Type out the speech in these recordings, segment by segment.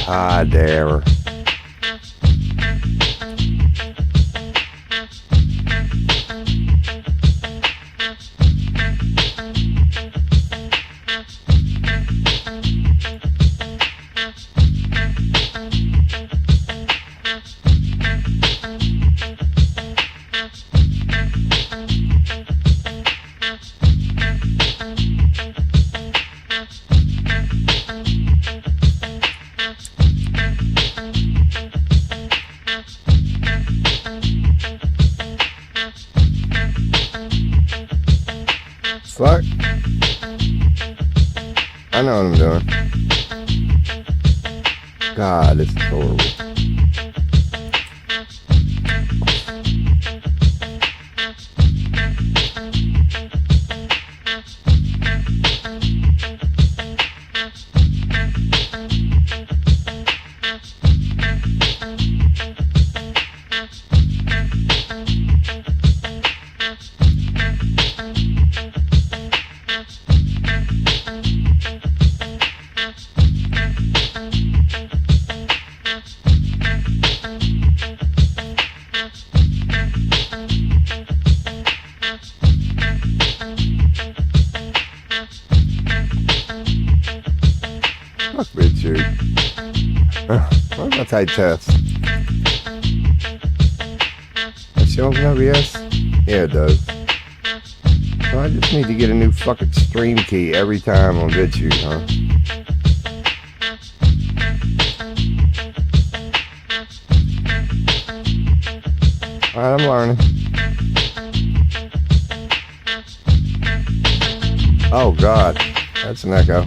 Hi there. Fuck. I know what I'm doing. God, this is horrible. Fuck BitChute. What about tight test? That show up in OBS? Yeah, it does. So I just need to get a new fucking stream key every time on BitChute, huh? Alright, I'm learning. Oh god, that's an echo.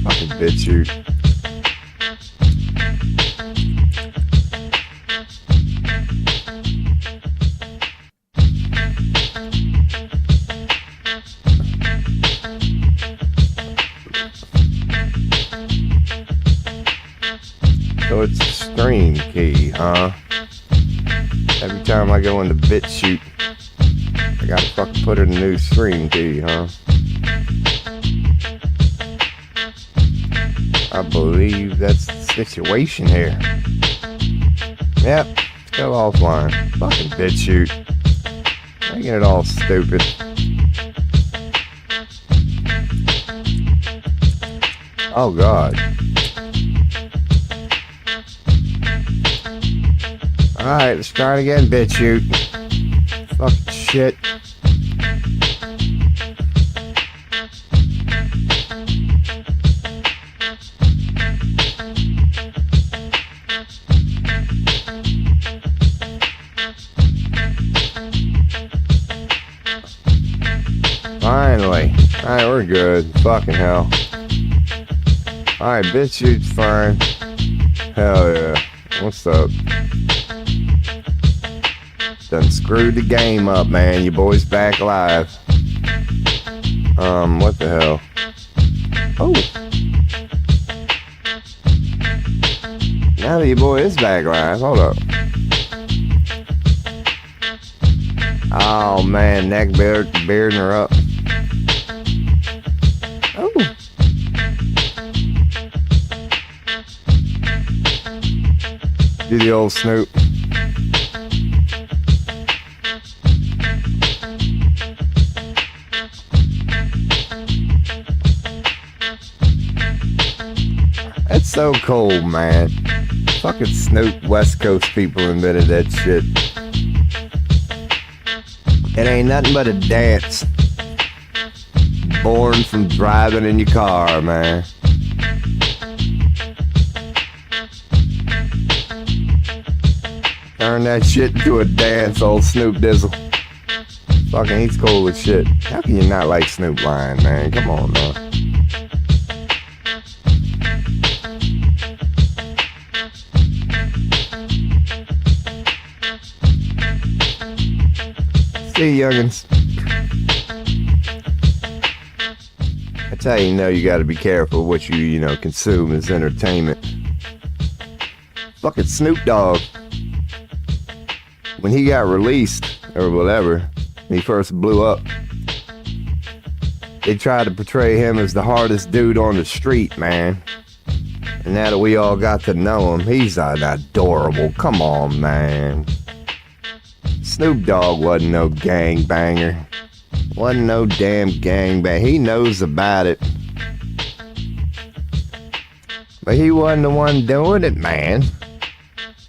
Fucking BitChute. So it's a stream key, huh? Every time I go into BitChute, I gotta fucking put in a new stream key, huh? I believe that's the situation here. Yep, let's go offline. Fucking BitChute. Making it all stupid. Oh god. Alright, let's try it again, BitChute. Fucking shit. Finally. Alright, we're good. Fucking hell. Alright, BitChute's fine. Hell yeah. What's up? Done screwed the game up, man. Your boy's back live. What the hell? Oh. Now that your boy is back live, hold up. Oh man, neck bearding her up. Oh. Do the old Snoop. That's so cold, man. Fucking Snoop West Coast people invented that shit. It ain't nothing but a dance. Born from driving in your car, man. Turn that shit into a dance, old Snoop Dizzle. Fucking, he's cool as shit. How can you not like Snoop Lion, man? Come on, man. See you, youngins. That's how you know you gotta be careful what you consume as entertainment. Fucking Snoop Dogg. When he got released, or whatever, when he first blew up. They tried to portray him as the hardest dude on the street, man. And now that we all got to know him, he's an adorable. Come on, man. Snoop Dogg wasn't no gangbanger. Wasn't no damn gangbang. He knows about it. But he wasn't the one doing it, man.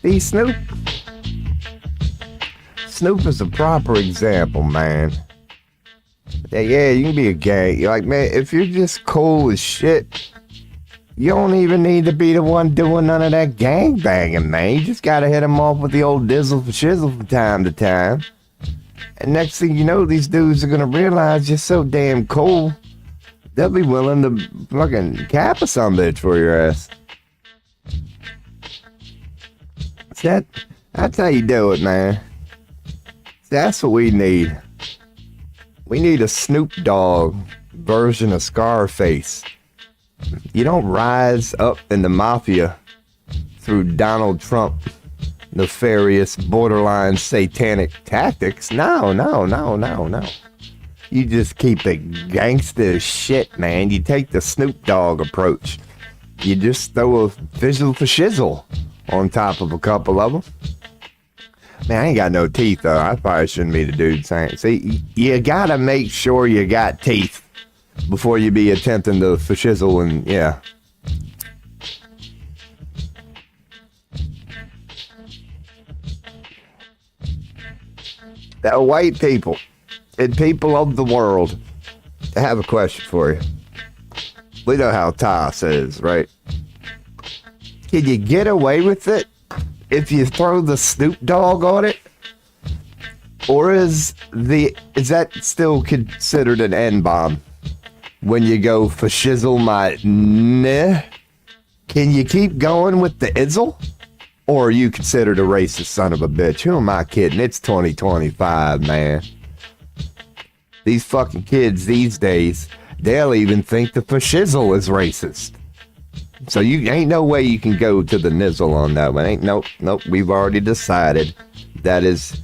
He's Snoop. Snoop is a proper example, man. Yeah, you can be a gang. You're like, man, if you're just cool as shit, you don't even need to be the one doing none of that gang banging, man. You just gotta hit them off with the old dizzle for shizzle from time to time. And next thing you know, these dudes are gonna realize you're so damn cool, they'll be willing to fucking cap a sumbitch for your ass. That's how you do it, man. That's what we need. We need a Snoop Dogg version of Scarface. You don't rise up in the mafia through Donald Trump nefarious, borderline satanic tactics. No. You just keep it gangsta as shit, man. You take the Snoop Dogg approach. You just throw a fizzle for shizzle on top of a couple of them. Man, I ain't got no teeth, though. I probably shouldn't be the dude saying. See, you gotta make sure you got teeth before you be attempting to fashizzle and, yeah. That white people and people of the world, I have a question for you. We know how Toss is, right? Can you get away with it if you throw the Snoop Dogg on it? Or is that still considered an N-bomb when you go for shizzle my nah? Can you keep going with the izzle? Or are you considered a racist son of a bitch? Who am I kidding? It's 2025, man. These fucking kids these days, they'll even think the fashizzle is racist. So you ain't no way you can go to the nizzle on that one. Ain't nope. We've already decided that is,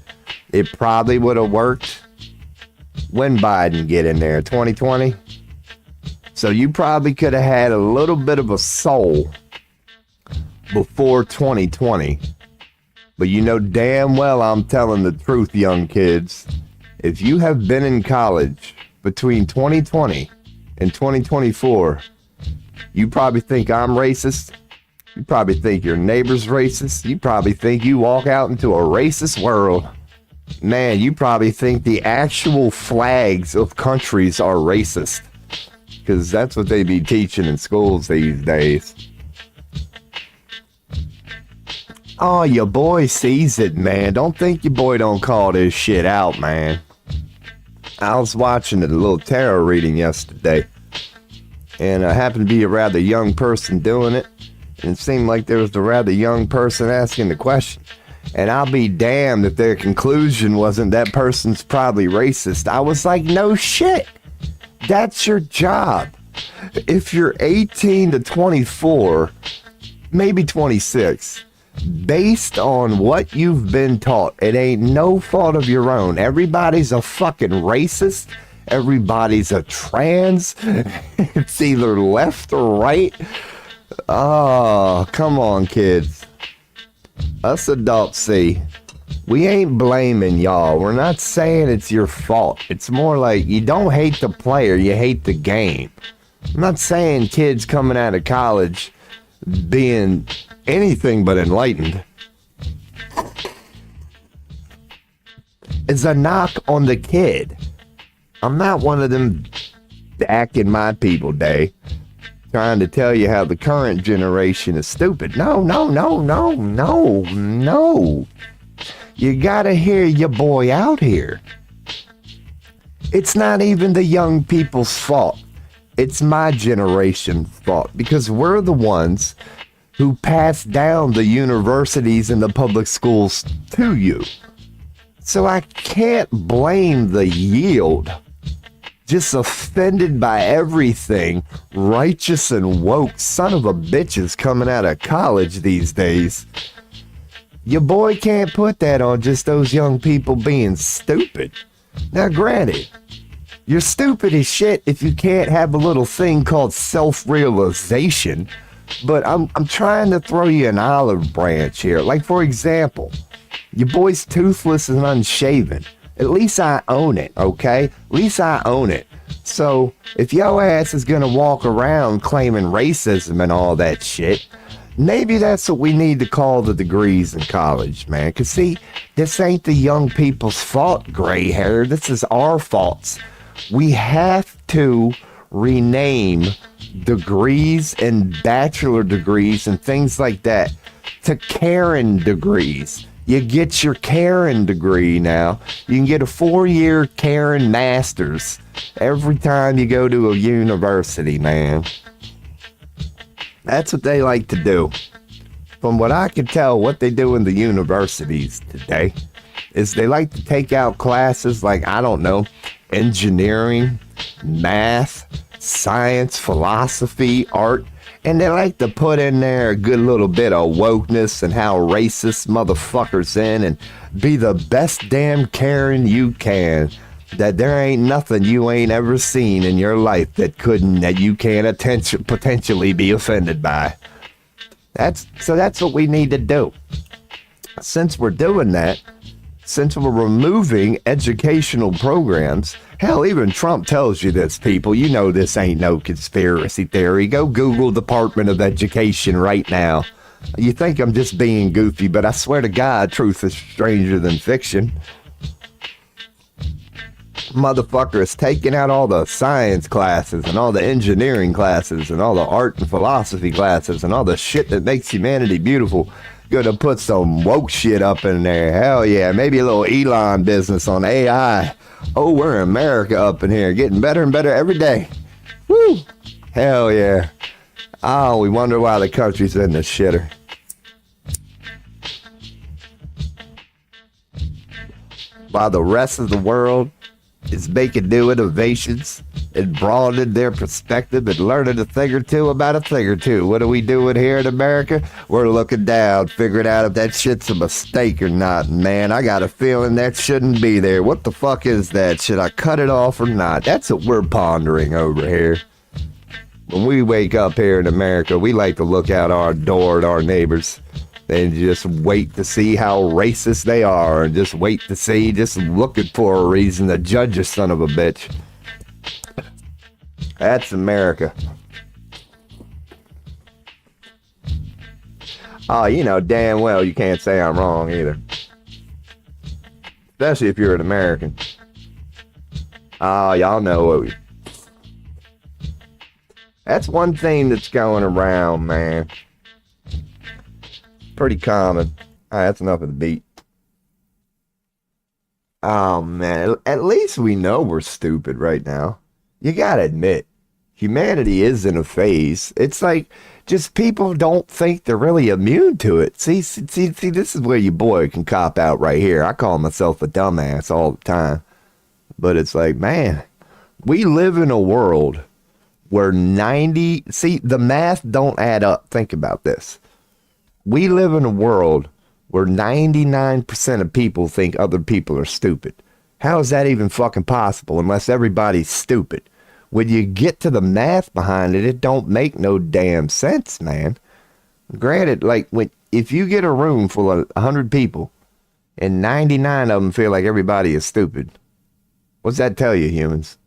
it probably would have worked when Biden get in there, 2020. So you probably could have had a little bit of a soul before 2020. But you know damn well I'm telling the truth, young kids. If you have been in college between 2020 and 2024, you probably think I'm racist. You probably think your neighbor's racist. You probably think you walk out into a racist world. Man, you probably think the actual flags of countries are racist. Because that's what they be teaching in schools these days. Oh, your boy sees it, man. Don't think your boy don't call this shit out, man. I was watching a little tarot reading yesterday. And I happened to be a rather young person doing it. And it seemed like there was a rather young person asking the question. And I'll be damned if their conclusion wasn't that person's probably racist. I was like, no shit. That's your job. If you're 18 to 24, maybe 26, based on what you've been taught, it ain't no fault of your own. Everybody's a fucking racist. Everybody's a trans. It's either left or right. Oh, come on, kids. Us adults, see, we ain't blaming y'all. We're not saying it's your fault. It's more like you don't hate the player, you hate the game. I'm not saying kids coming out of college being anything but enlightened. It's a knock on the kid. I'm not one of them back in my people day trying to tell you how the current generation is stupid. No. You gotta hear your boy out here. It's not even the young people's fault. It's my generation's fault because we're the ones who passed down the universities and the public schools to you. So I can't blame the yield. Just offended by everything, righteous and woke son of a bitches coming out of college these days. Your boy can't put that on just those young people being stupid. Now, granted, you're stupid as shit if you can't have a little thing called self-realization. But I'm trying to throw you an olive branch here. Like, for example, your boy's toothless and unshaven. At least I own it, okay? At least I own it. So, if your ass is gonna walk around claiming racism and all that shit, maybe that's what we need to call the degrees in college, man. Cause see, this ain't the young people's fault, gray hair. This is our faults. We have to rename degrees and bachelor degrees and things like that to Karen degrees. You get your Karen degree now. You can get a 4-year Karen master's every time you go to a university, man. That's what they like to do. From what I can tell, what they do in the universities today is they like to take out classes like, I don't know, engineering, math, science, philosophy, art, and they like to put in there a good little bit of wokeness and how racist motherfuckers in and be the best damn Karen you can. That there ain't nothing you ain't ever seen in your life that you can't potentially be offended by. That's what we need to do. Since we're doing that, since we're removing educational programs, hell, even Trump tells you this, people. You know this ain't no conspiracy theory. Go Google Department of Education right now. You think I'm just being goofy, but I swear to God, truth is stranger than fiction. Motherfucker is taking out all the science classes and all the engineering classes and all the art and philosophy classes and all the shit that makes humanity beautiful. Gonna put some woke shit up in there. Hell yeah, maybe a little Elon business on AI. Oh, we're in America up in here, getting better and better every day. Woo! Hell yeah. Oh, we wonder why the country's in the shitter. While the rest of the world is making new innovations and broadening their perspective and learning a thing or two about a thing or two. What are we doing here in America? We're looking down, figuring out if that shit's a mistake or not. Man, I got a feeling that shouldn't be there. What the fuck is that? Should I cut it off or not? That's what we're pondering over here. When we wake up here in America, we like to look out our door at our neighbors and just wait to see how racist they are, and just wait to see, just looking for a reason to judge a son of a bitch. That's America. Oh, you know damn well you can't say I'm wrong either. Especially if you're an American. Oh, y'all know what we... That's one thing that's going around, man. Pretty common. All right, that's enough of the beat. Oh, man. At least we know we're stupid right now. You gotta admit, humanity is in a phase. It's like, just people don't think they're really immune to it. See, this is where your boy can cop out right here. I call myself a dumbass all the time. But it's like, man, we live in a world where the math don't add up. Think about this. We live in a world where 99% of people think other people are stupid. How is that even fucking possible unless everybody's stupid? When you get to the math behind it, it don't make no damn sense, man. Granted, like, if you get a room full of 100 people and 99 of them feel like everybody is stupid, what's that tell you, humans?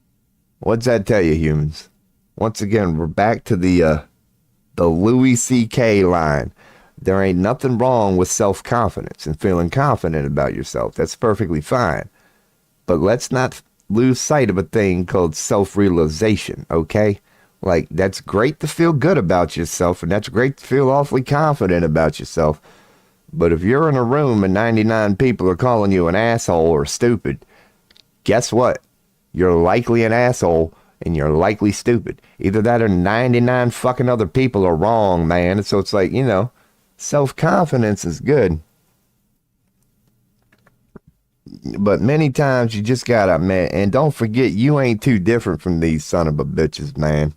What's that tell you, humans? Once again, we're back to the Louis C.K. line. There ain't nothing wrong with self-confidence and feeling confident about yourself. That's perfectly fine. But let's not lose sight of a thing called self-realization, okay? Like, that's great to feel good about yourself, and that's great to feel awfully confident about yourself. But if you're in a room and 99 people are calling you an asshole or stupid, guess what? You're likely an asshole and you're likely stupid. Either that or 99 fucking other people are wrong, man. And so it's like, you know, self-confidence is good. But many times you just gotta, man, and don't forget, you ain't too different from these son of a bitches, man.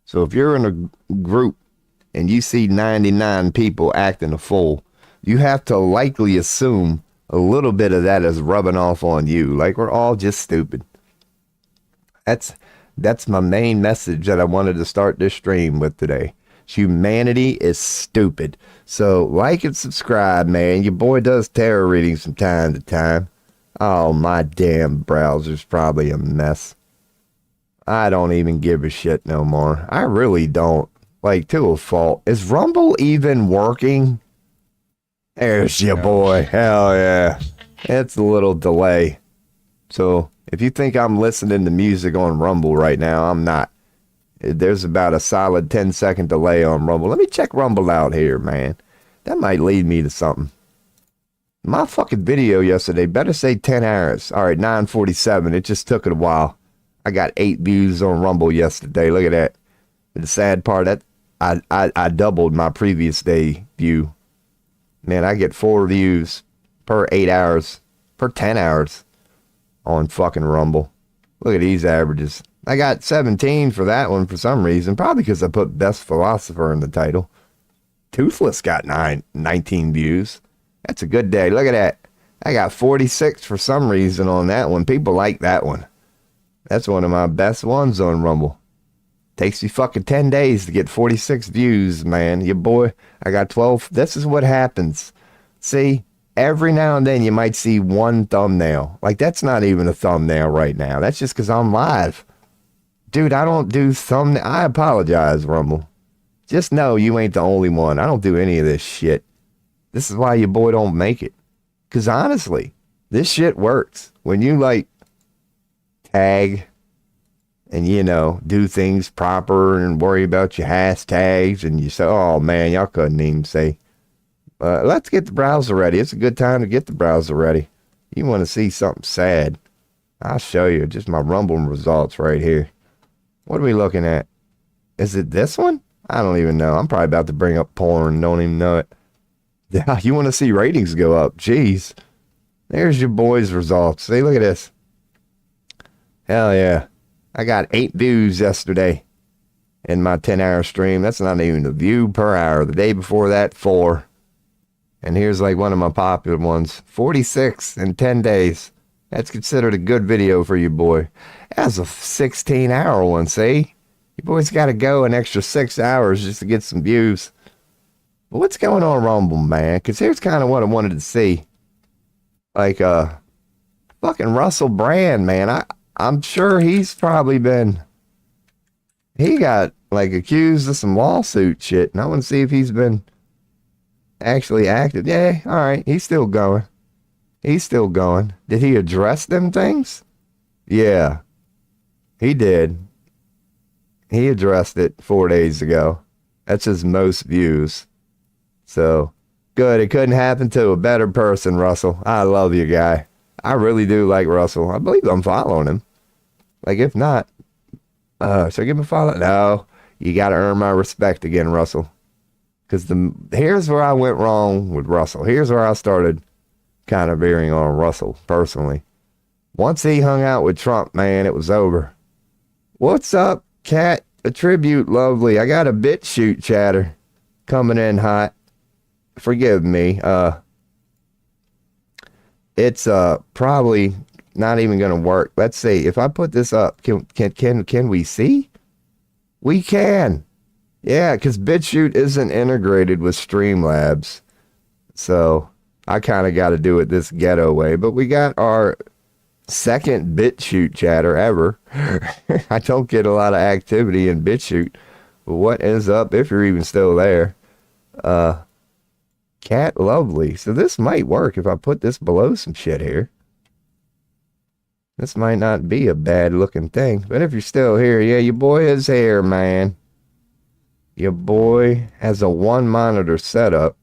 So if you're in a group and you see 99 people acting a fool, you have to likely assume a little bit of that is rubbing off on you. Like we're all just stupid. That's my main message that I wanted to start this stream with today. Humanity is stupid. So like and subscribe, man. Your boy does tarot readings from time to time. Oh, my damn browser's probably a mess. I don't even give a shit no more. I really don't. Like, to a fault. Is Rumble even working? There's your boy. Hell yeah. It's a little delay. So, if you think I'm listening to music on Rumble right now, I'm not. There's about a solid 10-second delay on Rumble. Let me check Rumble out here, man. That might lead me to something. My fucking video yesterday better say 10 hours. All right, 9:47. It just took it a while. I got 8 views on Rumble yesterday. Look at that. And the sad part, that I doubled my previous day view. Man, I get 4 views per 8 hours, per 10 hours on fucking Rumble. Look at these averages. I got 17 for that one for some reason. Probably because I put Best Philosopher in the title. Toothless got 19 views. That's a good day. Look at that. I got 46 for some reason on that one. People like that one. That's one of my best ones on Rumble. Takes me fucking 10 days to get 46 views, man. Your boy, I got 12. This is what happens. See, every now and then you might see one thumbnail. Like, that's not even a thumbnail right now. That's just because I'm live. Dude, I don't do thumbnail. I apologize, Rumble. Just know you ain't the only one. I don't do any of this shit. This is why your boy don't make it. Because honestly, this shit works. When you, like, tag and, you know, do things proper and worry about your hashtags and you say, oh, man, y'all couldn't even say. Let's get the browser ready. It's a good time to get the browser ready. You want to see something sad? I'll show you. Just my Rumble results right here. What are we looking at? Is it this one? I don't even know. I'm probably about to bring up porn and don't even know it. Yeah, you want to see ratings go up. Jeez. There's your boy's results. See, look at this. Hell yeah. I got 8 views yesterday in my 10-hour stream. That's not even a view per hour. The day before that, 4. And here's like one of my popular ones. 46 in 10 days. That's considered a good video for you, boy. That's a 16-hour one, see? Your boy's got to go an extra 6 hours just to get some views. But what's going on Rumble, man? Because here's kind of what I wanted to see. Like, fucking Russell Brand, man. I'm sure he's probably been... He got, like, accused of some lawsuit shit. And I want to see if he's been actually active. Yeah, all right. He's still going. He's still going. Did he address them things? Yeah. He did. He addressed it 4 days ago. That's his most views. So, good. It couldn't happen to a better person, Russell. I love you, guy. I really do like Russell. I believe I'm following him. Like, if not, should I give him a follow? No. You got to earn my respect again, Russell. Because here's where I went wrong with Russell. Here's where I started kind of veering on Russell, personally. Once he hung out with Trump, man, it was over. What's up, Cat? A tribute, lovely. I got a bit shoot chatter coming in hot. Forgive me. It's probably not even going to work. Let's see. If I put this up, can we see? We can. Yeah, because BitChute isn't integrated with Streamlabs. So I kind of got to do it this ghetto way. But we got our second BitChute chatter ever. I don't get a lot of activity in BitChute. But what is up if you're even still there? Cat lovely. So this might work if I put this below some shit here. This might not be a bad looking thing. But if you're still here, yeah, your boy is here, man. Your boy has a 1 monitor setup.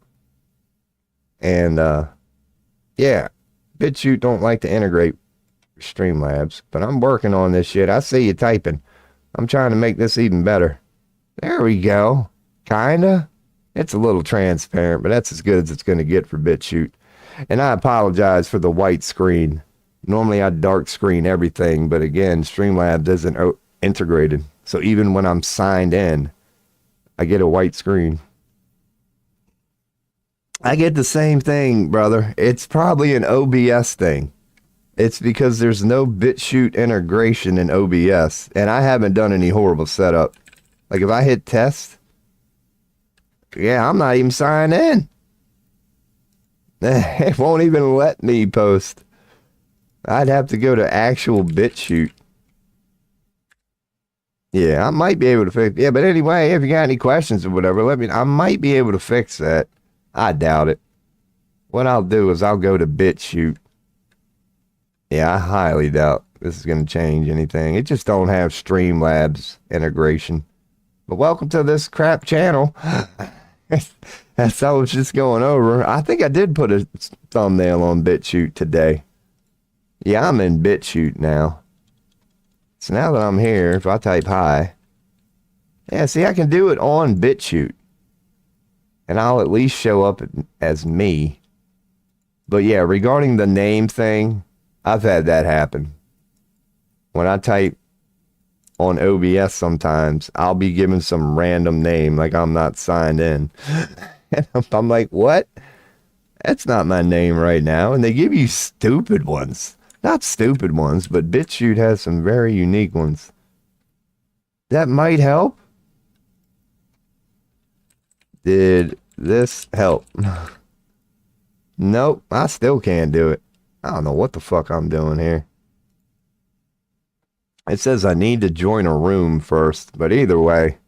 And, yeah, BitChute don't like to integrate Streamlabs. But I'm working on this shit. I see you typing. I'm trying to make this even better. There we go. Kinda. It's a little transparent, but that's as good as it's going to get for BitChute. And I apologize for the white screen. Normally I dark screen everything, but again, Streamlabs isn't integrated. So even when I'm signed in, I get a white screen. I get the same thing, brother. It's probably an OBS thing. It's because there's no BitChute integration in OBS, and I haven't done any horrible setup. Like if I hit test, yeah, I'm not even signed in. It won't even let me post. I'd have to go to actual BitChute. Yeah, I might be able to fix. Yeah, but anyway, if you got any questions or whatever, let me. I might be able to fix that. I doubt it. What I'll do is I'll go to BitChute. Yeah, I highly doubt this is going to change anything. It just don't have Streamlabs integration. But welcome to this crap channel. As I was just going over, I think I did put a thumbnail on BitChute today. Yeah, I'm in BitChute now. So now that I'm here, if I type hi, yeah, see, I can do it on BitChute. And I'll at least show up as me. But yeah, regarding the name thing, I've had that happen. When I type on OBS sometimes, I'll be given some random name like I'm not signed in. And I'm like, what? That's not my name right now. And they give you stupid ones. Not stupid ones, but BitChute has some very unique ones. That might help. Did this help? Nope, I still can't do it. I don't know what the fuck I'm doing here. It says I need to join a room first, but either way,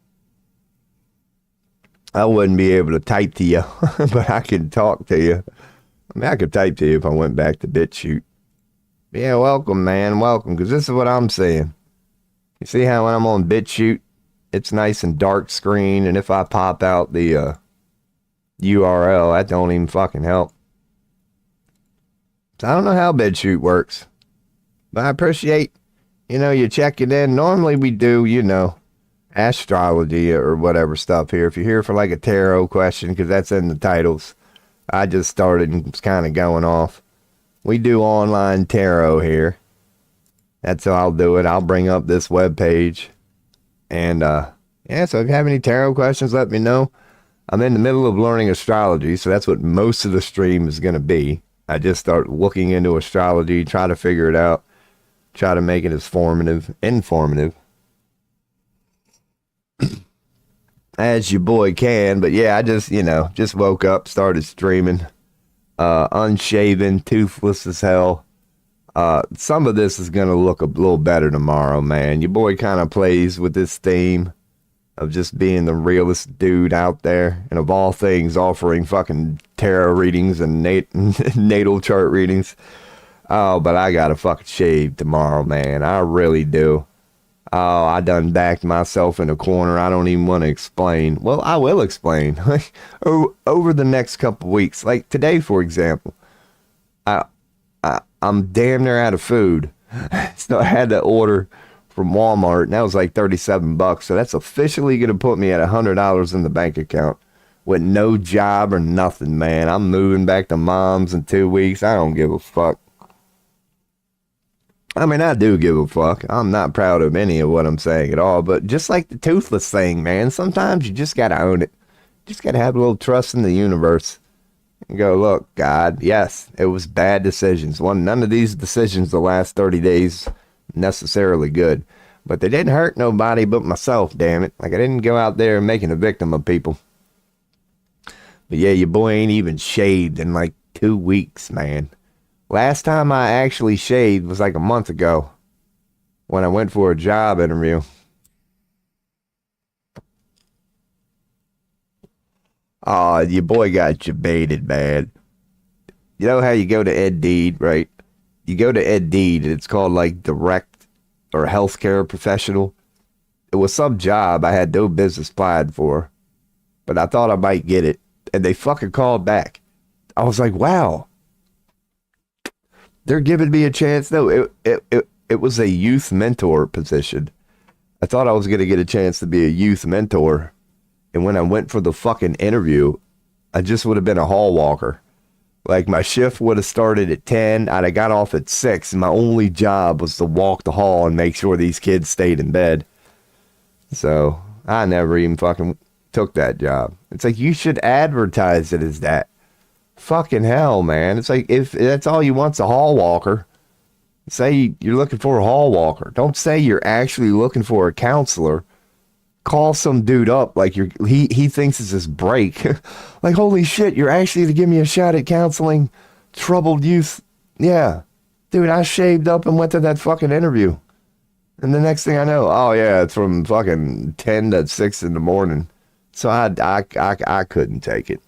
I wouldn't be able to type to you, but I can talk to you. I mean, I could type to you if I went back to BitChute. Yeah, welcome, man, welcome, because this is what I'm saying. You see how when I'm on BitChute, it's nice and dark screen, and if I pop out the URL, that don't even fucking help. So I don't know how BitChute works, but I appreciate, you checking in. Normally we do, astrology or whatever stuff here. If you're here for like a tarot question, because that's in the titles, I just started and was kind of going off. We do online tarot here. That's how I'll do it. I'll bring up this webpage. And, yeah, so if you have any tarot questions, let me know. I'm in the middle of learning astrology, so that's what most of the stream is going to be. I just start looking into astrology, try to figure it out, try to make it as informative as your boy can. But yeah, I just woke up, started streaming, unshaven, toothless as hell. Some of this is going to look a little better tomorrow, man. Your boy kind of plays with this theme of just being the realest dude out there, and of all things, offering fucking tarot readings and natal chart readings. Oh, but I gotta fucking shave tomorrow, man. I really do. Oh, I done backed myself in a corner. I don't even want to explain. Well, I will explain. Over the next couple weeks, like today, for example, I'm damn near out of food. So I had to order from Walmart, and that was like $37. So that's officially going to put me at $100 in the bank account with no job or nothing, man. I'm moving back to mom's in 2 weeks. I don't give a fuck. I mean, I do give a fuck. I'm not proud of any of what I'm saying at all, but just like the toothless thing, man, sometimes you just got to own it. Just got to have a little trust in the universe and go, look, God, yes, it was bad decisions. None of these decisions the last 30 days necessarily good, but they didn't hurt nobody but myself, damn it. Like, I didn't go out there making a victim of people. But yeah, your boy ain't even shaved in like 2 weeks, man. Last time I actually shaved was like a month ago when I went for a job interview. Oh, your boy got jebaited, man. You know how you go to Indeed, right? You go to Indeed, and it's called like direct or healthcare professional. It was some job I had no business applying for, but I thought I might get it, and they fucking called back. I was like, wow, they're giving me a chance. No, it was a youth mentor position. I thought I was going to get a chance to be a youth mentor, and when I went for the fucking interview, I just would have been a hall walker. Like, my shift would have started at 10. I'd have got off at 6. And my only job was to walk the hall and make sure these kids stayed in bed. So I never even fucking took that job. It's like, you should advertise it as that. Fucking hell, man. It's like, if that's all you want's a hall walker, say you're looking for a hall walker. Don't say you're actually looking for a counselor. Call some dude up like he thinks it's his break. Like, holy shit, you're actually to give me a shot at counseling troubled youth. Yeah. Dude, I shaved up and went to that fucking interview. And the next thing I know, oh yeah, it's from fucking 10 to 6 in the morning. So I couldn't take it.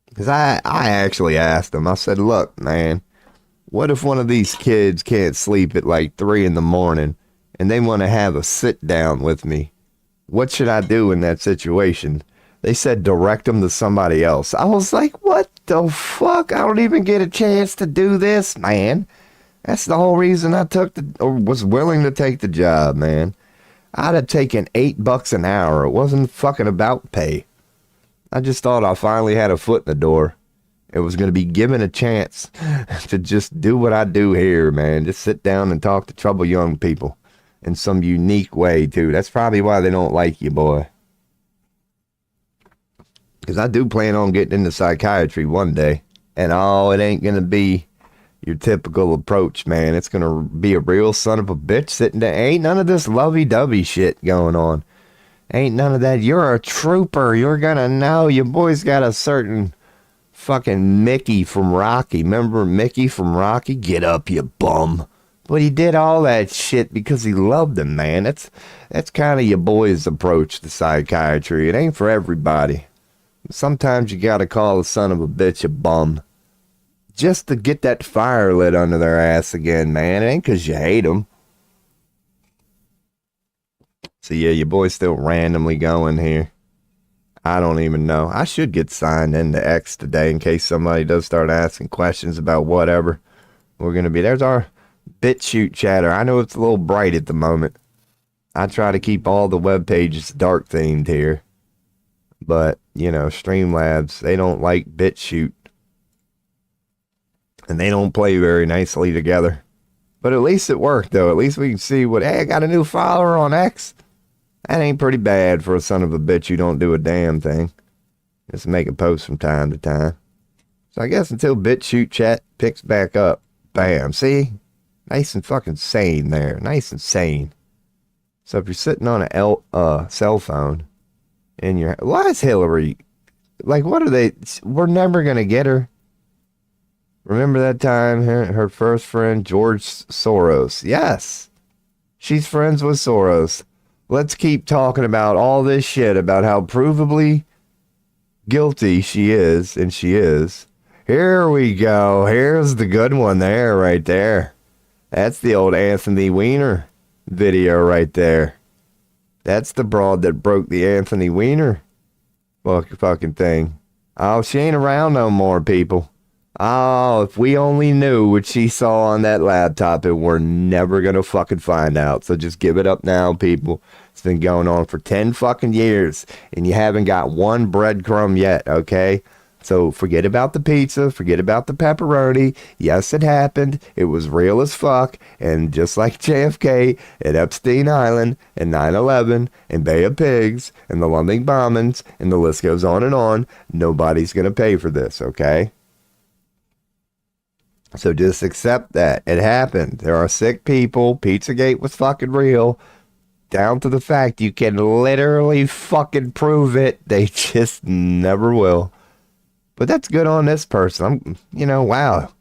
Because I actually asked him, I said, look, man, what if one of these kids can't sleep at like 3 in the morning and they want to have a sit down with me? What should I do in that situation? They said direct them to somebody else. I was like, what the fuck? I don't even get a chance to do this, man. That's the whole reason I was willing to take the job, man. I'd have taken $8 an hour. It wasn't fucking about pay. I just thought I finally had a foot in the door. It was going to be given a chance to just do what I do here, man. Just sit down and talk to troubled young people in some unique way, too. That's probably why they don't like you, boy. Because I do plan on getting into psychiatry one day. And it ain't going to be your typical approach, man. It's going to be a real son of a bitch sitting there. Ain't none of this lovey-dovey shit going on. Ain't none of that. You're a trooper. You're going to know. Your boy's got a certain fucking Mickey from Rocky. Remember Mickey from Rocky? Get up, you bum. But he did all that shit because he loved him, man. That's kind of your boy's approach to psychiatry. It ain't for everybody. Sometimes you got to call a son of a bitch a bum. Just to get that fire lit under their ass again, man. It ain't because you hate them. So yeah, your boy's still randomly going here. I don't even know. I should get signed into X today in case somebody does start asking questions about whatever we're going to be. There's our BitChute chatter. I know it's a little bright at the moment. I try to keep all the web pages dark themed here. But, you know, Streamlabs, they don't like BitChute. And they don't play very nicely together. But at least it worked, though. At least we can see hey, I got a new follower on X. That ain't pretty bad for a son of a bitch who don't do a damn thing. Just make a post from time to time. So I guess until BitChute chat picks back up. Bam. See? Nice and fucking sane there. Nice and sane. So if you're sitting on a cell phone in your... Why is Hillary... Like, what are they... We're never going to get her. Remember that time her first friend, George Soros? Yes. She's friends with Soros. Let's keep talking about all this shit about how provably guilty she is, and she is. Here we go. Here's the good one there, right there. That's the old Anthony Weiner video right there. That's the broad that broke the Anthony Weiner fucking thing. Oh, she ain't around no more, people. Oh, if we only knew what she saw on that laptop, and we're never going to fucking find out. So just give it up now, people. It's been going on for 10 fucking years, and you haven't got one breadcrumb yet, okay? So forget about the pizza, forget about the pepperoni. Yes, it happened. It was real as fuck. And just like JFK at Epstein Island and 9/11 and Bay of Pigs and the London bombings, and the list goes on, nobody's going to pay for this, okay? So just accept that. It happened. There are sick people. Pizzagate was fucking real. Down to the fact you can literally fucking prove it. They just never will. But that's good on this person. Wow.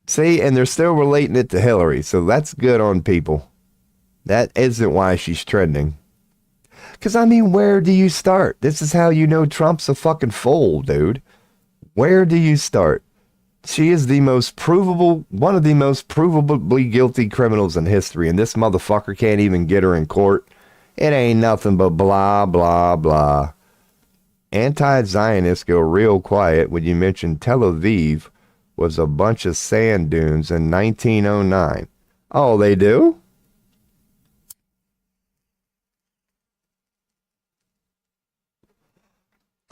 See, and they're still relating it to Hillary. So that's good on people. That isn't why she's trending. Because, where do you start? This is how you know Trump's a fucking fool, dude. Where do you start? She is one of the most provably guilty criminals in history, and this motherfucker can't even get her in court. It ain't nothing but blah, blah, blah. Anti-Zionists go real quiet when you mention Tel Aviv was a bunch of sand dunes in 1909. Oh, they do?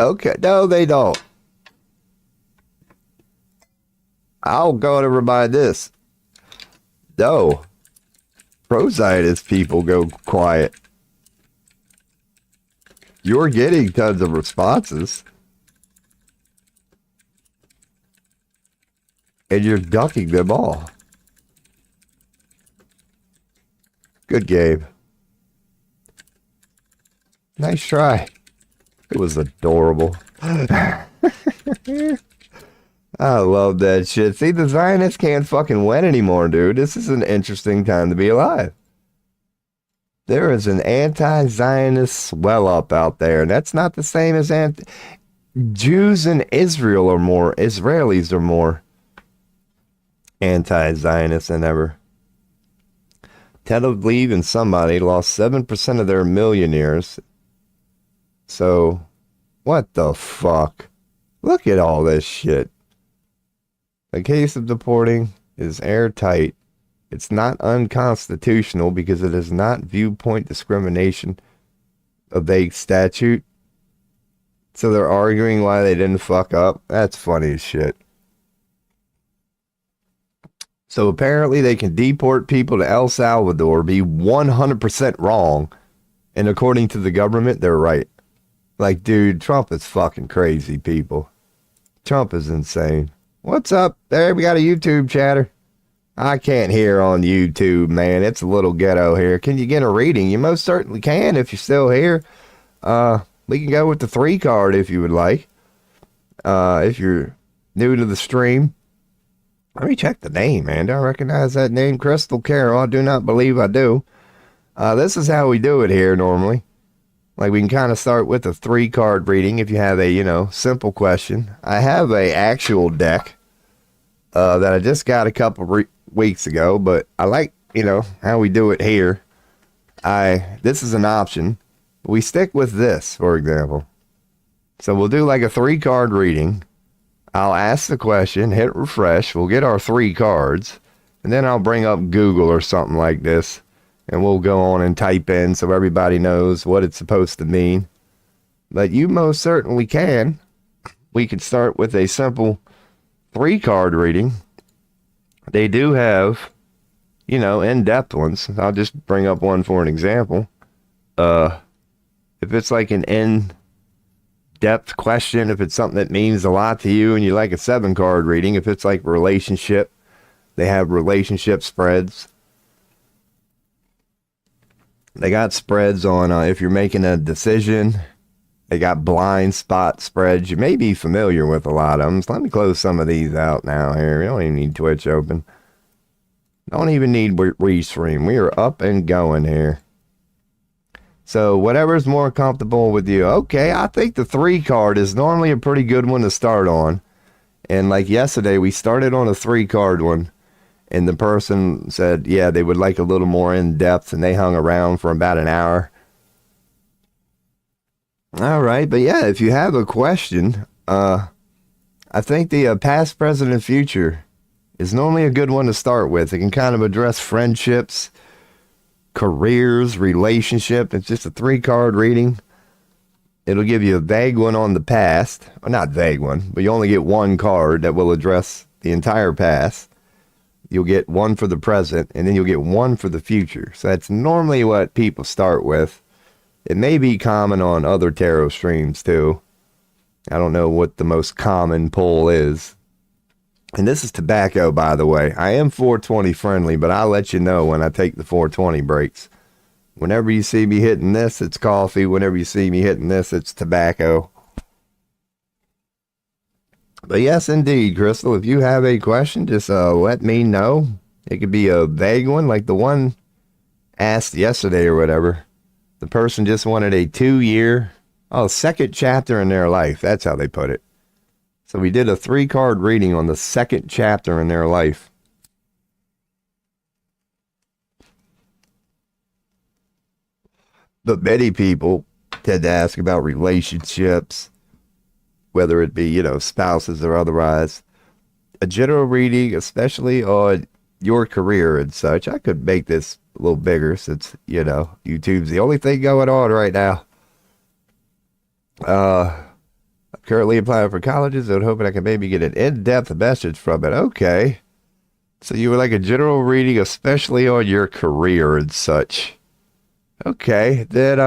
Okay, no, they don't. I'll go to remind this. No. Pro-Zionist people go quiet. You're getting tons of responses. and you're ducking them all. Good game. Nice try. It was adorable. I love that shit. See, the Zionists can't fucking win anymore, dude. This is an interesting time to be alive. There is an anti-Zionist swell up out there, and that's not the same as Jews in Israel are more, Israelis are more anti-Zionist than ever. Tel Aviv and somebody lost 7% of their millionaires. So, what the fuck? Look at all this shit. The case of deporting is airtight. It's not unconstitutional because it is not viewpoint discrimination, a vague statute. So they're arguing why they didn't fuck up. That's funny as shit. So apparently they can deport people to El Salvador, be 100% wrong, and according to the government, they're right. Like, dude, Trump is fucking crazy, people. Trump is insane. What's up? There, we got a YouTube chatter. I can't hear on YouTube, man. It's a little ghetto here. Can you get a reading? You most certainly can if you're still here. We can go with the 3 card if you would like. If you're new to the stream. Let me check the name, man. Do I recognize that name? Crystal Carroll. I do not believe I do. This is how we do it here normally. Like, we can kind of start with a 3 card reading if you have a, simple question. I have a actual deck that I just got a couple weeks ago, but I like, how we do it here. This is an option. We stick with this, for example. So we'll do like a 3 card reading. I'll ask the question, hit refresh, we'll get our 3 cards, and then I'll bring up Google or something like this, and we'll go on and type in so everybody knows what it's supposed to mean. But you most certainly can. We could start with a simple 3 card reading. They do have, in-depth ones. I'll just bring up one for an example. If it's like an in-depth question, if it's something that means a lot to you and you like a 7 card reading, if it's like relationship, they have relationship spreads. They got spreads on if you're making a decision. They got blind spot spreads. You may be familiar with a lot of them. So let me close some of these out now here. We don't even need Twitch open. Don't even need restream. We are up and going here. So whatever's more comfortable with you. Okay, I think the 3 card is normally a pretty good one to start on. And like yesterday, we started on a 3 card one. And the person said, yeah, they would like a little more in depth. And they hung around for about an hour. All right. But yeah, if you have a question, I think the past, present, and future is normally a good one to start with. It can kind of address friendships, careers, relationship. It's just a 3 card reading. It'll give you a vague one on the past. Well, not vague one, but you only get 1 card that will address the entire past. You'll get 1 for the present, and then you'll get 1 for the future. So that's normally what people start with. It may be common on other tarot streams too. I don't know what the most common pull is. And this is tobacco, by the way. I am 420 friendly, but I'll let you know when I take the 420 breaks. Whenever you see me hitting this, it's coffee. Whenever you see me hitting this, it's tobacco. But yes, indeed, Crystal, if you have a question, just let me know. It could be a vague one, like the one asked yesterday or whatever. The person just wanted a 2-year, second chapter in their life. That's how they put it. So we did a 3 card reading on the second chapter in their life. But many people tend to ask about relationships, whether it be, spouses or otherwise. A general reading, especially on your career and such. I could make this a little bigger since, YouTube's the only thing going on right now. I'm currently applying for colleges and hoping I can maybe get an in-depth message from it. Okay. So you would like a general reading, especially on your career and such. Okay. Then,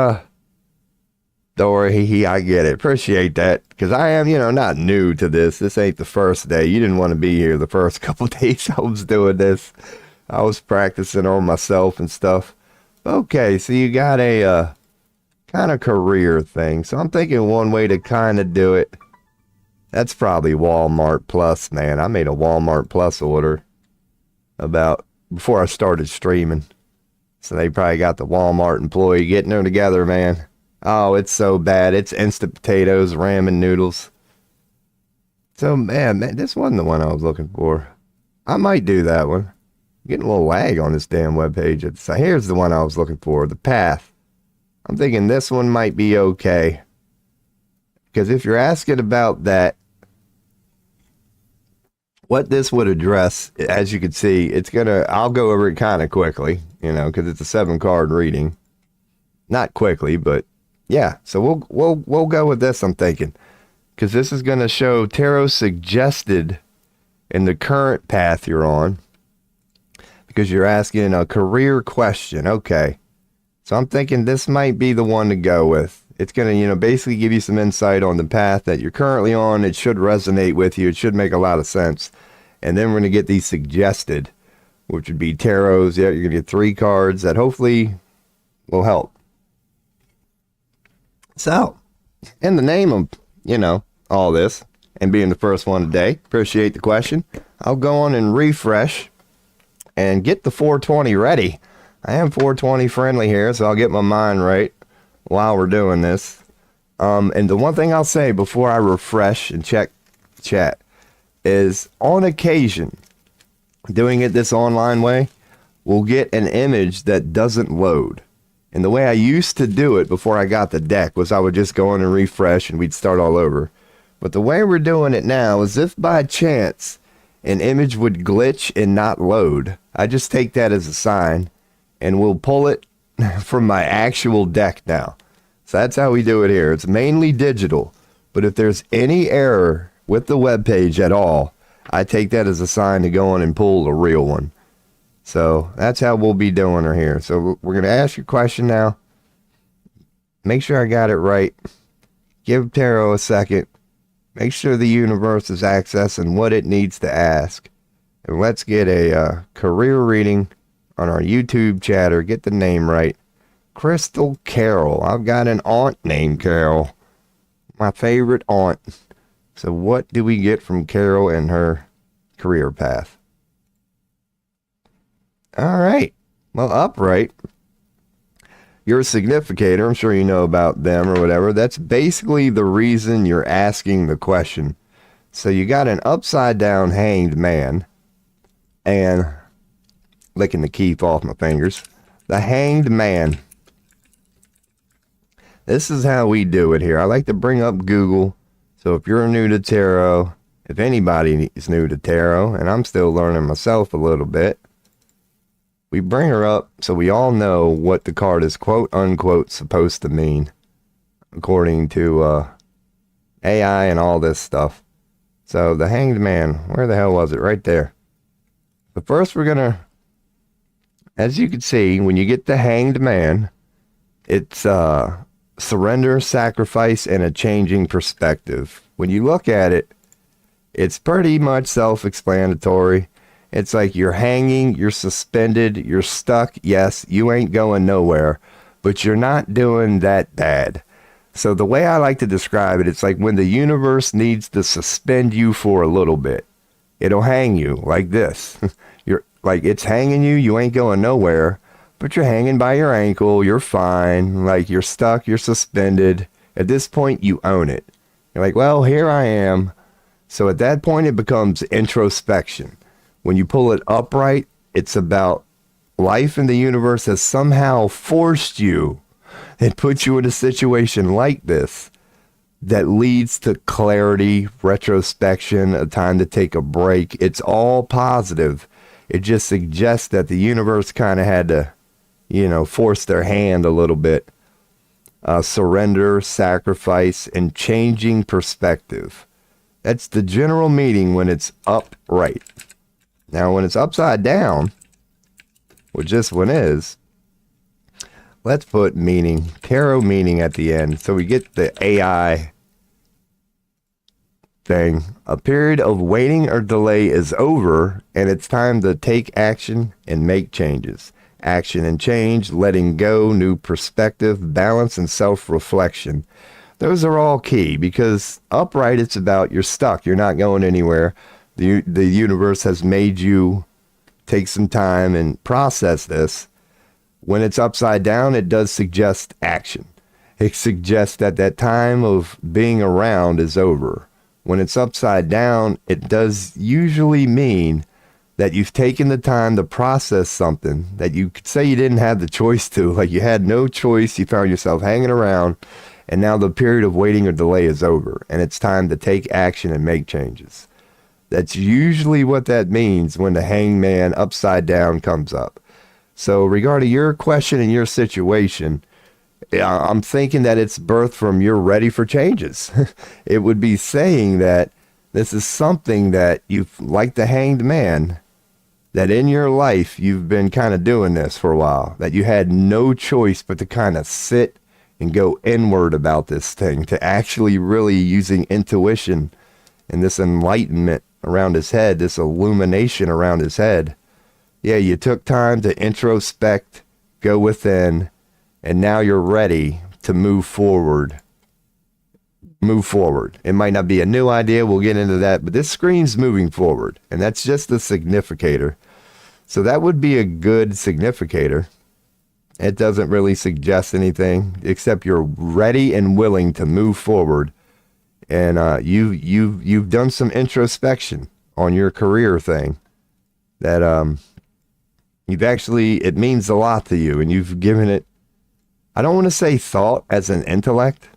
Don't worry, I get it. Appreciate that. Because I am, not new to this. This ain't the first day. You didn't want to be here the first couple days I was doing this. I was practicing on myself and stuff. Okay, so you got a kind of career thing. So I'm thinking one way to kind of do it. That's probably Walmart Plus, man. I made a Walmart Plus order about before I started streaming. So they probably got the Walmart employee getting them together, man. Oh, it's so bad. It's instant potatoes, ramen noodles. So, man, this wasn't the one I was looking for. I might do that one. Getting a little lag on this damn webpage. So here's the one I was looking for, the path. I'm thinking this one might be okay. Because if you're asking about that, what this would address, as you can see, I'll go over it kind of quickly, because it's a 7-card reading. Not quickly, but yeah. So we'll go with this, I'm thinking. Because this is going to show tarot suggested in the current path you're on. Because you're asking a career question. Okay. So I'm thinking this might be the one to go with. It's going to, basically give you some insight on the path that you're currently on. It should resonate with you. It should make a lot of sense. And then we're going to get these suggested, which would be tarots. Yeah, you're going to get 3 cards that hopefully will help. So, in the name of, all this, and being the first one today, appreciate the question. I'll go on and refresh and get the 420 ready. I am 420 friendly here, so I'll get my mind right while we're doing this. And the one thing I'll say before I refresh and check chat is, on occasion, doing it this online way, we'll get an image that doesn't load. And the way I used to do it before I got the deck was I would just go in and refresh and we'd start all over. But the way we're doing it now is, if by chance an image would glitch and not load, I just take that as a sign and we'll pull it from my actual deck now. So that's how we do it here. It's mainly digital, but if there's any error with the web page at all, I take that as a sign to go on and pull a real one. So that's how we'll be doing her here. So we're going to ask your question now. Make sure I got it right. Give tarot a second. Make sure the universe is accessing what it needs to ask. And let's get a career reading on our YouTube chatter. Get the name right. Crystal Carol. I've got an aunt named Carol. My favorite aunt. So what do we get from Carol and her career path? All right. Well, upright. You're a significator. I'm sure you know about them or whatever. That's basically the reason you're asking the question. So you got an upside down hanged man. And licking the keep off my fingers. The hanged man. This is how we do it here. I like to bring up Google. So if you're new to tarot, if anybody is new to tarot, and I'm still learning myself a little bit, we bring her up so we all know what the card is quote unquote supposed to mean, according to AI and all this stuff. So the hanged man, where the hell was it? Right there. But first we're going to, as you can see, when you get the hanged man, it's surrender, sacrifice, and a changing perspective. When you look at it, it's pretty much self-explanatory. It's like you're hanging, you're suspended, you're stuck. Yes, you ain't going nowhere, but you're not doing that bad. So the way I like to describe it, it's like when the universe needs to suspend you for a little bit. It'll hang you like this. You're like, it's hanging you, you ain't going nowhere, but you're hanging by your ankle, you're fine. Like, you're stuck, you're suspended. At this point, you own it. You're like, well, here I am. So at that point, it becomes introspection. When you pull it upright, it's about life in the universe has somehow forced you and put you in a situation like this that leads to clarity, retrospection, a time to take a break. It's all positive. It just suggests that the universe kind of had to, force their hand a little bit. Surrender, sacrifice, and changing perspective. That's the general meaning when it's upright. Now, when it's upside down, which this one is, let's put meaning, tarot meaning at the end. So we get the AI thing. A period of waiting or delay is over, and it's time to take action and make changes. Action and change, letting go, new perspective, balance, and self-reflection. Those are all key, because upright, it's about you're stuck. You're not going anywhere. The universe has made you take some time and process this. When it's upside down, it does suggest action. It suggests that that time of being around is over. When it's upside down, it does usually mean that you've taken the time to process something that you could say you didn't have the choice to, like you had no choice, you found yourself hanging around, and now the period of waiting or delay is over, and it's time to take action and make changes. That's usually what that means when the hangman upside down comes up. So regarding your question and your situation, I'm thinking that it's birthed from you're ready for changes. It would be saying that this is something that you've, like the hanged man, that in your life you've been kind of doing this for a while, that you had no choice but to kind of sit and go inward about this thing, to actually really using intuition and this enlightenment around his head, this illumination around his head. Yeah, you took time to introspect, go within, and now you're ready to move forward. Move forward. It might not be a new idea. We'll get into that. But this screams moving forward. And that's just the significator. So that would be a good significator. It doesn't really suggest anything except you're ready and willing to move forward. And you've done some introspection on your career thing. That you've actually, it means a lot to you. And you've given it, I don't want to say thought as an intellect.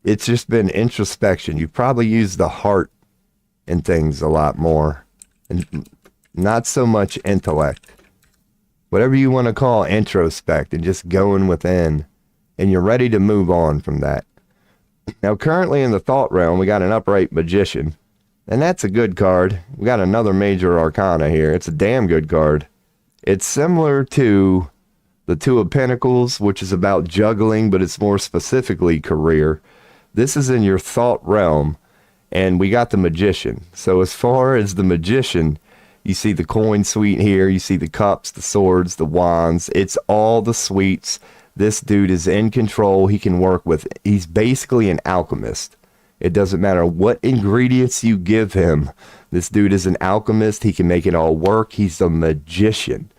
It's just been introspection. You probably use the heart in things a lot more, and not so much intellect. Whatever you want to call introspect, and just going within, and you're ready to move on from that. Now, currently in the thought realm, we got an upright magician, and that's a good card. We got another major arcana here. It's a damn good card. It's similar to the Two of Pentacles, which is about juggling, but it's more specifically career. This is in your thought realm, and we got the magician. So as far as the magician, you see the coin suite here, you see the cups, the swords, the wands. It's all the suites. This dude is in control. He can work with, he's basically an alchemist. It doesn't matter what ingredients you give him. This dude is an alchemist. He can make it all work. He's a magician.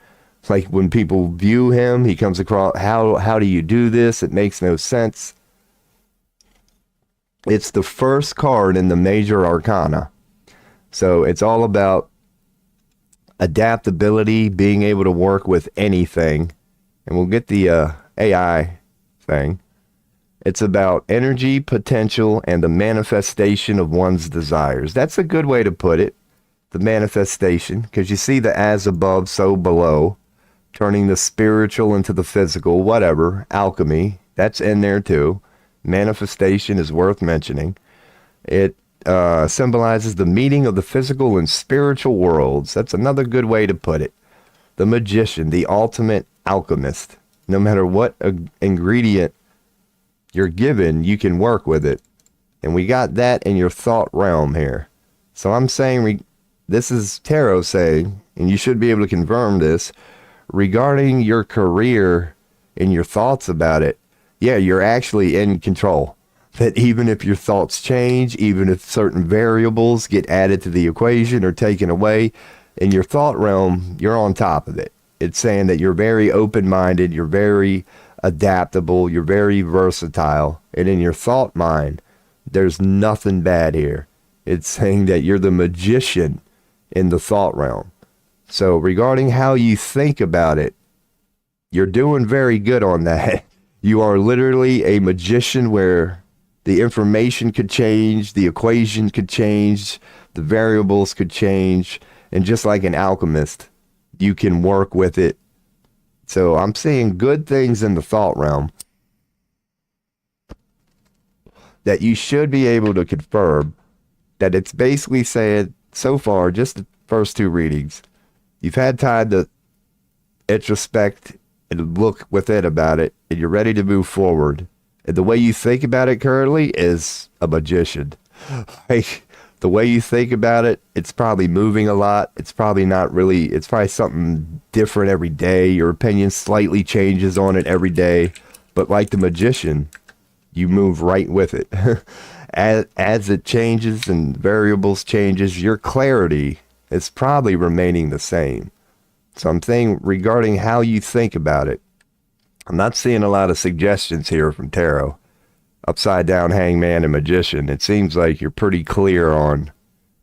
Like when people view him, he comes across, how do you do this? It makes no sense. It's the first card in the major arcana. So it's all about adaptability, being able to work with anything. And we'll get the AI thing. It's about energy, potential, and the manifestation of one's desires. That's a good way to put it. The manifestation, because you see the as above, so below. Turning the spiritual into the physical, whatever, alchemy, that's in there too. Manifestation is worth mentioning. It symbolizes the meeting of the physical and spiritual worlds. That's another good way to put it. The magician, the ultimate alchemist. No matter what ingredient you're given, you can work with it. And we got that in your thought realm here. So I'm saying, this is tarot saying, and you should be able to confirm this, regarding your career and your thoughts about it, yeah, you're actually in control. That even if your thoughts change, even if certain variables get added to the equation or taken away, in your thought realm, you're on top of it. It's saying that you're very open-minded, you're very adaptable, you're very versatile, and in your thought mind, there's nothing bad here. It's saying that you're the magician in the thought realm. So regarding how you think about it, you're doing very good on that. You are literally a magician where the information could change, the equation could change, the variables could change, and just like an alchemist, you can work with it. So I'm seeing good things in the thought realm that you should be able to confirm that it's basically saying, so far, just the first two readings, you've had time to introspect and look within about it, and you're ready to move forward. And the way you think about it currently is a magician. Like, the way you think about it, it's probably moving a lot. It's probably not really, it's probably something different every day. Your opinion slightly changes on it every day. But like the magician, you move right with it. As it changes and variables changes, your clarity is probably remaining the same. So I'm saying regarding how you think about it, I'm not seeing a lot of suggestions here from tarot. Upside down, hangman, and magician. It seems like you're pretty clear on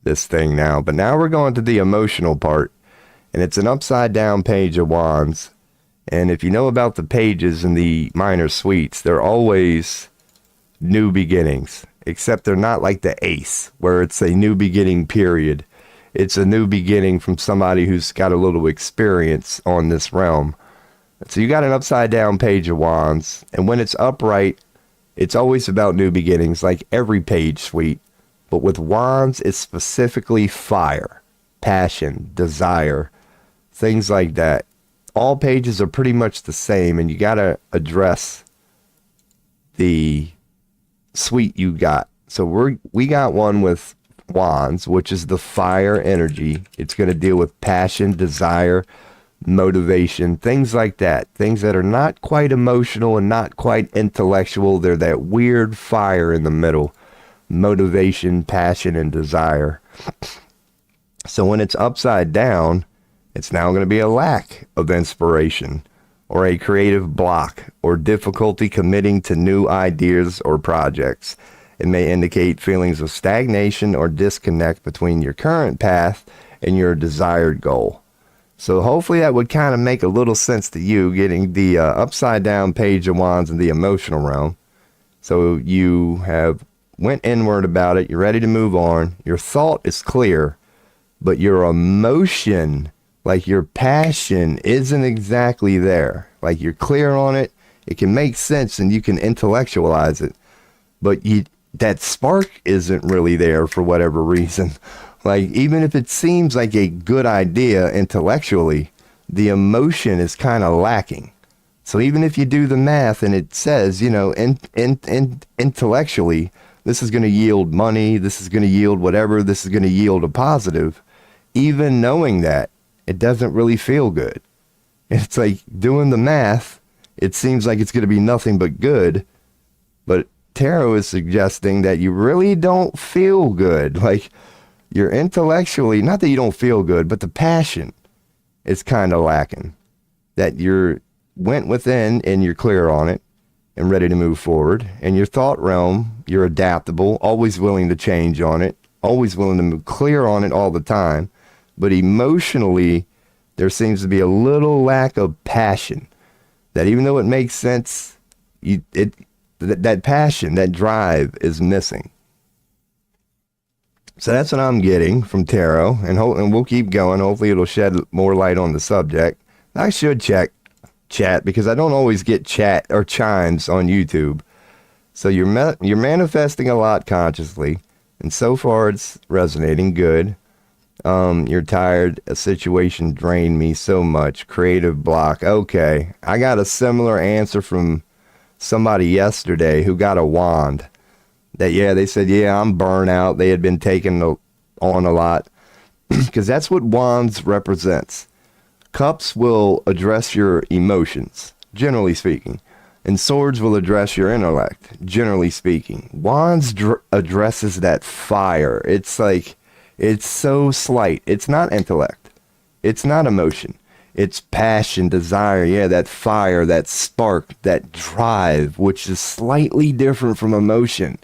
this thing now. But now we're going to the emotional part. And it's an upside down page of wands. And if you know about the pages in the minor suites, they're always new beginnings. Except they're not like the ace, where it's a new beginning period. It's a new beginning from somebody who's got a little experience on this realm. So you got an upside down page of wands. And when it's upright, it's always about new beginnings, like every page suite. But with wands, it's specifically fire, passion, desire, things like that. All pages are pretty much the same, and you got to address the suite you got. So we got one with wands, which is the fire energy. It's going to deal with passion, desire, motivation, things like that. Things that are not quite emotional and not quite intellectual. They're that weird fire in the middle. Motivation, passion, and desire. So when it's upside down, it's now going to be a lack of inspiration or a creative block or difficulty committing to new ideas or projects. It may indicate feelings of stagnation or disconnect between your current path and your desired goal. So hopefully that would kind of make a little sense to you, getting the upside down page of wands in the emotional realm. So you have went inward about it. You're ready to move on. Your thought is clear, but your emotion, like your passion, isn't exactly there. Like you're clear on it. It can make sense and you can intellectualize it, but that spark isn't really there for whatever reason. Like, even if it seems like a good idea intellectually, the emotion is kind of lacking. So even if you do the math and it says, you know, intellectually, this is going to yield money, this is going to yield whatever, this is going to yield a positive, even knowing that, it doesn't really feel good. It's like doing the math, it seems like it's going to be nothing but good, but tarot is suggesting that you really don't feel good. Like, you're intellectually, not that you don't feel good, but the passion is kind of lacking. That you're went within and you're clear on it and ready to move forward. And your thought realm, you're adaptable, always willing to change on it, always willing to move clear on it all the time. But emotionally, there seems to be a little lack of passion. That even though it makes sense, that passion, that drive is missing. So that's what I'm getting from tarot, and we'll keep going. Hopefully it'll shed more light on the subject. I should check chat because I don't always get chat or chimes on YouTube. So you're manifesting a lot consciously, and so far it's resonating good. You're tired. A situation drained me so much. Creative block. Okay, I got a similar answer from somebody yesterday who got a wand. They said, I'm burnout. They had been taken on a lot because that's what wands represents. Cups will address your emotions, generally speaking, and swords will address your intellect, generally speaking. Wands addresses that fire. It's like, it's so slight. It's not intellect. It's not emotion. It's passion, desire. Yeah, that fire, that spark, that drive, which is slightly different from emotion.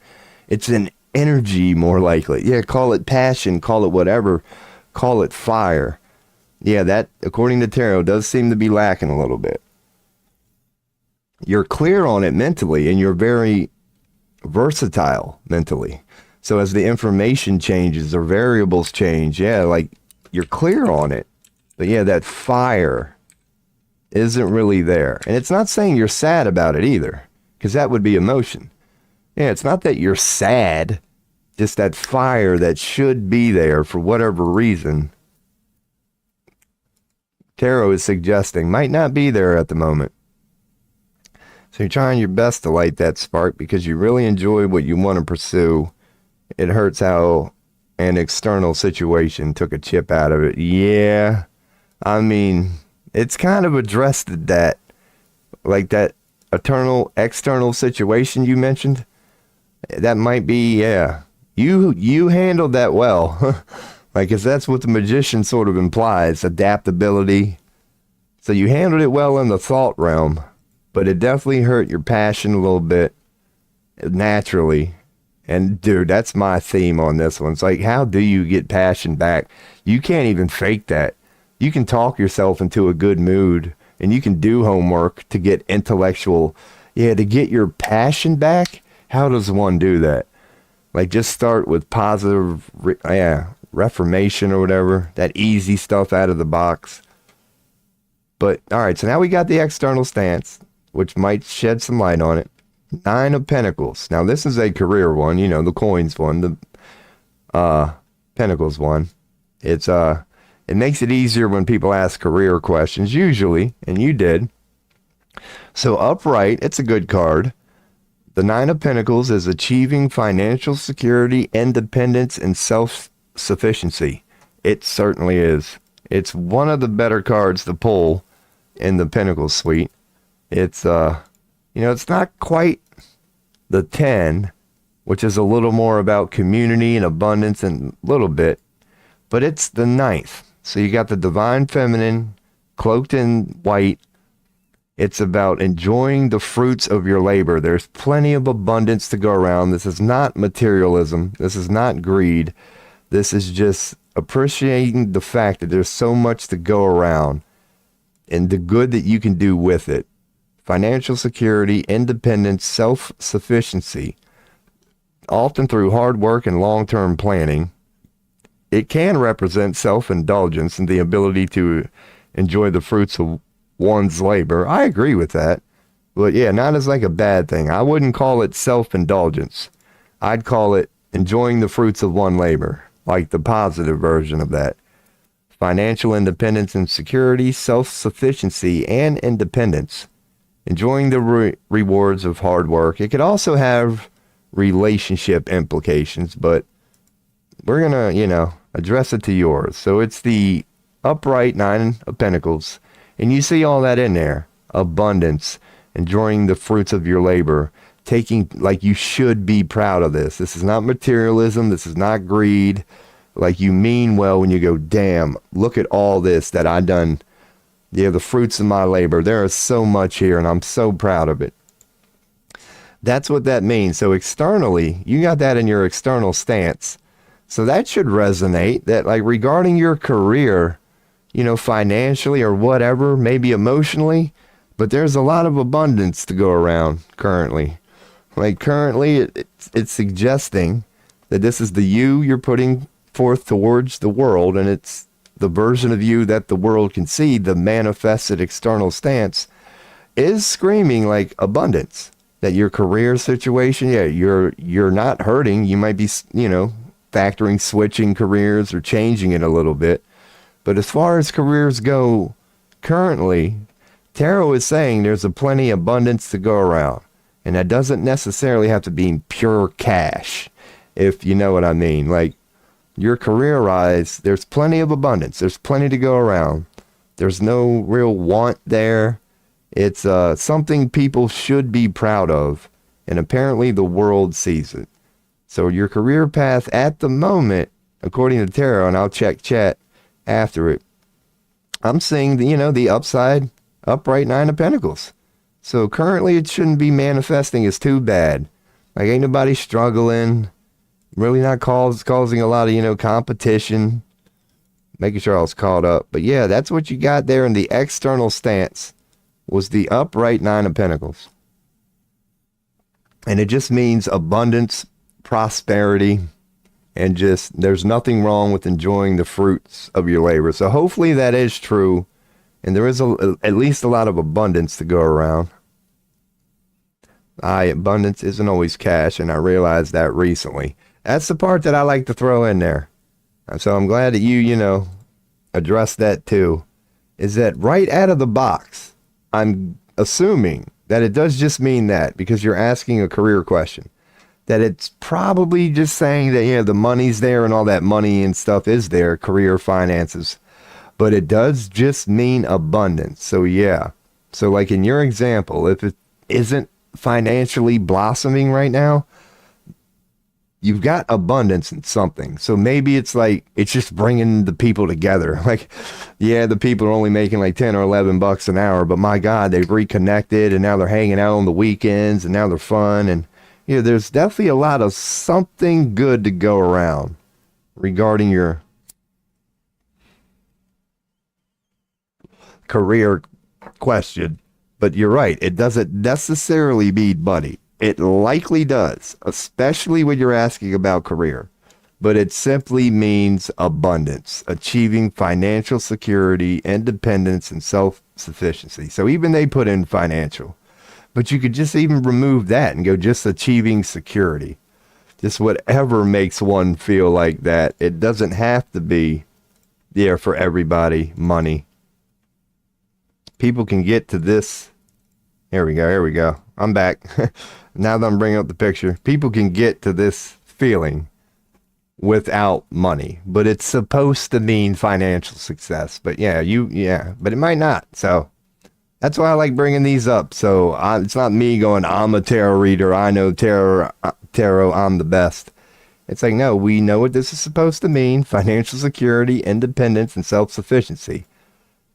It's an energy, more likely. Yeah, call it passion, call it whatever, call it fire. Yeah, that, according to tarot, does seem to be lacking a little bit. You're clear on it mentally, and you're very versatile mentally. So as the information changes or variables change, like you're clear on it. But yeah, that fire isn't really there. And it's not saying you're sad about it either, because that would be emotion. Yeah, it's not that you're sad, just that fire that should be there for whatever reason tarot is suggesting might not be there at the moment. So you're trying your best to light that spark because you really enjoy what you want to pursue. It hurts how an external situation took a chip out of it. Yeah, I mean, it's kind of addressed that, like that external situation you mentioned. That might be, yeah. You handled that well. Like, 'cause that's what the magician sort of implies, adaptability. So you handled it well in the thought realm, but it definitely hurt your passion a little bit naturally. And dude, that's my theme on this one. It's like, how do you get passion back? You can't even fake that. You can talk yourself into a good mood, and you can do homework to get intellectual. Yeah, to get your passion back. How does one do that? Like, just start with positive, reformation or whatever. That easy stuff out of the box. But, all right, so now we got the external stance, which might shed some light on it. 9 of Pentacles. Now, this is a career one, you know, the coins one, the Pentacles one. It makes it easier when people ask career questions, usually, and you did. So, upright, it's a good card. The 9 of Pentacles is achieving financial security, independence, and self-sufficiency. It certainly is. It's one of the better cards to pull in the Pentacles suite. It's, it's not quite the 10, which is a little more about community and abundance and a little bit, but it's the 9th. So you got the divine feminine cloaked in white. It's about enjoying the fruits of your labor. There's plenty of abundance to go around. This is not materialism. This is not greed. This is just appreciating the fact that there's so much to go around and the good that you can do with it. Financial security, independence, self-sufficiency, often through hard work and long-term planning. It can represent self-indulgence and the ability to enjoy the fruits of one's labor. I agree with that. But yeah, not as like a bad thing. I wouldn't call it self-indulgence. I'd call it enjoying the fruits of one labor, like the positive version of that. Financial independence and security, self-sufficiency, and independence. Enjoying the rewards of hard work. It could also have relationship implications, but we're going to, address it to yours. So it's the upright 9 of Pentacles. And you see all that in there. Abundance, enjoying the fruits of your labor, taking, like, you should be proud of this. This is not materialism. This is not greed. Like, you mean well when you go, damn, look at all this that I done. Yeah, the fruits of my labor. There is so much here, and I'm so proud of it. That's what that means. So externally, you got that in your external stance. So that should resonate, that, like, regarding your career, financially or whatever, maybe emotionally, but there's a lot of abundance to go around currently. Like, currently, it's suggesting that this is the you you're putting forth towards the world, and it's the version of you that the world can see. The manifested external stance is screaming like abundance, that your career situation, yeah, you're not hurting. You might be, factoring switching careers or changing it a little bit. But as far as careers go currently, tarot is saying there's a plenty abundance to go around. And that doesn't necessarily have to be pure cash, if you know what I mean. Like, your career-wise, there's plenty of abundance. There's plenty to go around. There's no real want there. It's something people should be proud of. And apparently the world sees it. So your career path at the moment, according to tarot, and I'll check chat after it, I'm seeing the upside, upright 9 of Pentacles. So currently it shouldn't be manifesting as too bad. Like, ain't nobody struggling, really not causing a lot of, competition, making sure I was caught up. But yeah, that's what you got there in the external stance, was the upright 9 of Pentacles. And it just means abundance, prosperity, and just there's nothing wrong with enjoying the fruits of your labor. So hopefully that is true, and there is at least a lot of abundance to go around. Abundance isn't always cash, and I realized that recently. That's the part that I like to throw in there. So I'm glad that you addressed that too. is that right out of the box, I'm assuming that it does just mean that because you're asking a career question, that it's probably just saying that, the money's there and all that money and stuff is there, career finances, but it does just mean abundance. So yeah. So like in your example, if it isn't financially blossoming right now, you've got abundance in something. So maybe it's like, it's just bringing the people together. Like, yeah, the people are only making like 10 or 11 bucks an hour, but my God, they've reconnected and now they're hanging out on the weekends and now they're fun. And, there's definitely a lot of something good to go around regarding your career question. But you're right. It doesn't necessarily mean money. It likely does, especially when you're asking about career. But it simply means abundance, achieving financial security, independence, and self-sufficiency. So even they put in financial. But you could just even remove that and go just achieving security. Just whatever makes one feel like that. It doesn't have to be there for everybody, money. People can get to this. Here we go. I'm back. Now that I'm bringing up the picture, people can get to this feeling without money, but it's supposed to mean financial success. But but it might not. So that's why I like bringing these up. So it's not me going, I'm a tarot reader. I know tarot. I'm the best. It's like, no, we know what this is supposed to mean. Financial security, independence, and self-sufficiency.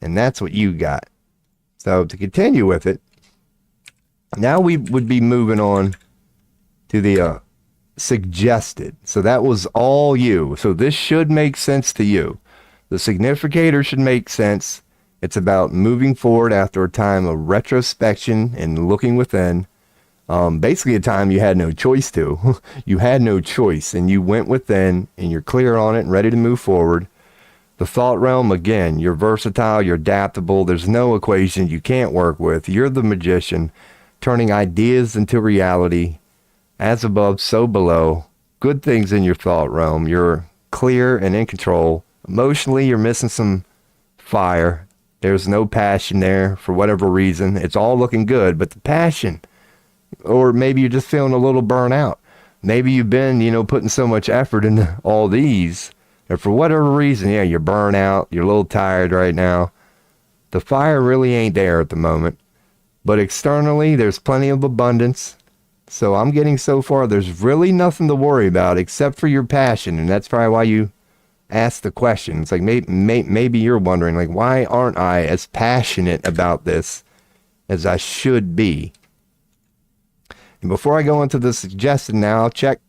And that's what you got. So to continue with it, now we would be moving on to the suggested. So that was all you. So this should make sense to you. The significator should make sense. It's about moving forward after a time of retrospection and looking within. Basically a time you had no choice to. You had no choice and you went within and you're clear on it and ready to move forward. The thought realm, again, you're versatile, you're adaptable. There's no equation you can't work with. You're the magician, turning ideas into reality. As above, so below. Good things in your thought realm. You're clear and in control. Emotionally, you're missing some fire. There's no passion there for whatever reason. It's all looking good, but the passion, or maybe you're just feeling a little burnt out. Maybe you've been, putting so much effort into all these, and for whatever reason, you're burnt out. You're a little tired right now. The fire really ain't there at the moment, but externally, there's plenty of abundance. So I'm getting so far, there's really nothing to worry about except for your passion, and that's probably why you ask the question. It's like maybe you're wondering, like, why aren't I as passionate about this as I should be? And before I go into the suggested now, I'll check.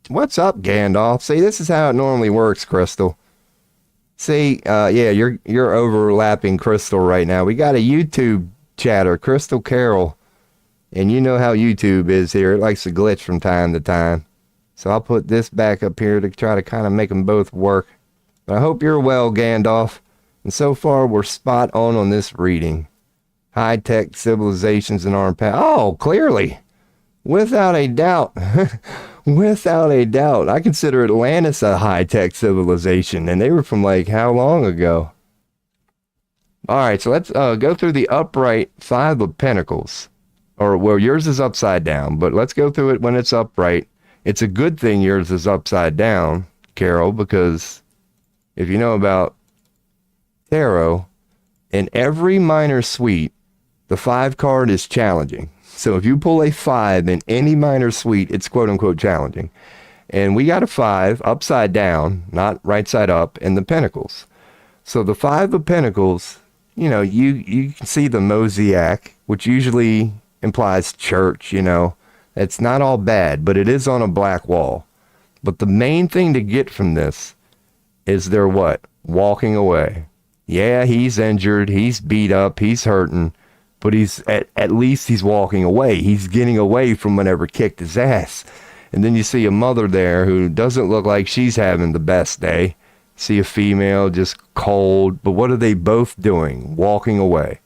What's up, Gandalf? See, this is how it normally works, Crystal. See, you're overlapping Crystal right now. We got a YouTube chatter, Crystal Carroll. And you know how YouTube is here. It likes to glitch from time to time. So I'll put this back up here to try to kind of make them both work. But I hope you're well, Gandalf. And so far, we're spot on this reading. High-tech civilizations in our past. Oh, clearly. Without a doubt. Without a doubt. I consider Atlantis a high-tech civilization. And they were from, like, how long ago? All right, so let's go through the upright Five of Pentacles. Or, well, yours is upside down. But let's go through it when it's upright. It's a good thing yours is upside down, Carol, because if you know about tarot, in every minor suite, the 5 card is challenging. So if you pull a 5 in any minor suite, it's quote-unquote challenging. And we got a 5 upside down, not right side up, in the Pentacles. So the 5 of Pentacles, you can see the mosaic, which usually implies church, It's not all bad, but it is on a black wall. But the main thing to get from this is they're what? Walking away. Yeah, he's injured, he's beat up, he's hurting, but he's at least he's walking away. He's getting away from whatever kicked his ass. And then you see a mother there who doesn't look like she's having the best day. See a female just cold, but what are they both doing? Walking away.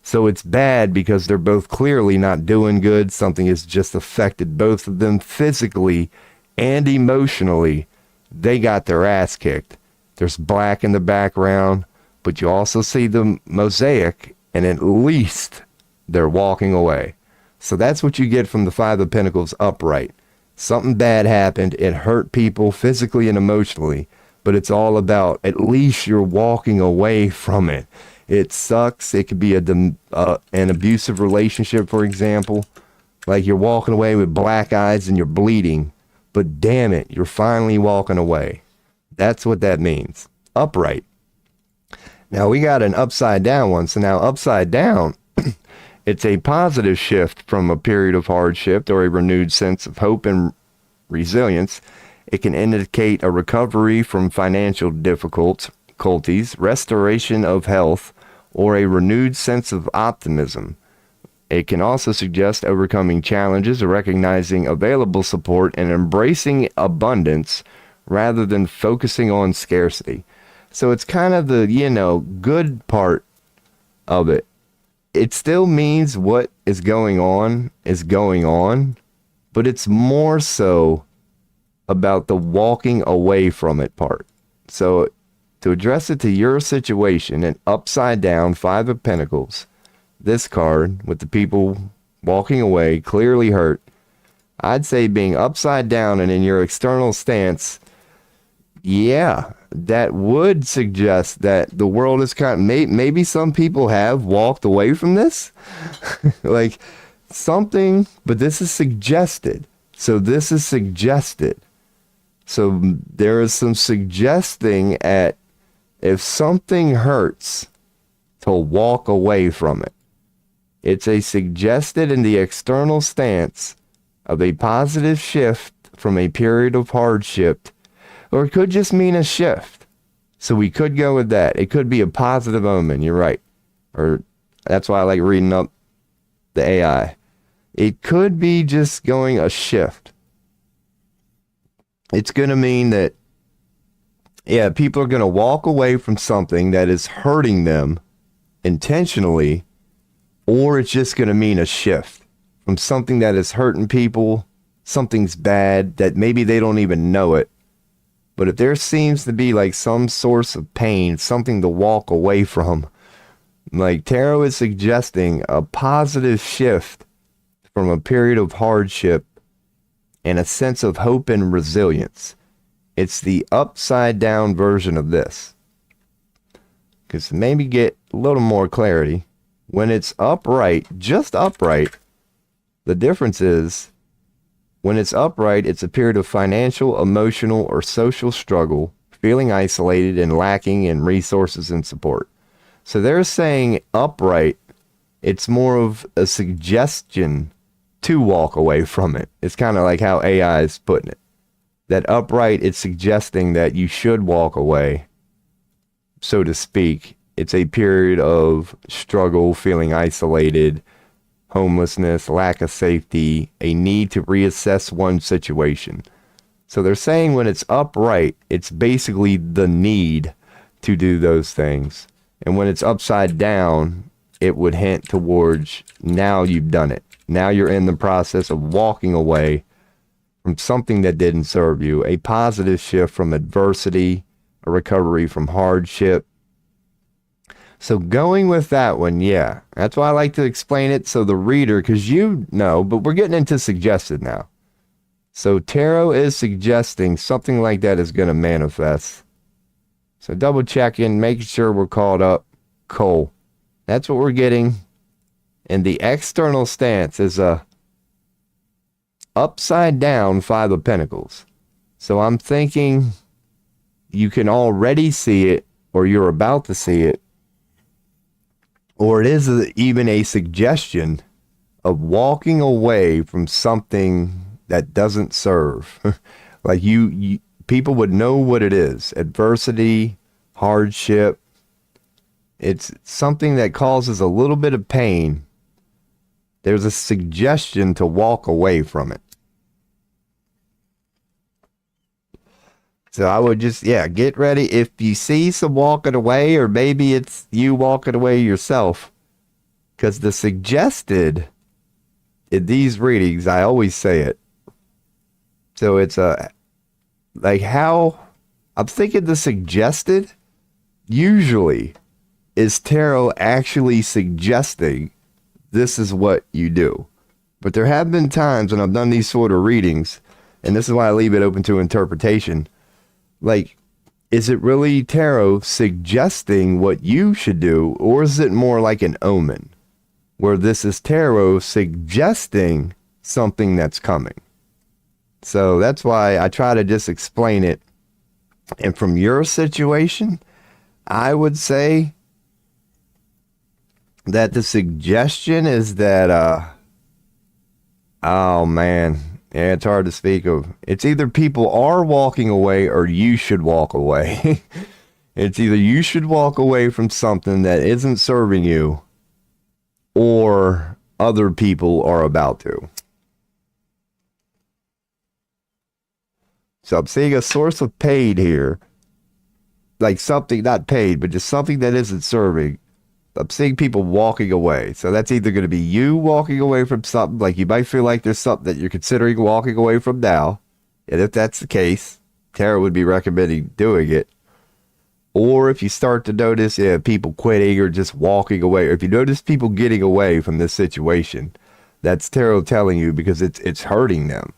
So it's bad because they're both clearly not doing good. Something has just affected both of them physically and emotionally. They got their ass kicked. There's black in the background. but you also see the mosaic, and at least they're walking away. So that's what you get from the Five of Pentacles upright. Something bad happened. It hurt people physically and emotionally, but it's all about at least you're walking away from it. It sucks. It could be an abusive relationship, for example. Like you're walking away with black eyes and you're bleeding, but damn it, you're finally walking away. That's what that means. Upright. Now we got an upside down one. So now upside down, it's a positive shift from a period of hardship or a renewed sense of hope and resilience. It can indicate a recovery from financial difficulties, restoration of health, or a renewed sense of optimism. It can also suggest overcoming challenges or recognizing available support and embracing abundance rather than focusing on scarcity. So it's kind of the, good part of it. It still means what is going on, but it's more so about the walking away from it part. So to address it to your situation, an upside down Five of Pentacles, this card with the people walking away, clearly hurt, I'd say being upside down and in your external stance, yeah, that would suggest that the world is maybe some people have walked away from this, like something, but this is suggested. So this is suggested. So there is some suggesting at if something hurts to walk away from it. It's a suggested in the external stance of a positive shift from a period of hardship, or it could just mean a shift. So we could go with that. It could be a positive omen. You're right. Or that's why I like reading up the AI. It could be just going a shift. It's going to mean that, yeah, people are going to walk away from something that is hurting them intentionally, or it's just going to mean a shift from something that is hurting people. Something's bad that maybe they don't even know it. But if there seems to be like some source of pain, something to walk away from, like tarot is suggesting a positive shift from a period of hardship and a sense of hope and resilience. It's the upside down version of this. Because to maybe get a little more clarity, when it's upright, just upright, the difference is when it's upright, it's a period of financial, emotional, or social struggle, feeling isolated and lacking in resources and support. So they're saying upright, it's more of a suggestion to walk away from it. It's kind of like how AI is putting it. That upright, it's suggesting that you should walk away, so to speak. It's a period of struggle, feeling isolated, homelessness, lack of safety, a need to reassess one's situation. So they're saying when it's upright, it's basically the need to do those things. And when it's upside down, it would hint towards now you've done it. Now you're in the process of walking away from something that didn't serve you. A positive shift from adversity, a recovery from hardship. So going with that one, yeah, that's why I like to explain it so the reader, because but we're getting into suggested now. So tarot is suggesting something like that is going to manifest. So double checking, making sure we're caught up. Cool. That's what we're getting. And the external stance is a upside down Five of Pentacles. So I'm thinking you can already see it, or you're about to see it. Or it is even a suggestion of walking away from something that doesn't serve. Like you people would know what it is. Adversity, hardship. It's something that causes a little bit of pain. There's a suggestion to walk away from it. So I would just, get ready. If you see some walking away, or maybe it's you walking away yourself, because the suggested in these readings, I always say it. So it's like how I'm thinking the suggested, usually is tarot actually suggesting this is what you do? But there have been times when I've done these sort of readings, and this is why I leave it open to interpretation. Like, is it really tarot suggesting what you should do, or is it more like an omen, where this is tarot suggesting something that's coming? So that's why I try to just explain it. And from your situation, I would say that the suggestion is that, oh man, yeah, it's hard to speak of. It's either people are walking away or you should walk away. It's either you should walk away from something that isn't serving you, or other people are about to. So I'm seeing a source of paid here. Like something, not paid, but just something that isn't serving. I'm seeing people walking away. So that's either going to be you walking away from something. Like you might feel like there's something that you're considering walking away from now. And if that's the case, tarot would be recommending doing it. Or if you start to notice people quitting or just walking away, or if you notice people getting away from this situation, that's tarot telling you, because it's hurting them.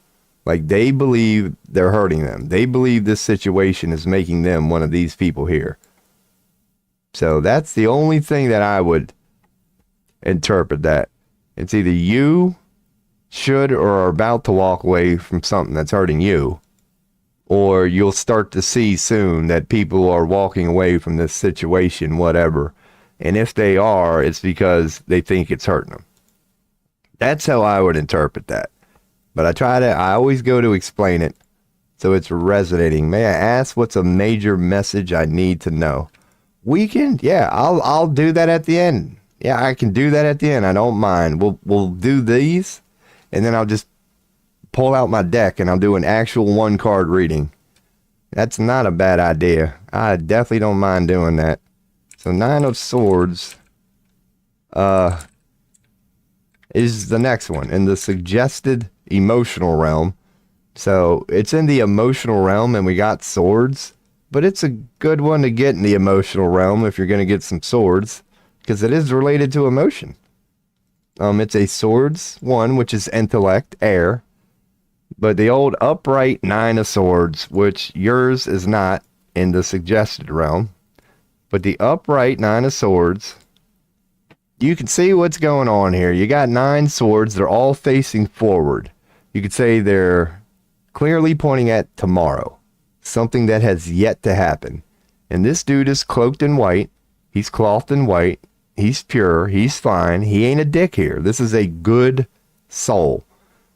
Like they believe they're hurting them. They believe this situation is making them one of these people here. So that's the only thing that I would interpret that. It's either you should or are about to walk away from something that's hurting you, or you'll start to see soon that people are walking away from this situation, whatever. And if they are, it's because they think it's hurting them. That's how I would interpret that. But I always go to explain it so it's resonating. May I ask what's a major message I need to know? Weekend? Yeah, I'll do that at the end. Yeah, I can do that at the end. I don't mind. We'll do these, and then I'll just pull out my deck and I'll do an actual one card reading. That's not a bad idea. I definitely don't mind doing that. So 9 of Swords is the next one in the suggested emotional realm. So it's in the emotional realm and we got swords, but it's a good one to get in the emotional realm if you're going to get some swords, because it is related to emotion. It's a swords one, which is intellect, air, but the old upright 9 of Swords, which yours is not in the suggested realm, but the upright 9 of Swords, you can see what's going on here. You got 9 swords. They're all facing forward. You could say they're clearly pointing at tomorrow, something that has yet to happen. And this dude is cloaked in white. He's clothed in white. He's pure. He's fine. He ain't a dick here. This is a good soul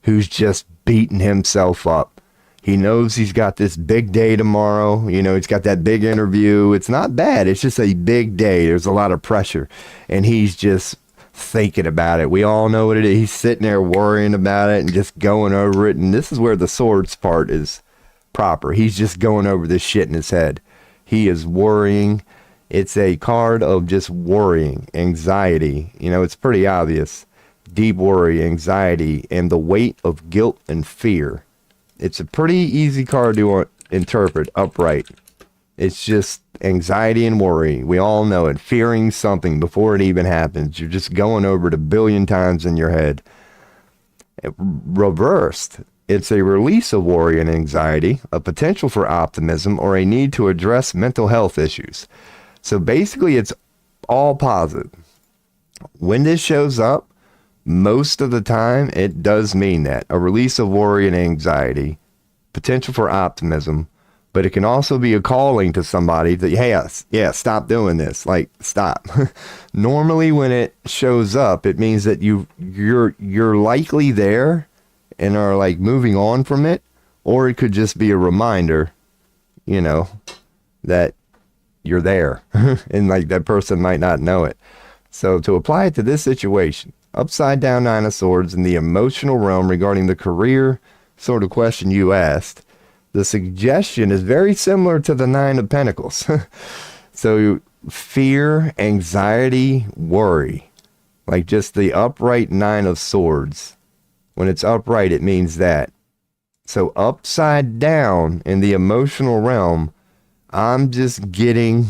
who's just beating himself up. He knows he's got this big day tomorrow. You know, he's got that big interview. It's not bad. It's just a big day. There's a lot of pressure. And he's just thinking about it. We all know what it is. He's sitting there worrying about it and just going over it. And this is where the swords part is proper. He's just going over this shit in his head. He is worrying. It's a card of just worrying, anxiety. You know, it's pretty obvious. Deep worry, anxiety, and the weight of guilt and fear. It's a pretty easy card to interpret upright. It's just anxiety and worry. We all know it. Fearing something before it even happens. You're just going over it a billion times in your head. Reversed, it's a release of worry and anxiety, a potential for optimism, or a need to address mental health issues. So basically, it's all positive. When this shows up, most of the time, it does mean that. A release of worry and anxiety, potential for optimism, but it can also be a calling to somebody that, hey, stop doing this. Like, stop. Normally, when it shows up, it means that you're likely there and are like moving on from it, or it could just be a reminder, you know, that you're there, and like that person might not know it. So to apply it to this situation, upside down 9 of Swords in the emotional realm regarding the career sort of question you asked, the suggestion is very similar to the 9 of Pentacles. So fear, anxiety, worry, like just the upright 9 of Swords. When it's upright, it means that. So upside down in the emotional realm, I'm just getting,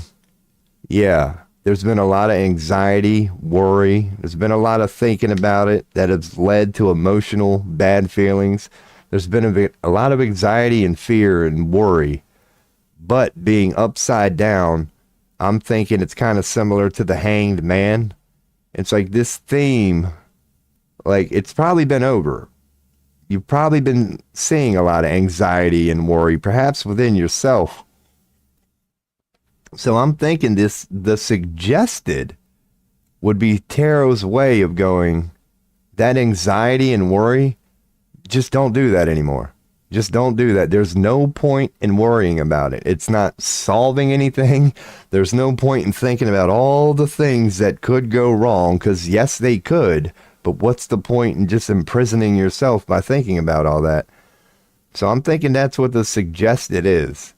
the There's been a lot of anxiety, worry. There's been a lot of thinking about it that has led to emotional bad feelings. There's been a lot of anxiety and fear and worry. But being upside down, I'm thinking it's kind of similar to the Hanged Man. It's like this theme, like it's probably been over. You've probably been seeing a lot of anxiety and worry, perhaps within yourself. So I'm thinking the suggested would be tarot's way of going, that anxiety and worry, just don't do that anymore. Just don't do that. There's no point in worrying about it. It's not solving anything. There's no point in thinking about all the things that could go wrong, because yes, they could, but what's the point in just imprisoning yourself by thinking about all that? So I'm thinking that's what the suggested is.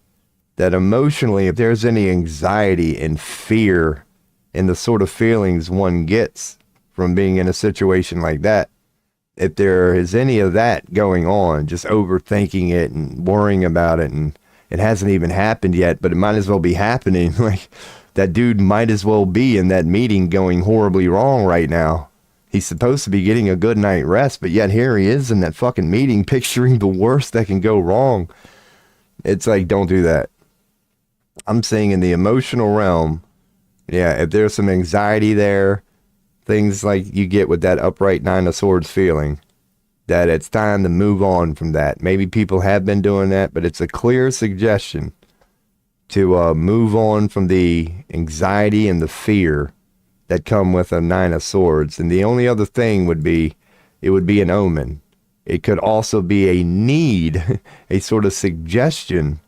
That emotionally, if there's any anxiety and fear in the sort of feelings one gets from being in a situation like that, if there is any of that going on, just overthinking it and worrying about it, and it hasn't even happened yet, but it might as well be happening. Like that dude might as well be in that meeting going horribly wrong right now. He's supposed to be getting a good night rest, but yet here he is in that fucking meeting picturing the worst that can go wrong. It's like, don't do that. I'm saying in the emotional realm, yeah, if there's some anxiety there, things like you get with that upright Nine of Swords feeling, that it's time to move on from that. Maybe people have been doing that, but it's a clear suggestion to move on from the anxiety and the fear that come with a Nine of Swords. And the only other thing would be, it would be an omen. It could also be a need, a sort of suggestion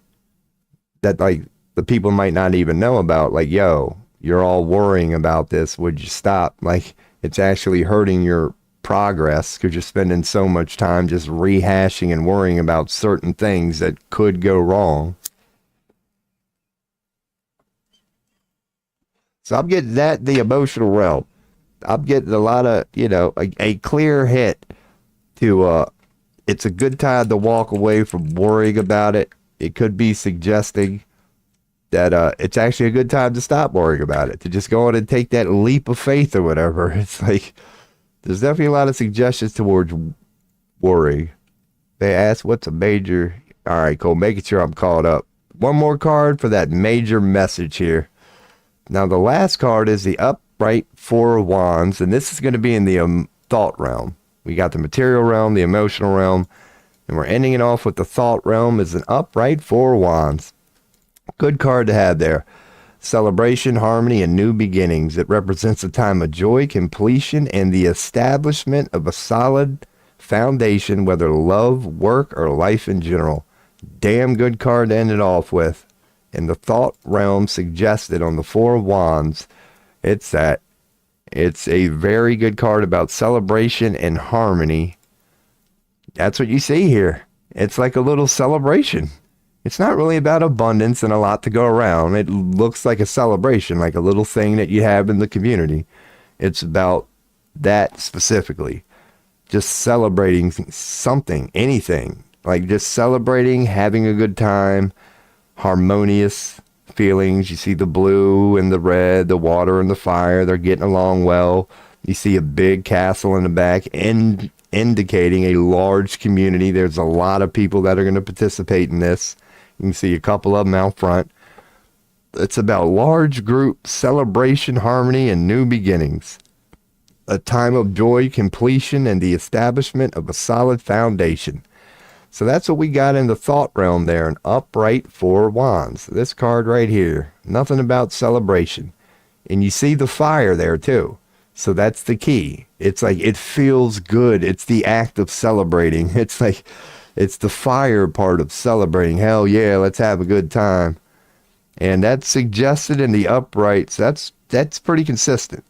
that like the people might not even know about. Like, yo, you're all worrying about this. Would you stop? Like, it's actually hurting your progress because you're spending so much time just rehashing and worrying about certain things that could go wrong. So I'm getting that, the emotional realm. I'm getting a lot of, a clear hit to, it's a good time to walk away from worrying about it. It could be suggesting that it's actually a good time to stop worrying about it, to just go on and take that leap of faith or whatever. It's like, there's definitely a lot of suggestions towards worry. They ask, what's a major? All right, cool. Making sure I'm caught up. One more card for that major message here. Now, the last card is the upright Four of Wands, and this is going to be in the thought realm. We got the material realm, the emotional realm, and we're ending it off with the thought realm is an upright Four of Wands. Good card to have there. Celebration, harmony, and new beginnings. It represents a time of joy, completion, and the establishment of a solid foundation, whether love, work, or life in general. Damn good card to end it off with. In the thought realm suggested on the Four of Wands, it's a very good card about celebration and harmony. That's what you see here. It's like a little celebration. It's not really about abundance and a lot to go around. It looks like a celebration, like a little thing that you have in the community. It's about that specifically. Just celebrating something, anything. Like just celebrating, having a good time, harmonious feelings. You see the blue and the red, the water and the fire. They're getting along well. You see a big castle in the back and indicating a large community. There's a lot of people that are going to participate in this. You can see a couple of them out front. It's about large group celebration, harmony, and new beginnings. A time of joy, completion, and the establishment of a solid foundation. So that's what we got in the thought realm there, an upright Four of Wands. This card right here, nothing about celebration. And you see the fire there too. So that's the key. It's like, it feels good. It's the act of celebrating. It's like, it's the fire part of celebrating. Hell yeah, let's have a good time. And that's suggested in the uprights. That's pretty consistent.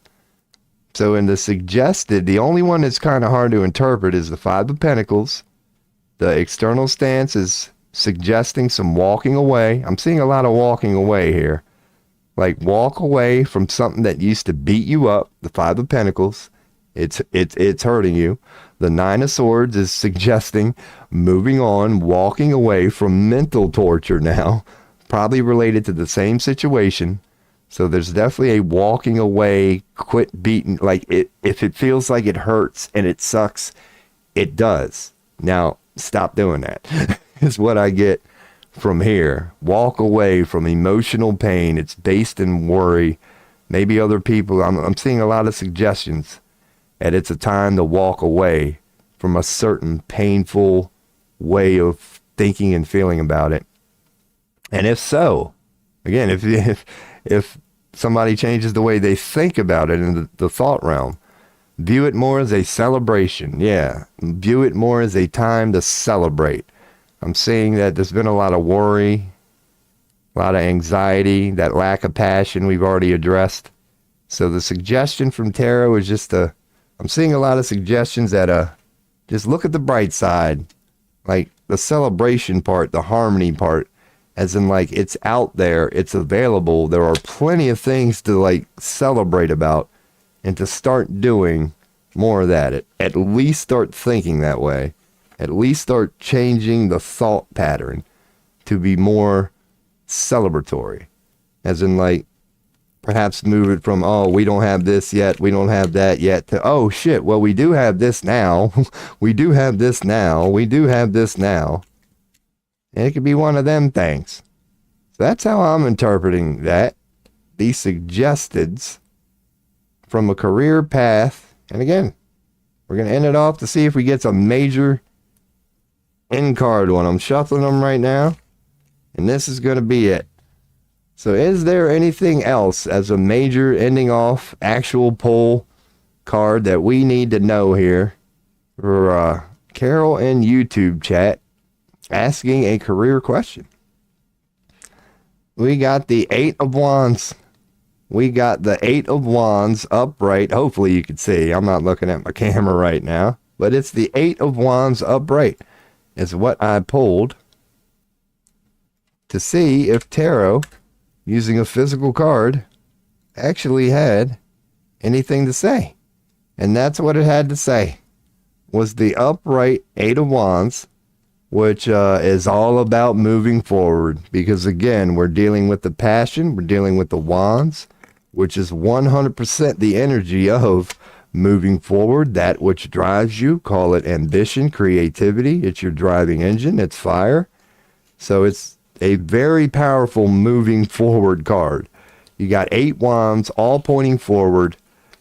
So in the suggested, the only one that's kind of hard to interpret is the Five of Pentacles. The external stance is suggesting some walking away. I'm seeing a lot of walking away here. Like walk away from something that used to beat you up. The Five of Pentacles. It's hurting you. The Nine of Swords is suggesting moving on, walking away from mental torture now. Probably related to the same situation. So there's definitely a walking away, quit beating. Like if it feels like it hurts and it sucks, it does. Now stop doing that. Is what I get from here. Walk away from emotional pain. It's based in worry. Maybe other people. I'm seeing a lot of suggestions, and it's a time to walk away from a certain painful way of thinking and feeling about it. And if so, again, if somebody changes the way they think about it in the thought realm, view it more as a celebration. Yeah, view it more as a time to celebrate. I'm seeing that there's been a lot of worry, a lot of anxiety, that lack of passion we've already addressed. So the suggestion from tarot is just I'm seeing a lot of suggestions that just look at the bright side, like the celebration part, the harmony part, as in like it's out there, it's available. There are plenty of things to like celebrate about and to start doing more of that. At least start thinking that way. At least start changing the thought pattern to be more celebratory. As in like perhaps move it from, oh, we don't have this yet, we don't have that yet, to, oh shit, well, we do have this now. We do have this now. We do have this now. And it could be one of them things. So that's how I'm interpreting that. These suggesteds from a career path. And again, we're going to end it off to see if we get some major end card one. I'm shuffling them right now. And this is going to be it. So is there anything else as a major ending off actual pull card that we need to know here for Carol in YouTube chat asking a career question? We got the 8 of Wands. We got the 8 of Wands upright. Hopefully you can see. I'm not looking at my camera right now. But it's the 8 of Wands upright. Is what I pulled to see if tarot, using a physical card, actually had anything to say. And that's what it had to say. Was the upright 8 of Wands, which is all about moving forward. Because again, we're dealing with the passion, we're dealing with the wands, which is 100% the energy of moving forward, that which drives you. Call it ambition, creativity. It's your driving engine, it's fire. So it's a very powerful moving forward card. You got 8 wands all pointing forward.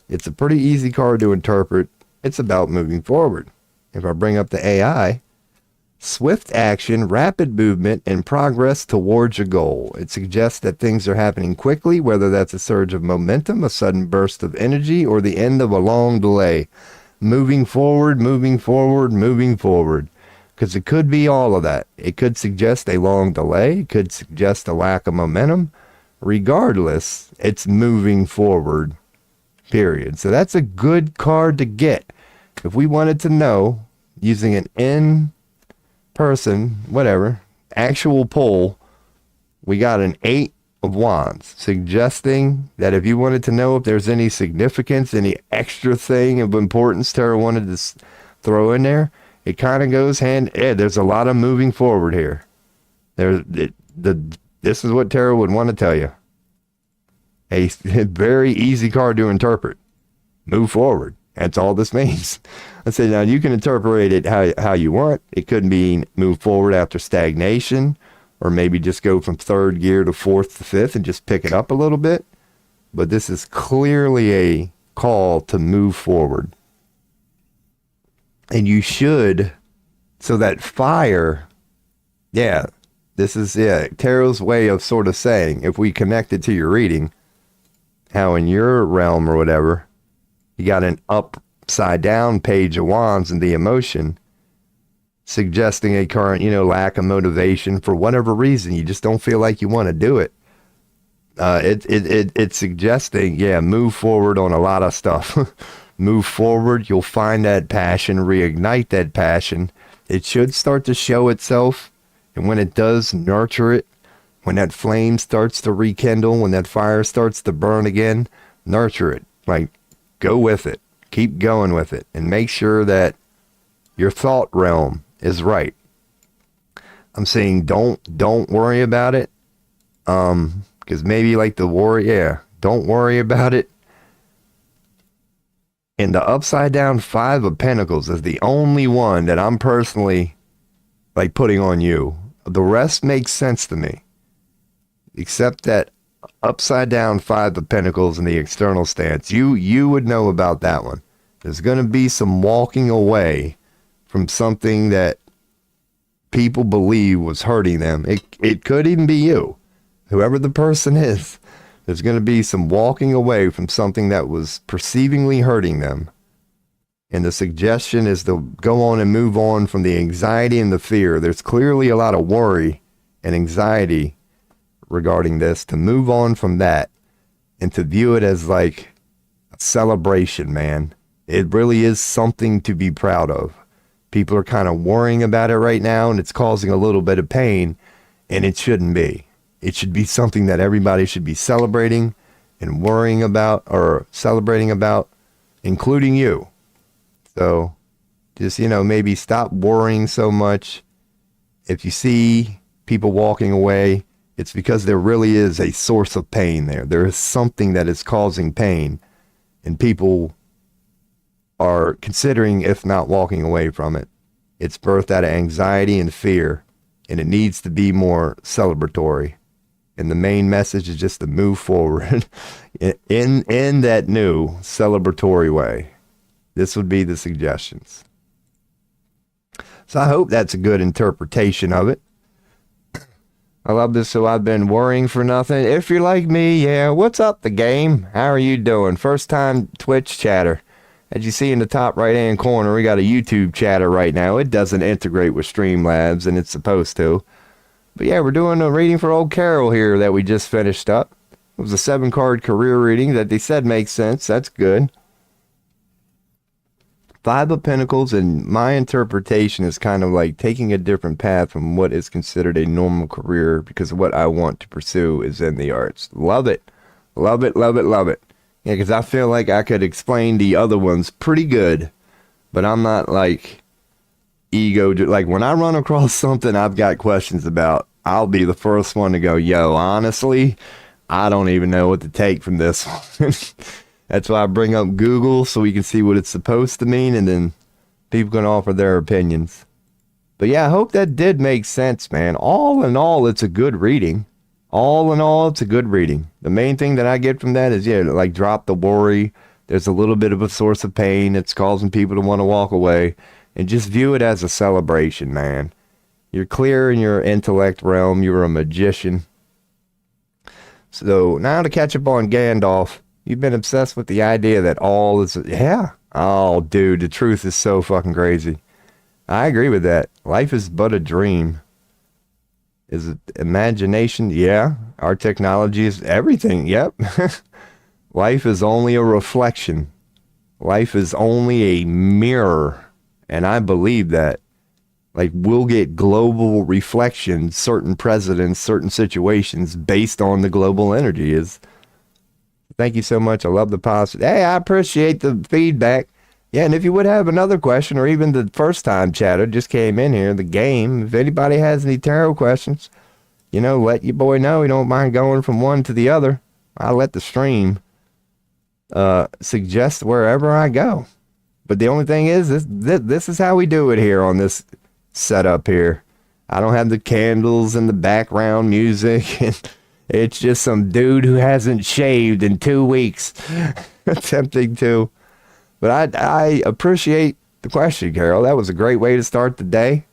It's a pretty easy card to interpret. It's about moving forward. If I bring up the AI, swift action, rapid movement, and progress towards a goal. It suggests that things are happening quickly, whether that's a surge of momentum, a sudden burst of energy, or the end of a long delay. Moving forward, moving forward, moving forward. Because it could be all of that. It could suggest a long delay. It could suggest a lack of momentum. Regardless, it's moving forward, period. So that's a good card to get. If we wanted to know, using an in-person, whatever, actual pull, we got an 8 of Wands, suggesting that if you wanted to know if there's any significance, any extra thing of importance Tara wanted to throw in there, it kind of goes hand. There's a lot of moving forward here. This is what Tarot would want to tell you. A very easy card to interpret. Move forward. That's all this means. I said, now you can interpret it how you want. It could mean move forward after stagnation, or maybe just go from 3rd gear to 4th to 5th and just pick it up a little bit. But this is clearly a call to move forward. And you should, so that fire, this is Tarot's way of sort of saying, if we connect it to your reading, how in your realm or whatever, you got an upside down page of wands and the emotion, suggesting a current, lack of motivation for whatever reason. You just don't feel like you want to do it. It's suggesting, move forward on a lot of stuff. Move forward, you'll find that passion, reignite that passion. It should start to show itself, and when it does, nurture it. When that flame starts to rekindle, when that fire starts to burn again, nurture it. Like, go with it. Keep going with it, and make sure that your thought realm is right. I'm saying don't worry about it. Because because maybe like the worry, yeah, don't worry about it. And the upside down 5 of Pentacles is the only one that I'm personally like putting on you. The rest makes sense to me, except that upside down 5 of Pentacles in the external stance. You would know about that one. There's going to be some walking away from something that people believe was hurting them. It could even be you, whoever the person is. There's going to be some walking away from something that was perceivingly hurting them. And the suggestion is to go on and move on from the anxiety and the fear. There's clearly a lot of worry and anxiety regarding this, to move on from that and to view it as like a celebration, man. It really is something to be proud of. People are kind of worrying about it right now, and it's causing a little bit of pain, and it shouldn't be. It should be something that everybody should be celebrating and worrying about, or celebrating about, including you. So just, maybe stop worrying so much. If you see people walking away, it's because there really is a source of pain there. There is something that is causing pain, and people are considering, if not walking away from it. It's birthed out of anxiety and fear, and it needs to be more celebratory. And the main message is just to move forward in that new celebratory way. This would be the suggestions. So I hope that's a good interpretation of it. I love this. So I've been worrying for nothing. If you're like me, yeah, what's up, the game? How are you doing? First time Twitch chatter. As you see in the top right hand corner, we got a YouTube chatter right now. It doesn't integrate with Streamlabs, and it's supposed to. But yeah, we're doing a reading for old Carol here that we just finished up. It was a 7-card career reading that they said makes sense. That's good. 5 of Pentacles, and my interpretation is kind of like taking a different path from what is considered a normal career, because what I want to pursue is in the arts. Love it. Love it, love it, love it. Yeah, because I feel like I could explain the other ones pretty good, but I'm not like like when I run across something I've got questions about, I'll be the first one to go, yo, honestly, I don't even know what to take from this one. That's why I bring up Google, so we can see what it's supposed to mean, and then people can offer their opinions. But yeah, I hope that did make sense, man. All in all, it's a good reading. All in all, it's a good reading. The main thing that I get from that is, yeah, like drop the worry. There's a little bit of a source of pain. It's causing people to want to walk away. And just view it as a celebration, man. You're clear in your intellect realm. You're a magician. So now to catch up on Gandalf. You've been obsessed with the idea that all is... Yeah. Oh, dude, the truth is so fucking crazy. I agree with that. Life is but a dream. Is it imagination? Yeah. Our technology is everything. Yep. Life is only a reflection. Life is only a mirror. And I believe that. Like, we'll get global reflections, certain presidents, certain situations based on the global energy. Thank you so much. I love the positive. Hey, I appreciate the feedback. Yeah, and if you would have another question, or even the first time chatter just came in here, the game, if anybody has any tarot questions, let your boy know. He don't mind going from one to the other. I'll let the stream suggest wherever I go. But the only thing is, this is how we do it here on this setup here. I don't have the candles and the background music, and it's just some dude who hasn't shaved in 2 weeks attempting to. But I appreciate the question, Carol. That was a great way to start the day.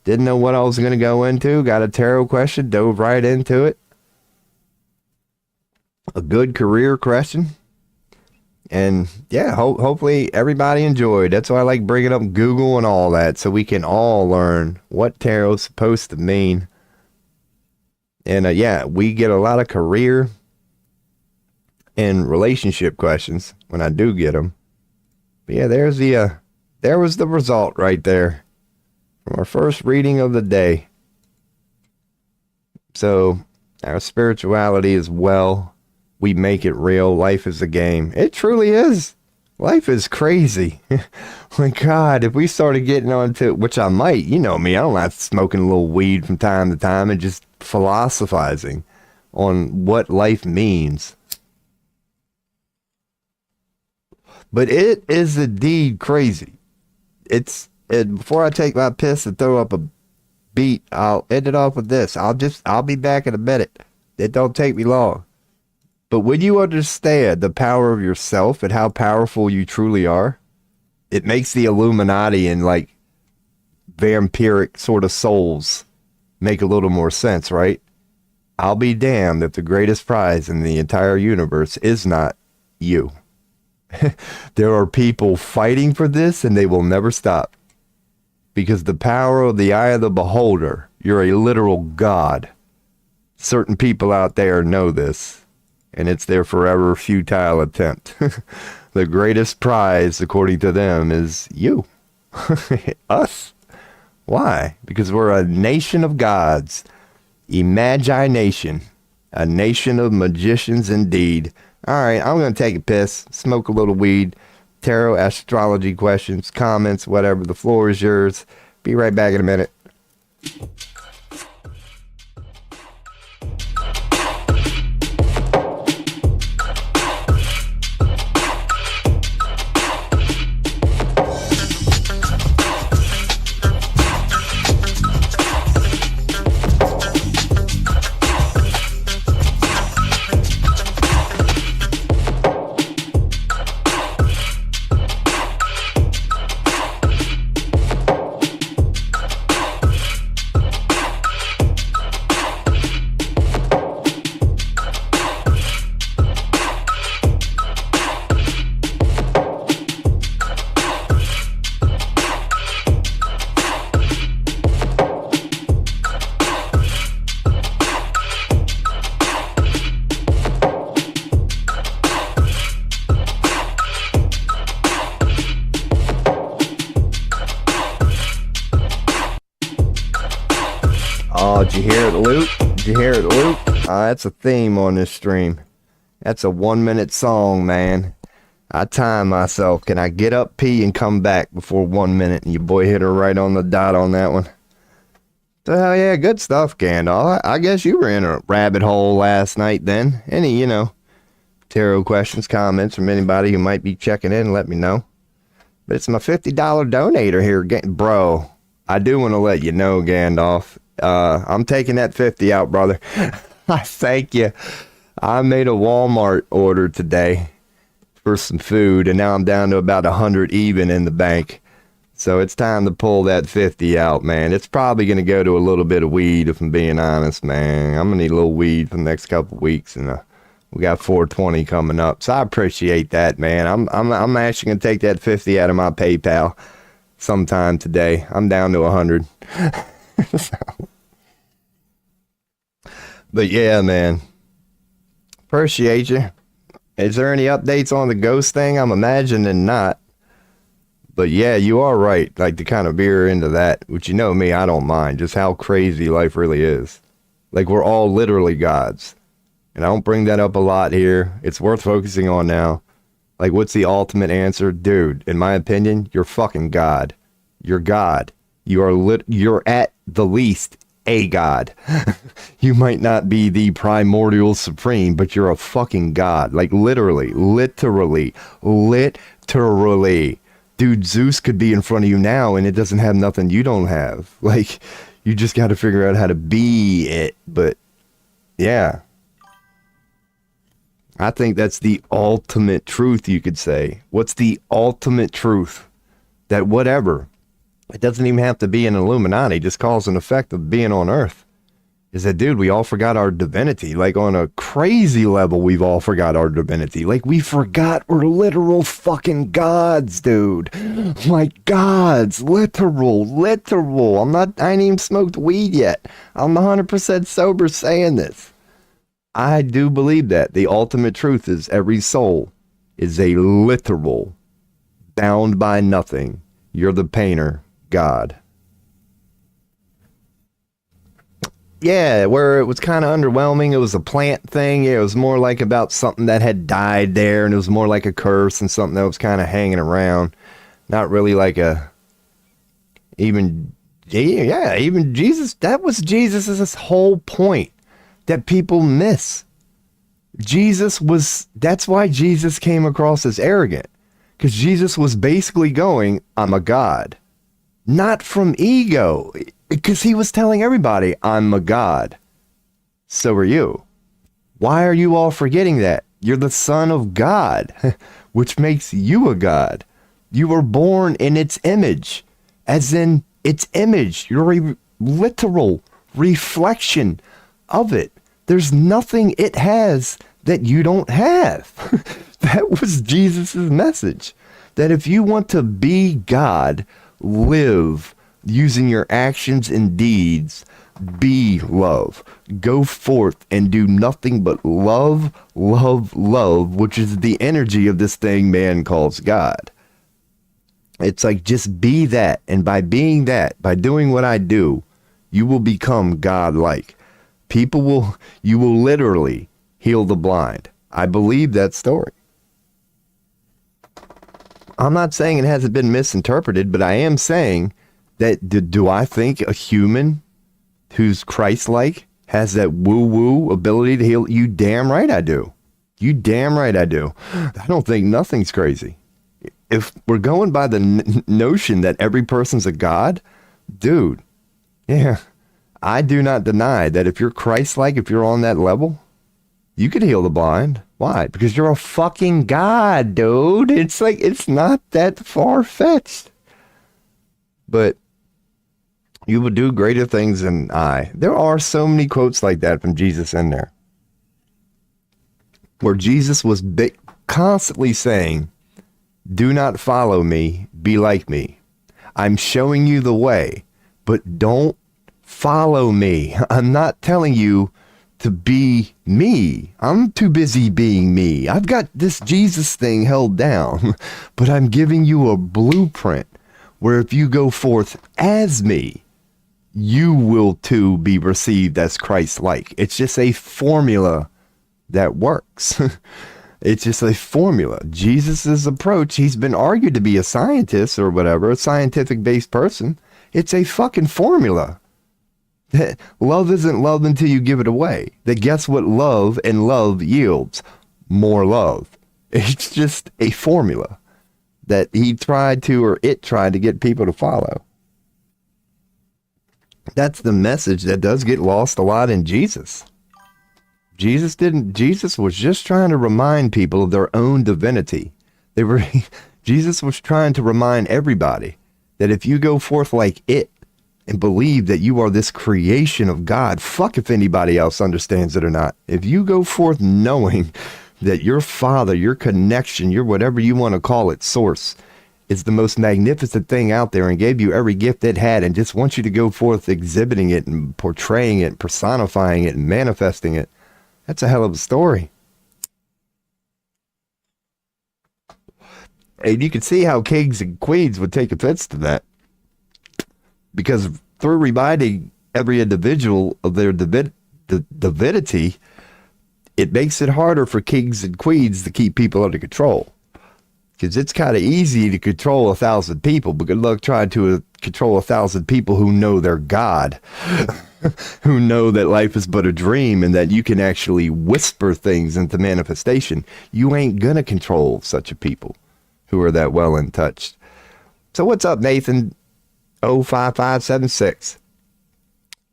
Didn't know what I was going to go into. Got a tarot question, dove right into it. A good career question. And yeah, hopefully everybody enjoyed. That's why I like bringing up Google and all that, so we can all learn what tarot's supposed to mean. And yeah, we get a lot of career and relationship questions when I do get them. But yeah, there was the result right there from our first reading of the day. So our spirituality is well. We make it real. Life is a game. It truly is. Life is crazy. My God, if we started getting onto, which I might, you know me, I don't like smoking a little weed from time to time and just philosophizing. on what life means. But it is indeed crazy. Before I take my piss and throw up a beat, I'll end it off with this. I'll be back in a minute. It don't take me long. But when you understand the power of yourself and how powerful you truly are, it makes the Illuminati and like vampiric sort of souls make a little more sense, right? I'll be damned if the greatest prize in the entire universe is not you. There are people fighting for this and they will never stop. Because the power of the eye of the beholder, you're a literal god. Certain people out there know this, and it's their forever futile attempt. The greatest prize, according to them, is you. Us. Why? Because we're a nation of gods. Imagination. A nation of magicians indeed. All right, I'm going to take a piss, smoke a little weed, tarot, astrology questions, comments, whatever. The floor is yours. Be right back in a minute. Oh, did you hear it, Luke? Did you hear it, Luke? That's a theme on this stream. That's a 1 minute song, man. I time myself. Can I get up, pee, and come back before 1 minute? And your boy hit her right on the dot on that one. So, hell yeah, good stuff, Gandalf. I guess you were in a rabbit hole last night then. Any, tarot questions, comments from anybody who might be checking in, let me know. But it's my $50 donator here. Bro, I do want to let you know, Gandalf. I'm taking that 50 out, brother. I thank you. I made a Walmart order today for some food, and now I'm down to about 100 even in the bank. So it's time to pull that 50 out, man. It's probably going to go to a little bit of weed, if I'm being honest, man. I'm going to need a little weed for the next couple of weeks, and we got 420 coming up. So I appreciate that, man. I'm actually going to take that 50 out of my PayPal sometime today. I'm down to 100. But yeah, man, appreciate you. Is there any updates on the ghost thing? I'm imagining not. But yeah, you are right. Like to kind of veer into that, which you know me, I don't mind. Just how crazy life really is. Like we're all literally gods. And I don't bring that up a lot here. It's worth focusing on now. Like what's the ultimate answer? Dude, in my opinion, you're fucking God. You're God. You're at the least a god. You might not be the primordial supreme, but you're a fucking god. Like literally. Dude, Zeus could be in front of you now and it doesn't have nothing you don't have. Like you just got to figure out how to be it. But yeah, I think that's the ultimate truth, you could say. What's the ultimate truth? That whatever, it doesn't even have to be an Illuminati, just cause and effect of being on Earth. Is that, dude, we all forgot our divinity. Like on a crazy level, we've all forgot our divinity. Like we forgot we're literal fucking gods, dude. Like gods, literal. I ain't even smoked weed yet. I'm 100% sober saying this. I do believe that the ultimate truth is every soul is a literal, bound by nothing. You're the painter, God. Yeah, where it was kind of underwhelming. It was a plant thing. Yeah, it was more like about something that had died there, and it was more like a curse and something that was kind of hanging around. Not really like even Jesus. That was Jesus's whole point. that people miss. That's why Jesus came across as arrogant, because Jesus was basically going, I'm a God, not from ego, because he was telling everybody, I'm a God. So are you. Why are you all forgetting that? You're the son of God, which makes you a God. You were born in its image, as in its image. You're a literal reflection of it. There's nothing it has that you don't have. That was Jesus's message. That if you want to be God, live using your actions and deeds, be love. Go forth and do nothing but love, love, love, which is the energy of this thing man calls God. It's like, just be that. And by being that, by doing what I do, you will become God-like. You will literally heal the blind. I believe that story. I'm not saying it hasn't been misinterpreted, but I am saying that do I think a human who's Christ-like has that woo-woo ability to heal? You damn right I do. You damn right I do. I don't think nothing's crazy. If we're going by the notion that every person's a God, dude, yeah, I do not deny that if you're Christ-like, if you're on that level, you could heal the blind. Why? Because you're a fucking God, dude. It's like, it's not that far-fetched. But you will do greater things than I. There are so many quotes like that from Jesus in there, where Jesus was constantly saying, do not follow me, be like me. I'm showing you the way, but don't follow me. I'm not telling you to be me. I'm too busy being me. I've got this Jesus thing held down, but I'm giving you a blueprint where if you go forth as me, you will too be received as Christ-like. It's just a formula that works. It's just a formula. Jesus's approach, he's been argued to be a scientist or whatever, a scientific-based person. It's a fucking formula. Love isn't love until you give it away. That guess what love and love yields? More love. It's just a formula that it tried to get people to follow. That's the message that does get lost a lot in Jesus. Jesus was just trying to remind people of their own divinity. Jesus was trying to remind everybody that if you go forth like it and believe that you are this creation of God, fuck if anybody else understands it or not. If you go forth knowing that your Father, your connection, your whatever you want to call it, source, is the most magnificent thing out there and gave you every gift it had and just wants you to go forth exhibiting it and portraying it, personifying it and manifesting it, that's a hell of a story. And you can see how kings and queens would take offense to that. Because through reminding every individual of their divinity, it makes it harder for kings and queens to keep people under control. Because it's kind of easy to control 1,000 people, but good luck trying to control 1,000 people who know they're God, who know that life is but a dream and that you can actually whisper things into manifestation. You ain't going to control such a people who are that well in touch. So what's up, Nathan? 05576.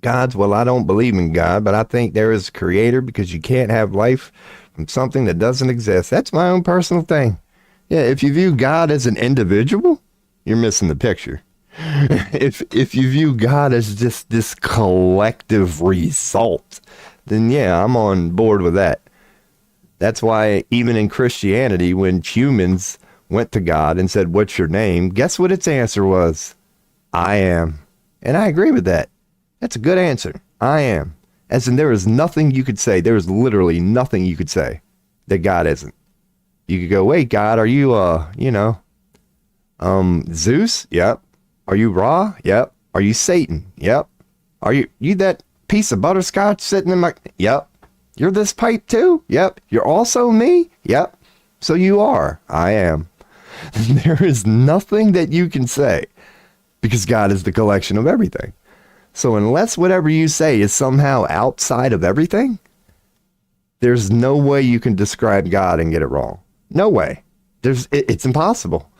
Well, I don't believe in God, but I think there is a creator because you can't have life from something that doesn't exist. That's my own personal thing. Yeah, if you view God as an individual, you're missing the picture. If you view God as just this collective result, then yeah, I'm on board with that. That's why even in Christianity, when humans went to God and said, what's your name? Guess what its answer was? I am. And I agree with that. That's a good answer. I am. As in, there is nothing you could say. There is literally nothing you could say that God isn't. You could go, wait, God, are you, Zeus? Yep. Are you Ra? Yep. Are you Satan? Yep. Are you that piece of butterscotch sitting in my, yep. You're this pipe too? Yep. You're also me? Yep. So you are. I am. There is nothing that you can say because God is the collection of everything. So unless whatever you say is somehow outside of everything, there's no way you can describe God and get it wrong. No way. It's impossible.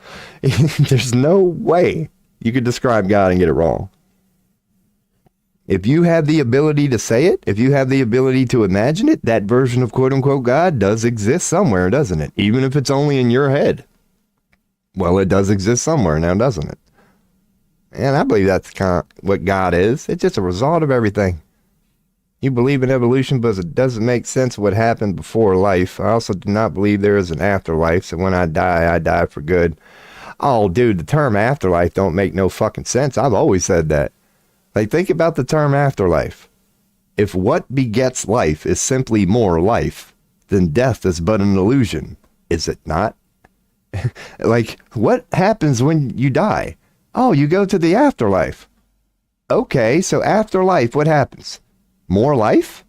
There's no way you could describe God and get it wrong. If you have the ability to say it, if you have the ability to imagine it, that version of quote unquote God does exist somewhere, doesn't it? Even if it's only in your head. Well, it does exist somewhere now, doesn't it? And I believe that's kind of what God is. It's just a result of everything. You believe in evolution, but it doesn't make sense what happened before life. I also do not believe there is an afterlife, so when I die for good. Oh, dude, the term afterlife don't make no fucking sense. I've always said that. Like, think about the term afterlife. If what begets life is simply more life, then death is but an illusion, is it not? Like, what happens when you die? Oh, you go to the afterlife. Okay, so after life, what happens? More life?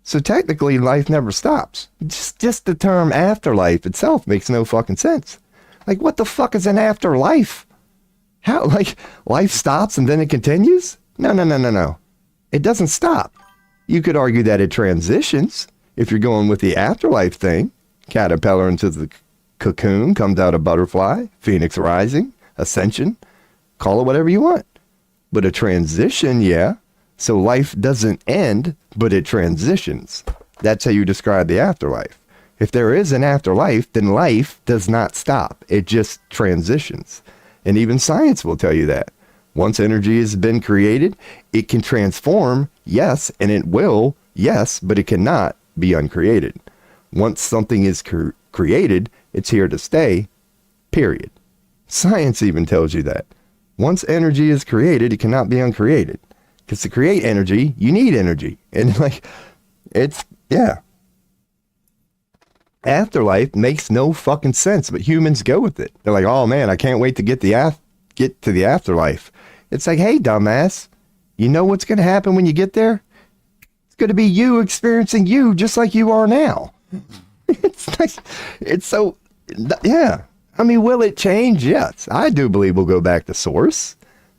So technically, life never stops. Just the term afterlife itself makes no fucking sense. Like, what the fuck is an afterlife? How, like, life stops and then it continues? No. It doesn't stop. You could argue that it transitions if you're going with the afterlife thing. Caterpillar into the cocoon, comes out a butterfly, phoenix rising, ascension, call it whatever you want. But a transition, yeah. So life doesn't end, but it transitions. That's how you describe the afterlife. If there is an afterlife, then life does not stop. It just transitions. And even science will tell you that. Once energy has been created, it can transform, yes, and it will, yes, but it cannot be uncreated. Once something is created, it's here to stay, period. Science even tells you that. Once energy is created, it cannot be uncreated. Because to create energy, you need energy. And like, yeah. Afterlife makes no fucking sense, but humans go with it. They're like, oh man, I can't wait to get to the afterlife. It's like, hey, dumbass, you know what's going to happen when you get there? It's going to be you experiencing you just like you are now. It's like, it's so, yeah. I mean, will it change? Yes. I do believe we'll go back to source.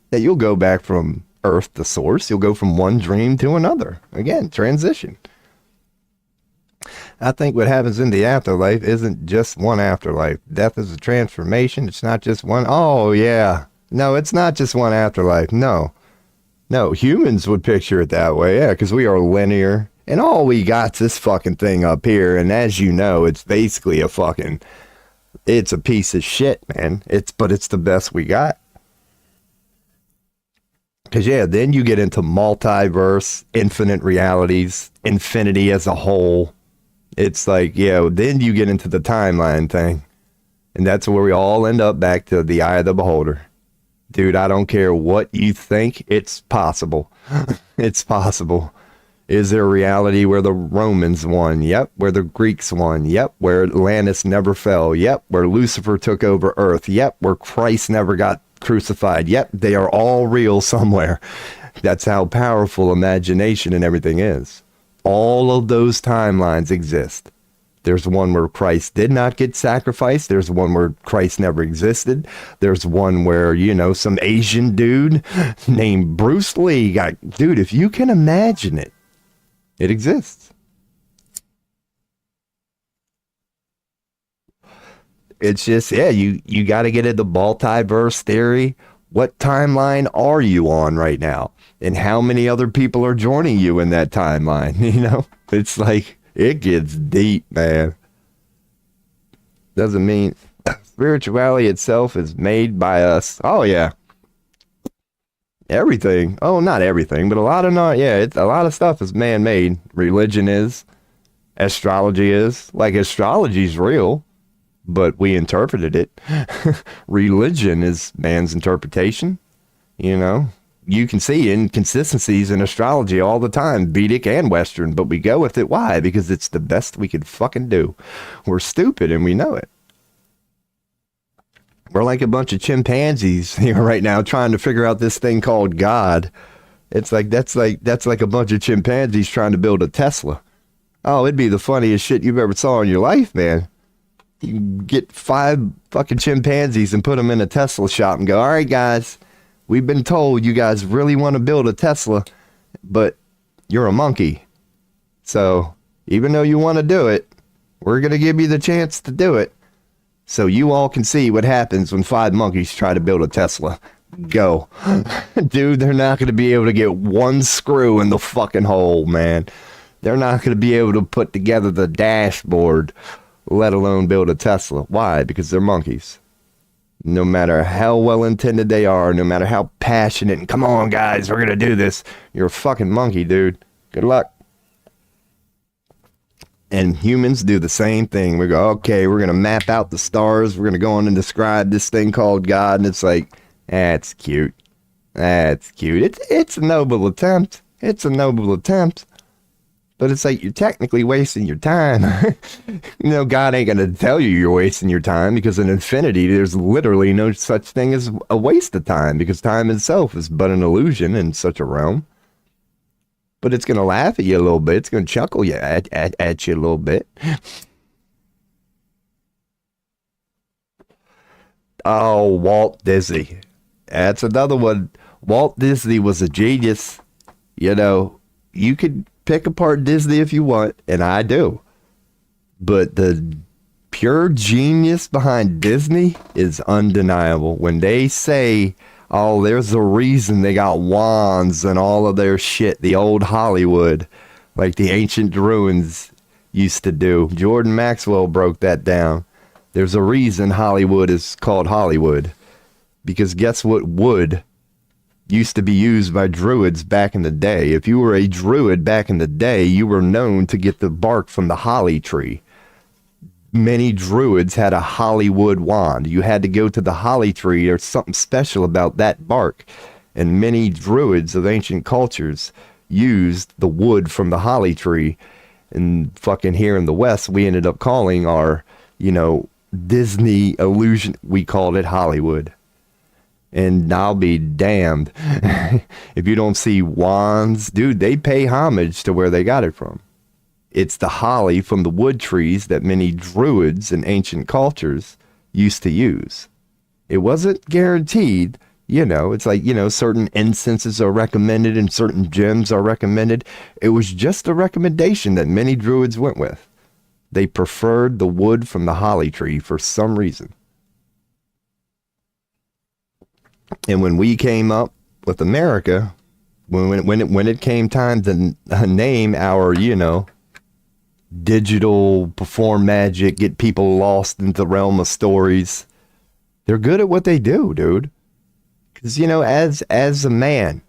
That you'll go back from earth to source. You'll go from one dream to another. Again, transition. I think what happens in the afterlife isn't just one afterlife. Death is a transformation. It's not just one. Oh, yeah. No, it's not just one afterlife. No, humans would picture it that way. Yeah, because we are linear. And all we got's this fucking thing up here. And as you know, it's basically it's a piece of shit, man. But it's the best we got. Because, yeah, then you get into multiverse, infinite realities, infinity as a whole. It's like, yeah, then you get into the timeline thing. And that's where we all end up back to the eye of the beholder. Dude, I don't care what you think. It's possible. It's possible. Is there a reality where the Romans won? Yep. Where the Greeks won? Yep. Where Atlantis never fell? Yep. Where Lucifer took over Earth? Yep. Where Christ never got crucified? Yep. They are all real somewhere. That's how powerful imagination and everything is. All of those timelines exist. There's one where Christ did not get sacrificed. There's one where Christ never existed. There's one where, some Asian dude named Bruce Lee got... Dude, if you can imagine it, it exists. It's just, yeah, you got to get into multiverse theory. What timeline are you on right now? And how many other people are joining you in that timeline? It's like... It gets deep, man. Doesn't mean spirituality itself is made by us. Oh, yeah. Everything. Oh, not everything, but a lot of stuff is man-made. Religion is. Astrology is. Like, astrology's real, but we interpreted it. Religion is man's interpretation, You can see inconsistencies in astrology all the time, Vedic and Western, but we go with it. Why? Because it's the best we could fucking do. We're stupid and we know it. We're like a bunch of chimpanzees here right now trying to figure out this thing called God. It's like, that's like a bunch of chimpanzees trying to build a Tesla. Oh, it'd be the funniest shit you've ever saw in your life, man. You get 5 fucking chimpanzees and put them in a Tesla shop and go, all right, guys, We've been told you guys really want to build a Tesla, but you're a monkey. So even though you want to do it, we're going to give you the chance to do it. So you all can see what happens when 5 monkeys try to build a Tesla. Go. Dude, they're not going to be able to get one screw in the fucking hole, man. They're not going to be able to put together the dashboard, let alone build a Tesla. Why? Because they're monkeys. No matter how well intended they are, no matter how passionate, and come on guys, we're going to do this. You're a fucking monkey, dude. Good luck. And humans do the same thing. We go, okay, we're going to map out the stars. We're going to go on and describe this thing called God. And it's like, that's cute. That's cute. It's a noble attempt. It's a noble attempt. But it's like, you're technically wasting your time. You know, God ain't going to tell you you're wasting your time, because in infinity, there's literally no such thing as a waste of time, because time itself is but an illusion in such a realm. But it's going to laugh at you a little bit. It's going to chuckle you at you a little bit. Oh, Walt Disney. That's another one. Walt Disney was a genius. You know, you could pick apart Disney if you want, and I do. But the pure genius behind Disney is undeniable. When they say, oh, there's a reason they got wands and all of their shit, the old Hollywood, like the ancient Druids used to do. Jordan Maxwell broke that down. There's a reason Hollywood is called Hollywood. Because guess what wood used to be used by Druids back in the day? If you were a Druid back in the day, you were known to get the bark from the holly tree. Many Druids had a Hollywood wand. You had to go to the holly tree. There's something special about that bark. And many Druids of ancient cultures used the wood from the holly tree. And fucking here in the West, we ended up calling our, you know, Disney illusion, we called it Hollywood. And I'll be damned if you don't see wands. Dude, they pay homage to where they got it from. It's the holly from the wood trees that many Druids in ancient cultures used to use. It wasn't guaranteed, you know, it's like, you know, certain incenses are recommended and certain gems are recommended. It was just a recommendation that many Druids went with. They preferred the wood from the holly tree for some reason. And when we came up with America, when it came time to name our, you know, digital, perform magic, get people lost into the realm of stories, they're good at what they do, dude. Because, you know, as a man,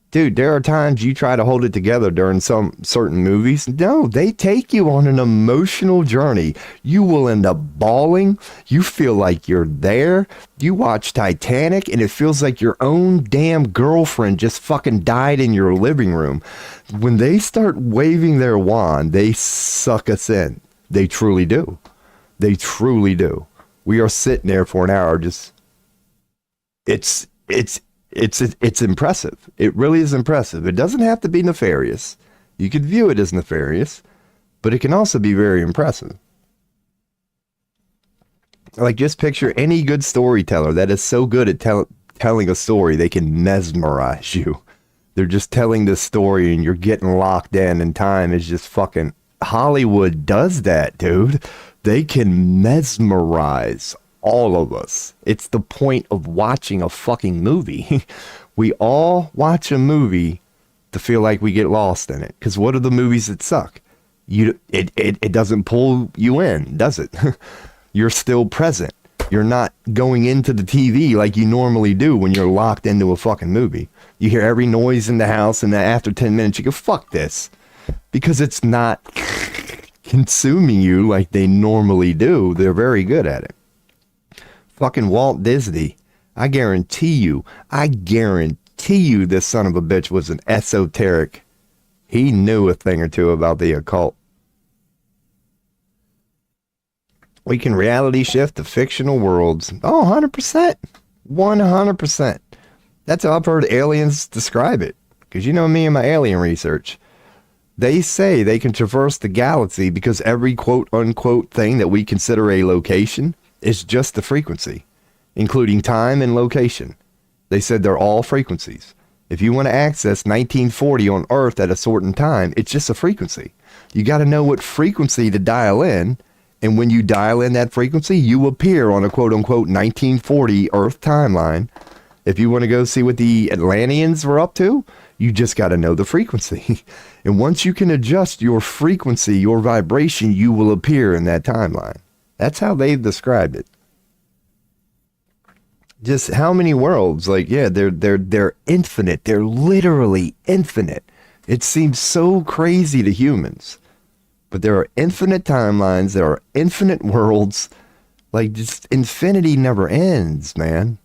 dude, there are times you try to hold it together during some certain movies. No, they take you on an emotional journey. You will end up bawling. You feel like you're there. You watch Titanic and it feels like your own damn girlfriend just fucking died in your living room. When they start waving their wand, they suck us in. They truly do. They truly do. We are sitting there for an hour just... It's impressive. It really is impressive. It doesn't have to be nefarious. You could view it as nefarious, but it can also be very impressive. Like, just picture any good storyteller that is so good at telling a story, they can mesmerize you. They're just telling this story and you're getting locked in, and time is just fucking... Hollywood does that, dude. They can mesmerize all of us. It's the point of watching a fucking movie. We all watch a movie to feel like we get lost in it. Because what are the movies that suck? It doesn't pull you in, does it? You're still present. You're not going into the TV like you normally do when you're locked into a fucking movie. You hear every noise in the house, and then after 10 minutes you go, fuck this. Because it's not consuming you like they normally do. They're very good at it. Fucking Walt Disney, I guarantee you this son of a bitch was an esoteric. He knew a thing or two about the occult. We can reality shift to fictional worlds. Oh, 100%. 100%. That's how I've heard aliens describe it. Because you know me and my alien research. They say they can traverse the galaxy because every quote unquote thing that we consider a location is just the frequency, including time and location. They said they're all frequencies. If you want to access 1940 on Earth at a certain time, it's just a frequency. You got to know what frequency to dial in. And when you dial in that frequency, you appear on a quote unquote 1940 Earth timeline. If you want to go see what the Atlanteans were up to, you just got to know the frequency. And once you can adjust your frequency, your vibration, you will appear in that timeline. That's how they've described it. Just how many worlds? Like, yeah, they're infinite. They're literally infinite. It seems so crazy to humans. But there are infinite timelines. There are infinite worlds. Like, just infinity never ends, man.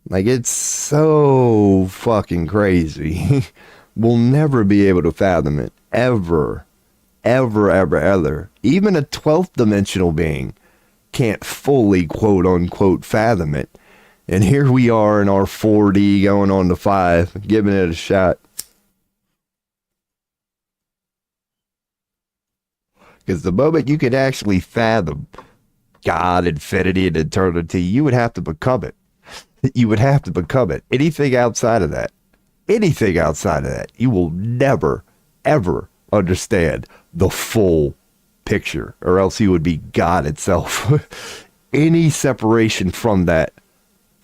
Like, it's so fucking crazy. We'll never be able to fathom it. Ever. Ever, ever, ever. Even a 12th dimensional being can't fully, quote unquote, fathom it. And here we are in our 4D going on to 5, giving it a shot. Because the moment you could actually fathom God, infinity, and eternity, you would have to become it. You would have to become it. Anything outside of that, you will never, ever understand the full picture, or else you would be God itself. Any separation from that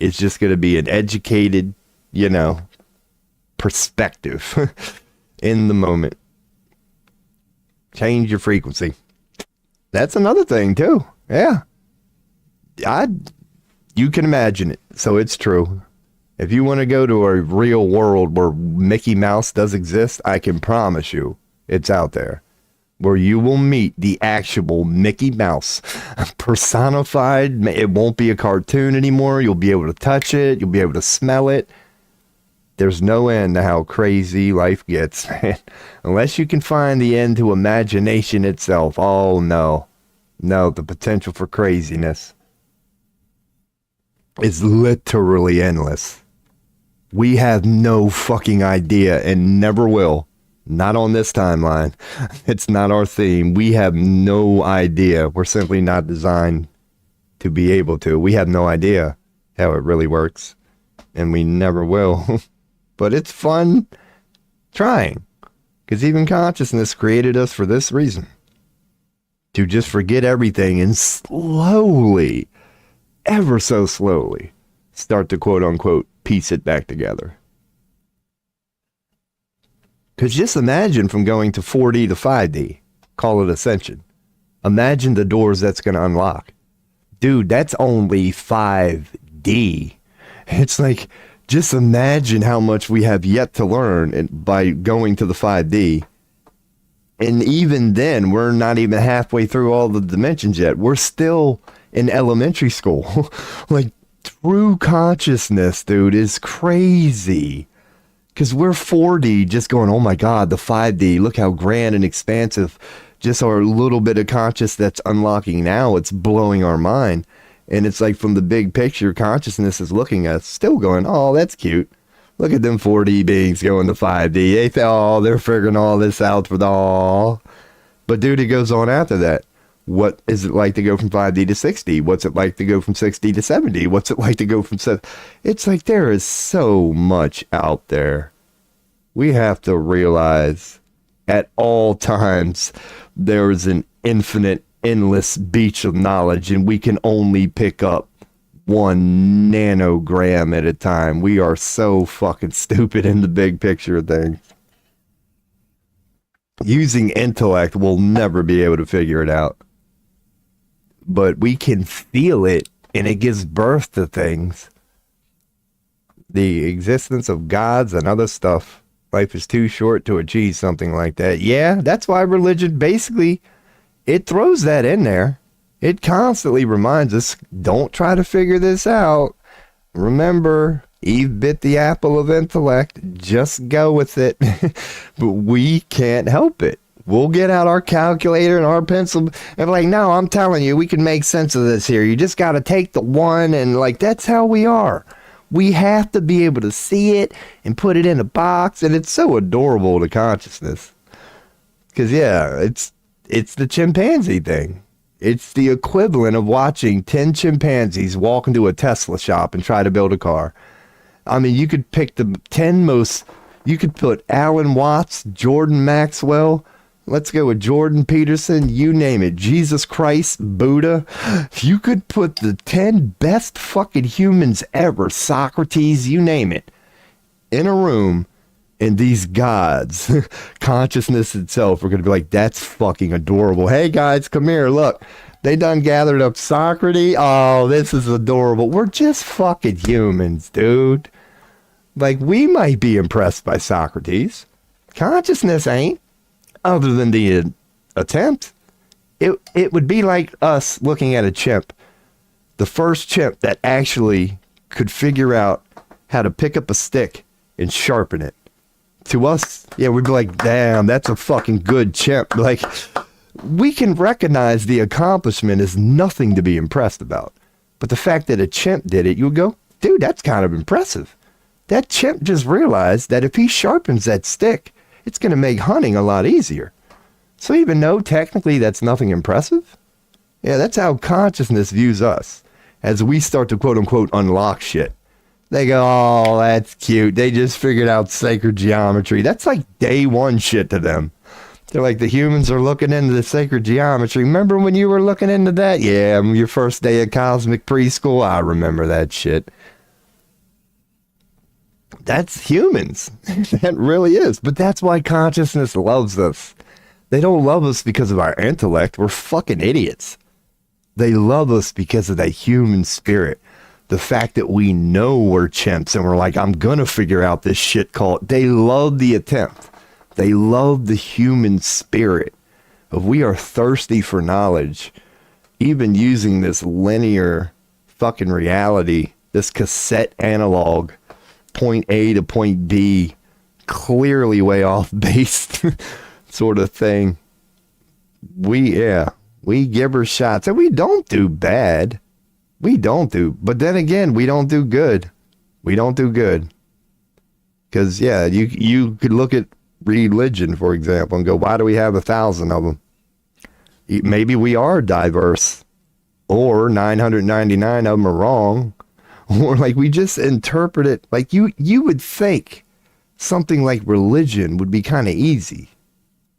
is just going to be an educated, perspective in the moment. Change your frequency. That's another thing too. Yeah. You can imagine it. So it's true. If you want to go to a real world where Mickey Mouse does exist, I can promise you it's out there, where you will meet the actual Mickey Mouse personified. It won't be a cartoon anymore. You'll be able to touch it. You'll be able to smell it. There's no end to how crazy life gets, man. Unless you can find the end to imagination itself. Oh, no. No, the potential for craziness is literally endless. We have no fucking idea and never will. Not on this timeline. It's not our theme. We have no idea. We're simply not designed to be able to. We have no idea how it really works. And we never will. But it's fun trying. Because even consciousness created us for this reason. To just forget everything and slowly, ever so slowly, start to quote unquote piece it back together. Because just imagine from going to 4D to 5D, call it ascension. Imagine the doors that's going to unlock. Dude, that's only 5D. It's like, just imagine how much we have yet to learn by going to the 5D. And even then, we're not even halfway through all the dimensions yet. We're still in elementary school. Like, true consciousness, dude, is crazy. Because we're 4D just going, oh my God, the 5D, look how grand and expansive. Just our little bit of conscious that's unlocking now, it's blowing our mind. And it's like from the big picture, consciousness is looking at us, still going, oh, that's cute. Look at them 4D beings going to 5D. They're figuring all this out for the all. But dude, it goes on after that. What is it like to go from 5D to 6D? What's it like to go from 6D to 7D? What's it like to go from 7? It's like there is so much out there. We have to realize at all times there is an infinite, endless beach of knowledge, and we can only pick up 1 nanogram at a time. We are so fucking stupid in the big picture of things. Using intellect, we'll never be able to figure it out. But we can feel it, and it gives birth to things. The existence of gods and other stuff. Life is too short to achieve something like that. Yeah, that's why religion basically, it throws that in there. It constantly reminds us, don't try to figure this out. Remember, Eve bit the apple of intellect. Just go with it. But we can't help it. We'll get out our calculator and our pencil and like, no, I'm telling you, we can make sense of this here. You just got to take the one and like, that's how we are. We have to be able to see it and put it in a box. And it's so adorable to consciousness. Because, yeah, it's the chimpanzee thing. It's the equivalent of watching 10 chimpanzees walk into a Tesla shop and try to build a car. I mean, you could pick the 10 most, you could put Alan Watts, Jordan Maxwell, let's go with Jordan Peterson, you name it, Jesus Christ, Buddha. You could put the 10 best fucking humans ever, Socrates, you name it, in a room, and these gods, consciousness itself, are going to be like, that's fucking adorable. Hey guys, come here, look. They done gathered up Socrates. Oh, this is adorable. We're just fucking humans, dude. Like, we might be impressed by Socrates. Consciousness ain't. Other than the attempt. It would be like us looking at a chimp. The first chimp that actually could figure out how to pick up a stick and sharpen it. To us, yeah, we'd be like, damn, that's a fucking good chimp. Like, we can recognize the accomplishment is nothing to be impressed about. But the fact that a chimp did it, you would go, dude, that's kind of impressive. That chimp just realized that if he sharpens that stick, it's going to make hunting a lot easier. So even though technically that's nothing impressive, yeah, that's how consciousness views us as we start to quote unquote unlock shit. They go, oh, that's cute. They just figured out sacred geometry. That's like day one shit to them. They're like, the humans are looking into the sacred geometry. Remember when you were looking into that? Yeah, your first day of cosmic preschool. I remember that shit. That's humans. That really is. But that's why consciousness loves us. They don't love us because of our intellect. We're fucking idiots. They love us because of that human spirit. The fact that we know we're chimps and we're like, I'm going to figure out this shit called. They love the attempt. They love the human spirit of we are thirsty for knowledge, even using this linear fucking reality, this cassette analog, point A to point B, clearly way off base sort of thing. We give her shots and we don't do bad. But then again, we don't do good. Because, yeah, you could look at religion, for example, and go, why do we have 1,000 of them? Maybe we are diverse, or 999 of them are wrong, or like we just interpret it. Like you would think something like religion would be kind of easy.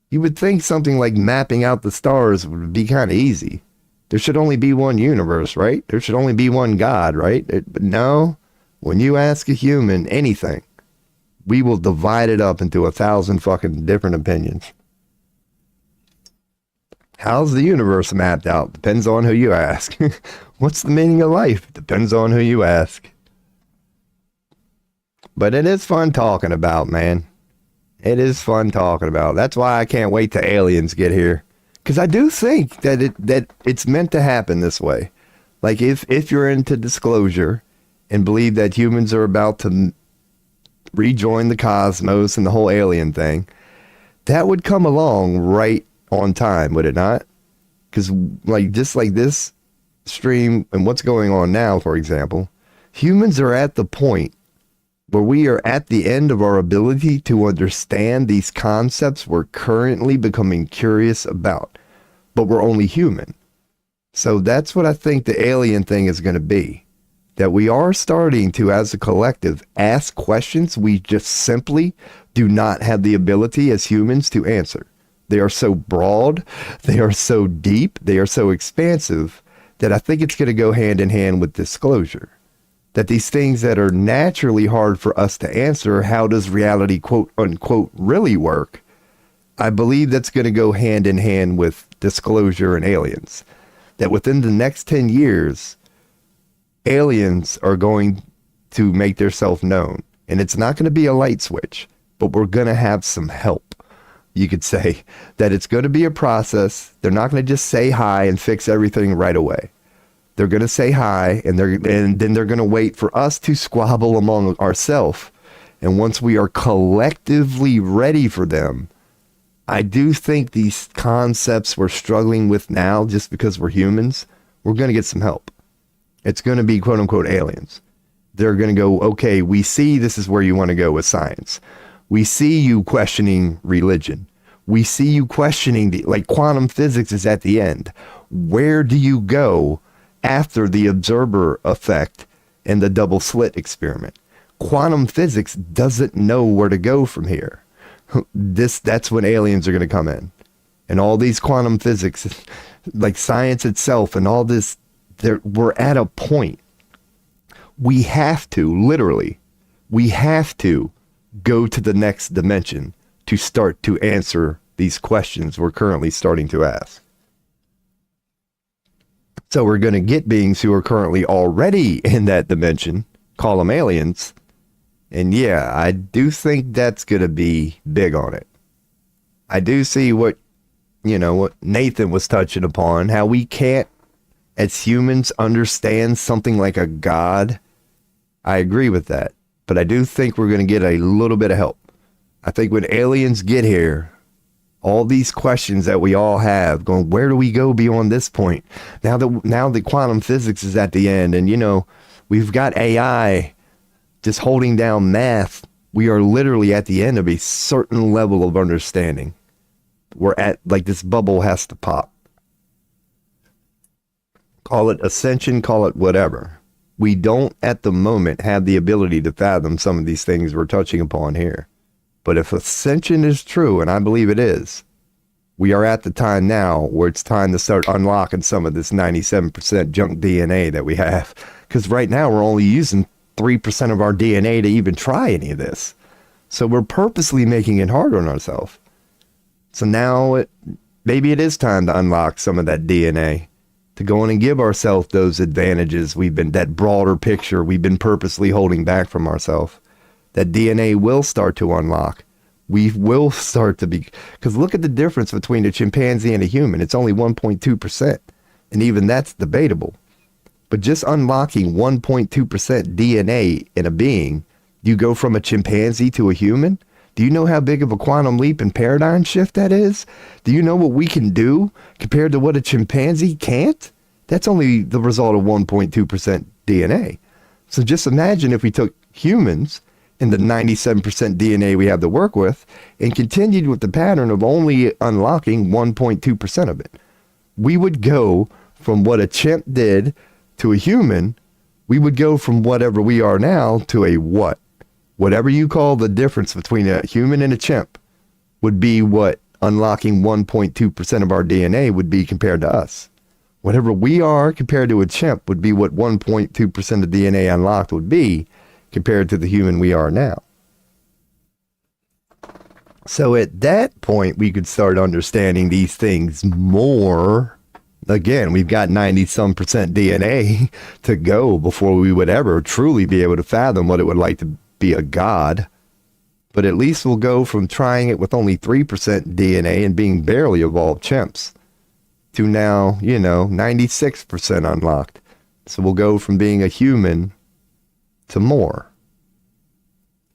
You would think something like mapping out the stars would be kind of easy. There should only be one universe, right? There should only be one God, right? But no, when you ask a human anything, we will divide it up into 1,000 fucking different opinions. How's the universe mapped out? Depends on who you ask. What's the meaning of life? Depends on who you ask. But it is fun talking about, man. It is fun talking about. That's why I can't wait till aliens get here. Because I do think that it's meant to happen this way. Like if you're into disclosure and believe that humans are about to rejoin the cosmos and the whole alien thing, that would come along right on time, would it not? Because like just like this stream and what's going on now, for example, humans are at the point where we are at the end of our ability to understand these concepts we're currently becoming curious about, but we're only human. So that's what I think the alien thing is going to be. That we are starting to, as a collective, ask questions we just simply do not have the ability as humans to answer. They are so broad, they are so deep, they are so expansive that I think it's going to go hand in hand with disclosure. That these things that are naturally hard for us to answer, how does reality quote unquote really work? I believe that's going to go hand in hand with disclosure and aliens. That within the next 10 years, aliens are going to make themselves known. And it's not going to be a light switch, but we're going to have some help. You could say that it's going to be a process. They're not going to just say hi and fix everything right away. They're going to say hi and then they're going to wait for us to squabble among ourselves. And once we are collectively ready for them, I do think these concepts we're struggling with now, just because we're humans, we're going to get some help. It's going to be quote unquote aliens. They're going to go, okay, we see this is where you want to go with science. We see you questioning religion. We see you questioning like quantum physics is at the end. Where do you go after the observer effect and the double slit experiment? quantum physics doesn't know where to go from here. That's when aliens are going to come in. And all these quantum physics, like science itself and all this, we're at a point. We have to, literally, we have to go to the next dimension to start to answer these questions we're currently starting to ask. So we're going to get beings who are currently already in that dimension, call them aliens. And yeah, I do think that's going to be big on it. I do see what Nathan was touching upon, how we can't, as humans, understand something like a God. I agree with that. But I do think we're going to get a little bit of help. I think when aliens get here, all these questions that we all have going, where do we go beyond this point? Now the quantum physics is at the end, and we've got AI just holding down math. We are literally at the end of a certain level of understanding. We're at, like, this bubble has to pop. Call it ascension, call it whatever. We don't at the moment have the ability to fathom some of these things we're touching upon here. But if ascension is true, and I believe it is, we are at the time now where it's time to start unlocking some of this 97% junk DNA that we have. Because right now we're only using 3% of our DNA to even try any of this. So we're purposely making it hard on ourselves. So now maybe it is time to unlock some of that DNA, to go in and give ourselves those advantages that broader picture we've been purposely holding back from ourselves. That DNA will start to unlock. We will start to be, because look at the difference between a chimpanzee and a human. It's only 1.2%. And even that's debatable. But just unlocking 1.2% DNA in a being, you go from a chimpanzee to a human. Do you know how big of a quantum leap and paradigm shift that is? Do you know what we can do compared to what a chimpanzee can't? That's only the result of 1.2% DNA. So just imagine if we took humans and the 97% DNA we have to work with and continued with the pattern of only unlocking 1.2% of it. We would go from what a chimp did to a human. We would go from whatever we are now to a what? Whatever you call the difference between a human and a chimp would be what unlocking 1.2% of our DNA would be compared to us. Whatever we are compared to a chimp would be what 1.2% of DNA unlocked would be compared to the human we are now. So at that point, we could start understanding these things more. Again, we've got 90-some% DNA to go before we would ever truly be able to fathom what it would like to be a god. But at least we'll go from trying it with only 3% DNA and being barely evolved chimps to now, 96% unlocked. So we'll go from being a human to more.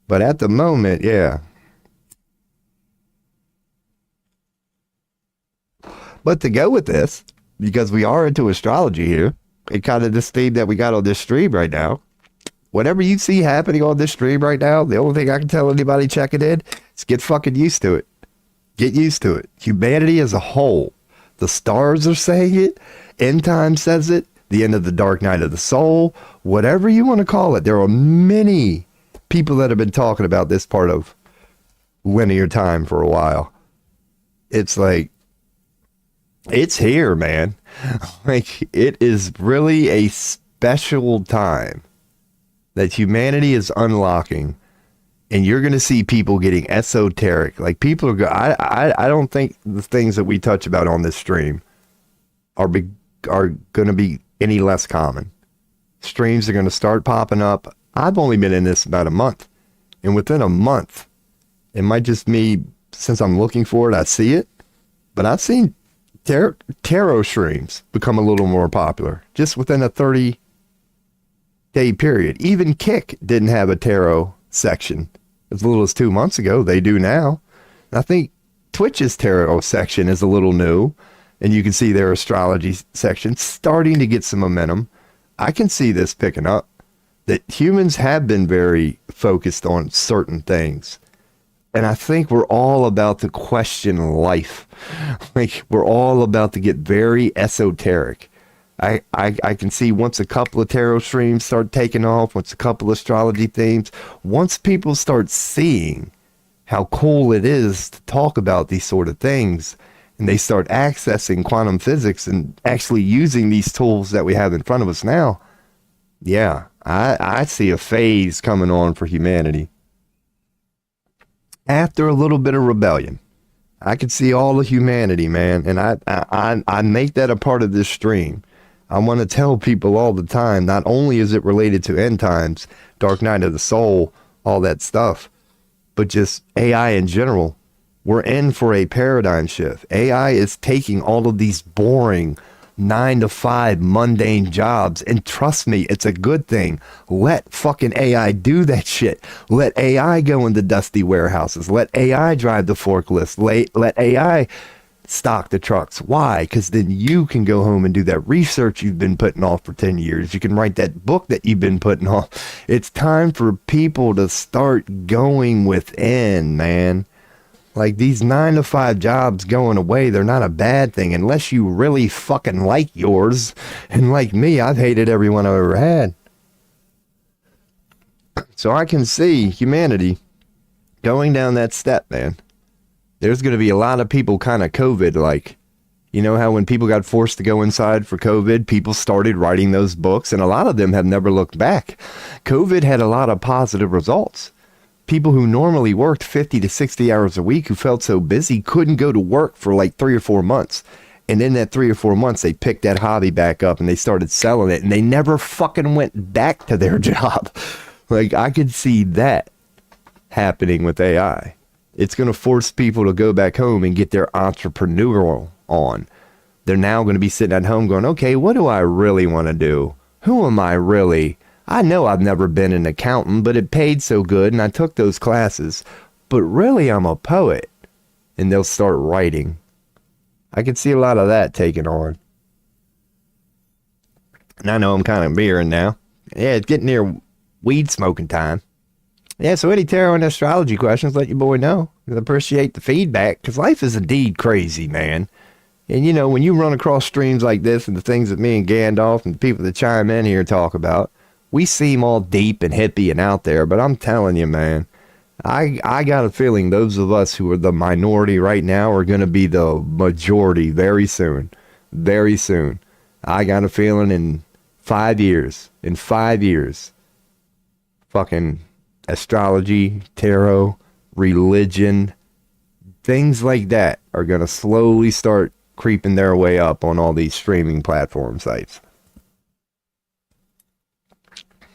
But at the moment, yeah. But to go with this, because we are into astrology here, and kind of this theme that we got on this stream right now, whatever you see happening on this stream right now, the only thing I can tell anybody checking in is get fucking used to it. Get used to it. Humanity as a whole. The stars are saying it. End time says it. The end of the dark night of the soul. Whatever you want to call it. There are many people that have been talking about this part of linear time for a while. It's like, it's here, man. Like, it is really a special time that humanity is unlocking, and you're going to see people getting esoteric. Like, people are I don't think the things that we touch about on this stream are going to be any less common. Streams are going to start popping up. I've only been in this about a month, and within a month, it might just me, since I'm looking for it, I see it, but I've seen tarot streams become a little more popular just within a 30-day period. Even Kick didn't have a tarot section as little as 2 months ago. They do now. I think Twitch's tarot section is a little new, and you can see their astrology section starting to get some momentum. I can see this picking up, that humans have been very focused on certain things. And I think we're all about to question life. Like, we're all about to get very esoteric. I can see once a couple of tarot streams start taking off, once a couple of astrology themes, once people start seeing how cool it is to talk about these sort of things, and they start accessing quantum physics and actually using these tools that we have in front of us now, yeah, I see a phase coming on for humanity. After a little bit of rebellion, I can see all of humanity, man, and I make that a part of this stream. I want to tell people all the time, not only is it related to end times, dark night of the soul, all that stuff, but just AI in general. We're in for a paradigm shift. AI is taking all of these boring 9 to 5 mundane jobs, and trust me, it's a good thing. Let fucking AI do that shit. Let AI go into dusty warehouses. Let AI drive the forklifts. Let AI stock the trucks. Why? Because then you can go home and do that research you've been putting off for 10 years. You can write that book that you've been putting off. It's time for people to start going within, man. Like, these 9 to 5 jobs going away, they're not a bad thing unless you really fucking like yours. And like me, I've hated every one I've ever had. So I can see humanity going down that step, man. There's going to be a lot of people kind of COVID-like. You know how when people got forced to go inside for COVID, people started writing those books, and a lot of them have never looked back. COVID had a lot of positive results. People who normally worked 50 to 60 hours a week, who felt so busy, couldn't go to work for like 3 or 4 months. And in that 3 or 4 months, they picked that hobby back up and they started selling it, and they never fucking went back to their job. Like, I could see that happening with AI. It's going to force people to go back home and get their entrepreneurial on. They're now going to be sitting at home going, okay, what do I really want to do? Who am I really? I know I've never been an accountant, but it paid so good and I took those classes. But really, I'm a poet. And they'll start writing. I can see a lot of that taking on. And I know I'm kind of veering now. Yeah, it's getting near weed smoking time. Yeah, so any tarot and astrology questions, let your boy know. I appreciate the feedback, because life is indeed crazy, man. And you know, when you run across streams like this and the things that me and Gandalf and the people that chime in here talk about, we seem all deep and hippie and out there, but I'm telling you, man, I got a feeling those of us who are the minority right now are going to be the majority very soon. Very soon. I got a feeling in 5 years, fucking astrology, tarot, religion, things like that are going to slowly start creeping their way up on all these streaming platform sites.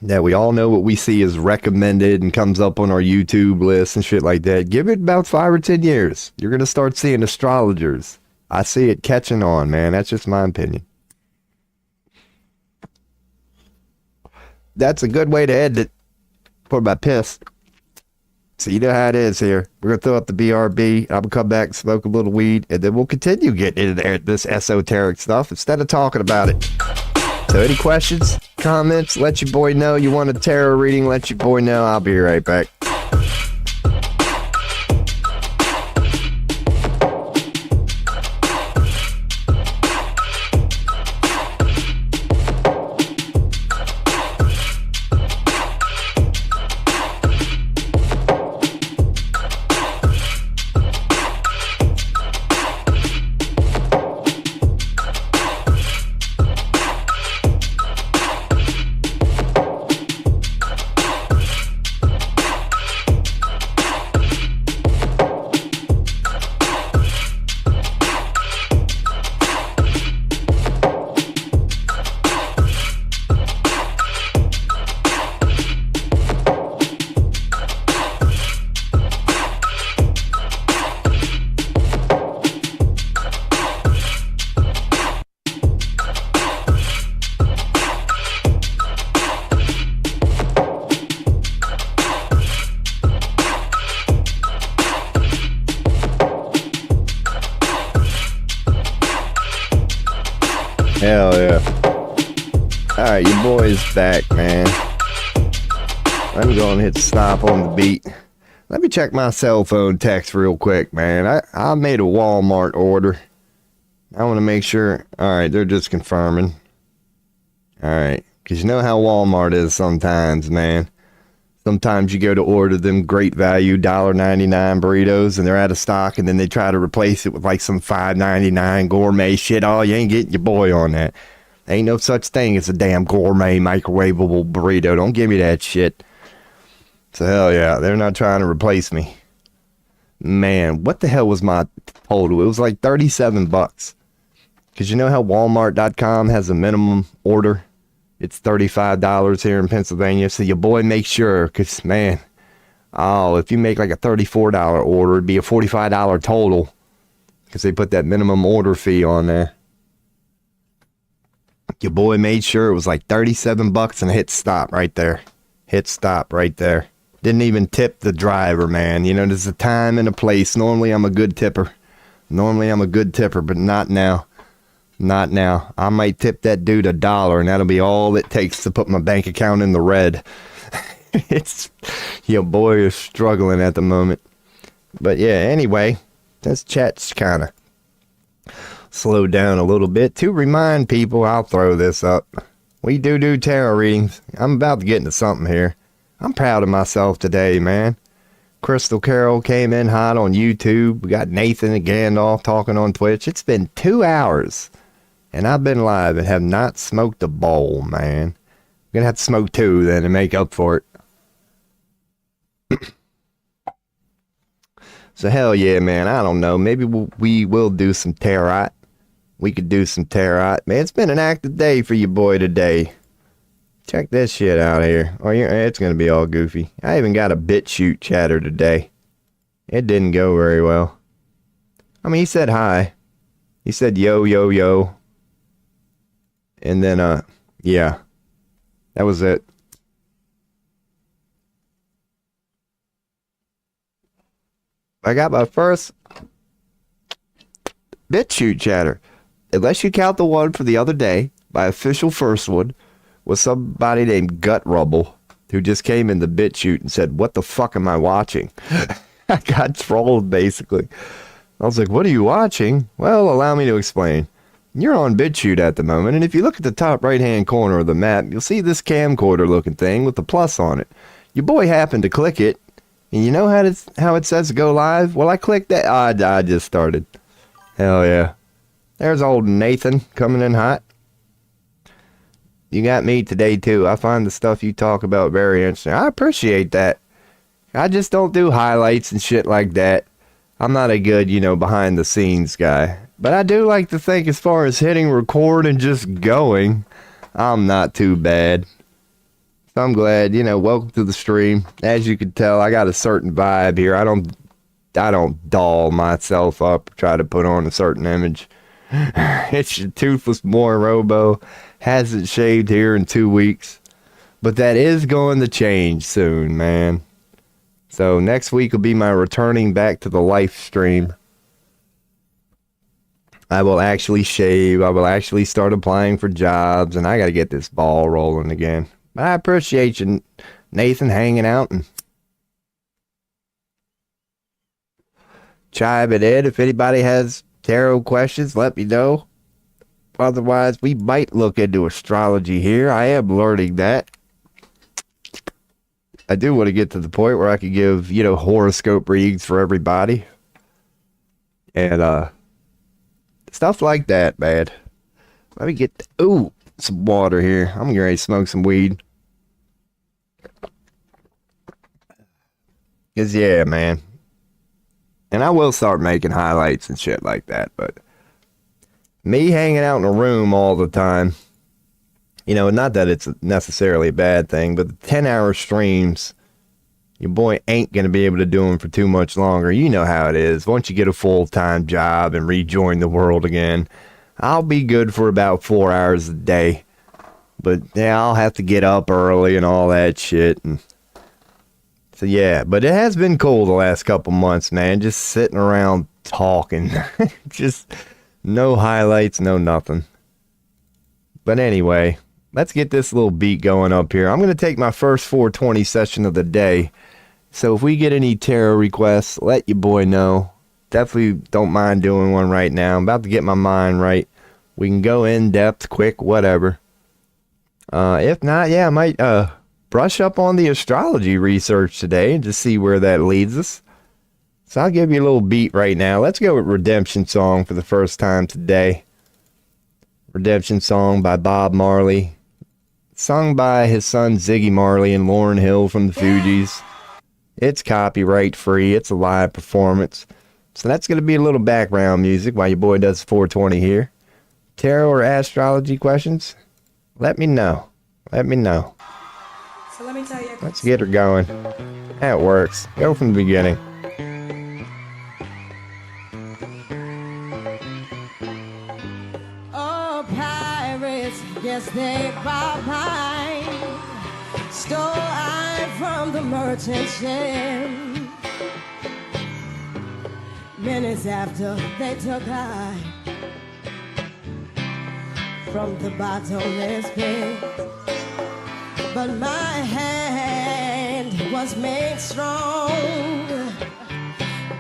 That we all know what we see is recommended and comes up on our YouTube list and shit like that. Give it about 5 or 10 years. You're going to start seeing astrologers. I see it catching on, man. That's just my opinion. That's a good way to end it. Pour my piss. So you know how it is here. We're going to throw up the BRB. I'm going to come back and smoke a little weed. And then we'll continue getting into there, this esoteric stuff instead of talking about it. So any questions, comments, let your boy know. You want a tarot reading, let your boy know. I'll be right back. Hell yeah. Alright, your boy is back, man. I'm going to hit stop on the beat. Let me check my cell phone text real quick, man. I made a Walmart order. I want to make sure. Alright, they're just confirming. All right. Because you know how Walmart is sometimes, man. Sometimes you go to order them great value $1.99 burritos and they're out of stock, and then they try to replace it with like some $5.99 gourmet shit. Oh, you ain't getting your boy on that. Ain't no such thing as a damn gourmet microwavable burrito. Don't give me that shit. So hell yeah, they're not trying to replace me. Man, what the hell was my total? It was like $37. Because you know how Walmart.com has a minimum order? It's $35 here in Pennsylvania. So your boy makes sure, because, man, oh, if you make like a $34 order, it'd be a $45 total. Because they put that minimum order fee on there. Your boy made sure it was like $37 and hit stop right there. Hit stop right there. Didn't even tip the driver, man. You know, there's a time and a place. Normally I'm a good tipper. But not now. Not now. I might tip that dude $1, and that'll be all it takes to put my bank account in the red. It's, your boy is struggling at the moment. But yeah, anyway, this chat's kind of slowed down a little bit. To remind people, I'll throw this up. We do tarot readings. I'm about to get into something here. I'm proud of myself today, man. Crystal Carol came in hot on YouTube. We got Nathan and Gandalf talking on Twitch. It's been 2 hours. And I've been live and have not smoked a bowl, man. I'm going to have to smoke 2 then to make up for it. So hell yeah, man. I don't know. Maybe we will do some tarot. We could do some tarot. Man, it's been an active day for your boy today. Check this shit out here. Oh, yeah, it's going to be all goofy. I even got a BitChute chatter today. It didn't go very well. I mean, he said hi. He said yo, yo, yo. And then, yeah, that was it. I got my first BitChute chatter. Unless you count the one for the other day, my official first one was somebody named Gut Rubble, who just came in the BitChute and said, "What the fuck am I watching?" I got trolled, basically. I was like, "What are you watching?" Well, allow me to explain. You're on BitChute at the moment, and if you look at the top right-hand corner of the map, you'll see this camcorder-looking thing with the plus on it. Your boy happened to click it, and you know how it says go live? Well, I clicked that. I just started. Hell yeah. There's old Nathan coming in hot. You got me today, too. I find the stuff you talk about very interesting. I appreciate that. I just don't do highlights and shit like that. I'm not a good, behind-the-scenes guy. But I do like to think as far as hitting record and just going, I'm not too bad. So I'm glad, welcome to the stream. As you can tell, I got a certain vibe here. I don't doll myself up, try to put on a certain image. It's your toothless boy Robo. Hasn't shaved here in 2 weeks. But that is going to change soon, man. So next week will be my returning back to the live stream. I will actually shave. I will actually start applying for jobs. And I got to get this ball rolling again. But I appreciate you, Nathan, hanging out. And chive it in. If anybody has tarot questions, let me know. Otherwise, we might look into astrology here. I am learning that. I do want to get to the point where I can give, horoscope readings for everybody. And, stuff like that, man. Let me get, some water here. I'm getting ready to smoke some weed. Because, yeah, man. And I will start making highlights and shit like that, but me hanging out in a room all the time, not that it's necessarily a bad thing, but the 10-hour streams, your boy ain't going to be able to do them for too much longer. You know how it is. Once you get a full-time job and rejoin the world again, I'll be good for about 4 hours a day. But, yeah, I'll have to get up early and all that shit. And so, yeah, but it has been cool the last couple months, man. Just sitting around talking. Just no highlights, no nothing. But anyway, let's get this little beat going up here. I'm going to take my first 420 session of the day. So if we get any tarot requests, let your boy know. Definitely don't mind doing one right now. I'm about to get my mind right. We can go in depth, quick, whatever. If not, yeah, I might brush up on the astrology research today to see where that leads us. So I'll give you a little beat right now. Let's go with Redemption Song for the first time today. Redemption Song by Bob Marley. Sung by his son Ziggy Marley and Lauryn Hill from the Fugees. It's copyright free. It's a live performance. So that's going to be a little background music while your boy does 420 here. Tarot or astrology questions? Let me know. Let me know. So let me tell you. Let's get her going. That works. Go from the beginning. Oh, pirates, yes, they robbed mine. Stole I from the merchant ship. Minutes after they took I from the bottomless pit. But my hand was made strong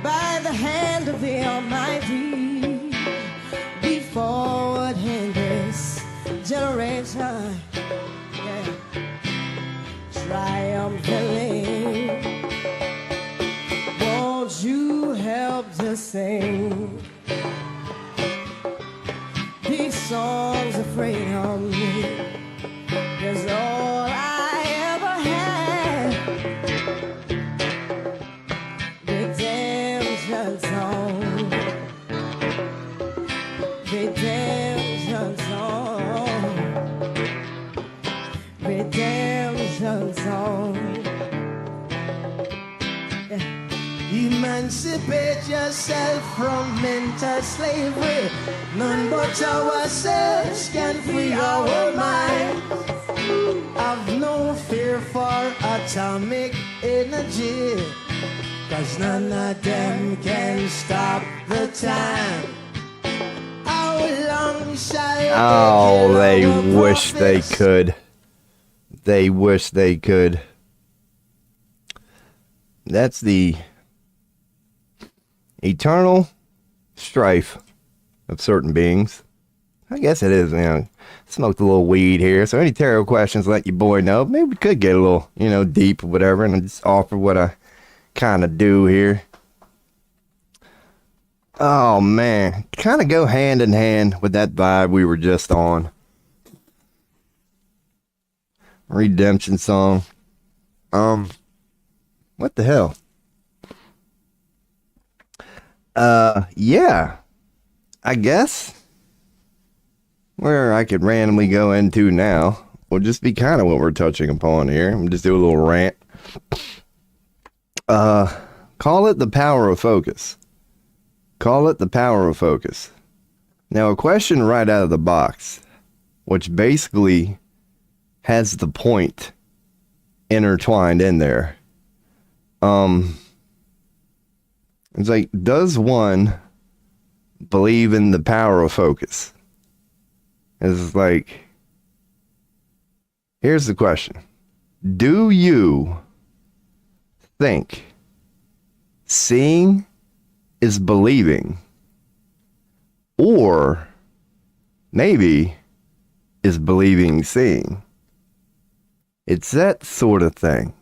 by the hand of the Almighty. Before in this generation, yeah, triumphantly, won't you help to sing these songs of freedom? 'Cause all I ever had, redemption song, redemption song, redemption song. Emancipate yourself from mental slavery. None but ourselves can free our minds. Have no fear for atomic energy, 'cause none of them can stop the time. How long shall Oh, they our wish they prophets could. They wish they could. That's the eternal strife of certain beings. I guess it is, you know. Smoked a little weed here. So any tarot questions, let your boy know. Maybe we could get a little, you know, deep or whatever, and just offer what I kind of do here. Oh, man. Kind of go hand in hand with that vibe we were just on. Redemption Song. What the hell? Yeah. I guess where I could randomly go into now will just be kind of what we're touching upon here. I'm just do a little rant. Call it the power of focus. Call it the power of focus. Now, a question right out of the box, which basically has the point intertwined in there. It's like, does one believe in the power of focus? It's like, here's the question. Do you think seeing is believing? Or maybe is believing seeing? It's that sort of thing.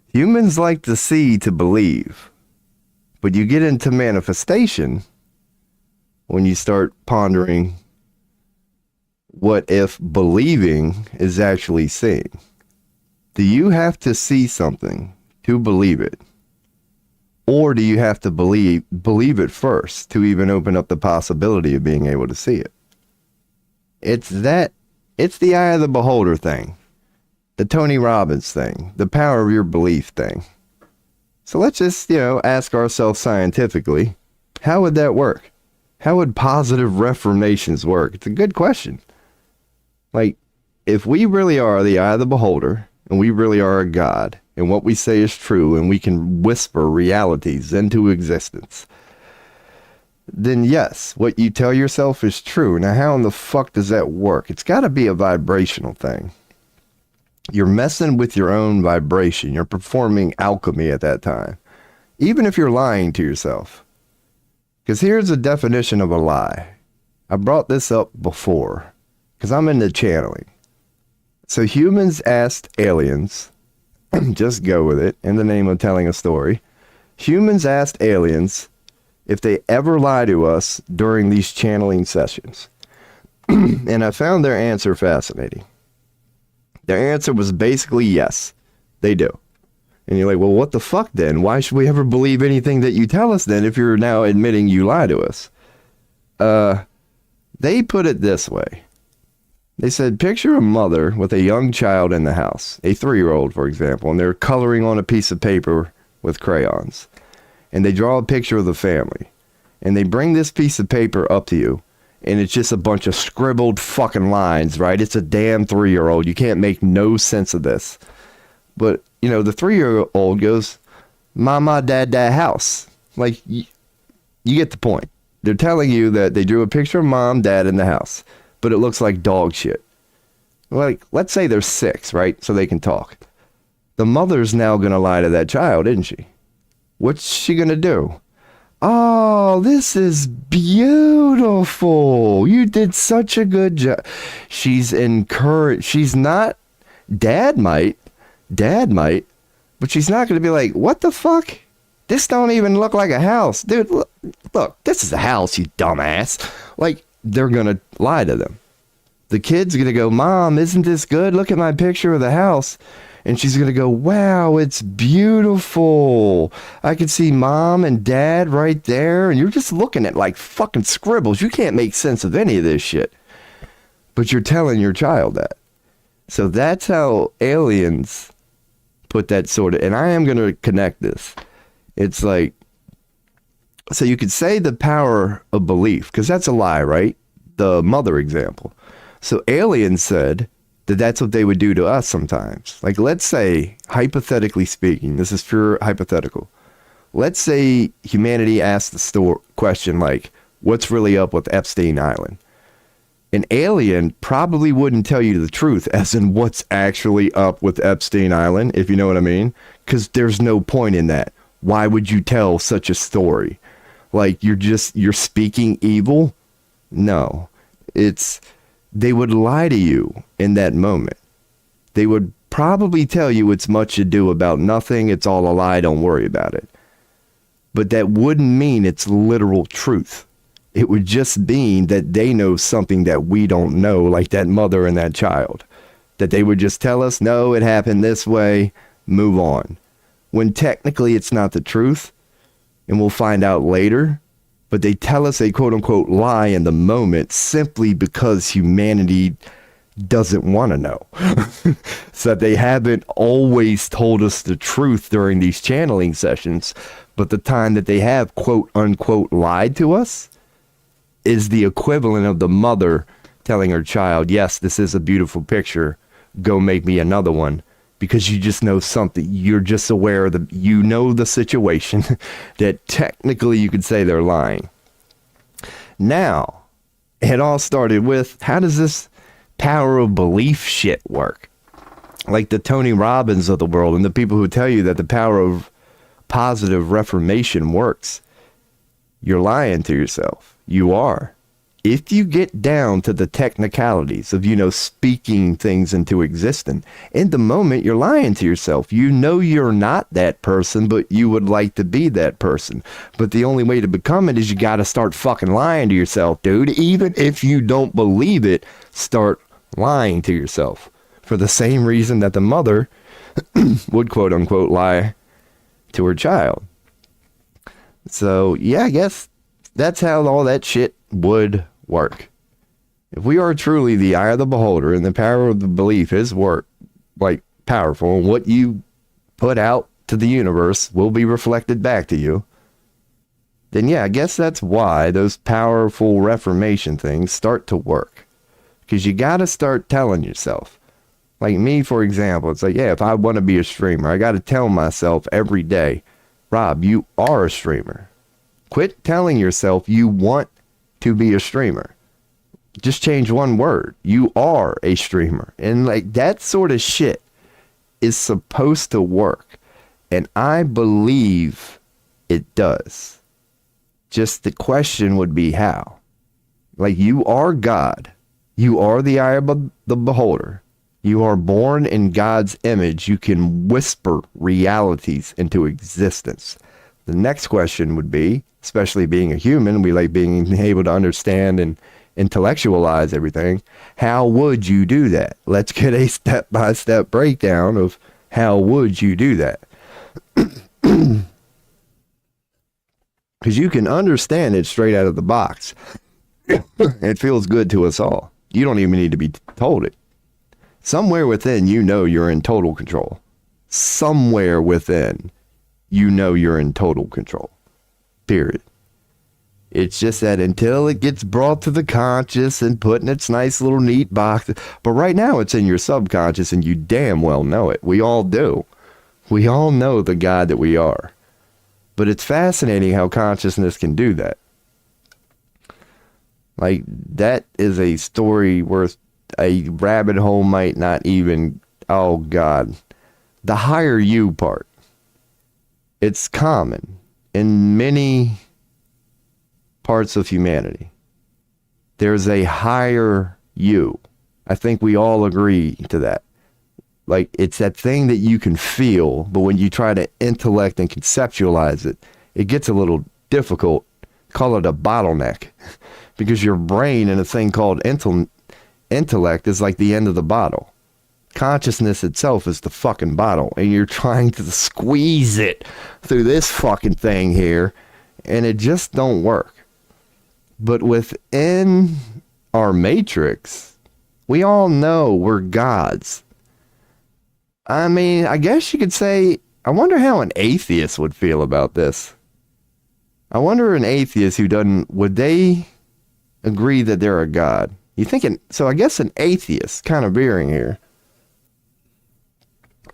Humans like to see to believe. But you get into manifestation when you start pondering what if believing is actually seeing. Do you have to see something to believe it? Or do you have to believe it first to even open up the possibility of being able to see it? It's the eye of the beholder thing. The Tony Robbins thing. The power of your belief thing. So let's just, ask ourselves scientifically, how would that work? How would positive reformations work? It's a good question. Like, if we really are the eye of the beholder, and we really are a God, and what we say is true, and we can whisper realities into existence, then yes, what you tell yourself is true. Now, how in the fuck does that work? It's got to be a vibrational thing. You're messing with your own vibration. You're performing alchemy at that time, even if you're lying to yourself. Because here's a definition of a lie. I brought this up before because I'm into channeling. So humans asked aliens, just go with it, in the name of telling a story. Humans asked aliens if they ever lie to us during these channeling sessions. And I found their answer fascinating. Their answer was basically yes, they do. And you're like, well, what the fuck then? Why should we ever believe anything that you tell us then if you're now admitting you lie to us? They put it this way. They said, picture a mother with a young child in the house, a 3-year-old, for example, and they're coloring on a piece of paper with crayons. And they draw a picture of the family. And they bring this piece of paper up to you, and it's just a bunch of scribbled fucking lines, right? It's a damn 3-year-old. You can't make no sense of this. But, you know, the 3-year-old goes, Mama, Dad, house. Like, you get the point. They're telling you that they drew a picture of Mom, Dad in the house, but it looks like dog shit. Like, let's say they're 6, right? So they can talk. The mother's now going to lie to that child, isn't she? What's she going to do? Oh, this is beautiful. You did such a good job. She's encouraged. She's not, Dad might, but she's not going to be like, what the fuck? This don't even look like a house. Dude, look, this is a house, you dumbass. Like, they're going to lie to them. The kid's going to go, Mom, isn't this good? Look at my picture of the house. And she's going to go, wow, it's beautiful. I can see Mom and Dad right there. And you're just looking at like fucking scribbles. You can't make sense of any of this shit. But you're telling your child that. So that's how aliens put that sort of, and I am going to connect this. It's like, so you could say the power of belief, because that's a lie, right? The mother example. So aliens said that that's what they would do to us sometimes. Like, let's say, hypothetically speaking, this is pure hypothetical. Let's say humanity asked the question like, what's really up with Epstein Island? An alien probably wouldn't tell you the truth, as in what's actually up with Epstein Island, if you know what I mean, because there's no point in that. Why would you tell such a story? Like, you're speaking evil? No, they would lie to you in that moment. They would probably tell you it's much ado about nothing. It's all a lie. Don't worry about it. But that wouldn't mean it's literal truth. It would just mean that they know something that we don't know, like that mother and that child. That they would just tell us, no, it happened this way, move on. When technically it's not the truth, and we'll find out later. But they tell us a quote-unquote lie in the moment simply because humanity doesn't want to know. So they haven't always told us the truth during these channeling sessions, but the time that they have quote-unquote lied to us is the equivalent of the mother telling her child, yes, this is a beautiful picture, go make me another one. Because you just know something, you're just aware of you know the situation that technically you could say they're lying. Now, it all started with, how does this power of belief shit work? Like the Tony Robbins of the world and the people who tell you that the power of positive reformation works. You're lying to yourself. You are. If you get down to the technicalities of, speaking things into existence, in the moment you're lying to yourself. You know you're not that person, but you would like to be that person. But the only way to become it is you got to start fucking lying to yourself, dude. Even if you don't believe it, start lying to yourself. For the same reason that the mother would quote unquote lie to her child. So, yeah, I guess that's how all that shit would work. If we are truly the eye of the beholder and the power of the belief is powerful, and what you put out to the universe will be reflected back to you, then yeah, I guess that's why those powerful reformation things start to work. Because you got to start telling yourself. Like me, for example, it's like, yeah, if I want to be a streamer, I got to tell myself every day, Rob, you are a streamer. Quit telling yourself you want to be a streamer. Just change one word. You are a streamer. And like that sort of shit is supposed to work. And I believe it does. Just the question would be how. Like, you are God. You are the eye of the beholder. You are born in God's image. You can whisper realities into existence. The next question would be, especially being a human, we like being able to understand and intellectualize everything. How would you do that? Let's get a step-by-step breakdown of how would you do that. Because you can understand it straight out of the box. It feels good to us all. You don't even need to be told it. Somewhere within, you know you're in total control. Somewhere within, you know you're in total control. Period. It's just that until it gets brought to the conscious and put in its nice little neat box. But right now, it's in your subconscious, and you damn well know it. We all do. We all know the God that we are. But it's fascinating how consciousness can do that. Like, that is a story worth a rabbit hole might not even, oh God. The higher you part. It's common in many parts of humanity. There's a higher you. I think we all agree to that. Like, it's that thing that you can feel, but when you try to intellect and conceptualize it, it gets a little difficult. Call it a bottleneck. Because your brain and a thing called intellect is like the end of the bottle. Consciousness itself is the fucking bottle, and you're trying to squeeze it through this fucking thing here, and it just don't work. But within our matrix, we all know we're gods. I mean, I guess you could say, I wonder how an atheist would feel about this. I wonder an atheist who doesn't, would they agree that they're a god? You thinking, so I guess an atheist, kind of veering here.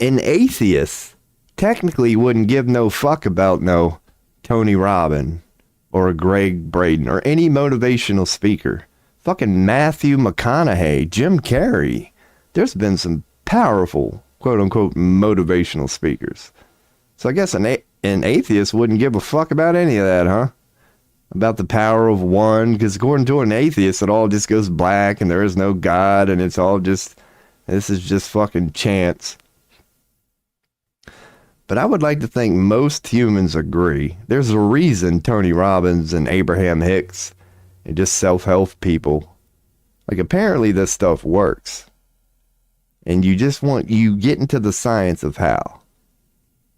An atheist technically wouldn't give no fuck about no Tony Robbins or a Greg Braden or any motivational speaker. Fucking Matthew McConaughey, Jim Carrey. There's been some powerful, quote unquote, motivational speakers. So I guess an atheist wouldn't give a fuck about any of that, huh? About the power of one, because according to an atheist, it all just goes black and there is no God and it's all just, this is just fucking chance. But I would like to think most humans agree. There's a reason Tony Robbins and Abraham Hicks and just self-help people, like, apparently this stuff works. And you get into the science of how.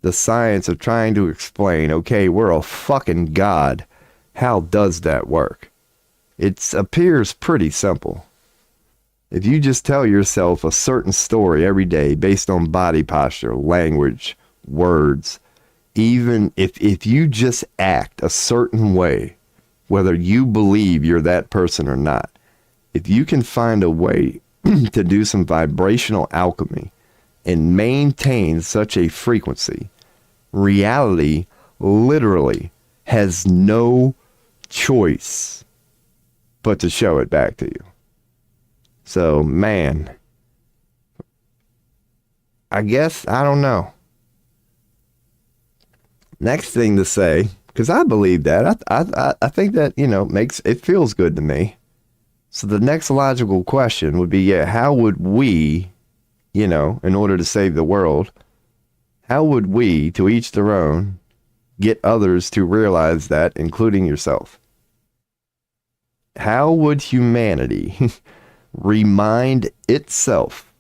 The science of trying to explain, okay, we're a fucking god. How does that work? It appears pretty simple. If you just tell yourself a certain story every day based on body posture, language, words, even if you just act a certain way, whether you believe you're that person or not, if you can find a way to do some vibrational alchemy and maintain such a frequency, reality literally has no choice but to show it back to you. So, man, I guess, I don't know. Next thing to say, because I believe that, I think that, makes it feels good to me. So the next logical question would be, yeah, how would we, in order to save the world, how would we, to each their own, get others to realize that, including yourself? How would humanity remind itself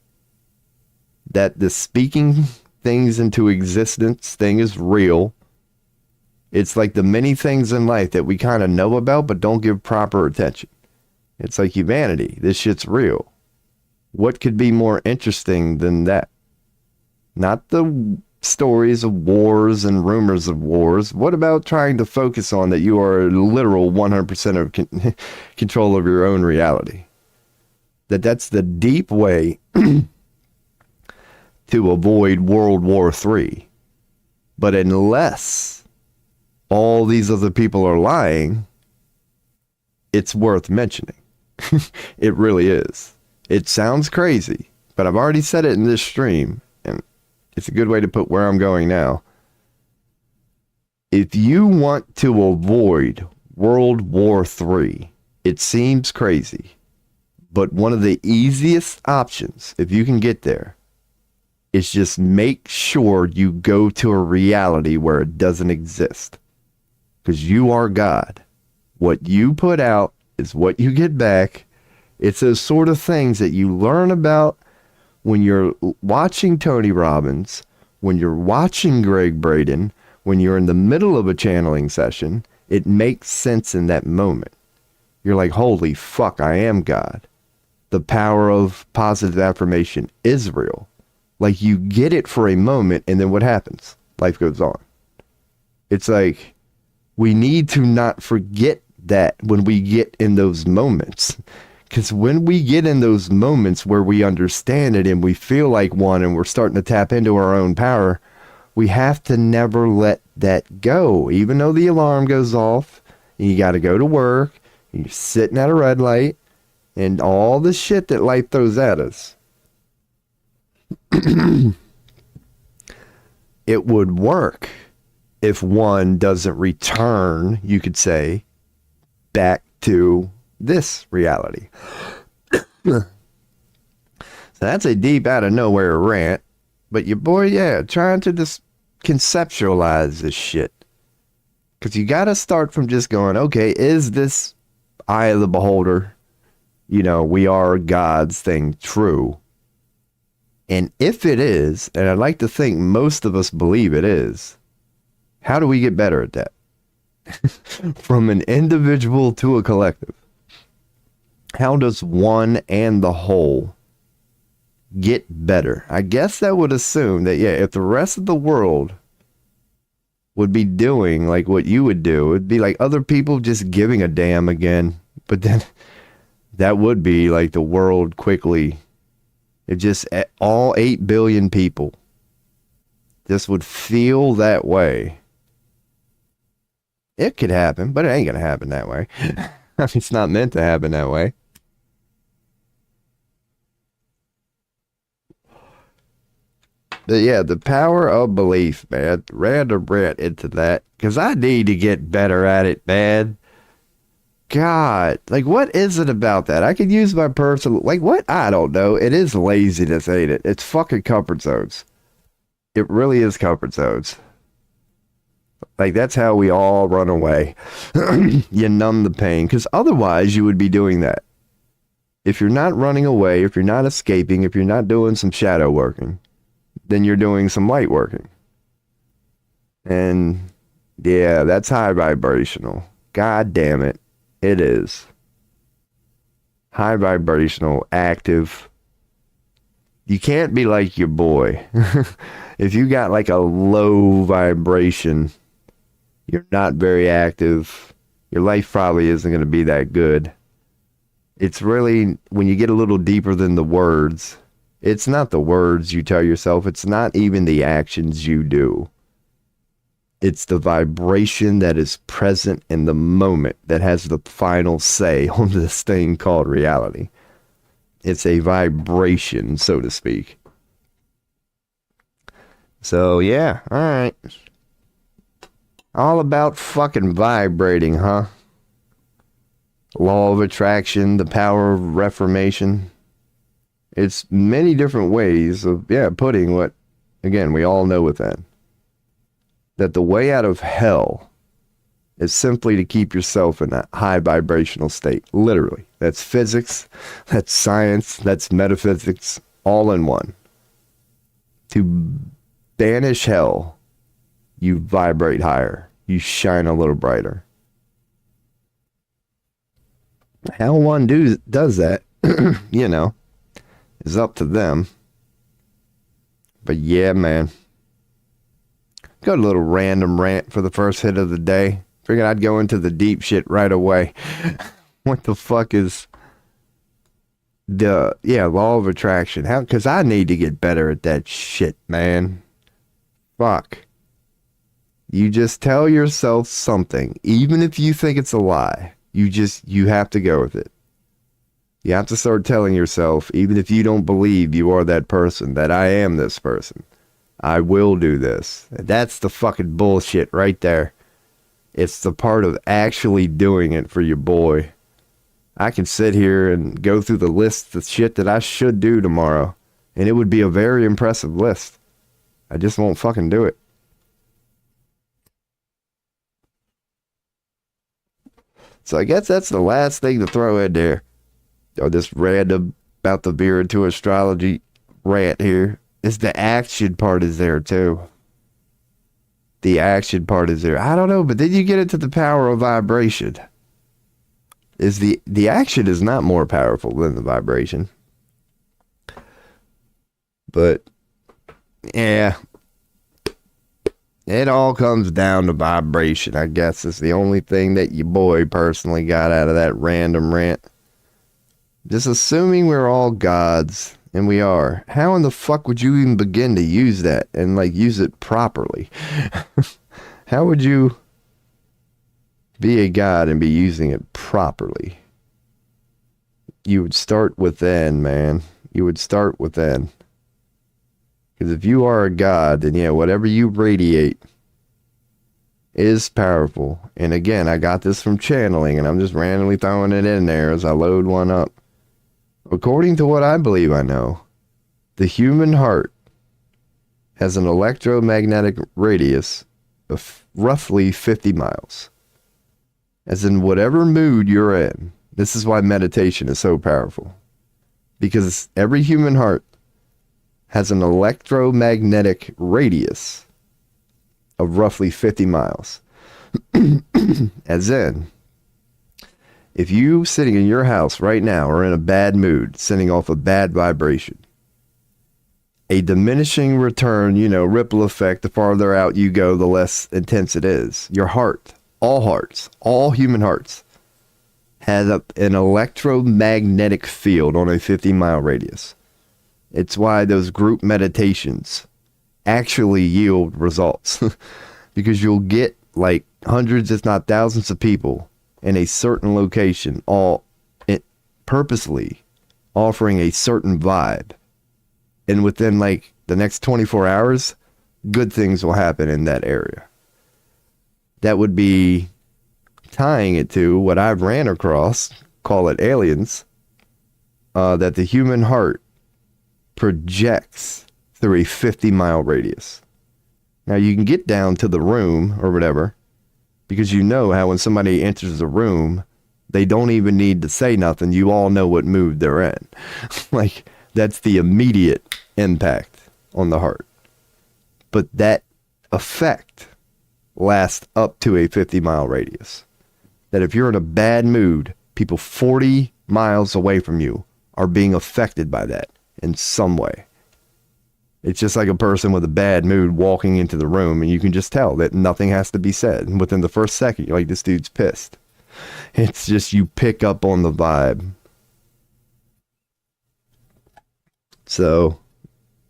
that the speaking things into existence thing is real? It's like the many things in life that we kind of know about but don't give proper attention. It's like humanity. This shit's real. What could be more interesting than that? Not the stories of wars and rumors of wars. What about trying to focus on that you are literal 100% of control of your own reality? That's the deep way to avoid World War III. But unless all these other people are lying, it's worth mentioning. It really is. It sounds crazy, but I've already said it in this stream, and it's a good way to put where I'm going now. If you want to avoid World War III, it seems crazy, But one of the easiest options, if you can get there, is just make sure you go to a reality where it doesn't exist. Because you are God. What you put out is what you get back. It's those sort of things that you learn about when you're watching Tony Robbins, when you're watching Greg Braden, when you're in the middle of a channeling session. It makes sense in that moment. You're like, holy fuck, I am God. The power of positive affirmation is real. Like, you get it for a moment, and then what happens? Life goes on. It's like, we need to not forget that when we get in those moments. Because when we get in those moments where we understand it and we feel like one and we're starting to tap into our own power, we have to never let that go. Even though the alarm goes off, and you got to go to work, and you're sitting at a red light, and all the shit that life throws at us. It would work if one doesn't return, you could say, back to this reality. So that's a deep out of nowhere rant. But your boy, yeah, trying to just conceptualize this shit. Because you got to start from just going, okay, is this eye of the beholder, you know, we are God's thing true? And if it is, and I'd like to think most of us believe it is, how do we get better at that? From an individual to a collective. How does one and the whole get better? I guess that would assume that, yeah, if the rest of the world would be doing like what you would do, it'd be like other people just giving a damn again. But then that would be like the world quickly. It just, all 8 billion people just would feel that way. It could happen, but it ain't going to happen that way. It's not meant to happen that way. But yeah, the power of belief, man. Random rant into that. Because I need to get better at it, man. God, like, what is it about that? I could use my personal, like, what? I don't know. It is laziness, ain't it? It's fucking comfort zones. It really is comfort zones. Like, that's how we all run away. You numb the pain. Because otherwise, you would be doing that. If you're not running away, if you're not escaping, if you're not doing some shadow working, then you're doing some light working. And yeah, that's high vibrational. God damn it. It is. High vibrational, active. You can't be like your boy. If you got like a low vibration, you're not very active. Your life probably isn't going to be that good. It's really, when you get a little deeper than the words, it's not the words you tell yourself. It's not even the actions you do. It's the vibration that is present in the moment that has the final say on this thing called reality. It's a vibration, so to speak. So, yeah, all right. All about fucking vibrating, huh? Law of attraction, the power of reformation. It's many different ways of, putting what, again, we all know within. That the way out of hell is simply to keep yourself in a high vibrational state. Literally. That's physics, that's science, that's metaphysics, all in one. To banish hell, you vibrate higher. You shine a little brighter. How one does that, you know, is up to them. But yeah, man. Got a little random rant for the first hit of the day. Figured I'd go into the deep shit right away. What the fuck is the, law of attraction? How? Because I need to get better at that shit, man. Fuck. You just tell yourself something, even if you think it's a lie. You have to go with it. You have to start telling yourself, even if you don't believe you are that person, that I am this person. I will do this. That's the fucking bullshit right there. It's the part of actually doing it for your boy. I can sit here and go through the list of shit that I should do tomorrow, and it would be a very impressive list. I just won't fucking do it. So I guess that's the last thing to throw in there. Or this random about the beer into astrology rant here is the action part is there too. The action part is there. I don't know, but then you get into the power of vibration. Is the action is not more powerful than the vibration. But yeah, it all comes down to vibration, I guess, is the only thing that your boy personally got out of that random rant. Just assuming we're all gods, and we are, how in the fuck would you even begin to use that and like use it properly? How would you be a god and be using it properly? You would start within, man. You would start within. Because if you are a god, then yeah, whatever you radiate is powerful. And again, I got this from channeling, and I'm just randomly throwing it in there as I load one up. According to what I believe I know, the human heart has an electromagnetic radius of roughly 50 miles. As in whatever mood you're in. This is why meditation is so powerful. Because every human heart has an electromagnetic radius of roughly 50 miles. As in, if you sitting in your house right now are in a bad mood, sending off a bad vibration, a diminishing return, ripple effect, the farther out you go, the less intense it is. Your heart, all human hearts, has an electromagnetic field on a 50-mile radius. It's why those group meditations actually yield results. Because you'll get like hundreds, if not thousands of people in a certain location, all purposely offering a certain vibe. And within like the next 24 hours, good things will happen in that area. That would be tying it to what I've ran across, call it aliens, that the human heart projects through a 50-mile radius. Now you can get down to the room or whatever, because you know how when somebody enters the room, they don't even need to say nothing. You all know what mood they're in. Like, that's the immediate impact on the heart. But that effect lasts up to a 50-mile radius. That if you're in a bad mood, people 40 miles away from you are being affected by that in some way. It's just like a person with a bad mood walking into the room, and you can just tell that nothing has to be said. And within the first second, you're like, this dude's pissed. It's just you pick up on the vibe. So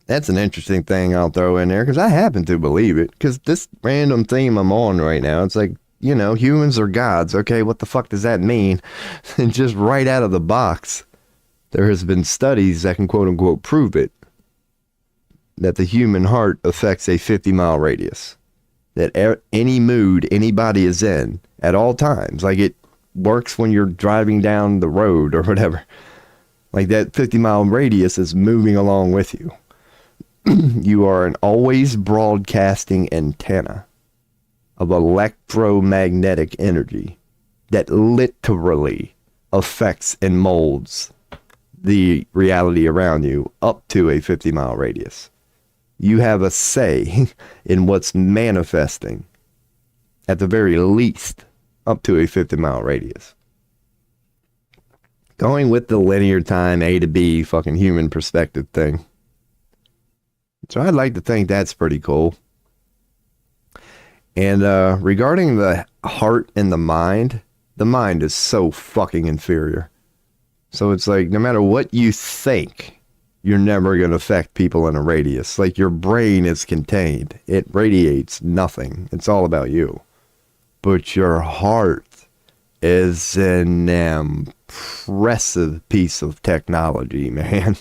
that's an interesting thing I'll throw in there, because I happen to believe it. Because this random theme I'm on right now, it's like, humans are gods. Okay, what the fuck does that mean? And just right out of the box, there has been studies that can quote unquote prove it. That the human heart affects a 50-mile radius. That any mood anybody is in at all times, like it works when you're driving down the road or whatever. Like that 50-mile radius is moving along with you. You are an always broadcasting antenna of electromagnetic energy that literally affects and molds the reality around you up to a 50-mile radius. You have a say in what's manifesting, at the very least, up to a 50-mile radius. Going with the linear time, A to B, fucking human perspective thing. So I'd like to think that's pretty cool. And regarding the heart and the mind is so fucking inferior. So it's like, no matter what you think, you're never going to affect people in a radius. Like, your brain is contained. It radiates nothing. It's all about you. But your heart is an impressive piece of technology, man.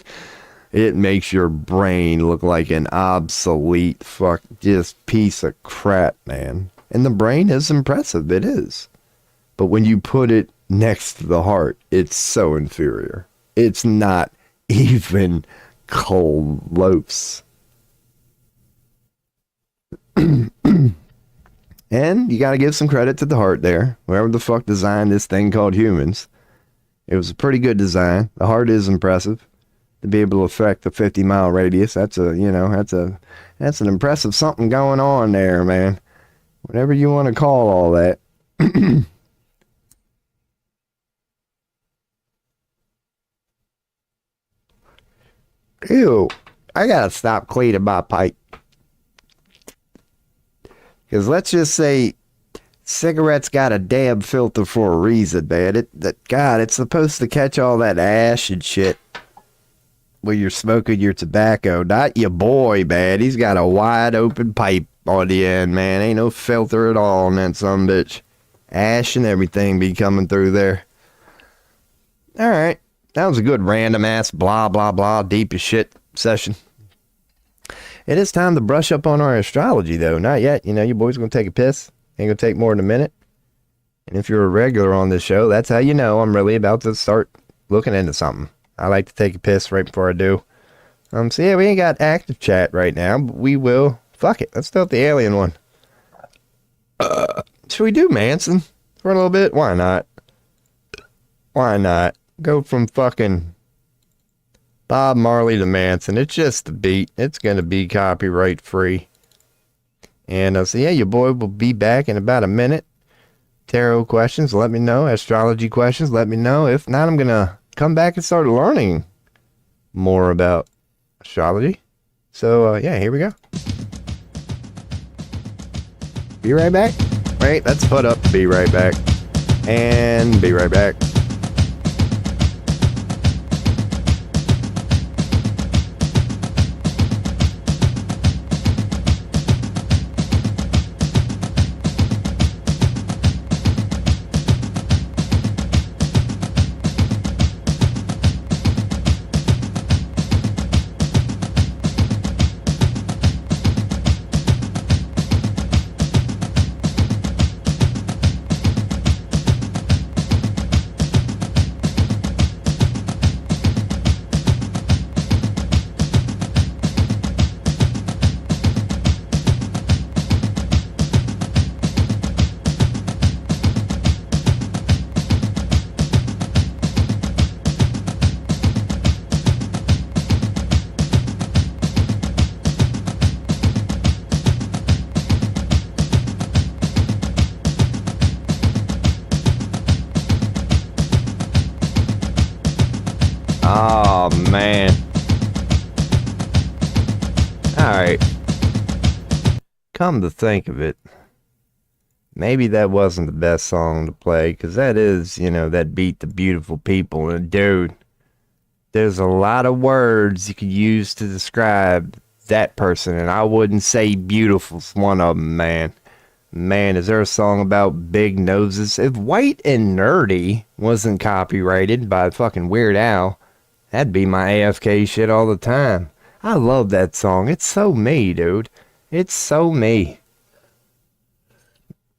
It makes your brain look like an obsolete just piece of crap, man. And the brain is impressive. It is. But when you put it next to the heart, it's so inferior. It's not even close. And you got to give some credit to the heart there. Whoever the fuck designed this thing called humans. It was a pretty good design. The heart is impressive. To be able to affect a 50-mile radius, that's an impressive something going on there, man. Whatever you want to call all that. Ew, I gotta stop cleaning my pipe. Because let's just say cigarettes got a damn filter for a reason, man. God, it's supposed to catch all that ash and shit when you're smoking your tobacco. Not your boy, man. He's got a wide open pipe on the end, man. Ain't no filter at all on that sumbitch. Ash and everything be coming through there. Alright. That was a good random ass blah blah blah deep as shit session. It is time to brush up on our astrology though. Not yet. You know, your boy's gonna take a piss. Ain't gonna take more than a minute. And if you're a regular on this show, that's how you know I'm really about to start looking into something. I like to take a piss right before I do. So yeah, we ain't got active chat right now, but we will. Fuck it. Let's start the alien one. Should we do Manson for a little bit? Why not? Why not? Go from fucking Bob Marley to Manson. It's just the beat. It's going to be copyright free. And so yeah, your boy will be back in about a minute. Tarot questions, let me know. Astrology questions, let me know. If not, I'm going to come back and start learning more about astrology. So yeah, here we go. Be right back. Wait, let's put up be right back. And be right back. Oh, man. Alright. Come to think of it, maybe that wasn't the best song to play, because that is, you know, that beat the beautiful people. And dude, there's a lot of words you could use to describe that person, and I wouldn't say beautiful's one of them, man. Man, is there a song about big noses? If White and Nerdy wasn't copyrighted by fucking Weird Al, that'd be my AFK shit all the time. I love that song. It's so me, dude. It's so me.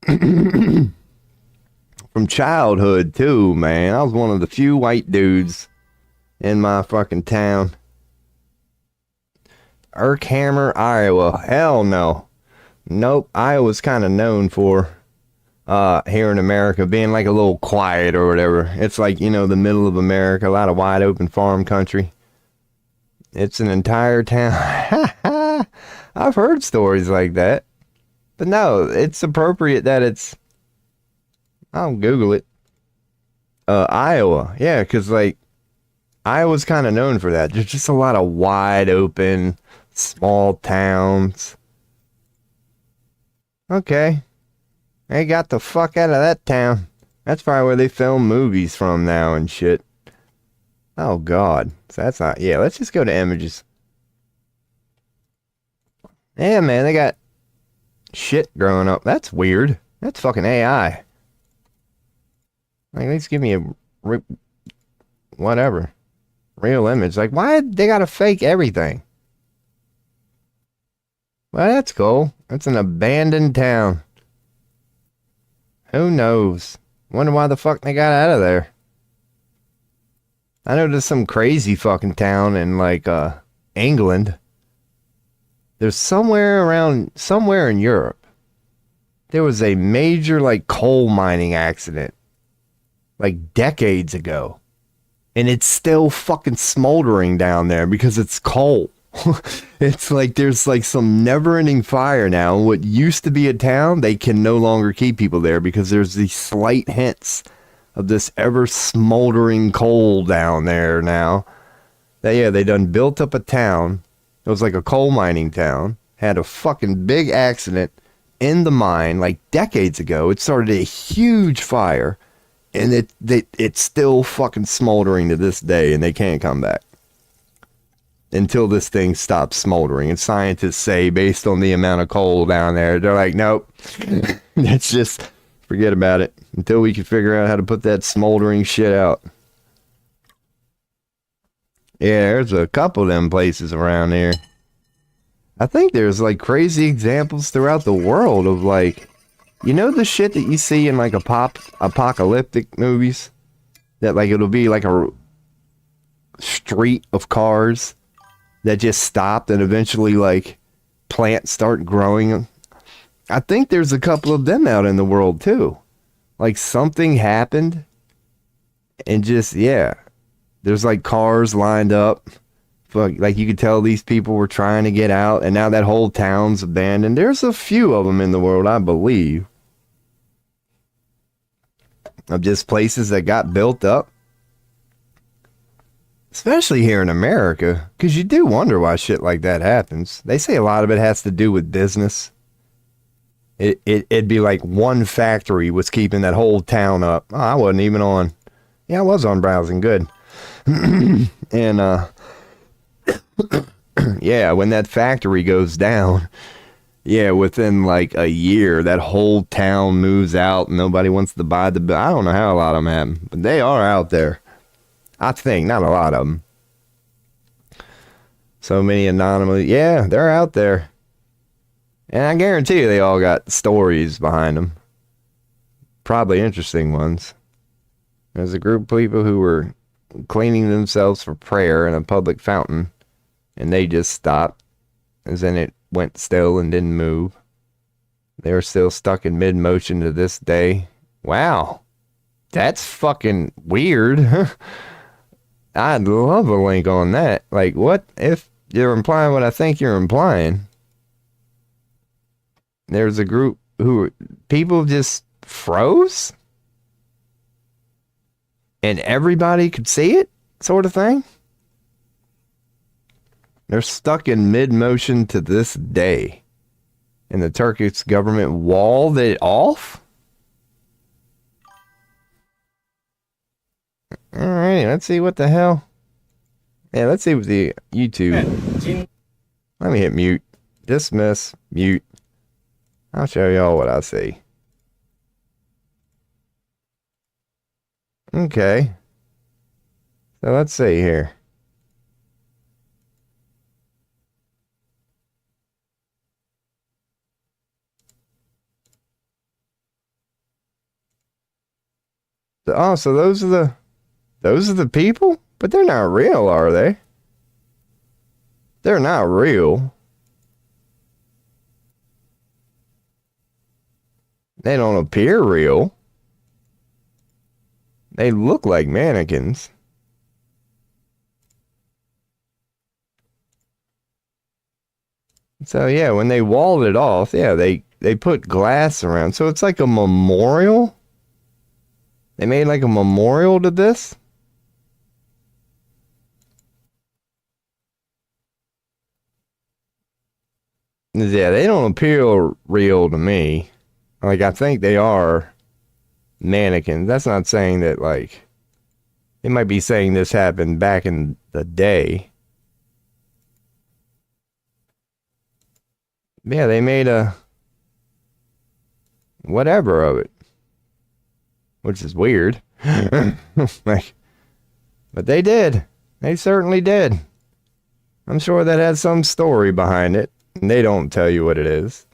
From childhood, too, man. I was one of the few white dudes in my fucking town. Erkhammer, Iowa. Hell no. Nope. Iowa's kind of known for, here in America, being like a little quiet or whatever. It's like, you know, the middle of America, a lot of wide open farm country. It's an entire town. I've heard stories like that. But no, it's appropriate that it's, I'll Google it. Iowa. Yeah, because like, Iowa's kind of known for that. There's just a lot of wide open, small towns. Okay. They got the fuck out of that town. That's probably where they film movies from now and shit. Oh, God. So that's not... Yeah, let's just go to images. Yeah, man, they got shit growing up. That's weird. That's fucking AI. Like, at least give me a... whatever. Real image. Like, why they gotta fake everything? Well, that's cool. That's an abandoned town. Who knows Wonder why the fuck they got out of there. I know there's some crazy fucking town in like England. There's somewhere in Europe. There was a major like coal mining accident like decades ago. And it's still fucking smoldering down there because it's coal. It's like there's like some never-ending fire now. What used to be a town, they can no longer keep people there because there's these slight hints of this ever smoldering coal down there now. They done built up a town. It was like a coal mining town. Had a fucking big accident in the mine like decades ago. It started a huge fire. And it's still fucking smoldering to this day, and they can't come back until this thing stops smoldering. And scientists say, based on the amount of coal down there, they're like, nope, that's just, forget about it until we can figure out how to put that smoldering shit out. Yeah, there's a couple of them places around here. I think there's like crazy examples throughout the world of like, you know the shit that you see in like apocalyptic movies? That like it'll be like a street of cars that just stopped and eventually like plants start growing. I think there's a couple of them out in the world too. Like something happened and just, yeah. There's like cars lined up. Like you could tell these people were trying to get out and now that whole town's abandoned. There's a few of them in the world, I believe. Of just places that got built up. Especially here in America. Because you do wonder why shit like that happens. They say a lot of it has to do with business. It'd be like one factory was keeping that whole town up. Oh, I wasn't even on. Yeah, I was on browsing. Good. And, yeah, when that factory goes down... Yeah, within like a year, that whole town moves out and nobody wants to buy the... I don't know how a lot of them happen, but they are out there. I think, not a lot of them. So many anonymous... Yeah, they're out there. And I guarantee you they all got stories behind them. Probably interesting ones. There's a group of people who were cleaning themselves for prayer in a public fountain, and they just stopped. And then it went still and didn't move. They were still stuck in mid-motion to this day. Wow. That's fucking weird. I'd love a link on that. Like, what if you're implying what I think you're implying? There's a group who people just froze? And everybody could see it? Sort of thing? They're stuck in mid-motion to this day. And the Turkish government walled it off? Alright, let's see what the hell. Yeah, let's see what the YouTube... Let me hit mute. Dismiss. Mute. I'll show y'all what I see. Okay. So let's see here. Oh, so those are the people? But they're not real, are they? They're not real. They don't appear real. They look like mannequins. So yeah, when they walled it off, yeah, they put glass around. So it's like a memorial? They made like a memorial to this? Yeah, they don't appear real to me. Like, I think they are mannequins. That's not saying that, like, they might be saying this happened back in the day. Yeah, they made a whatever of it. Which is weird. Like, but they did. They certainly did. I'm sure that has some story behind it. And they don't tell you what it is.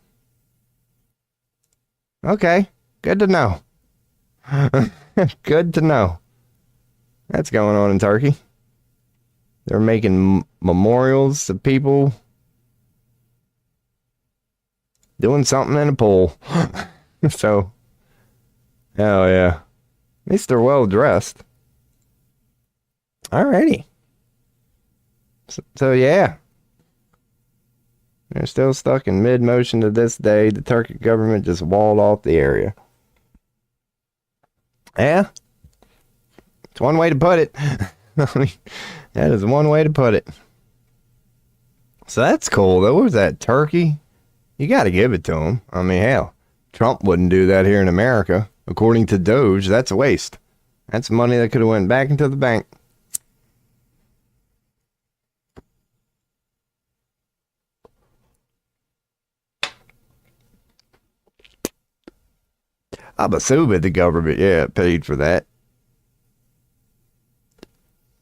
Okay, good to know. Good to know. That's going on in Turkey. They're making memorials to people doing something in a pool. So, hell yeah. At least they're well dressed. Alrighty. So yeah. They're still stuck in mid-motion to this day. The Turkish government just walled off the area. Yeah. It's one way to put it. I mean, that is one way to put it. So that's cool, though. What was that, Turkey? You got to give it to them. I mean, hell, Trump wouldn't do that here in America. According to Doge, that's a waste. That's money that could have went back into the bank. I'm assuming the government, yeah, paid for that.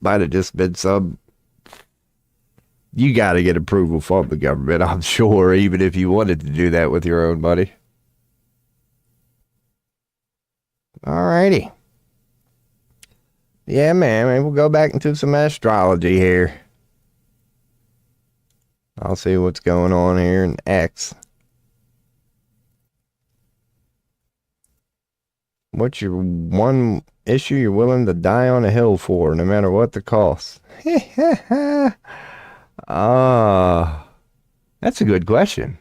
Might have just been some. You got to get approval from the government, I'm sure, even if you wanted to do that with your own money. Alrighty. Yeah, man, we'll go back into some astrology here. I'll see what's going on here in X. What's your one issue you're willing to die on a hill for, no matter what the cost? That's a good question.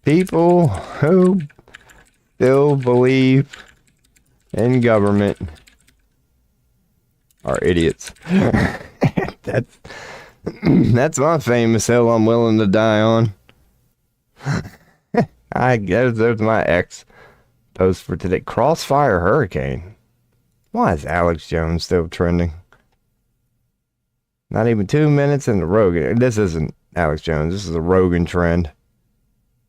People who still believe in government are idiots. That's my famous hill I'm willing to die on. I guess there's my X post for today. Crossfire Hurricane. Why is Alex Jones still trending? Not even 2 minutes in the Rogan. This isn't Alex Jones. This is a Rogan trend.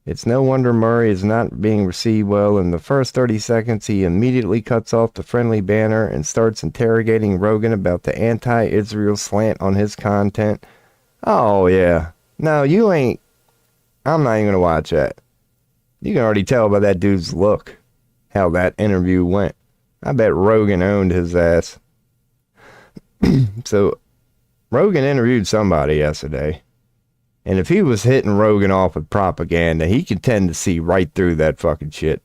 It's no wonder Murray is not being received well. In the first 30 seconds, he immediately cuts off the friendly banner and starts interrogating Rogan about the anti-Israel slant on his content. Oh, yeah. No, you ain't. I'm not even going to watch that. You can already tell by that dude's look how that interview went. I bet Rogan owned his ass. So, Rogan interviewed somebody yesterday. And if he was hitting Rogan off with propaganda, he could tend to see right through that fucking shit.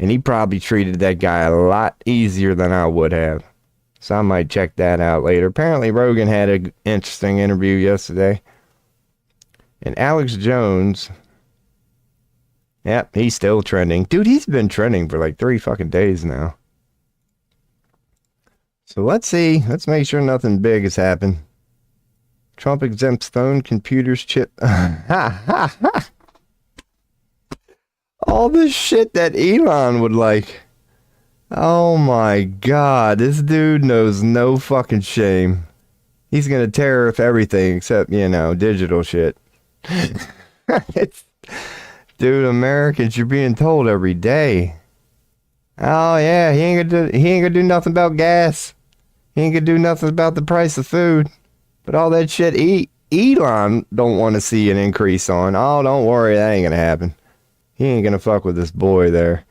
And he probably treated that guy a lot easier than I would have. So I might check that out later. Apparently Rogan had an interesting interview yesterday. And Alex Jones, yep, he's still trending. Dude, he's been trending for like 3 fucking days now. So let's see. Let's make sure nothing big has happened. Trump exempts phone, computers, chip. All this shit that Elon would like. Oh my God. This dude knows no fucking shame. He's going to tariff everything except, digital shit. Dude, Americans, you're being told every day. Oh yeah, he ain't gonna do nothing about gas. He ain't gonna do nothing about the price of food. But all that shit Elon don't want to see an increase on. Oh, don't worry, that ain't gonna happen. He ain't gonna fuck with this boy there.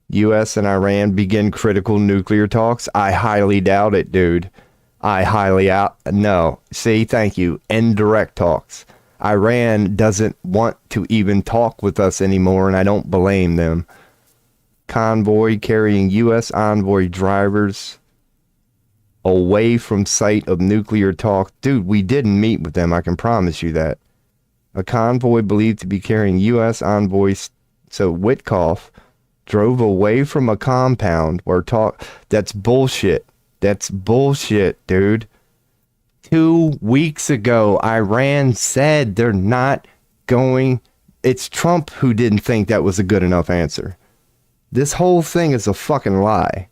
U.S. and Iran begin critical nuclear talks. I highly doubt it, dude. No. See, thank you. Indirect talks. Iran doesn't want to even talk with us anymore, and I don't blame them. Convoy carrying U.S. envoy drivers away from site of nuclear talk. Dude, we didn't meet with them, I can promise you that. A convoy believed to be carrying U.S. envoys, so Witkoff drove away from a compound where talk. That's bullshit. That's bullshit, dude. 2 weeks ago, Iran said they're not going. It's Trump who didn't think that was a good enough answer. This whole thing is a fucking lie.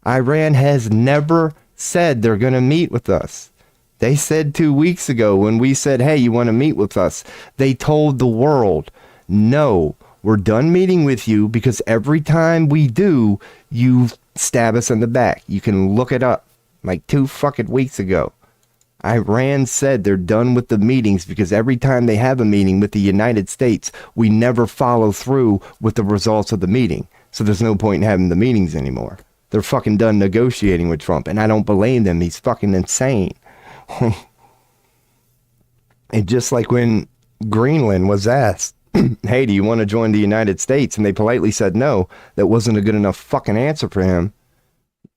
Iran has never said they're going to meet with us. They said 2 weeks ago when we said, hey, you want to meet with us? They told the world, no, we're done meeting with you because every time we do, you stab us in the back. You can look it up like 2 fucking weeks ago. Iran said they're done with the meetings because every time they have a meeting with the United States, we never follow through with the results of the meeting. So there's no point in having the meetings anymore. They're fucking done negotiating with Trump, and I don't blame them. He's fucking insane. And just like when Greenland was asked, hey, do you want to join the United States? And they politely said no. That wasn't a good enough fucking answer for him.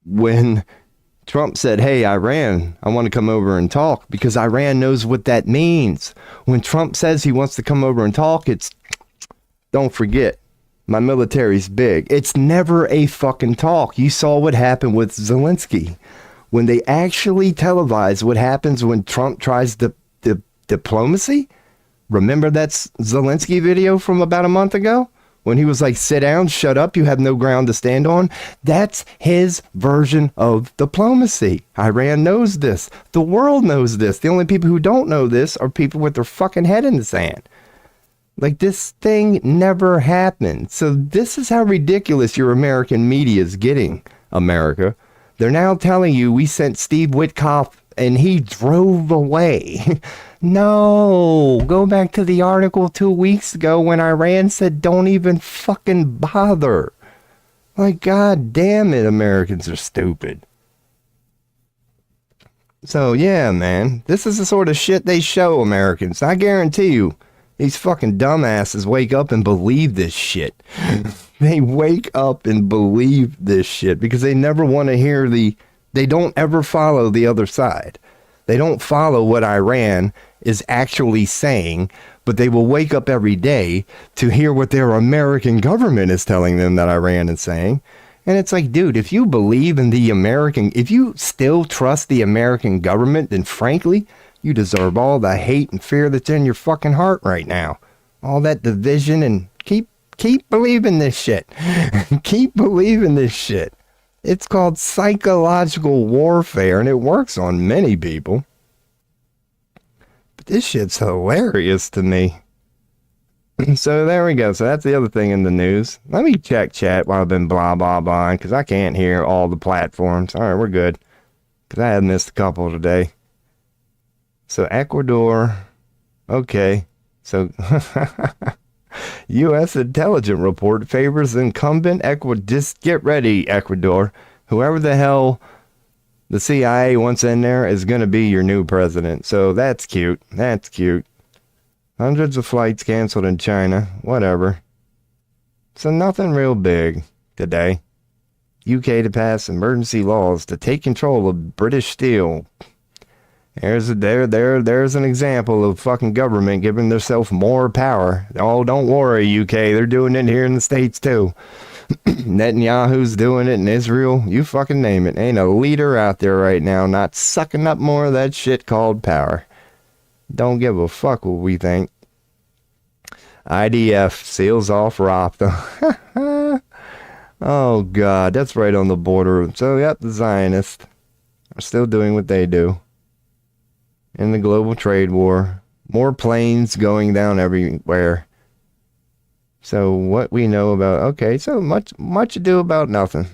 When Trump said, hey, Iran, I want to come over and talk, because Iran knows what that means. When Trump says he wants to come over and talk, it's, don't forget, my military's big. It's never a fucking talk. You saw what happened with Zelensky. When they actually televise what happens when Trump tries the diplomacy. Remember that Zelensky video from about a month ago? When he was like, sit down, shut up, you have no ground to stand on. That's his version of diplomacy. Iran knows this. The world knows this. The only people who don't know this are people with their fucking head in the sand. Like, this thing never happened. So this is how ridiculous your American media is getting, America. They're now telling you we sent Steve Witkoff and he drove away. No, go back to the article 2 weeks ago when Iran said don't even fucking bother. Like, god damn it, Americans are stupid. So yeah, man, this is the sort of shit they show Americans. I guarantee you, these fucking dumbasses wake up and believe this shit. They wake up and believe this shit because they never want to hear they don't ever follow the other side. They don't follow what Iran is actually saying, but they will wake up every day to hear what their American government is telling them that Iran is saying. And it's like, dude, if you believe in if you still trust the American government, then frankly, you deserve all the hate and fear that's in your fucking heart right now. All that division, and keep believing this shit. Keep believing this shit. It's called psychological warfare, and it works on many people. But this shit's hilarious to me. So there we go. So that's the other thing in the news. Let me check chat while I've been blah, blah, blah, because I can't hear all the platforms. All right, we're good. Because I had missed a couple today. So Ecuador. Okay. So U.S. intelligence report favors incumbent Ecuador. Just get ready, Ecuador. Whoever the hell the CIA wants in there is going to be your new president. So that's cute. That's cute. Hundreds of flights canceled in China. Whatever. So nothing real big today. UK to pass emergency laws to take control of British Steel. There's an example of fucking government giving themselves more power. Oh, don't worry, UK. They're doing it here in the States, too. Netanyahu's doing it in Israel. You fucking name it. Ain't a leader out there right now not sucking up more of that shit called power. Don't give a fuck what we think. IDF seals off Rafah. Oh, God. That's right on the border. So, yep, the Zionists are still doing what they do. In the global trade war, more planes going down everywhere. So what we know about, okay, so much ado about nothing.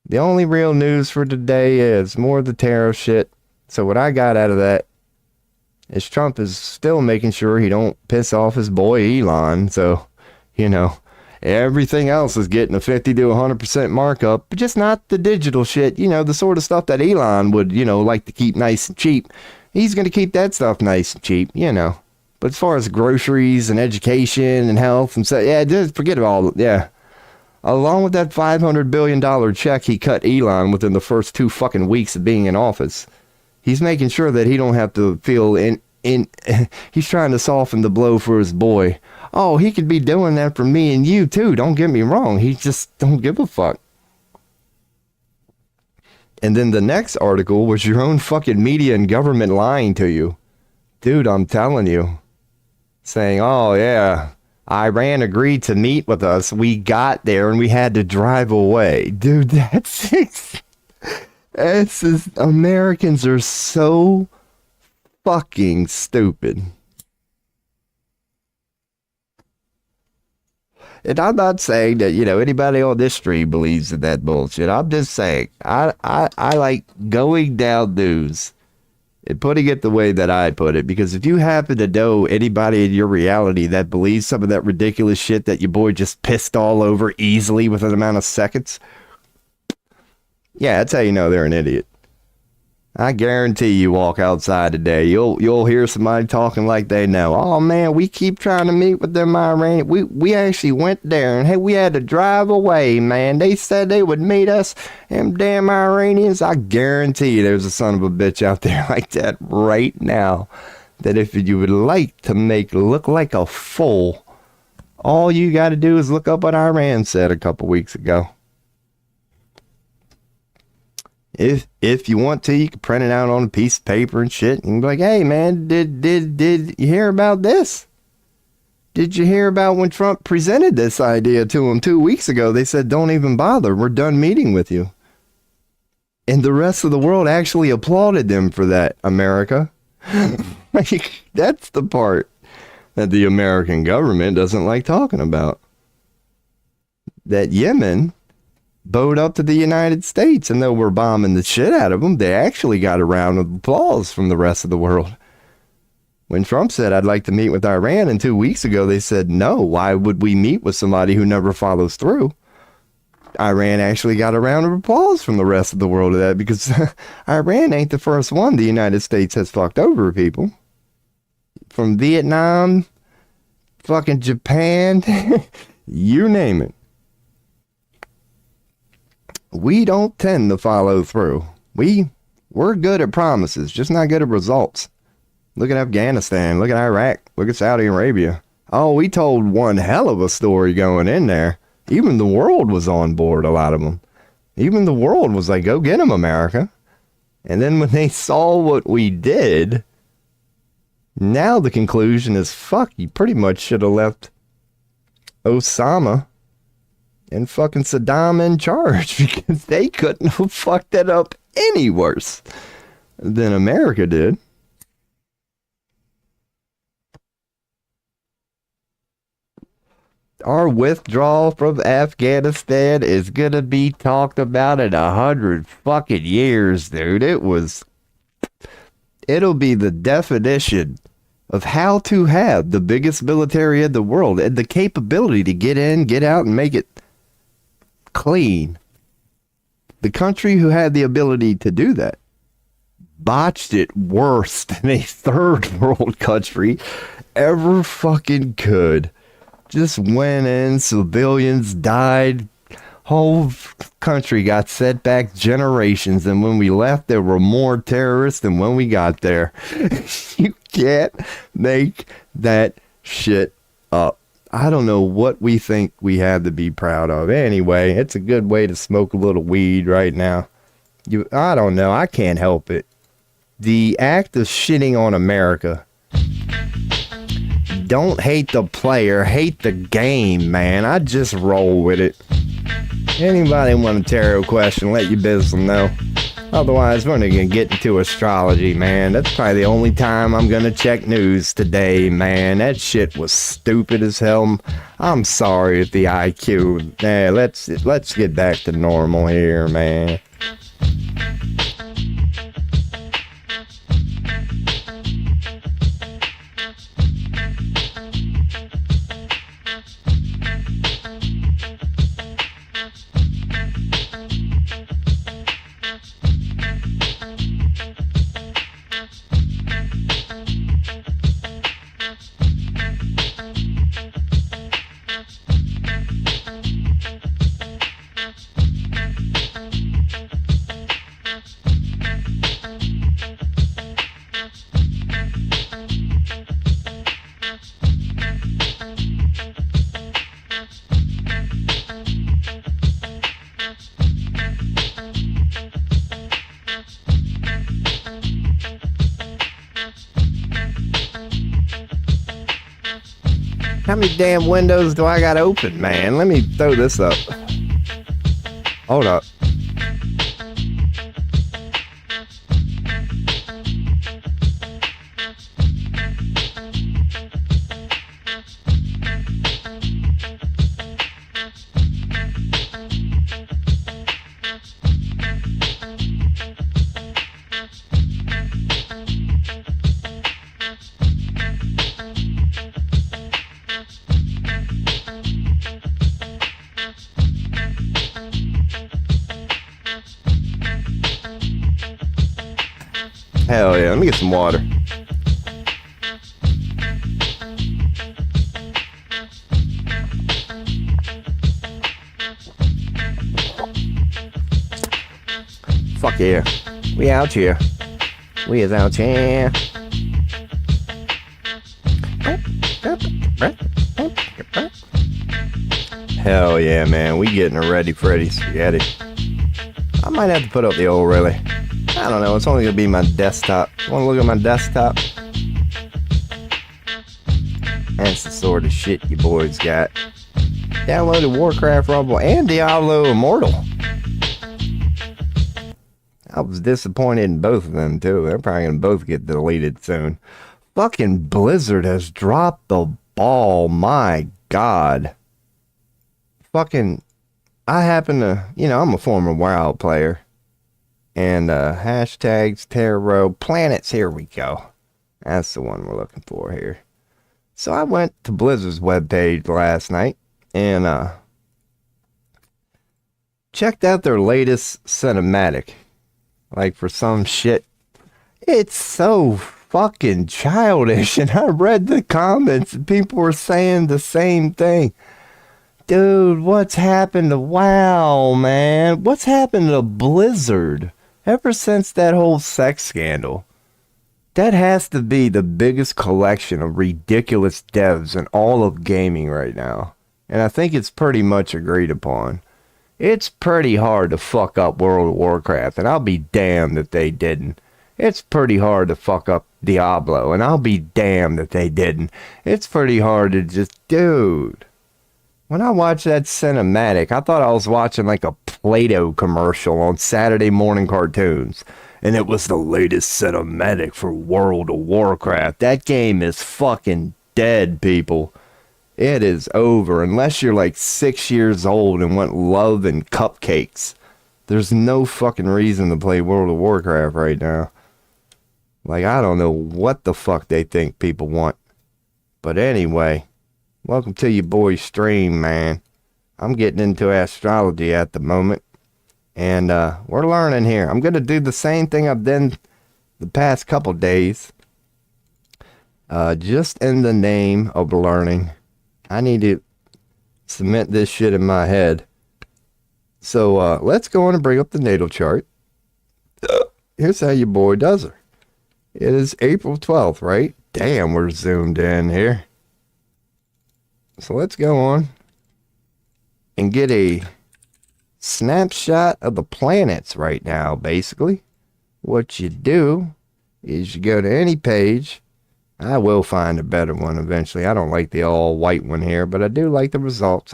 The only real news for today is more of the tariff shit. So what I got out of that is Trump is still making sure he don't piss off his boy Elon. So, everything else is getting a 50 to 100% markup, but just not the digital shit. The sort of stuff that Elon would, like to keep nice and cheap. He's going to keep that stuff nice and cheap, But as far as groceries and education and health and stuff, yeah, just forget about yeah. Along with that $500 billion check he cut Elon within the first 2 fucking weeks of being in office, he's making sure that he don't have to feel he's trying to soften the blow for his boy. Oh, he could be doing that for me and you too. Don't get me wrong. He just don't give a fuck. And then the next article was your own fucking media and government lying to you. Dude, I'm telling you. Saying, oh yeah, Iran agreed to meet with us. We got there and we had to drive away. Dude, Americans are so fucking stupid. And I'm not saying that, anybody on this stream believes in that bullshit. I'm just saying, I like going down news putting it the way that I put it, because if you happen to know anybody in your reality that believes some of that ridiculous shit that your boy just pissed all over easily within an amount of seconds, yeah, that's how you know they're an idiot. I guarantee you walk outside today, you'll hear somebody talking like they know. Oh man, we keep trying to meet with them Iranians. We actually went there and hey, we had to drive away, man. They said they would meet us. Them damn Iranians. I guarantee you there's a son of a bitch out there like that right now. That if you would like to make look like a fool, all you got to do is look up what Iran said a couple weeks ago. If you want to, you can print it out on a piece of paper and shit. And be like, hey man, did you hear about this? Did you hear about when Trump presented this idea to him 2 weeks ago? They said, don't even bother. We're done meeting with you. And the rest of the world actually applauded them for that, America. Like, that's the part that the American government doesn't like talking about. That Yemen bowed up to the United States, and though we're bombing the shit out of them, they actually got a round of applause from the rest of the world. When Trump said, I'd like to meet with Iran, and 2 weeks ago they said, no, why would we meet with somebody who never follows through? Iran actually got a round of applause from the rest of the world of that, because Iran ain't the first one the United States has fucked over people. From Vietnam, fucking Japan, you name it. We don't tend to follow through. We're good at promises, just not good at results. Look at Afghanistan, look at Iraq, look at Saudi Arabia. Oh, we told one hell of a story going in there. Even the world was on board, a lot of them. Even the world was like, go get them, America. And then when they saw what we did, now the conclusion is, fuck, you pretty much should have left Osama and fucking Saddam in charge, because they couldn't have fucked that up any worse than America did. Our withdrawal from Afghanistan is gonna be talked about in 100 fucking years, dude. It'll be the definition of how to have the biggest military in the world and the capability to get in, get out, and make it clean. The country who had the ability to do that botched it worse than a third world country ever fucking could. Just went in, civilians died, whole country got set back generations, and when we left there were more terrorists than when we got there. You can't make that shit up. I don't know what we think we have to be proud of. Anyway, it's a good way to smoke a little weed right now. I don't know. I can't help it. The act of shitting on America. Don't hate the player, hate the game, man. I just roll with it. Anybody want a tarot question, let your business know. Otherwise, we're not gonna get into astrology, man. That's probably the only time I'm gonna check news today, man. That shit was stupid as hell. I'm sorry at the IQ. Yeah, let's get back to normal here, man. How many damn windows do I got open, man? Let me throw this up. Hold up. Hell yeah, let me get some water. Fuck yeah. We out here. We is out here. Hell yeah, man. We getting a ready Freddy spaghetti. I might have to put up the old really. I don't know. It's only going to be my desktop. Want to look at my desktop? That's the sort of shit you boys got. Downloaded Warcraft Rumble and Diablo Immortal. I was disappointed in both of them, too. They're probably going to both get deleted soon. Fucking Blizzard has dropped the ball. My God. Fucking, I happen to, I'm a former WoW player. And hashtags, tarot, planets, here we go. That's the one we're looking for here. So I went to Blizzard's webpage last night and checked out their latest cinematic. Like for some shit. It's so fucking childish. And I read the comments and people were saying the same thing. Dude, what's happened to WoW, man? What's happened to Blizzard? Ever since that whole sex scandal. That has to be the biggest collection of ridiculous devs in all of gaming right now. And I think it's pretty much agreed upon. It's pretty hard to fuck up World of Warcraft, and I'll be damned if they didn't. It's pretty hard to fuck up Diablo, and I'll be damned if they didn't. It's pretty hard to just... Dude. When I watched that cinematic, I thought I was watching like a Play-Doh commercial on Saturday morning cartoons. And it was the latest cinematic for World of Warcraft. That game is fucking dead, people. It is over. Unless you're like 6 years old and want love and cupcakes. There's no fucking reason to play World of Warcraft right now. Like, I don't know what the fuck they think people want. But anyway, welcome to your boy's stream, man. I'm getting into astrology at the moment. And we're learning here. I'm going to do the same thing I've done the past couple days. Just in the name of learning. I need to cement this shit in my head. So let's go on and bring up the natal chart. Here's how your boy does her. It is April 12th, right? Damn, we're zoomed in here. So let's go on and get a snapshot of the planets right now, basically. What you do is you go to any page. I will find a better one eventually. I don't like the all white one here, but I do like the results.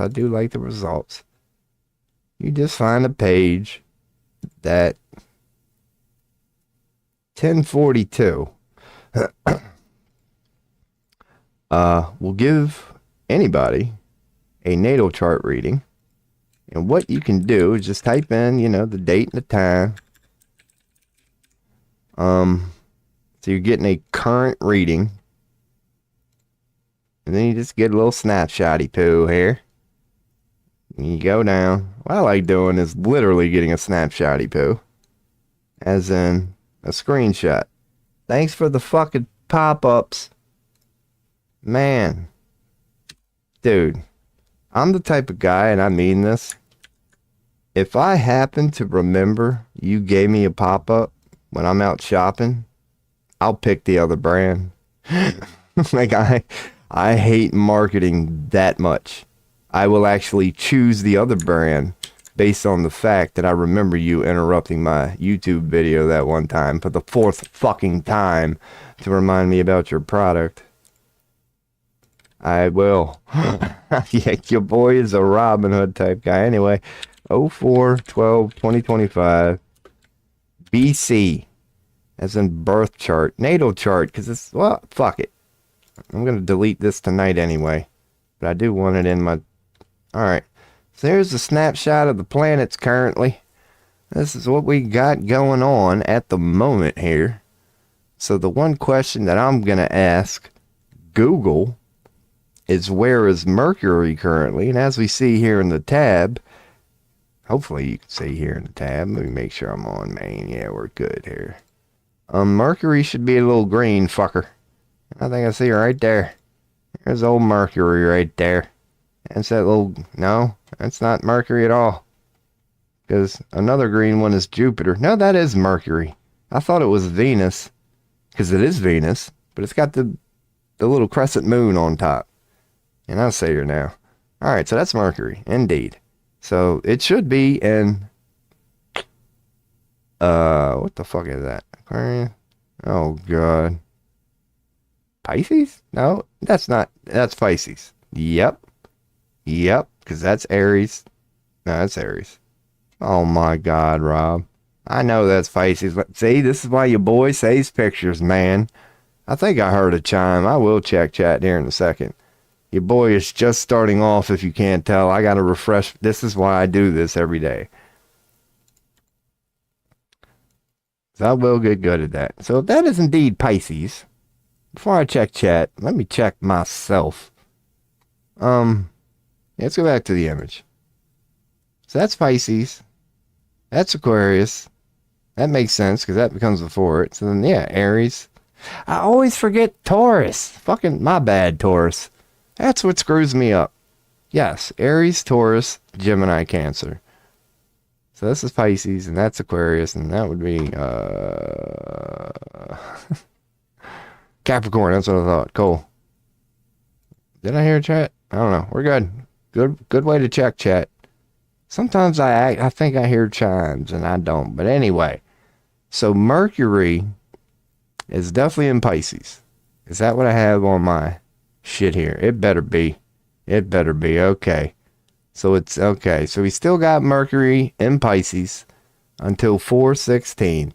You just find a page that 1042 will give anybody a natal chart reading. And what you can do is just type in, the date and the time. So you're getting a current reading. And then you just get a little snapshotty poo here. And you go down. What I like doing is literally getting a snapshotty poo. As in a screenshot. Thanks for the fucking pop-ups. Man. Dude. I'm the type of guy, and I mean this. If I happen to remember you gave me a pop-up when I'm out shopping, I'll pick the other brand. Like, I hate marketing that much. I will actually choose the other brand based on the fact that I remember you interrupting my YouTube video that one time for the fourth fucking time to remind me about your product. I will. Yeah, your boy is a Robin Hood type guy. Anyway, 04/12/2025 BC, as in birth chart, natal chart, because it's, well, fuck it. I'm going to delete this tonight anyway, but I do want it in my, alright. So there's a snapshot of the planets currently. This is what we got going on at the moment here. So the one question that I'm going to ask Google is, where is Mercury currently? And as we see here in the tab, hopefully you can see here in the tab. Let me make sure I'm on main. Yeah, we're good here. Mercury should be a little green fucker. I think I see her right there. There's old Mercury right there. That's that little... No, that's not Mercury at all. Because another green one is Jupiter. No, that is Mercury. I thought it was Venus. Because it is Venus. But it's got the little crescent moon on top. And I'll say her now. Alright, so that's Mercury. Indeed. So it should be in... what the fuck is that? Aquarius? Oh, God. Pisces? No, that's not. That's Pisces. Yep. Because that's Aries. No, that's Aries. Oh, my God, Rob. I know that's Pisces. See, this is why your boy saves pictures, man. I think I heard a chime. I will check chat here in a second. Your boy is just starting off, if you can't tell. I got to refresh. This is why I do this every day. So I will get good at that. So if that is indeed Pisces, before I check chat, let me check myself. Let's go back to the image. So that's Pisces. That's Aquarius. That makes sense because that becomes before it. So then, yeah, Aries. I always forget Taurus. Fucking my bad, Taurus. That's what screws me up. Yes, Aries, Taurus, Gemini, Cancer. So this is Pisces, and that's Aquarius, and that would be Capricorn. That's what I thought. Cool. Did I hear chat? I don't know. We're good. Good way to check chat. Sometimes I think I hear chimes, and I don't. But anyway, so Mercury is definitely in Pisces. Is that what I have on my shit here? It better be. It better be. Okay. So it's okay. So we still got Mercury in Pisces until 4/16.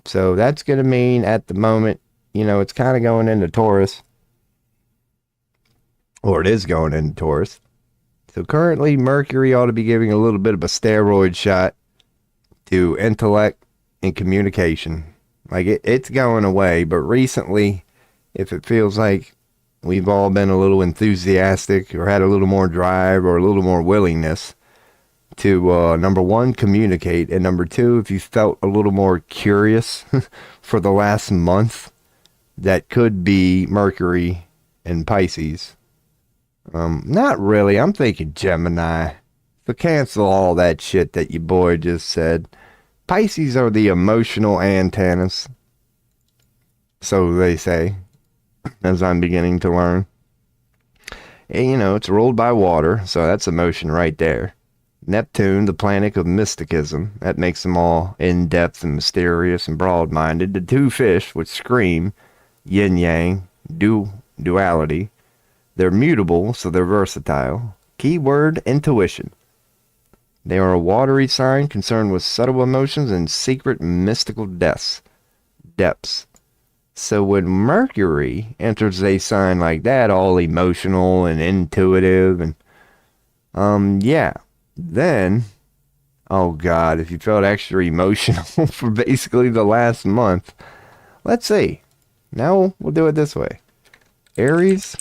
So that's going to mean at the moment, you know, it's kind of going into Taurus. Or it is going into Taurus. So currently Mercury ought to be giving a little bit of a steroid shot to intellect and communication. Like it's going away, but recently, if it feels like we've all been a little enthusiastic or had a little more drive or a little more willingness to, number one, communicate. And number two, if you felt a little more curious for the last month, that could be Mercury in Pisces. Not really. I'm thinking Gemini. So cancel all that shit that your boy just said. Pisces are the emotional antennas. So they say. As I'm beginning to learn. And, you know, it's ruled by water, so that's emotion right there. Neptune, the planet of mysticism, that makes them all in-depth and mysterious and broad-minded. The two fish, which scream yin-yang, duality. They're mutable, so they're versatile. Keyword, intuition. They are a watery sign concerned with subtle emotions and secret mystical depths. So when Mercury enters a sign like that, all emotional and intuitive and, yeah, then, oh God, if you felt extra emotional for basically the last month, let's see. Now we'll do it this way. Aries.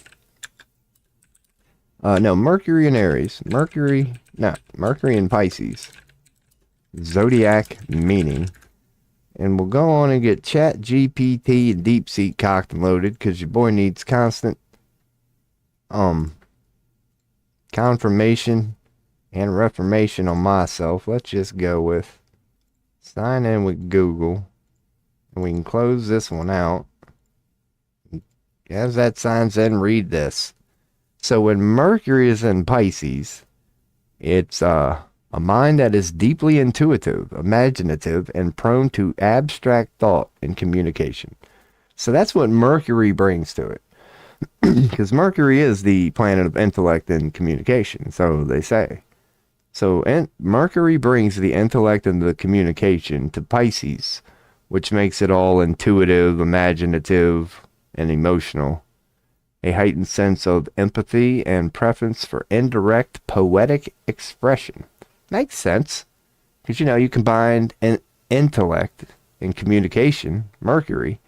No, Mercury and Aries. Mercury and Pisces. Zodiac meaning. And we'll go on and get Chat GPT and DeepSeek cocked and loaded because your boy needs constant confirmation and reformation on myself. Let's just go with sign in with Google. And we can close this one out. As that signs in, read this. So when Mercury is in Pisces, it's a mind that is deeply intuitive, imaginative, and prone to abstract thought and communication. So that's what Mercury brings to it. Because Mercury is the planet of intellect and communication, so they say. So Mercury brings the intellect and the communication to Pisces, which makes it all intuitive, imaginative, and emotional. A heightened sense of empathy and preference for indirect poetic expression. Makes sense. Because, you know, you combined an intellect and communication, Mercury,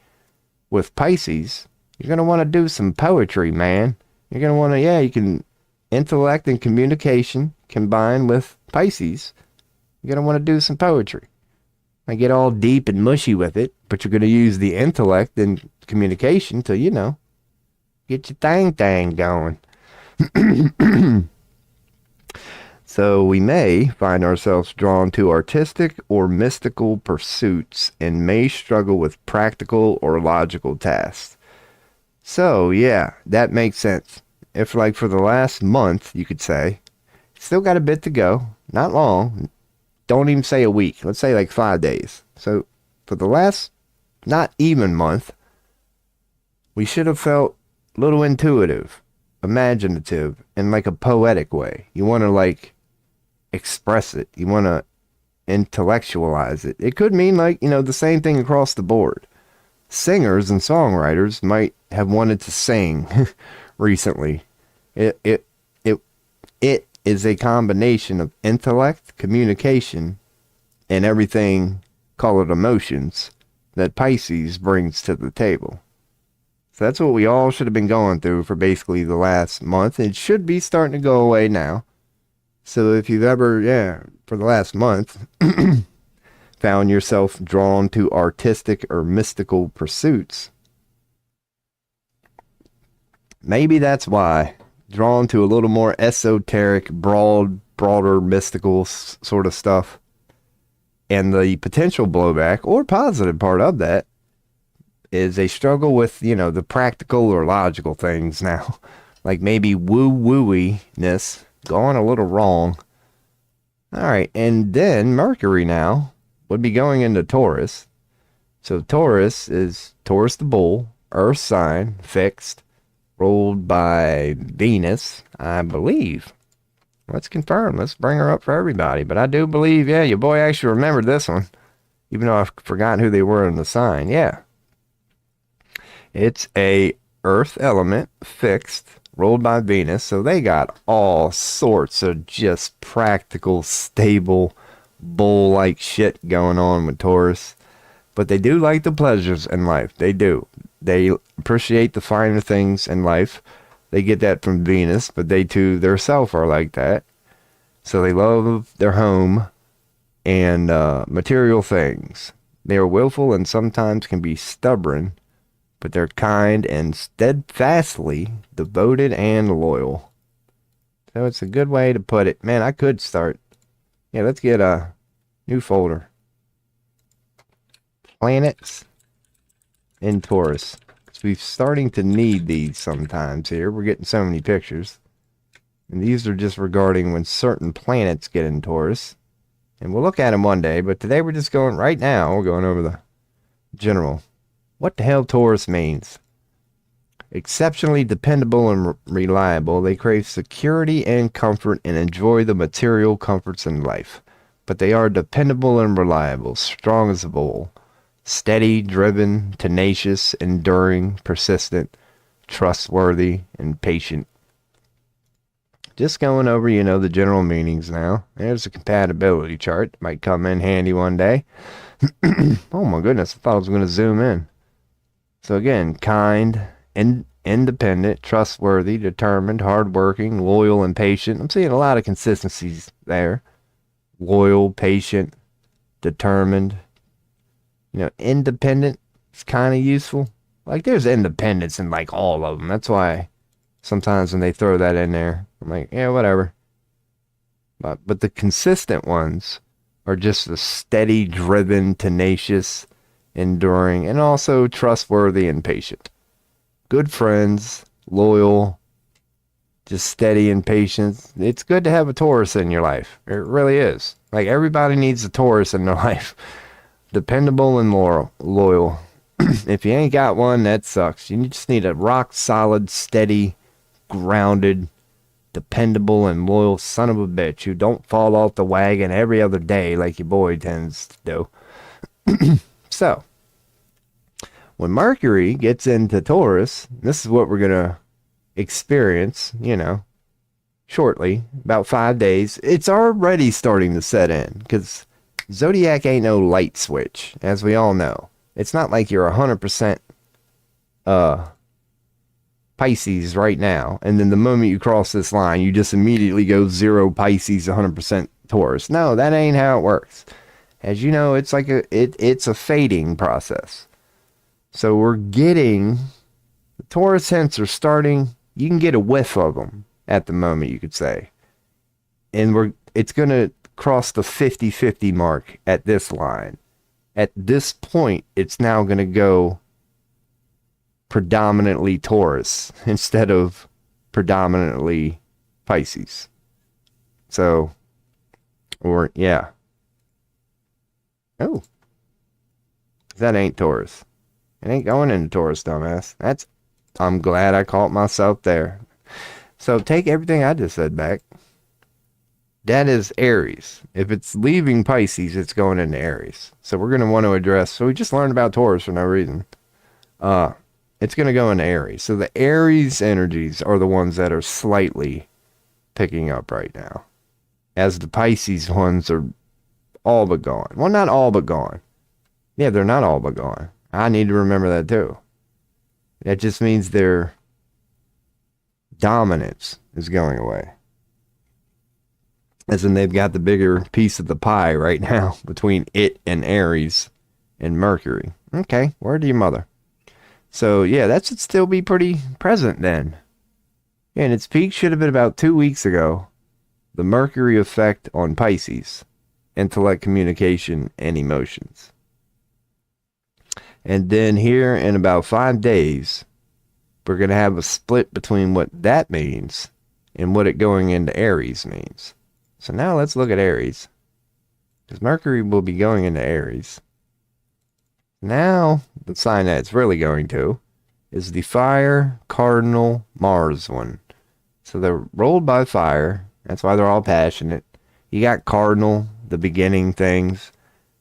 with Pisces. You're going to want to do some poetry, man. You're going to want to, yeah, you can intellect and communication combined with Pisces. You're going to want to do some poetry. I get all deep and mushy with it, but you're going to use the intellect and communication to, get your thing going. So we may find ourselves drawn to artistic or mystical pursuits and may struggle with practical or logical tasks. So yeah, that makes sense. If like for the last month, you could say, still got a bit to go, not long. Don't even say a week. Let's say like 5 days. So for the last not even month, we should have felt a little intuitive, imaginative, in like a poetic way. You want to like express it. You want to intellectualize it. It could mean like, the same thing across the board. Singers and songwriters might have wanted to sing recently. It is a combination of intellect, communication, and everything, call it emotions, that Pisces brings to the table. So that's what we all should have been going through for basically the last month. It should be starting to go away now. So if you've ever, for the last month, found yourself drawn to artistic or mystical pursuits, maybe that's why. Drawn to a little more esoteric, broader, mystical sort of stuff. And the potential blowback, or positive part of that, is a struggle with, the practical or logical things now. Like maybe woo-wooiness going a little wrong. All right, and then Mercury now would be going into Taurus. So Taurus is Taurus the bull, earth sign, fixed, ruled by Venus, I believe. Let's confirm. Let's bring her up for everybody. But I do believe, your boy actually remembered this one, even though I've forgotten who they were in the sign. Yeah. It's a earth element, fixed, ruled by Venus. So they got all sorts of just practical, stable, bull-like shit going on with Taurus. But they do like the pleasures in life. They do. They appreciate the finer things in life. They get that from Venus, but they too, their self are like that. So they love their home and material things. They are willful and sometimes can be stubborn, but they're kind and steadfastly devoted and loyal. So it's a good way to put it. Man, I could start. Yeah, let's get a new folder. Planets in Taurus. We're starting to need these sometimes here. We're getting so many pictures. And these are just regarding when certain planets get in Taurus. And we'll look at them one day, but today we're just going, right now, we're going over the general. What the hell Taurus means? Exceptionally dependable and reliable. They crave security and comfort and enjoy the material comforts in life. But they are dependable and reliable, strong as a bull. Steady, driven, tenacious, enduring, persistent, trustworthy, and patient. Just going over, the general meanings now. There's a compatibility chart. Might come in handy one day. Oh my goodness, I thought I was going to zoom in. So again, kind, independent, trustworthy, determined, hardworking, loyal, and patient. I'm seeing a lot of consistencies there. Loyal, patient, determined. Independent is kind of useful. Like, there's independence in, like, all of them. That's why sometimes when they throw that in there, I'm like, yeah, whatever. But the consistent ones are just the steady, driven, tenacious, enduring, and also trustworthy and patient. Good friends, loyal, just steady and patient. It's good to have a Taurus in your life. It really is. Like, everybody needs a Taurus in their life. Dependable and loyal. If you ain't got one, that sucks. You just need a rock solid, steady, grounded, dependable, and loyal son of a bitch who don't fall off the wagon every other day like your boy tends to do. So, when Mercury gets into Taurus, this is what we're going to experience, shortly, about 5 days. It's already starting to set in, because Zodiac ain't no light switch, as we all know. It's not like you're 100% Pisces right now, and then the moment you cross this line, you just immediately go 0 Pisces, 100% Taurus. No, that ain't how it works. As you know, it's like it's a fading process. So we're getting, the Taurus hints are starting, you can get a whiff of them at the moment, you could say. And it's going to cross the 50-50 mark at this line. At this point, it's now going to go predominantly Taurus instead of predominantly Pisces. So, or, yeah. Oh. That ain't Taurus. It ain't going into Taurus, dumbass. I'm glad I caught myself there. So take everything I just said back. That is Aries. If it's leaving Pisces, it's going into Aries. So we're going to want to address, so we just learned about Taurus for no reason. It's going to go into Aries. So the Aries energies are the ones that are slightly picking up right now. As the Pisces ones are all but gone. Well, not all but gone. Yeah, they're not all but gone. I need to remember that too. That just means their dominance is going away. As in they've got the bigger piece of the pie right now between it and Aries and Mercury. Okay, word to your mother. So yeah, that should still be pretty present then. And its peak should have been about 2 weeks ago. The Mercury effect on Pisces. Intellect, communication, and emotions. And then here in about 5 days, we're going to have a split between what that means and what it going into Aries means. So now let's look at Aries. Because Mercury will be going into Aries. Now, the sign that it's really going to is the Fire, Cardinal, Mars one. So they're rolled by fire. That's why they're all passionate. You got Cardinal, the beginning things.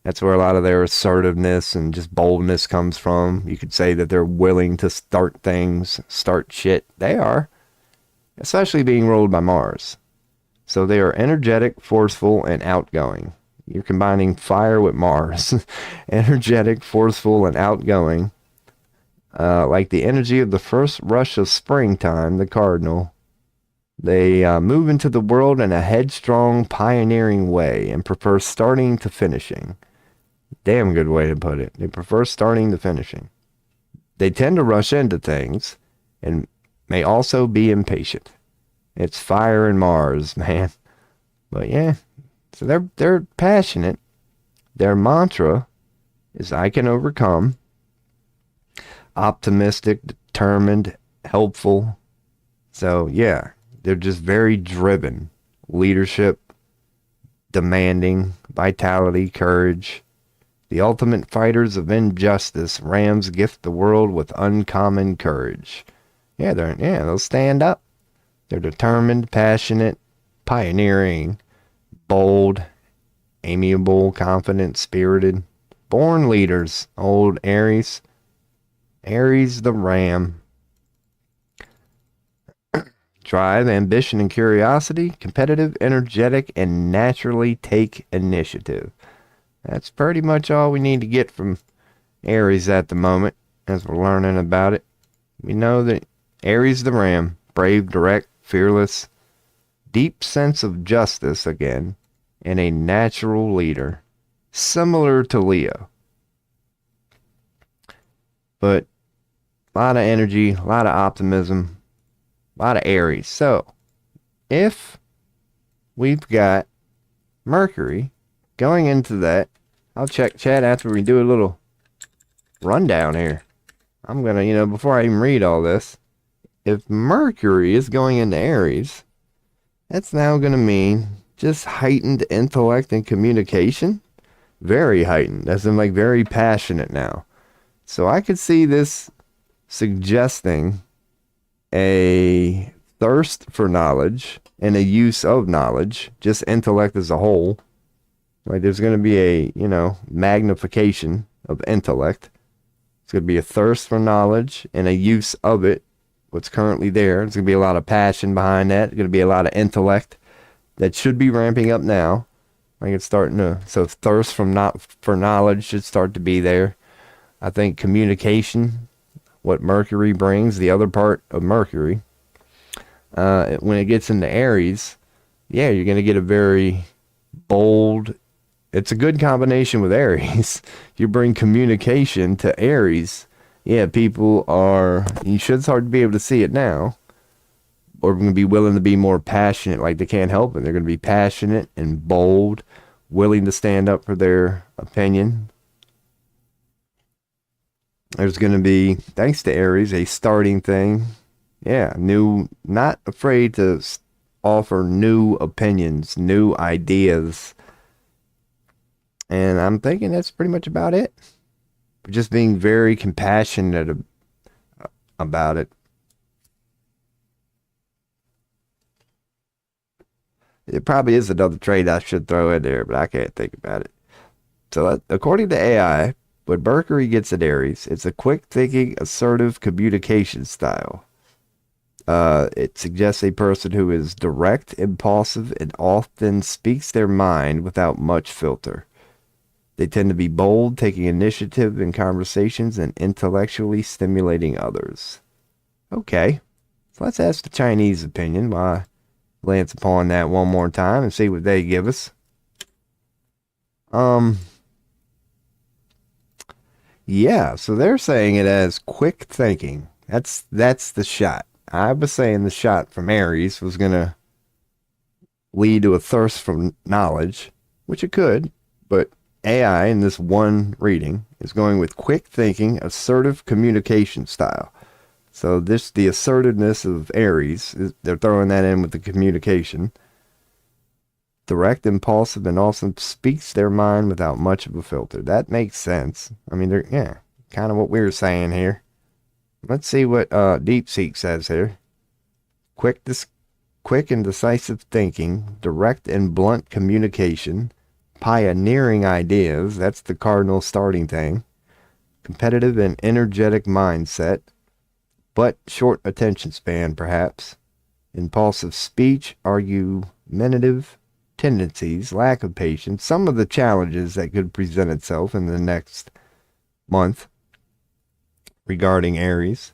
That's where a lot of their assertiveness and just boldness comes from. You could say that they're willing to start things, start shit. They are. Especially being ruled by Mars. So they are energetic, forceful, and outgoing. You're combining fire with Mars. Energetic, forceful, and outgoing. Like the energy of the first rush of springtime, the Cardinal. They move into the world in a headstrong, pioneering way and prefer starting to finishing. Damn good way to put it. They prefer starting to finishing. They tend to rush into things and may also be impatient. It's fire and Mars, man. But yeah, so they're passionate. Their mantra is I can overcome. Optimistic, determined, helpful. So yeah, they're just very driven. Leadership, demanding, vitality, courage. The ultimate fighters of injustice, Rams gift the world with uncommon courage. Yeah, they'll stand up. They're determined, passionate, pioneering, bold, amiable, confident, spirited. Born leaders, old Aries. Aries the Ram. Drive, ambition, and curiosity. Competitive, energetic, and naturally take initiative. That's pretty much all we need to get from Aries at the moment as we're learning about it. We know that Aries the Ram, brave, direct, fearless, deep sense of justice again, and a natural leader, similar to Leo. But a lot of energy, a lot of optimism, a lot of Aries. So, if we've got Mercury going into that, I'll check chat after we do a little rundown here. I'm going to, before I even read all this, if Mercury is going into Aries, that's now going to mean just heightened intellect and communication. Very heightened, as in like very passionate now. So I could see this suggesting a thirst for knowledge and a use of knowledge, just intellect as a whole. Like there's going to be a, magnification of intellect. It's going to be a thirst for knowledge and a use of it, what's currently there. There's going to be a lot of passion behind that. There's going to be a lot of intellect that should be ramping up now. Like it's starting to, so thirst for knowledge should start to be there. I think communication, what Mercury brings, the other part of Mercury, when it gets into Aries, yeah, you're going to get a very bold, it's a good combination with Aries. You bring communication to Aries. Yeah, you should start to be able to see it now. Or going to be willing to be more passionate, like they can't help it. They're going to be passionate and bold, willing to stand up for their opinion. There's going to be, thanks to Aries, a starting thing. Yeah, not afraid to offer new opinions, new ideas. And I'm thinking that's pretty much about it. Just being very compassionate about it. It probably is another trait I should throw in there, but I can't think about it. So according to AI, when Mercury gets in Aries, it's a quick-thinking, assertive communication style. It suggests a person who is direct, impulsive, and often speaks their mind without much filter. They tend to be bold, taking initiative in conversations and intellectually stimulating others. Okay, so let's ask the Chinese opinion while I glance upon that one more time and see what they give us. Yeah, so they're saying it as quick thinking. That's the shot. I was saying the shot from Aries was going to lead to a thirst for knowledge, which it could, but AI in this one reading is going with quick thinking, assertive communication style. So the assertiveness of Aries, they're throwing that in with the communication. Direct, impulsive, and also speaks their mind without much of a filter. That makes sense. I mean, kind of what we were saying here. Let's see what DeepSeek says here. Quick and decisive thinking, direct and blunt communication, pioneering ideas, that's the cardinal starting thing, competitive and energetic mindset, but short attention span perhaps, impulsive speech, argumentative tendencies, lack of patience, some of the challenges that could present itself in the next month regarding Aries.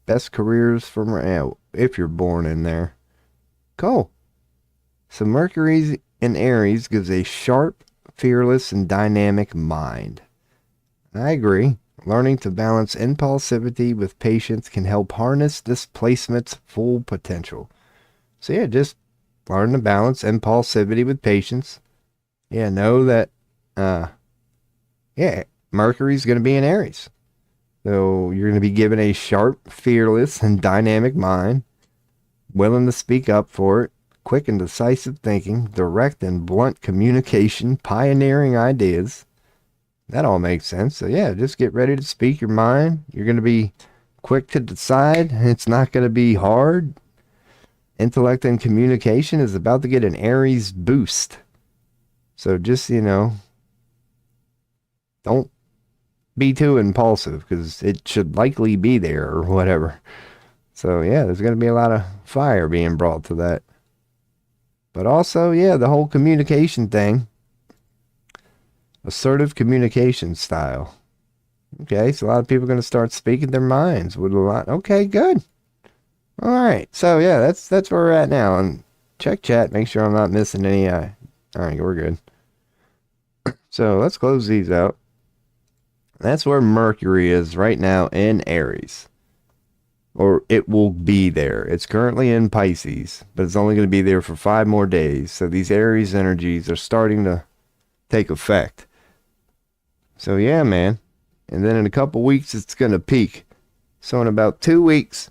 Best careers if you're born in there. Cool. So Mercury in Aries gives a sharp, fearless, and dynamic mind. I agree. Learning to balance impulsivity with patience can help harness displacement's full potential. So yeah, just learn to balance impulsivity with patience. Yeah, know that, Mercury's going to be in Aries. So you're going to be given a sharp, fearless, and dynamic mind, willing to speak up for it, quick and decisive thinking, direct and blunt communication, pioneering ideas. That all makes sense. So yeah, just get ready to speak your mind. You're going to be quick to decide. It's not going to be hard. Intellect and communication is about to get an Aries boost. So just, don't be too impulsive because it should likely be there or whatever. So yeah, there's going to be a lot of fire being brought to that. But also, yeah, the whole communication thing. Assertive communication style. Okay, so a lot of people are going to start speaking their minds with a lot. Okay, good. All right, so yeah, that's where we're at now. And check chat, make sure I'm not missing any. All right, we're good. So let's close these out. That's where Mercury is right now in Aries. Or it will be there. It's currently in Pisces, but it's only going to be there for 5 more days. So these Aries energies are starting to take effect. So yeah, man. And then in a couple weeks, it's going to peak. So in about 2 weeks,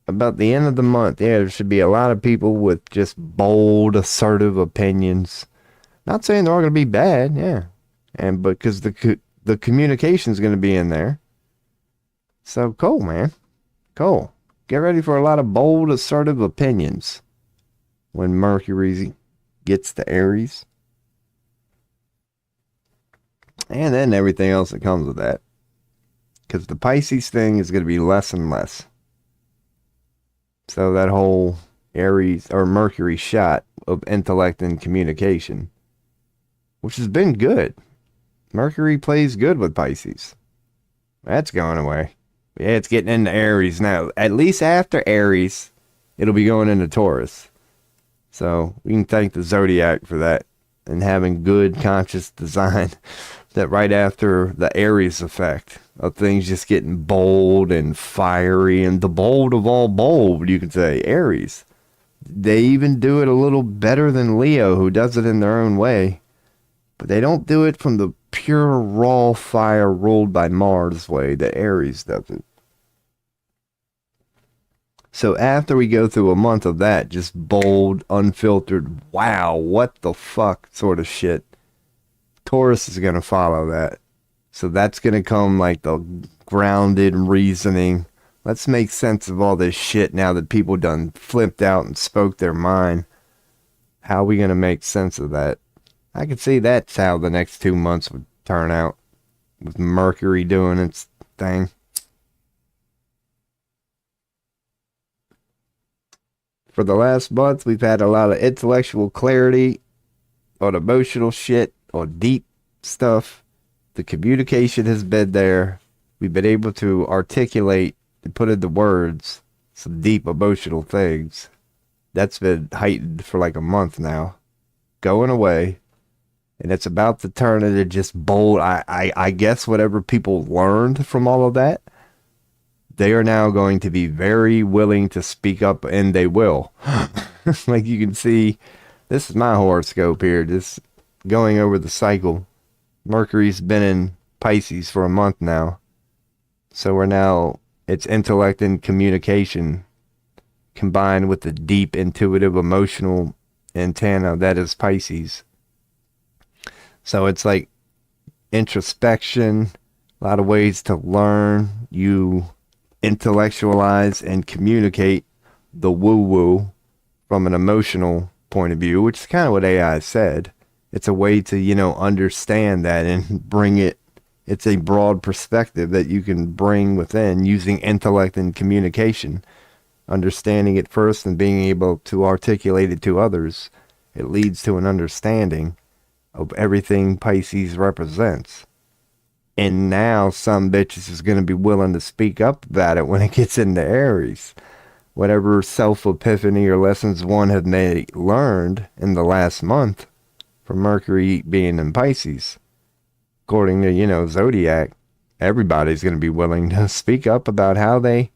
about the end of the month, yeah, there should be a lot of people with just bold, assertive opinions. Not saying they're all going to be bad, yeah. And because the communication is going to be in there. So cool, man. Cool. Get ready for a lot of bold, assertive opinions when Mercury gets to Aries. And then everything else that comes with that. Because the Pisces thing is going to be less and less. So that whole Aries or Mercury shot of intellect and communication, which has been good. Mercury plays good with Pisces. That's going away. Yeah, it's getting into Aries now. At least after Aries, it'll be going into Taurus. So we can thank the zodiac for that and having good conscious design. That right after the Aries effect of things just getting bold and fiery, and the bold of all bold, you could say, Aries. They even do it a little better than Leo, who does it in their own way. But they don't do it from the pure raw fire ruled by Mars way that Aries does it. So after we go through a month of that, just bold, unfiltered, wow, what the fuck sort of shit, Taurus is going to follow that. So that's going to come like the grounded reasoning. Let's make sense of all this shit now that people done flipped out and spoke their mind. How are we going to make sense of that? I could see that's how the next 2 months would turn out, with Mercury doing its thing. For the last month, we've had a lot of intellectual clarity on emotional shit, on deep stuff. The communication has been there. We've been able to articulate and put into words some deep emotional things. That's been heightened for like a month now. Going away. And it's about to turn into just bold. I guess whatever people learned from all of that, they are now going to be very willing to speak up, and they will. Like you can see, this is my horoscope here, just going over the cycle. Mercury's been in Pisces for a month now. So we're now, it's intellect and communication combined with the deep, intuitive, emotional antenna that is Pisces. So it's like introspection, a lot of ways to learn. You intellectualize and communicate the woo-woo from an emotional point of view, which is kind of what AI said. It's a way to, understand that and bring it. It's a broad perspective that you can bring within using intellect and communication, understanding it first and being able to articulate it to others. It leads to an understanding of everything Pisces represents. And now some bitches is going to be willing to speak up about it when it gets into Aries. Whatever self-epiphany or lessons one had learned in the last month from Mercury being in Pisces, according to, Zodiac, everybody's going to be willing to speak up about how they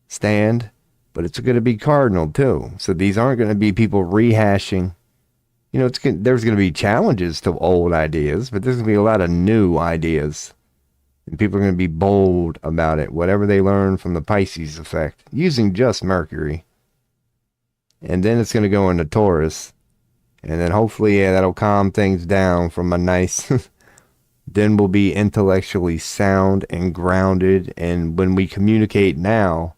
stand, but it's going to be cardinal too. So these aren't going to be people rehashing. There's going to be challenges to old ideas, but there's going to be a lot of new ideas. And people are going to be bold about it, whatever they learn from the Pisces effect, using just Mercury. And then it's going to go into Taurus. And then hopefully, that'll calm things down from a nice... Then we'll be intellectually sound and grounded. And when we communicate now,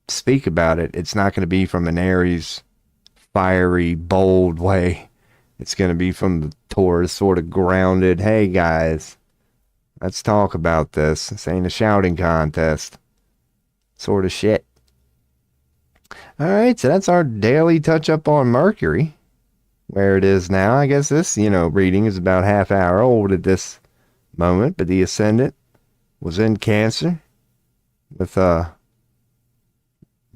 speak about it, it's not going to be from an Aries, fiery, bold way. It's going to be from the Taurus, sort of grounded. Hey, guys, let's talk about this. This ain't a shouting contest. Sort of shit. All right, so that's our daily touch-up on Mercury. Where it is now. I guess this, reading is about half hour old at this moment. But the ascendant was in Cancer with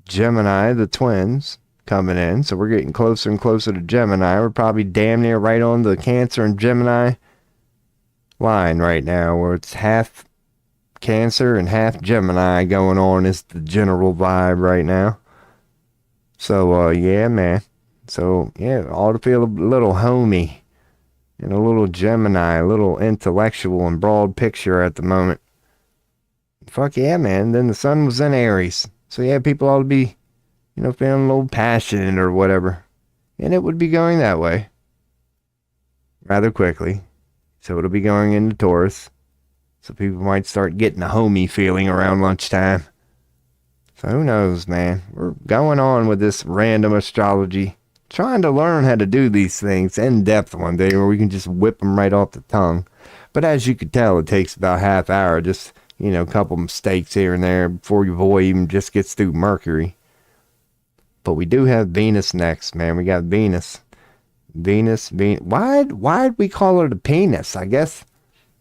Gemini, the twins, coming in. So we're getting closer and closer to Gemini. We're probably damn near right on the Cancer and Gemini line right now, where it's half Cancer and half Gemini going on is the general vibe right now. So yeah, man. So yeah, ought to feel a little homey and a little Gemini, a little intellectual and broad picture at the moment. Fuck yeah, man. Then the sun was in Aries. So yeah, people ought to be feeling a little passionate or whatever. And it would be going that way rather quickly. So it'll be going into Taurus. So people might start getting a homey feeling around lunchtime. So who knows, man. We're going on with this random astrology. Trying to learn how to do these things in depth one day where we can just whip them right off the tongue. But as you could tell, it takes about half hour. Just, a couple mistakes here and there before your boy even just gets through Mercury. But we do have Venus next, man. We got Venus. Venus. Why'd we call her the penis? I guess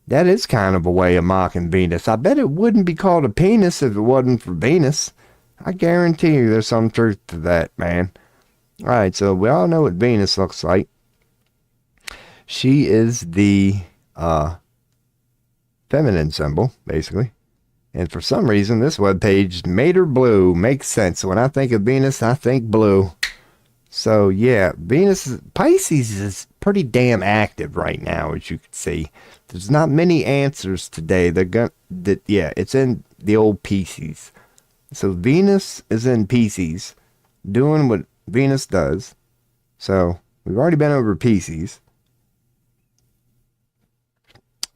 that is kind of a way of mocking Venus. I bet it wouldn't be called a penis if it wasn't for Venus. I guarantee you there's some truth to that, man. All right, so we all know what Venus looks like. She is the feminine symbol, basically. And for some reason, this webpage made her blue. Makes sense. When I think of Venus, I think blue. So, yeah, Pisces is pretty damn active right now, as you can see. There's not many answers today. It's in the old Pisces. So, Venus is in Pisces, doing what Venus does. So, we've already been over Pisces.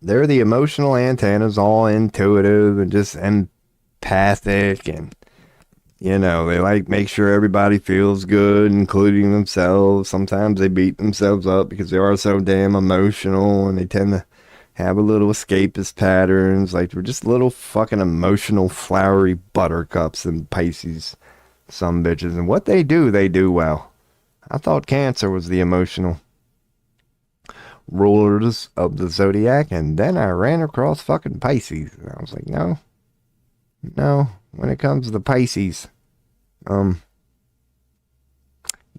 They're the emotional antennas, all intuitive and just empathic, and they like make sure everybody feels good, including themselves. Sometimes they beat themselves up because they are so damn emotional, and they tend to have a little escapist patterns. Like, we're just little fucking emotional flowery buttercups and Pisces, some bitches. And what they do well. I thought Cancer was the emotional rulers of the zodiac, and then I ran across fucking Pisces, and I was like, no, when it comes to the Pisces,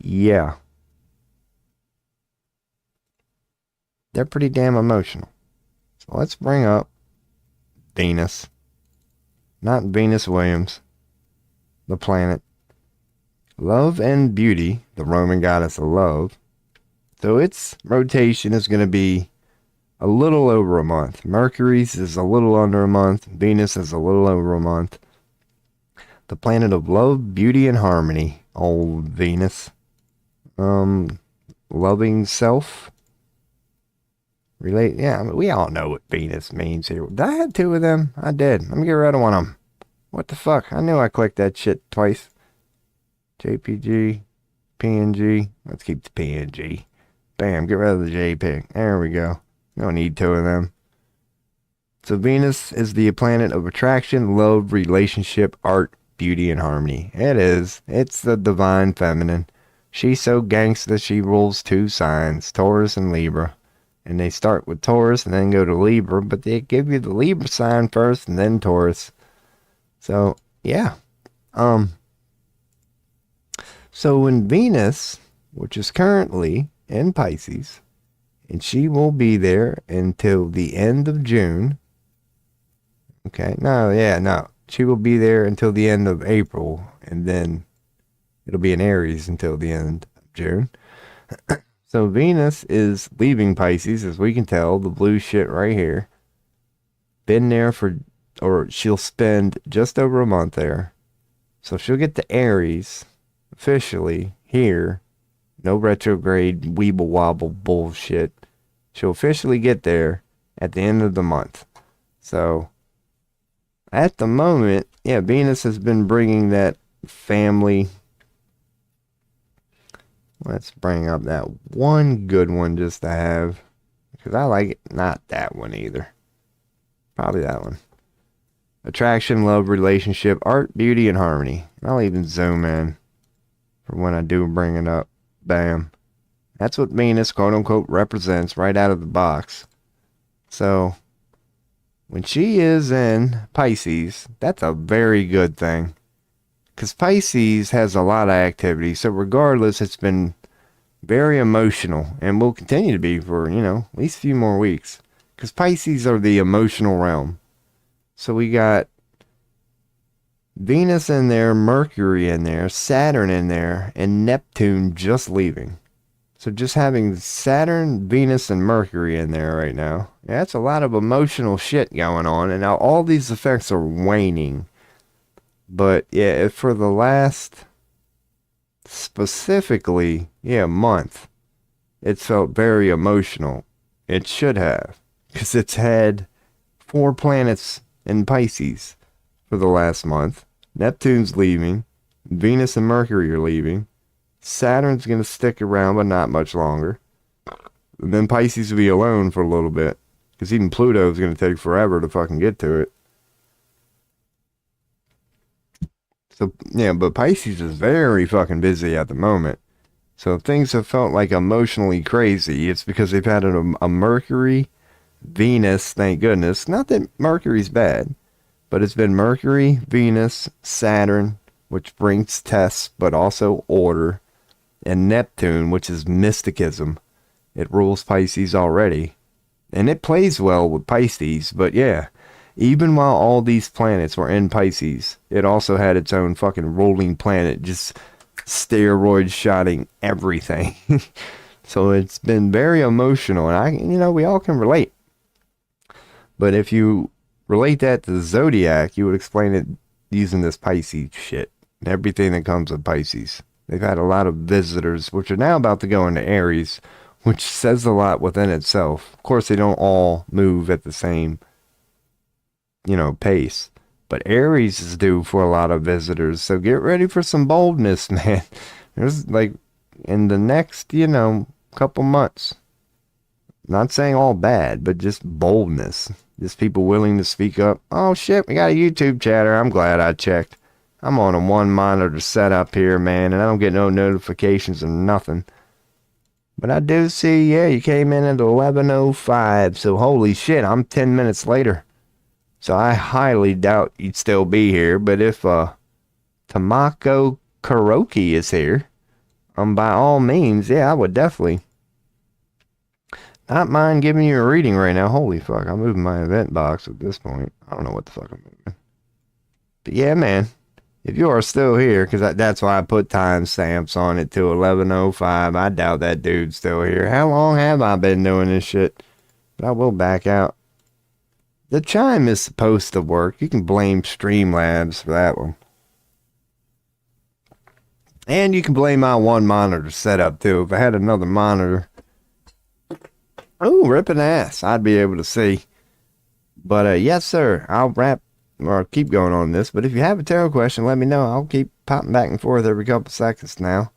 yeah, they're pretty damn emotional. So let's bring up Venus, not Venus Williams, the planet. Love and beauty, the Roman goddess of love. So its rotation is going to be a little over a month. Mercury's is a little under a month. Venus is a little over a month. The planet of love, beauty, and harmony. Old Venus. Loving self. We all know what Venus means here. Did I have two of them? I did. Let me get rid of one of them. What the fuck? I knew I clicked that shit twice. JPG, PNG. Let's keep the PNG. Bam, get rid of the JPEG. There we go. No need two of them. So Venus is the planet of attraction, love, relationship, art, beauty, and harmony. It is. It's the divine feminine. She's so gangsta she rules two signs, Taurus and Libra. And they start with Taurus and then go to Libra, but they give you the Libra sign first and then Taurus. So, yeah. So when Venus, which is currently in Pisces, and she will be there until the end of June. Okay, no. She will be there until the end of April, and then it'll be in Aries until the end of June. So Venus is leaving Pisces, as we can tell, the blue shit right here. Been there she'll spend just over a month there. So she'll get to Aries officially here. No retrograde weeble wobble bullshit. She'll officially get there at the end of the month. So, at the moment, Venus has been bringing that family. Let's bring up that one good one just to have. Because I like it. Not that one either. Probably that one. Attraction, love, relationship, art, beauty, and harmony. I'll even zoom in for when I do bring it up. Bam. That's what Venus, quote unquote, represents right out of the box. So, when she is in Pisces, that's a very good thing. Because Pisces has a lot of activity. So, regardless, it's been very emotional. And will continue to be for, at least a few more weeks. Because Pisces are the emotional realm. So, we got Venus in there, Mercury in there, Saturn in there, and Neptune just leaving. So just having Saturn, Venus, and Mercury in there right now. Yeah, that's a lot of emotional shit going on. And now all these effects are waning. But yeah, for the last, specifically, month, it felt very emotional. It should have. Because it's had 4 planets in Pisces for the last month. Neptune's leaving. Venus and Mercury are leaving. Saturn's going to stick around, but not much longer. And then Pisces will be alone for a little bit. Because even Pluto's going to take forever to fucking get to it. So, but Pisces is very fucking busy at the moment. So if things have felt like emotionally crazy, it's because they've had a Mercury, Venus, thank goodness. Not that Mercury's bad. But it's been Mercury, Venus, Saturn, which brings tests, but also order. and Neptune, which is mysticism. It rules Pisces already. And it plays well with Pisces, but yeah, even while all these planets were in Pisces, it also had its own fucking ruling planet, just steroid shotting everything. So it's been very emotional, and we all can relate. But if you relate that to the zodiac, you would explain it using this Pisces shit, and everything that comes with Pisces. They've had a lot of visitors, which are now about to go into Aries, which says a lot within itself. Of course, they don't all move at the same, pace. But Aries is due for a lot of visitors, so get ready for some boldness, man. There's like, in the next, couple months. Not saying all bad, but just boldness. Just people willing to speak up. Oh shit, we got a YouTube chatter. I'm glad I checked. I'm on a one monitor setup here, man, and I don't get no notifications or nothing. But I do see, you came in at 11:05, so holy shit, I'm 10 minutes later. So I highly doubt you'd still be here, but if Tamako Karaoke is here, by all means, I would definitely not mind giving you a reading right now. Holy fuck, I'm moving my event box at this point. I don't know what the fuck I'm moving. But yeah, man, if you are still here, because that's why I put timestamps on it to 11:05. I doubt that dude's still here. How long have I been doing this shit? But I will back out. The chime is supposed to work. You can blame Streamlabs for that one. And you can blame my one monitor setup too. If I had another monitor, ripping ass, I'd be able to see. But yes, sir, I'll keep going on this. But if you have a tarot question, let me know. I'll keep popping back and forth every couple seconds now,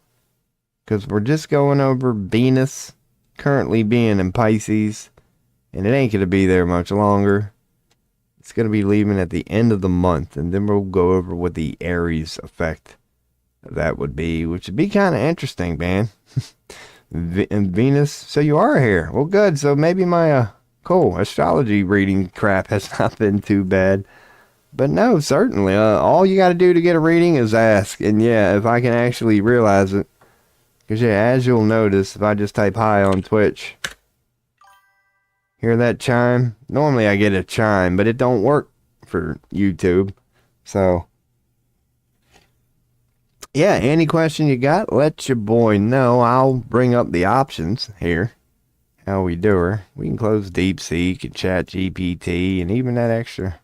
because we're just going over Venus currently being in Pisces, and it ain't going to be there much longer. It's going to be leaving at the end of the month, and then we'll go over what the Aries effect of that would be, which would be kind of interesting, man. And Venus, so you are here. Well, good. So maybe my cool astrology reading crap has not been too bad. But no, certainly. All you got to do to get a reading is ask. And yeah, if I can actually realize it. Because as you'll notice, if I just type hi on Twitch, hear that chime? Normally I get a chime, but it don't work for YouTube. So yeah, any question you got, let your boy know. I'll bring up the options here. How we do her. We can close DeepSeek and ChatGPT and even that extra.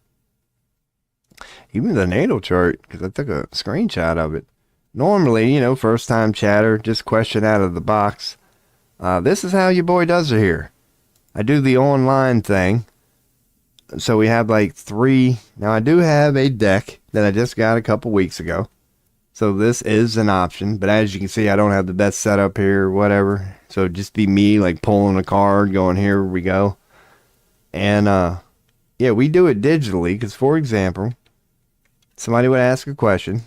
Even the natal chart, because I took a screenshot of it. Normally, first time chatter, just question out of the box. This is how your boy does it here. I do the online thing. So we have like 3. Now I do have a deck that I just got a couple weeks ago. So this is an option, but as you can see, I don't have the best setup here or whatever. So just be me like pulling a card, going here we go. And we do it digitally because, for example, somebody would ask a question.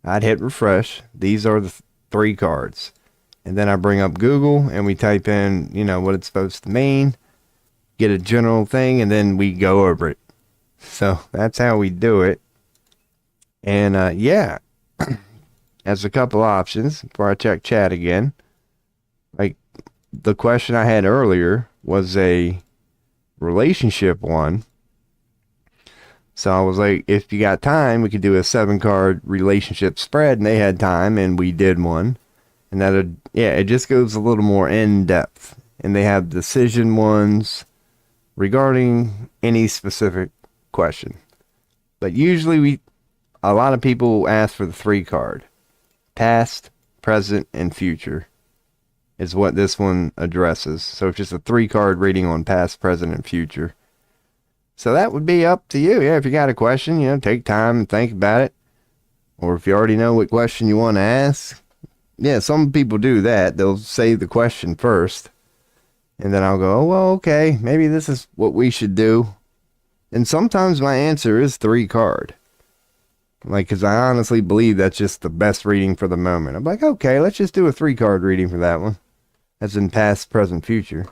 I'd hit refresh. These are the 3 cards. And then I bring up Google and we type in, what it's supposed to mean. Get a general thing and then we go over it. So that's how we do it. And as a couple options before I check chat again. Like the question I had earlier was a relationship one. So I was like, if you got time, we could do a 7-card relationship spread, and they had time, and we did one. And it just goes a little more in depth. And they have decision ones regarding any specific question. But usually a lot of people ask for the 3-card. Past, present, and future is what this one addresses. So it's just a 3-card reading on past, present, and future. So that would be up to you. Yeah, if you got a question, take time and think about it. Or if you already know what question you want to ask. Yeah, some people do that. They'll say the question first. And then I'll go, oh, well, okay, maybe this is what we should do. And sometimes my answer is 3-card. Like, because I honestly believe that's just the best reading for the moment. I'm like, okay, let's just do a 3-card reading for that one. As in past, present, future.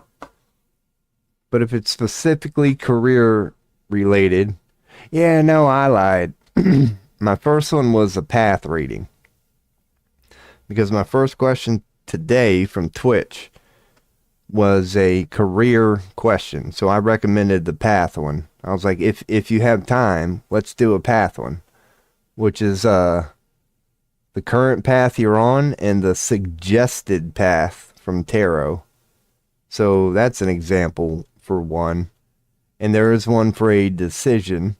But if it's specifically career related, I lied. My first one was a path reading. Because my first question today from Twitch was a career question. So I recommended the path one. I was like, if you have time, let's do a path one, which is the current path you're on and the suggested path from tarot. So that's an example for one. And there is one for a decision.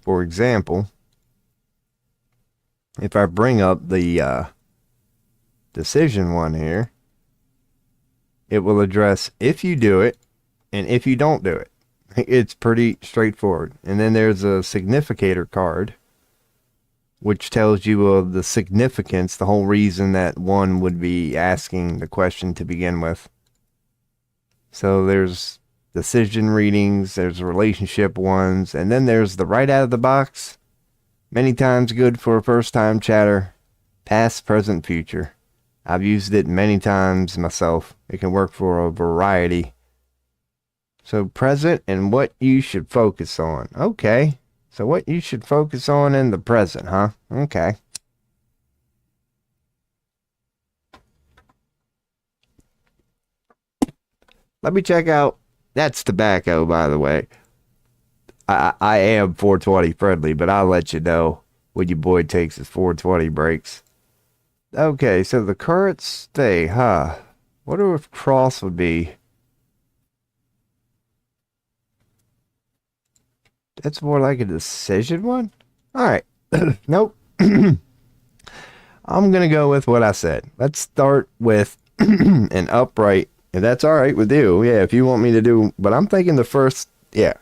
For example, if I bring up the decision one here, it will address if you do it and if you don't do it. It's pretty straightforward. And then there's a significator card, which tells you of the significance, the whole reason that one would be asking the question to begin with. So there's decision readings, there's relationship ones, and then there's the right out of the box. Many times good for a first time chatter. Past, present, future. I've used it many times myself. It can work for a variety. So present and what you should focus on. Okay. So what you should focus on in the present, huh? Okay. Let me check out. That's tobacco, by the way. I am 420 friendly, but I'll let you know when your boy takes his 420 breaks. Okay, so the current state, huh? Wonder if cross would be. That's more like a decision one? Alright. Nope. I'm going to go with what I said. Let's start with an upright. If that's alright with you. Yeah, if you want me to do. But I'm thinking the first. Yeah.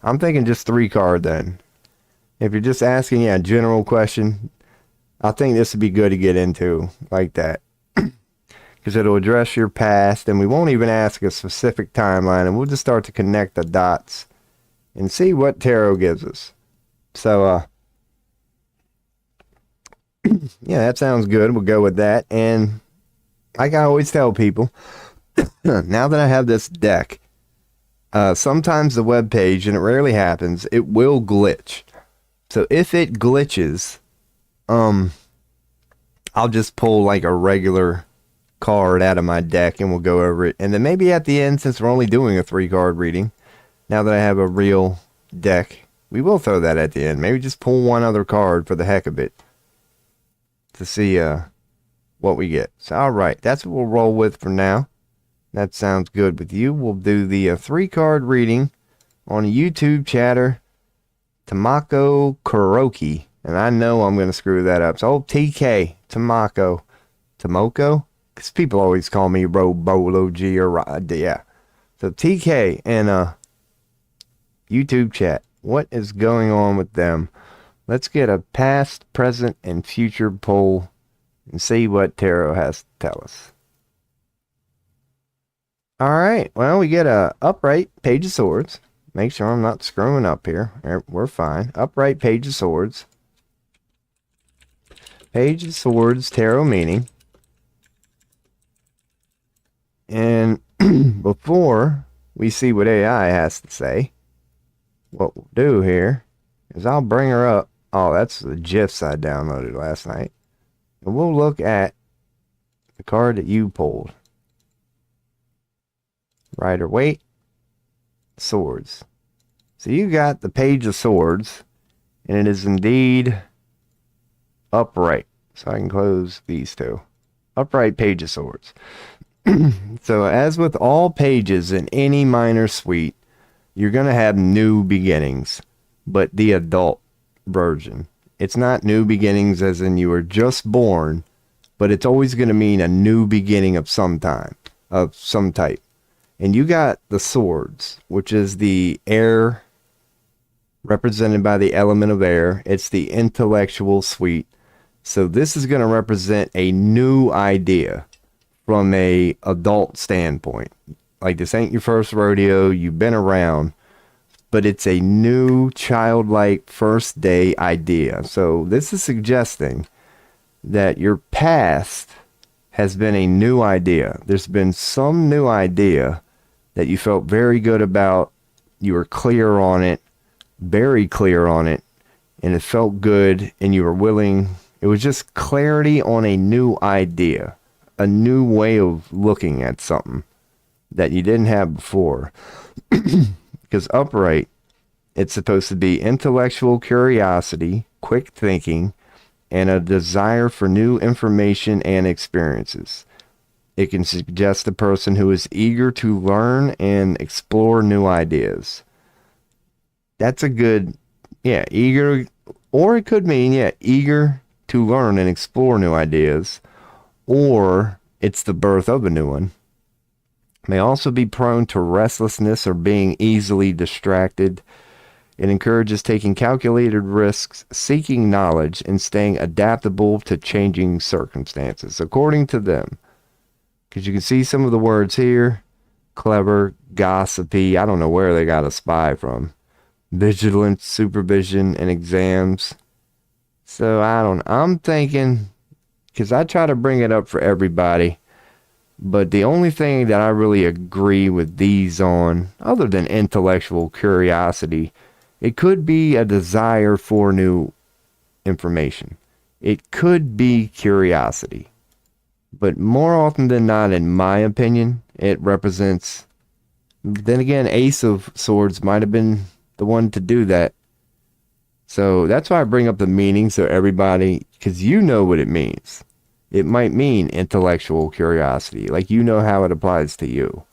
I'm thinking just 3 card then. If you're just asking a general question, I think this would be good to get into like that. Because it'll address your past, and we won't even ask a specific timeline, and we'll just start to connect the dots and see what tarot gives us. So, yeah, that sounds good. We'll go with that. And like I always tell people, now that I have this deck, sometimes the web page, and it rarely happens, it will glitch. So if it glitches, I'll just pull like a regular card out of my deck and we'll go over it. And then maybe at the end, since we're only doing a 3-card reading, now that I have a real deck, we will throw that at the end. Maybe just pull one other card for the heck of it to see what we get. So, all right, that's what we'll roll with for now. That sounds good with you. We'll do the 3-card reading on YouTube chatter. Tamako Kuroki. And I know I'm going to screw that up. So, TK, Tamako. Tomoko? Because people always call me Robology or yeah. So, TK and YouTube chat. What is going on with them? Let's get a past, present, and future poll and see what tarot has to tell us. All right. Well, we get a upright Page of Swords. Make sure I'm not screwing up here. We're fine. Upright Page of Swords. Page of Swords, tarot meaning. And before we see what AI has to say, what we'll do here is I'll bring her up. Oh, that's the GIFs I downloaded last night. And we'll look at the card that you pulled. Rider-Waite, Swords. So you got the Page of Swords, and it is indeed upright. So I can close these two. Upright Page of Swords. So as with all pages in any minor suite, you're going to have new beginnings, but the adult version. It's not new beginnings as in you were just born, but it's always going to mean a new beginning of some time, of some type. And you got the Swords, which is the air represented by the element of air. It's the intellectual suite. So this is going to represent a new idea from a adult standpoint. Like, this ain't your first rodeo. You've been around, but it's a new childlike first day idea. So this is suggesting that your past has been a new idea. There's been some new idea that you felt very good about. You were clear on it, very clear on it, and it felt good, and you were willing. It was just clarity on a new idea. a new way of looking at something that you didn't have before. Because upright, it's supposed to be intellectual curiosity, quick thinking, and a desire for new information and experiences. It can suggest a person who is eager to learn and explore new ideas. That's a good, eager, or it could mean, eager to learn and explore new ideas, or it's the birth of a new one. May also be prone to restlessness or being easily distracted. It encourages taking calculated risks, seeking knowledge, and staying adaptable to changing circumstances, according to them. Because you can see some of the words here: clever, gossipy. I don't know where they got a spy from. Vigilance, supervision, and exams. So I'm thinking, because I try to bring it up for everybody, but the only thing that I really agree with these on, other than intellectual curiosity, it could be a desire for new information. It could be curiosity. But more often than not, in my opinion, it represents, then again, Ace of Swords might have been the one to do that. So that's why I bring up the meaning, so everybody, because you know what it means. It might mean intellectual curiosity, like you know how it applies to you.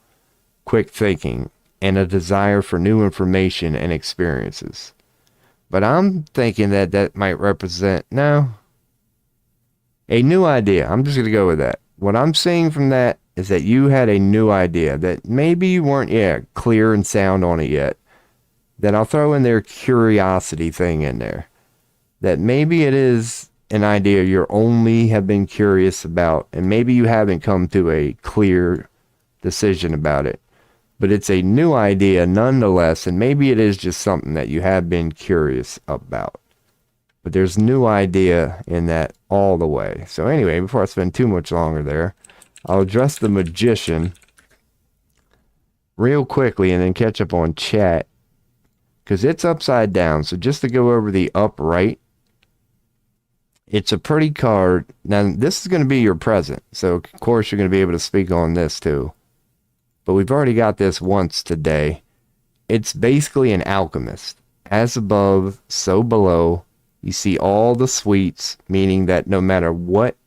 Quick thinking, and a desire for new information and experiences. But I'm thinking that that might represent, a new idea. I'm just going to go with that. What I'm seeing from that is that you had a new idea that maybe you weren't clear and sound on it yet. Then I'll throw in their curiosity thing in there. That maybe it is an idea you only have been curious about, and maybe you haven't come to a clear decision about it. But it's a new idea nonetheless, and maybe it is just something that you have been curious about. But there's new idea in that all the way. So anyway, before I spend too much longer there, I'll address the Magician real quickly and then catch up on chat, because it's upside down. So just to go over the upright, it's a pretty card. Now, this is going to be your present, so of course you're going to be able to speak on this too. But we've already got this once today. It's basically an alchemist. As above, so below. You see all the sweets, meaning that no matter what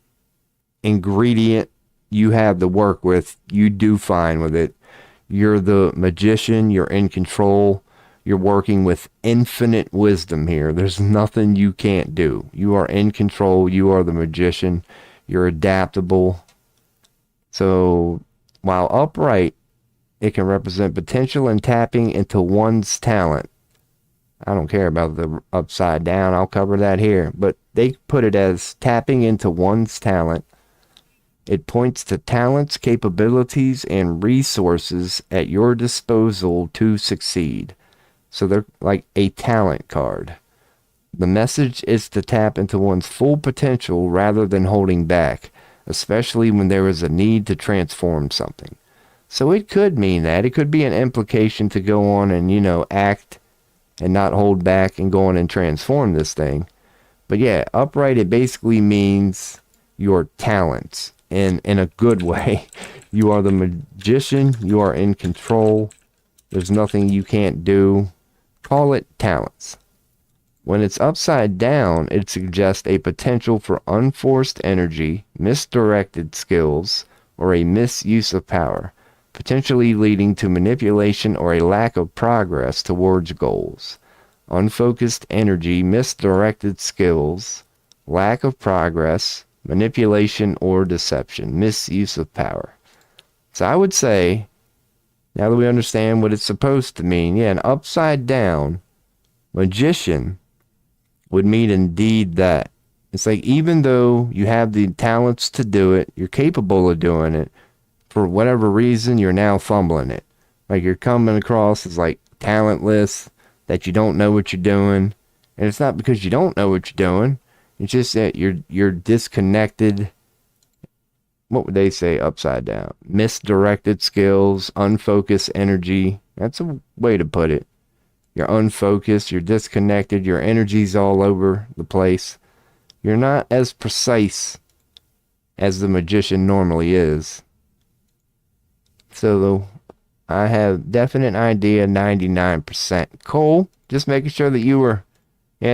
ingredient you have to work with, you do fine with it. You're the magician. You're in control. You're working with infinite wisdom here. There's nothing you can't do. You are in control. You are the magician. You're adaptable. So while upright, it can represent potential and tapping into one's talent. I don't care about the upside down. I'll cover that here. But they put it as tapping into one's talent. It points to talents, capabilities, and resources at your disposal to succeed. So they're like a talent card. The message is to tap into one's full potential rather than holding back, especially when there is a need to transform something. So it could mean that. It could be an implication to go on and, act and not hold back and go on and transform this thing. But yeah, upright, it basically means your talents in a good way. You are the magician. You are in control. There's nothing you can't do. Call it talents. When it's upside down, it suggests a potential for unforced energy, misdirected skills, or a misuse of power, potentially leading to manipulation or a lack of progress towards goals. Unfocused energy, misdirected skills, lack of progress, manipulation or deception, misuse of power. So I would say, now that we understand what it's supposed to mean, an upside down magician would mean indeed that. It's like, even though you have the talents to do it, you're capable of doing it, for whatever reason, you're now fumbling it. Like you're coming across as like talentless, that you don't know what you're doing. And it's not because you don't know what you're doing. It's just that you're disconnected. What would they say upside down? Misdirected skills, unfocused energy. That's a way to put it. You're unfocused, you're disconnected, your energy's all over the place. You're not as precise as the magician normally is. So I have definite idea 99%. Cole, just making sure that you were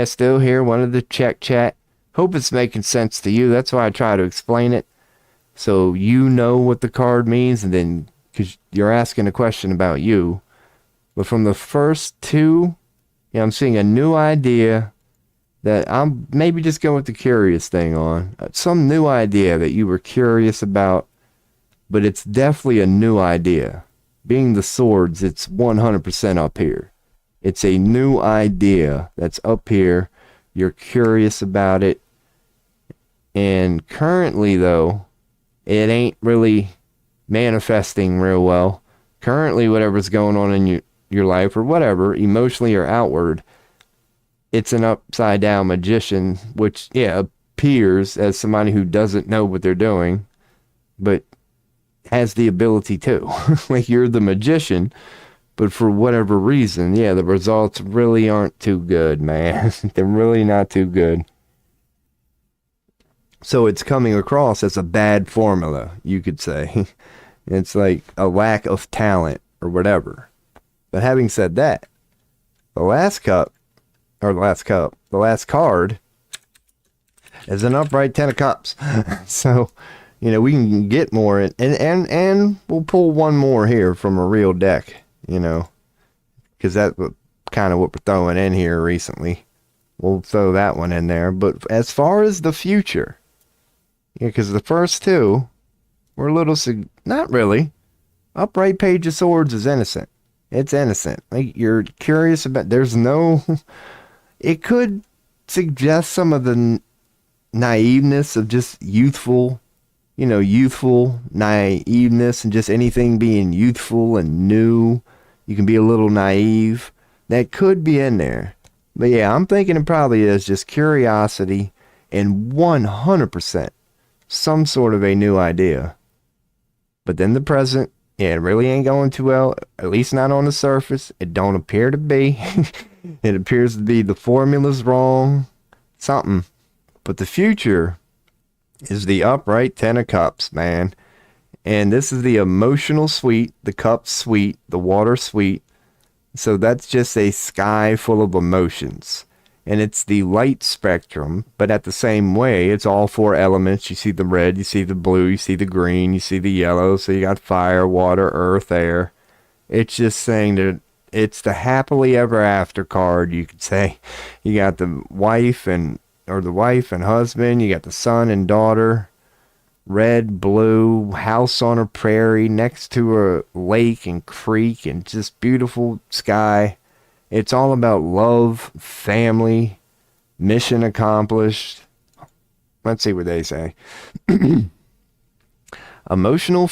still here, wanted to check chat. Hope it's making sense to you. That's why I try to explain it. So you know what the card means, and then, because you're asking a question about you. But from the first two, I'm seeing a new idea that I'm maybe just going with the curious thing on. Some new idea that you were curious about, but it's definitely a new idea. Being the swords, it's 100% up here. It's a new idea that's up here. You're curious about it. And currently, though, it ain't really manifesting real well. Currently, whatever's going on in your life or whatever, emotionally or outward, it's an upside down magician, which, appears as somebody who doesn't know what they're doing, but has the ability to. Like, you're the magician, but for whatever reason, the results really aren't too good, man. They're really not too good. So it's coming across as a bad formula, you could say. It's like a lack of talent or whatever. But having said that, the last card is an upright 10 of cups. So, we can get more and we'll pull one more here from a real deck, because that's kind of what we're throwing in here recently. We'll throw that one in there. But as far as the future, because the first two were a little, not really. Upright Page of Swords is innocent. It's innocent. Like, you're curious about, it could suggest some of the naiveness of just youthful naiveness and just anything being youthful and new. You can be a little naive. That could be in there. But I'm thinking it probably is just curiosity and 100% some sort of a new idea. But then the present, it really ain't going too well, at least not on the surface. It don't appear to be. It appears to be the formula's wrong, something. But the future is the upright 10 of cups, man. And this is the emotional suite, the cup suite, the water suite. So that's just a sky full of emotions. And it's the light spectrum, but at the same way, it's all four elements. You see the red, you see the blue, you see the green, you see the yellow. So you got fire, water, earth, air. It's just saying that it's the happily ever after card, you could say. You got the wife and husband, you got the son and daughter, red, blue, house on a prairie next to a lake and creek and just beautiful sky. It's all about love, family, mission accomplished. Let's see what they say. Emotional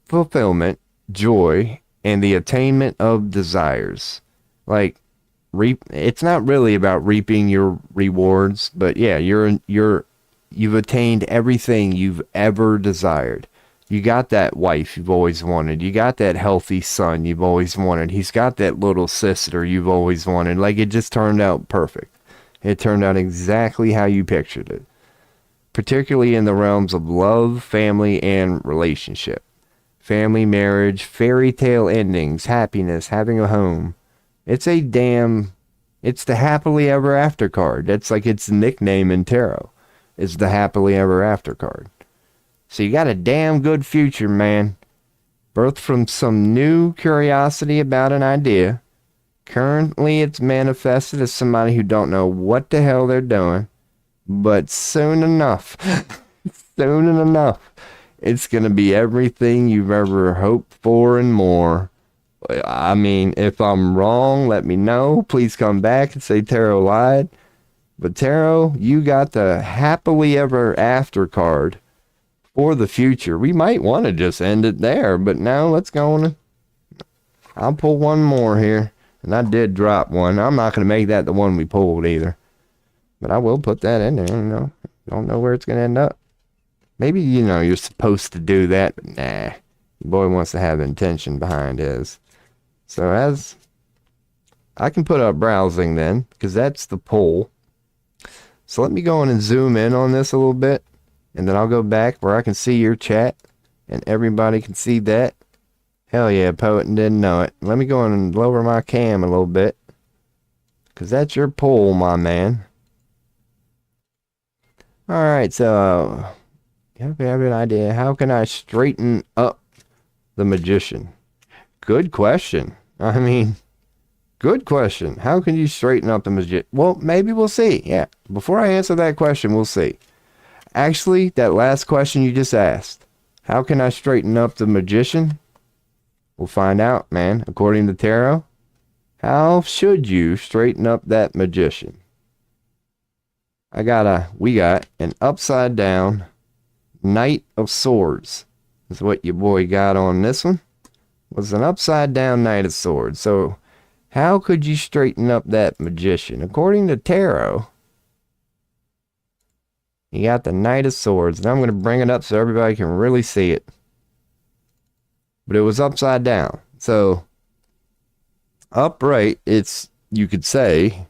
fulfillment, joy, and the attainment of desires. Like, it's not really about reaping your rewards, but you've attained everything you've ever desired. You got that wife you've always wanted. You got that healthy son you've always wanted. He's got that little sister you've always wanted. Like, it just turned out perfect. It turned out exactly how you pictured it. Particularly in the realms of love, family, and relationship. Family, marriage, fairy tale endings, happiness, having a home. It's the happily ever after card. That's like its nickname in tarot. It's the happily ever after card. So you got a damn good future, man. Birthed from some new curiosity about an idea. Currently, it's manifested as somebody who don't know what the hell they're doing. But soon enough, it's going to be everything you've ever hoped for and more. I mean, if I'm wrong, let me know. Please come back and say Tarot lied. But Tarot, you got the happily ever after card for the future. We might want to just end it there, but now let's go on. I'll pull one more here. And I did drop one. I'm not going to make that the one we pulled either. But I will put that in there, Don't know where it's going to end up. Maybe, you're supposed to do that, but nah. Your boy wants to have intention behind his. So as I can put up browsing then, because that's the poll. So let me go in and zoom in on this a little bit. And then I'll go back where I can see your chat and everybody can see that. Hell yeah, Poet, and didn't know it. Let me go and lower my cam a little bit, because that's your poll, my man. All right, so you have an idea. How can I straighten up the magician? Good question. I mean, good question. How can you straighten up the magician? Well, maybe we'll see. Yeah, before I answer that question, we'll see. Actually, that last question you just asked, how can I straighten up the magician? We'll find out, man. According to tarot, how should you straighten up that magician? We got an upside down Knight of Swords. Is what your boy got on this one. Was an upside down Knight of Swords. So how could you straighten up that magician? According to tarot, you got the Knight of Swords. And I'm going to bring it up so everybody can really see it. But it was upside down. So upright, it's, you could say,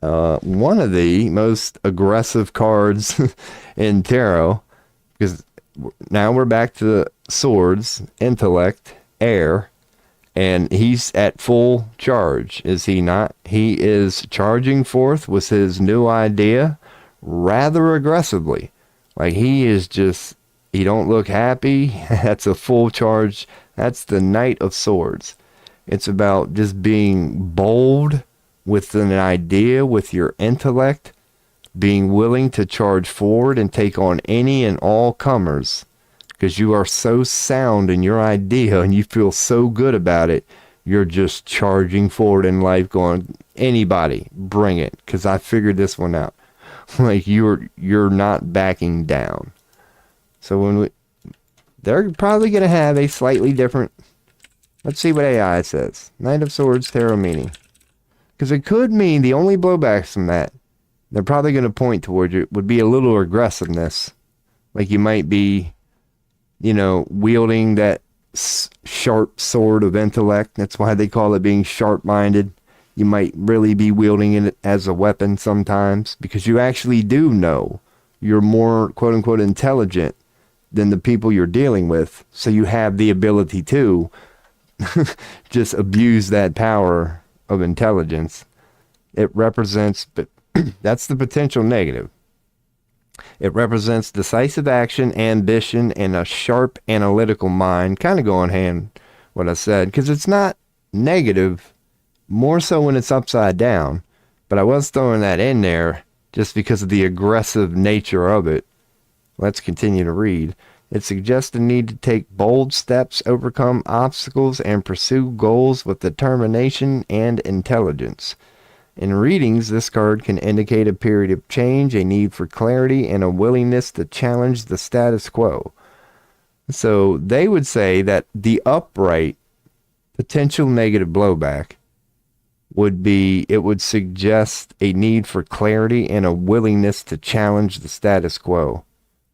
one of the most aggressive cards in tarot, because now we're back to the swords, intellect, air, and he's at full charge, is he not? He is charging forth with his new idea rather aggressively. Like, he is just, he don't look happy. That's a full charge. That's the Knight of Swords. It's about just being bold with an idea, with your intellect, being willing to charge forward and take on any and all comers, because you are so sound in your idea and you feel so good about it. You're just charging forward in life, going, anybody, bring it, because I figured this one out. Like, you're not backing down. So they're probably going to have a slightly different, let's see what AI says. Knight of Swords tarot meaning. Because it could mean the only blowbacks from that, they're probably going to point towards you, would be a little aggressiveness. Like, you might be, wielding that sharp sword of intellect. That's why they call it being sharp-minded. You might really be wielding it as a weapon sometimes, because you actually do know you're more, quote-unquote, intelligent than the people you're dealing with. So you have the ability to just abuse that power of intelligence. It represents, but that's the potential negative. It represents decisive action, ambition, and a sharp analytical mind. Kind of go on hand what I said, because it's not negative, more so when it's upside down. But I was throwing that in there just because of the aggressive nature of it. Let's continue to read. It suggests the need to take bold steps, overcome obstacles, and pursue goals with determination and intelligence. In readings, this card can indicate a period of change, a need for clarity, and a willingness to challenge the status quo. So they would say that the upright potential negative blowback would be, it would suggest a need for clarity and a willingness to challenge the status quo.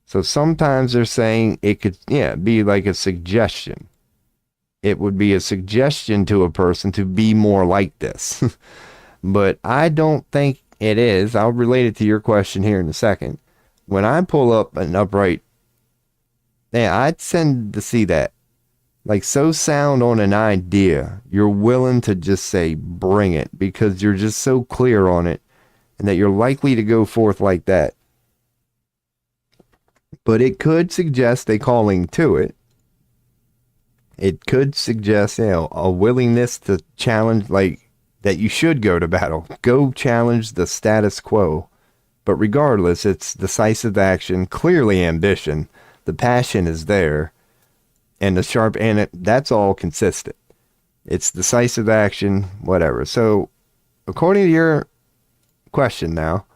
So sometimes they're saying it could, be like a suggestion. It would be a suggestion to a person to be more like this. But I don't think it is. I'll relate it to your question here in a second. When I pull up an upright, I tend to see that. Like, so sound on an idea, you're willing to just say, bring it, because you're just so clear on it, and that you're likely to go forth like that. But it could suggest a calling to it. It could suggest, a willingness to challenge, like, that you should go to battle. Go challenge the status quo. But regardless, it's decisive action, clearly ambition. The passion is there. And the sharp, and that's all consistent. It's decisive action, whatever. So, according to your question now,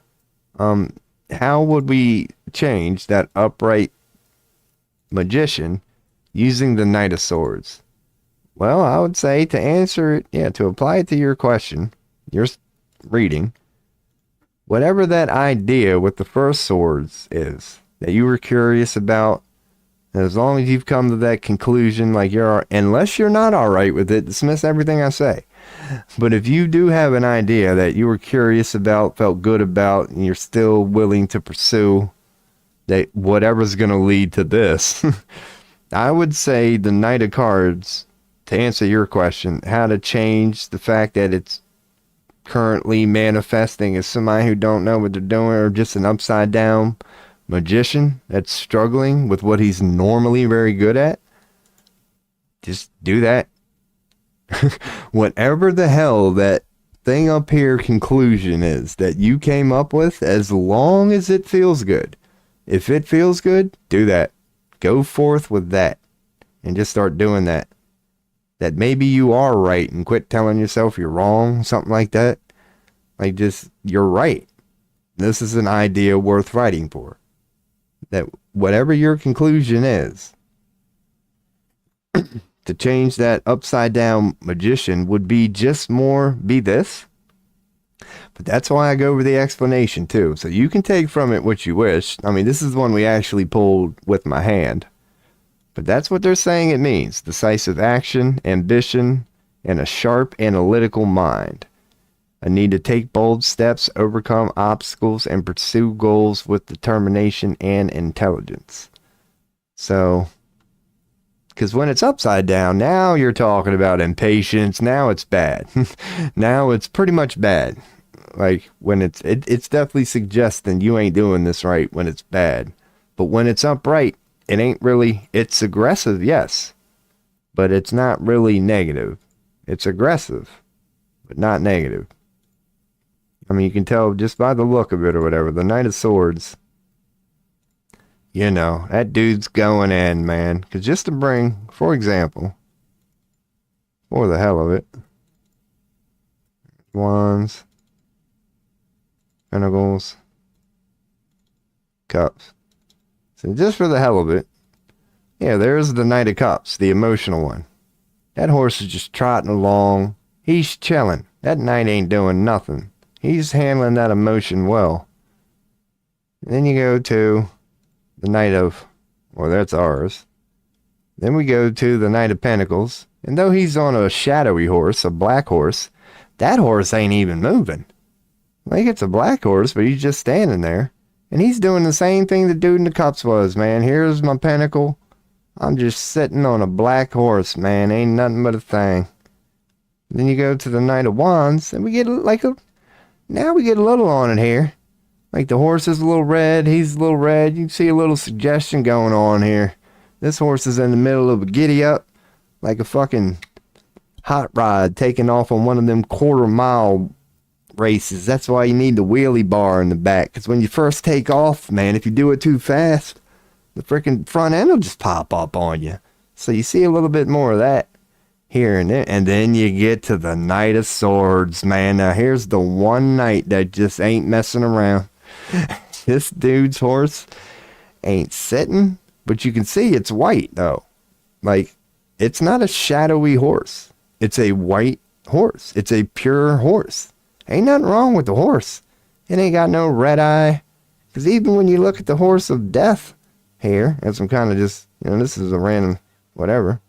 how would we change that upright magician using the Knight of Swords? Well, I would say to answer it, to apply it to your question, your reading, whatever that idea with the first swords is that you were curious about, and as long as you've come to that conclusion, like unless you're not all right with it, dismiss everything I say. But if you do have an idea that you were curious about, felt good about, and you're still willing to pursue, that whatever's going to lead to this. I would say the Knight of Cards, to answer your question, how to change the fact that it's currently manifesting as somebody who don't know what they're doing, or just an upside down magician that's struggling with what he's normally very good at. Just do that. Whatever the hell that thing up here conclusion is that you came up with, as long as it feels good. If it feels good, do that. Go forth with that and just start doing that. That maybe you are right and quit telling yourself you're wrong, something like that. Like, just, you're right. This is an idea worth fighting for. That whatever your conclusion is, to change that upside down magician would be just be this. But that's why I go over the explanation too. So you can take from it what you wish. I mean, this is one we actually pulled with my hand. But that's what they're saying it means. Decisive action, ambition, and a sharp analytical mind. A need to take bold steps, overcome obstacles, and pursue goals with determination and intelligence. So, because when it's upside down, now you're talking about impatience. Now it's bad. Now it's pretty much bad. Like, when it's definitely suggesting you ain't doing this right when it's bad. But when it's upright, it ain't really, it's aggressive, yes. But it's not really negative. It's aggressive, but not negative. I mean, you can tell just by the look of it or whatever. The Knight of Swords, you know, that dude's going in, man. Because just to bring, for example, for the hell of it, Wands, Pentacles, Cups. So just for the hell of it, yeah, there's the Knight of Cups, the emotional one. That horse is just trotting along. He's chilling. That knight ain't doing nothing. He's handling that emotion well. And then you go to the Knight of, well, that's ours. Then we go to the Knight of Pentacles. And though he's on a shadowy horse, a black horse, that horse ain't even moving. Like, it's a black horse, but he's just standing there. And he's doing the same thing the dude in the Cups was, man. Here's my pentacle. I'm just sitting on a black horse, man. Ain't nothing but a thing. Then you go to the Knight of Wands, and we get now we get a little on it here. Like, the horse is a little red, he's a little red. You can see a little suggestion going on here. This horse is in the middle of a giddy up, like a fucking hot rod taking off on one of them quarter-mile races. That's why you need the wheelie bar in the back. Because when you first take off, man, if you do it too fast, the freaking front end will just pop up on you. So you see a little bit more of that here and there. And then you get to the Knight of Swords, man. Now here's the one knight that just ain't messing around. This dude's horse ain't sitting, but you can see it's white though. Like, it's not a shadowy horse. It's a white horse. It's a pure horse. Ain't nothing wrong with the horse. It ain't got no red eye. Because even when you look at the horse of death here, as I'm kind of just, you know, this is a random whatever.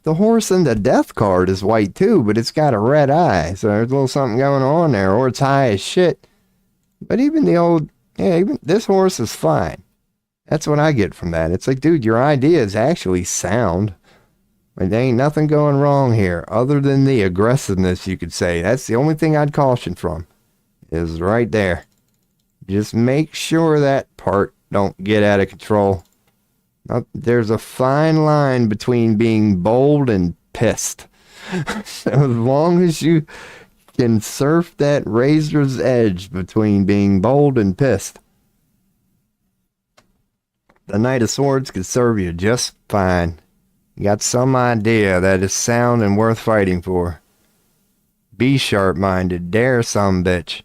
The horse in the death card is white too, but it's got a red eye. So there's a little something going on there, or it's high as shit. But even the old, yeah, even this horse is fine. That's what I get from that. It's like, dude, your idea is actually sound. Like, there ain't nothing going wrong here other than the aggressiveness, you could say. That's the only thing I'd caution from, is right there. Just make sure that part don't get out of control. Now, there's a fine line between being bold and pissed. So as long as you can surf that razor's edge between being bold and pissed, the Knight of Swords could serve you just fine. You got some idea that is sound and worth fighting for. Be sharp-minded, dare some bitch.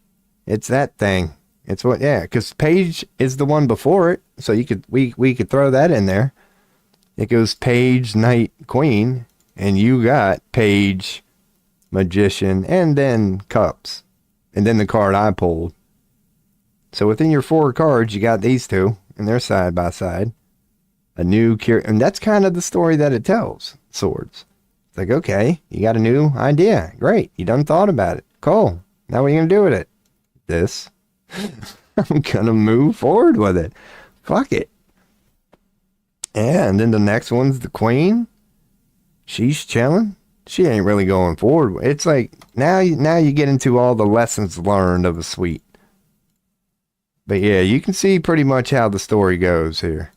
It's that thing. It's what, yeah, because Page is the one before it, so you could we could throw that in there. It goes Page, Knight, Queen, and you got Page, Magician, and then Cups, and then the card I pulled. So within your 4 cards, you got these two, and they're side by side. A new and that's kind of the story that it tells. Swords. It's like, okay, you got a new idea. Great. You done thought about it. Cool. Now what are you going to do with it? This. I'm gonna move forward with it. Fuck it. Yeah, and then the next one's the queen. She's chilling. She ain't really going forward. It's like now you get into all the lessons learned of a suite. But yeah, you can see pretty much how the story goes here.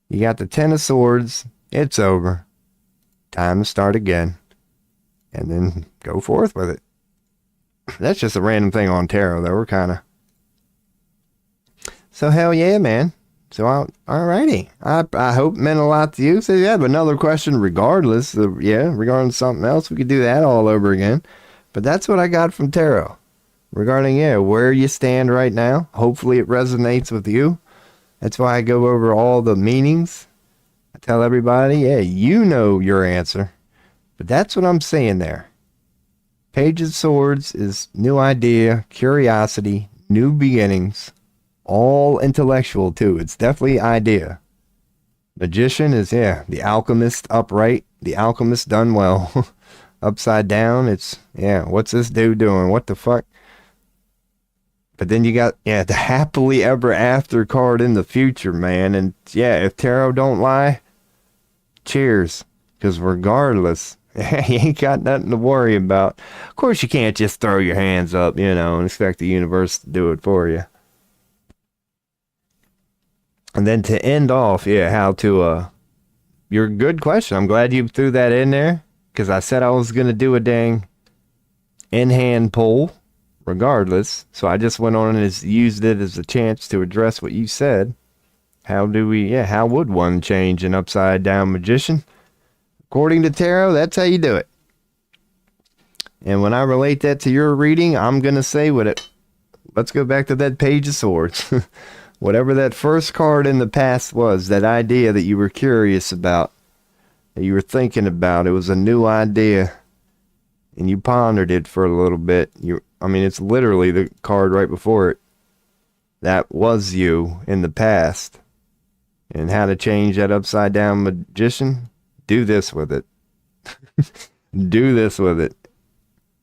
You got the Ten of Swords. It's over. Time to start again. And then go forth with it. That's just a random thing on tarot, though. We're kind of... So, hell yeah, man. So, alrighty. I hope it meant a lot to you. So, you have another question regardless of, regarding something else. We could do that all over again. But that's what I got from tarot. Regarding, where you stand right now. Hopefully it resonates with you. That's why I go over all the meanings. I tell everybody, you know your answer. But that's what I'm saying there. Page of Swords is new idea, curiosity, new beginnings, all intellectual too. It's definitely idea. Magician is, the alchemist upright, the alchemist done well. Upside down, it's, what's this dude doing? What the fuck? But then you got, the happily ever after card in the future, man. And if tarot don't lie, cheers. Because regardless, you ain't got nothing to worry about. Of course, you can't just throw your hands up, and expect the universe to do it for you. And then to end off, how to, your good question. I'm glad you threw that in there. Because I said I was going to do a dang in-hand poll. Regardless, so I just went on and used it as a chance to address what you said. How would one change an upside down magician? According to tarot, that's how you do it. And when I relate that to your reading, I'm going to say let's go back to that Page of Swords. Whatever that first card in the past was, that idea that you were curious about, that you were thinking about, it was a new idea. And you pondered it for a little bit. It's literally the card right before it. That was you in the past. And how to change that upside down magician? Do this with it. Do this with it.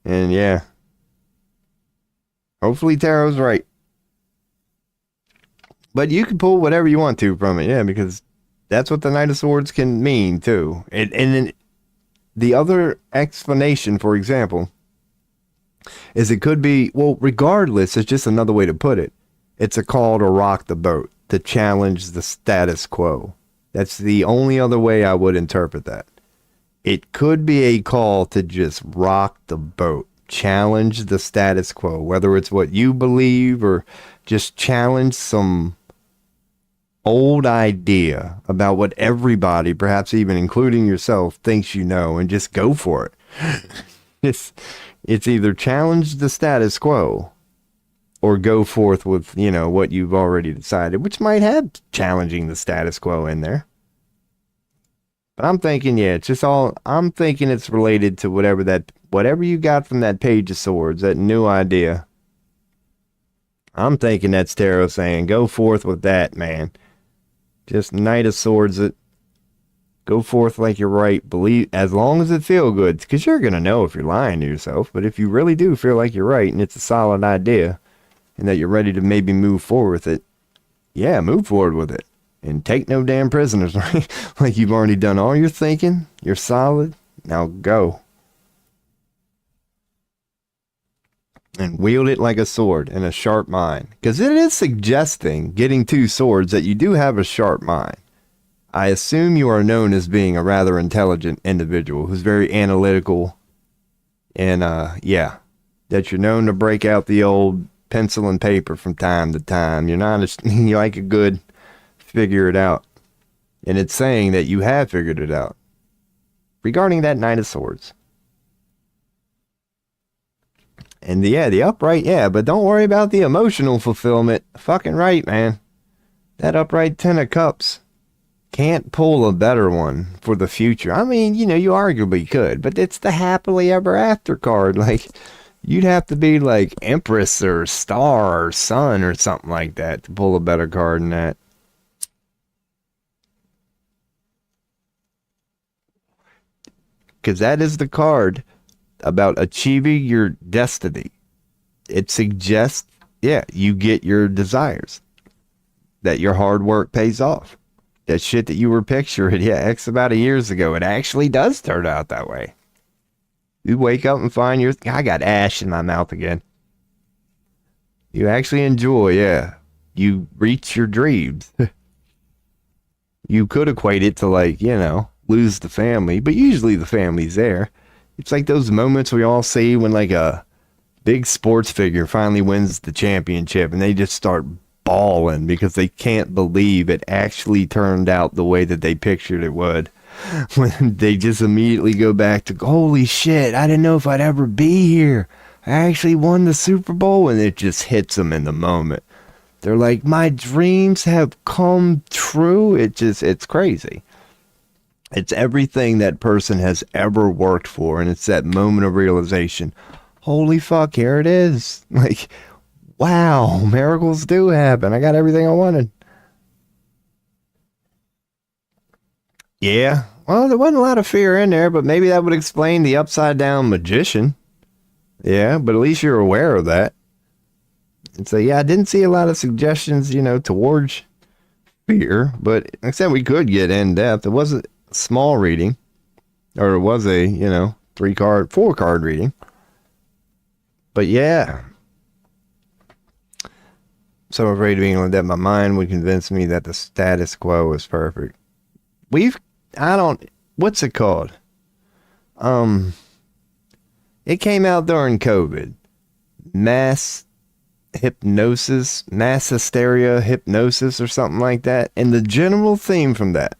And hopefully tarot's right. But you can pull whatever you want to from it, because that's what the Knight of Swords can mean too. And the other explanation, for example, is it could be, regardless, it's just another way to put it. It's a call to rock the boat, to challenge the status quo. That's the only other way I would interpret that. It could be a call to just rock the boat, challenge the status quo, whether it's what you believe or just challenge some old idea about what everybody, perhaps even including yourself, thinks you know, and just go for it. It's either challenge the status quo or go forth with, what you've already decided, which might have challenging the status quo in there. But I'm thinking, I'm thinking it's related to whatever you got from that Page of Swords, that new idea. I'm thinking that's tarot saying, go forth with that, man. Just Knight of Swords it. Go forth like you're right. Believe, as long as it feels good. Because you're going to know if you're lying to yourself. But if you really do feel like you're right and it's a solid idea and that you're ready to maybe move forward with it, move forward with it. And take no damn prisoners, right? Like you've already done all your thinking. You're solid. Now go. And wield it like a sword and a sharp mind. Because it is suggesting, getting two swords, that you do have a sharp mind. I assume you are known as being a rather intelligent individual who's very analytical. And, that you're known to break out the old pencil and paper from time to time. You're not, you like a good figure it out. And it's saying that you have figured it out. Regarding that Knight of Swords. And the upright, but don't worry about the emotional fulfillment. Fucking right, man. That upright Ten of Cups. Can't pull a better one for the future. I mean, you arguably could, but it's the happily ever after card. Like, you'd have to be like Empress or Star or Sun or something like that to pull a better card than that. Because that is the card about achieving your destiny. It suggests yeah, you get your desires. That your hard work pays off. That shit that you were picturing, yeah, X amount of years ago, it actually does turn out that way. You wake up and find I got ash in my mouth again. You actually enjoy, yeah. You reach your dreams. You could equate it to like, lose the family, but usually the family's there. It's like those moments we all see when like a big sports figure finally wins the championship and they just start bawling because they can't believe it actually turned out the way that they pictured it would. When they just immediately go back to, holy shit, I didn't know if I'd ever be here. I actually won the Super Bowl, and it just hits them in the moment. They're like, my dreams have come true. It's crazy. It's everything that person has ever worked for, and it's that moment of realization. Holy fuck, here it is. Like, wow, miracles do happen. I got everything I wanted. Yeah, well, there wasn't a lot of fear in there, but maybe that would explain the upside down magician. Yeah, but at least you're aware of that. And so, yeah, I didn't see a lot of suggestions, towards fear, but like I said, we could get in depth. It was a small reading, or it was a, 4-card reading. But yeah, so I'm afraid of being like that. My mind would convince me that the status quo is perfect. What's it called? It came out during COVID. Mass hysteria, hypnosis, or something like that. And the general theme from that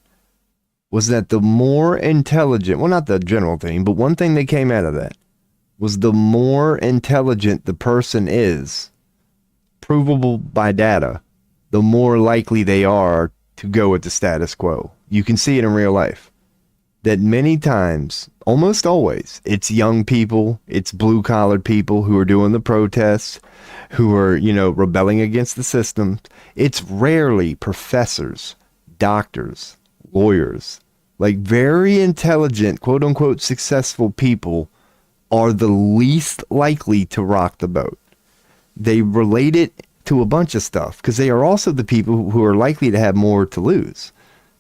was that the more intelligent, well, not the general theme, but one thing that came out of that was the more intelligent the person is, provable by data, the more likely they are to go with the status quo. You can see it in real life. That many times, almost always, it's young people, it's blue-collar people who are doing the protests, who are, rebelling against the system. It's rarely professors, doctors, lawyers, like very intelligent, quote-unquote, successful people are the least likely to rock the boat. They relate it to a bunch of stuff because they are also the people who are likely to have more to lose.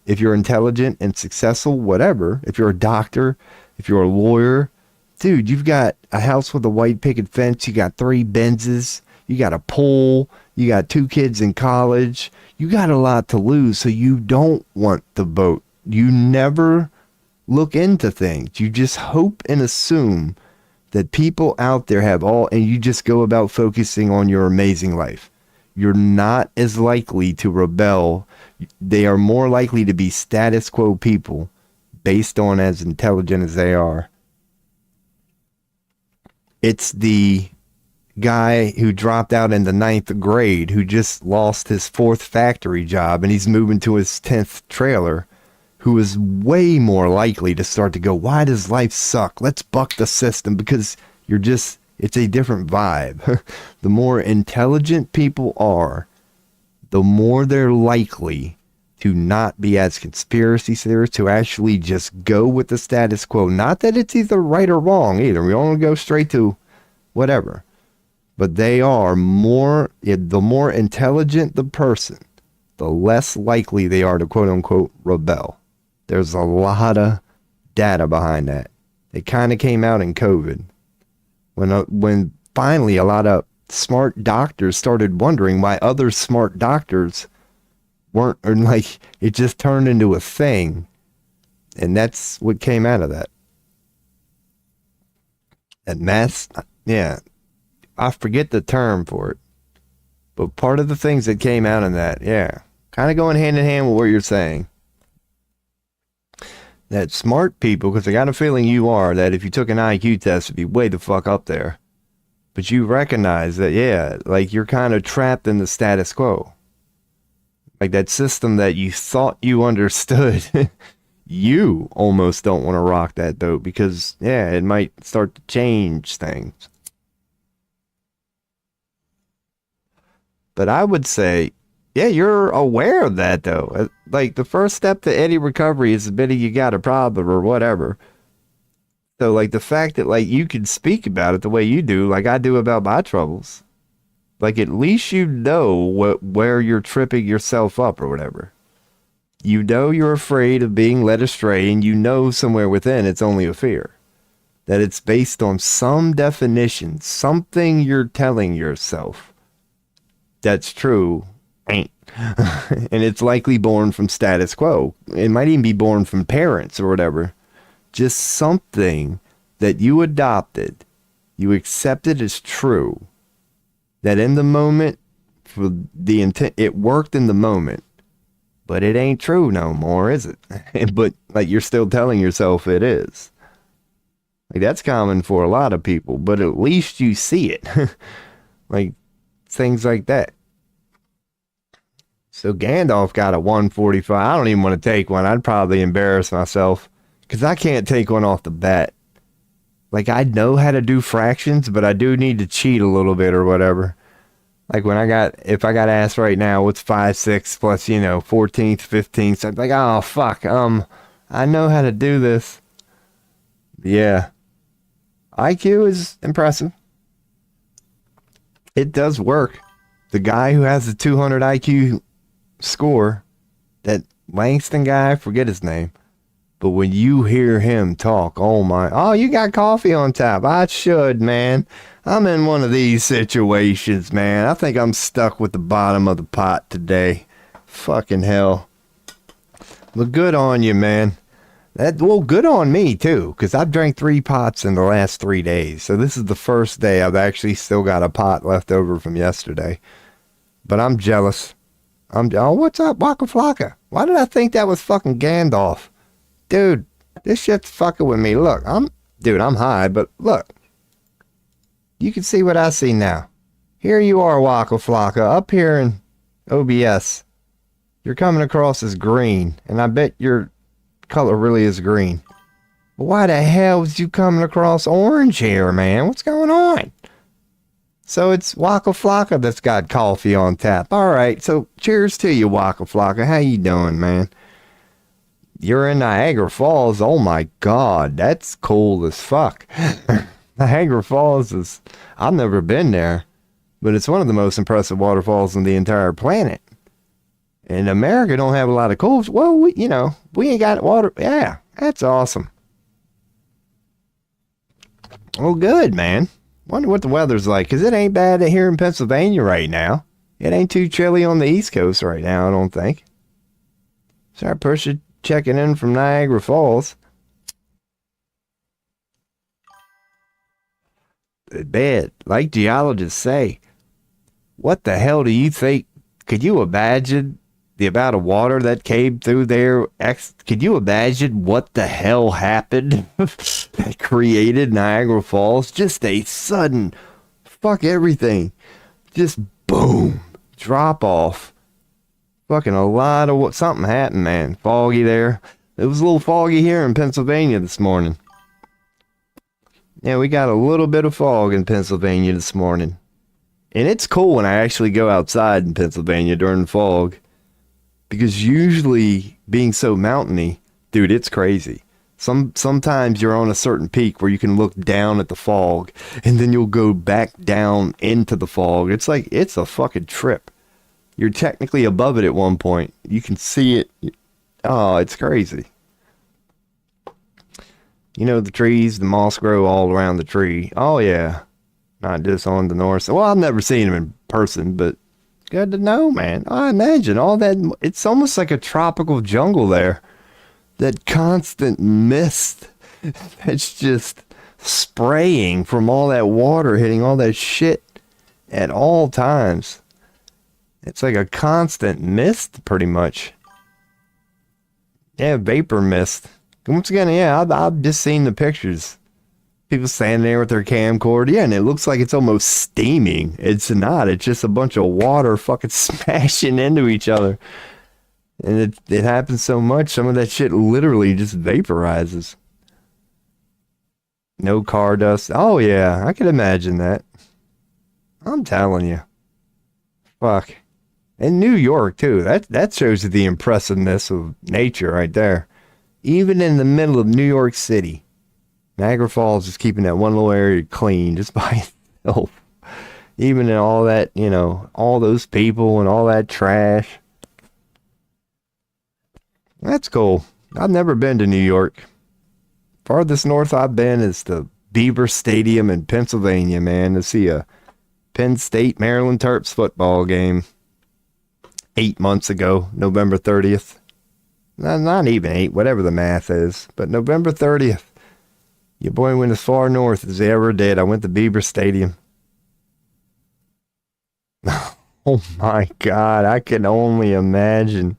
If you're intelligent and successful, whatever, if you're a doctor, if you're a lawyer, dude, you've got a house with a white picket fence, you got 3 Benzes, you got a pool, you got 2 kids in college, you got a lot to lose, so you don't want the boat. You never look into things. You just hope and assume that people out there have all, and you just go about focusing on your amazing life. You're not as likely to rebel. They are more likely to be status quo people based on as intelligent as they are. It's the guy who dropped out in the 9th grade who just lost his 4th factory job and he's moving to his 10th trailer, who is way more likely to start to go, why does life suck? Let's buck the system, because it's a different vibe. The more intelligent people are, the more they're likely to not be as conspiracy theorists, to actually just go with the status quo. Not that it's either right or wrong either. We don't go straight to whatever. But they are the more intelligent the person, the less likely they are to quote unquote rebel. There's a lot of data behind that. It kind of came out in COVID. When finally a lot of smart doctors started wondering why other smart doctors weren't, or like it just turned into a thing. And that's what came out of that. And mass, yeah, I forget the term for it. But part of the things that came out in that, yeah, kind of going hand in hand with what you're saying. That smart people, because I got a feeling you are, that if you took an IQ test, it'd be way the fuck up there. But you recognize that, yeah, like you're kind of trapped in the status quo. Like that system that you thought you understood, you almost don't want to rock that boat because, yeah, it might start to change things. But I would say, yeah, you're aware of that, though. Like, the first step to any recovery is admitting you got a problem or whatever. So, like, the fact that, like, you can speak about it the way you do, like I do about my troubles. Like, at least you know where you're tripping yourself up or whatever. You know you're afraid of being led astray, and you know somewhere within it's only a fear. That it's based on some definition, something you're telling yourself that's true ain't. And it's likely born from status quo. It might even be born from parents or whatever. Just something that you adopted, you accepted as true, that in the moment, for the intent, it worked in the moment, but it ain't true no more, is it? But like, you're still telling yourself it is. Like, that's common for a lot of people, but at least you see it. Like, things like that. So Gandalf got a 145. I don't even want to take one. I'd probably embarrass myself because I can't take one off the bat. Like, I know how to do fractions, but I do need to cheat a little bit or whatever. Like, if I got asked right now, what's 5, 6 plus, 14th, 15th, I'd be like, oh, fuck, I know how to do this. Yeah. IQ is impressive. It does work. The guy who has the 200 IQ score, that Langston guy, I forget his name. But when you hear him talk, oh, you got coffee on tap. I should, man. I'm in one of these situations, man. I think I'm stuck with the bottom of the pot today. Fucking hell. But good on you, man. Good on me, too, because I've drank 3 pots in the last 3 days. So this is the first day I've actually still got a pot left over from yesterday. But I'm jealous. What's up, Waka Flocka? Why did I think that was fucking Gandalf? Dude, this shit's fucking with me. Look, I'm high, but look. You can see what I see now. Here you are, Waka Flocka, up here in OBS. You're coming across as green, and I bet your color really is green. But why the hell is you coming across orange here, man? What's going on? So it's Waka Flocka that's got coffee on tap. All right, so cheers to you, Waka Flocka. How you doing, man? You're in Niagara Falls. Oh my God, that's cool as fuck. Niagara Falls I've never been there, but it's one of the most impressive waterfalls on the entire planet. And America don't have a lot of cool. Well, we ain't got water. Yeah, that's awesome. Well, good, man. Wonder what the weather's like, because it ain't bad here in Pennsylvania right now. It ain't too chilly on the East Coast right now, I don't think. Sorry, Persia, checking in from Niagara Falls. Bad. Like geologists say, what the hell do you think? Could you imagine the amount of water that came through there? Could you imagine what the hell happened that created Niagara Falls? Just a sudden, fuck everything. Just boom, drop off. Fucking a lot of something happened, man. Foggy there. It was a little foggy here in Pennsylvania this morning. Yeah, we got a little bit of fog in Pennsylvania this morning. And it's cool when I actually go outside in Pennsylvania during fog. Because usually, being so mountainy, dude, it's crazy. Sometimes you're on a certain peak where you can look down at the fog, and then you'll go back down into the fog. It's like, it's a fucking trip. You're technically above it at one point. You can see it. Oh, it's crazy. The trees, the moss grow all around the tree. Oh, yeah. Not just on the north. Well, I've never seen them in person, but good to know, man. I imagine all that. It's almost like a tropical jungle there. That constant mist that's just spraying from all that water hitting all that shit at all times. It's like a constant mist, pretty much. Yeah, vapor mist. Once again, yeah, I've just seen the pictures. People standing there with their camcorder. Yeah, and it looks like it's almost steaming. It's not. It's just a bunch of water fucking smashing into each other. And it happens so much, some of that shit literally just vaporizes. No car dust. Oh, yeah, I can imagine that. I'm telling you. Fuck. And New York, too. That shows you the impressiveness of nature right there. Even in the middle of New York City, Niagara Falls is keeping that one little area clean just by itself. Even in all that, all those people and all that trash. That's cool. I've never been to New York. Farthest north I've been is the Beaver Stadium in Pennsylvania, man, to see a Penn State Maryland Terps football game 8 months ago, November 30th. Not even 8, whatever the math is, but November 30th. Your boy went as far north as he ever did. I went to Beaver Stadium. Oh my God, I can only imagine.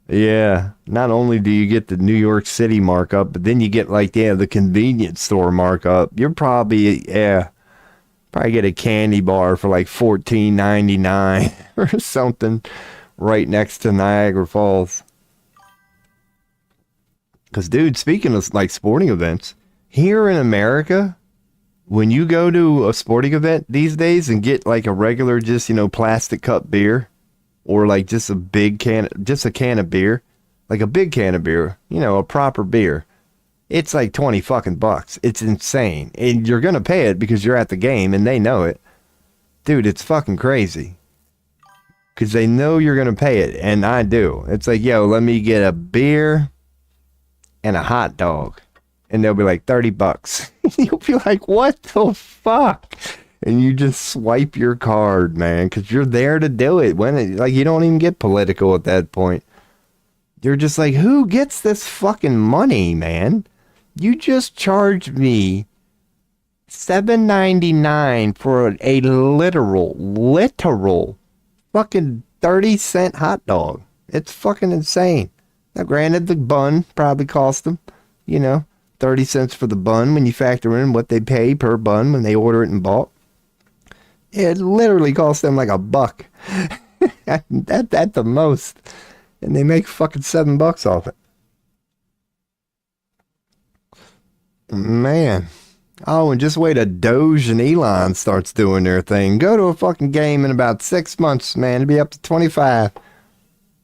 Yeah, not only do you get the New York City markup, but then you get the convenience store markup. You're probably get a candy bar for like $14.99 or something right next to Niagara Falls. Because, dude, speaking of like sporting events, here in America, when you go to a sporting event these days and get like a regular just, plastic cup beer, or like just a can of beer, like a big can of beer, a proper beer, it's like 20 fucking bucks. It's insane. And you're going to pay it because you're at the game and they know it. Dude, it's fucking crazy. Because they know you're going to pay it. And I do. It's like, yo, let me get a beer and a hot dog. And they'll be like 30 bucks. You'll be like, what the fuck? And you just swipe your card, man, because you're there to do it. You don't even get political at that point. You're just like, who gets this fucking money, man? You just charged me $7.99 for a literal fucking 30-cent hot dog. It's fucking insane. Now, granted, the bun probably cost them, 30 cents for the bun when you factor in what they pay per bun when they order it in bulk. It literally costs them like $1 at the most. And they make fucking $7 off it. Man. Oh, and just wait till Doge and Elon starts doing their thing. Go to a fucking game in about 6 months, man. It'll be up to 25.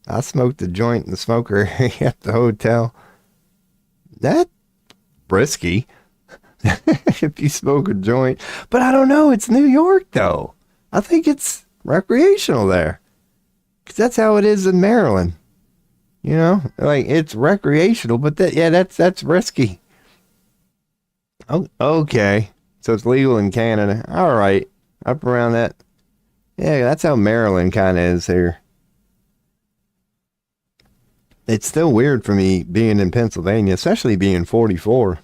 I smoked a joint in the smoker area at the hotel. That's risky. If you smoke a joint. But I don't know. It's New York, though. I think it's recreational there. Because that's how it is in Maryland. It's recreational, but that's risky. Oh, okay. So it's legal in Canada. All right. Up around that. Yeah, that's how Maryland kind of is here. It's still weird for me being in Pennsylvania, especially being 44.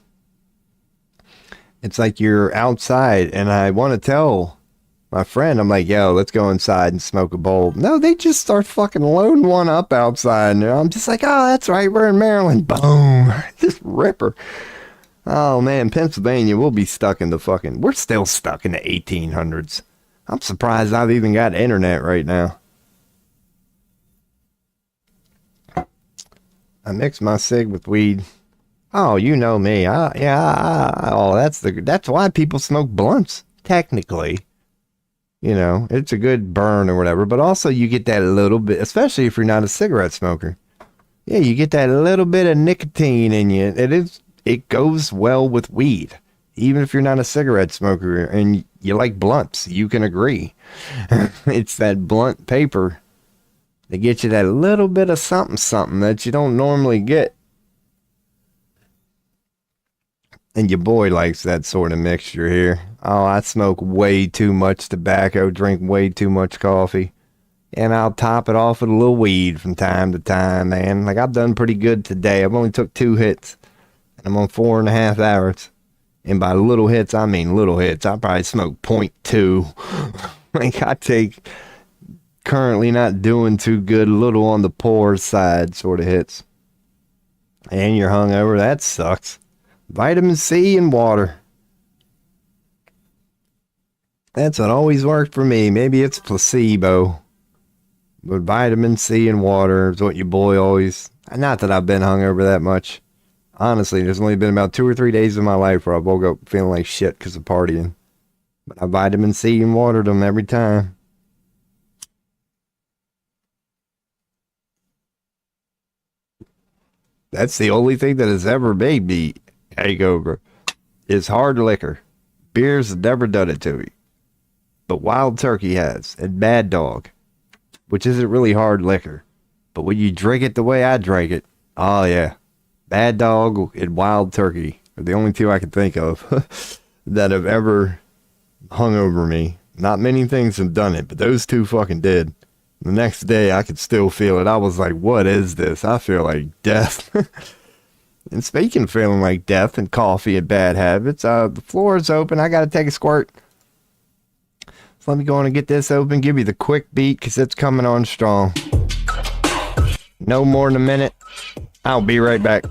It's like you're outside, and I want to tell my friend, I'm like, yo, let's go inside and smoke a bowl. No, they just start fucking loading one up outside. And I'm just like, oh, that's right, we're in Maryland. Boom. Just ripper. Oh, man, Pennsylvania, we'll be stuck in we're still stuck in the 1800s. I'm surprised I've even got internet right now. I mix my cig with weed. Oh, you know me. That's why people smoke blunts, technically. It's a good burn or whatever, but also you get that little bit, especially if you're not a cigarette smoker. Yeah, you get that little bit of nicotine in you. It goes well with weed. Even if you're not a cigarette smoker and you like blunts, you can agree. It's that blunt paper. They get you that little bit of something that you don't normally get. And your boy likes that sort of mixture here. Oh, I smoke way too much tobacco, drink way too much coffee. And I'll top it off with a little weed from time to time, man. Like, I've done pretty good today. I've only took 2 hits. And I'm on 4.5 hours. And by little hits, I mean little hits. I probably smoke 0.2. Like, I take... currently not doing too good, a little on the poor side sort of hits. And you're hungover, that sucks. Vitamin C and water. That's what always worked for me. Maybe it's placebo. But vitamin C and water is what your boy always... Not that I've been hungover that much. Honestly, there's only been about 2 or 3 days in my life where I woke up feeling like shit because of partying. But I vitamin C and watered them every time. That's the only thing that has ever made me hangover. Is hard liquor. Beers have never done it to me. but Wild Turkey has, and Bad Dog, which isn't really hard liquor. But when you drink it the way I drank it, oh yeah, Bad Dog and Wild Turkey are the only two I can think of that have ever hung over me. Not many things have done it, but those two fucking did. The next day, I could still feel it. I was like, what is this? I feel like death. And speaking of feeling like death and coffee and bad habits, the floor is open. I got to take a squirt. So let me go on and get this open. Give you the quick beat because it's coming on strong. No more than a minute. I'll be right back.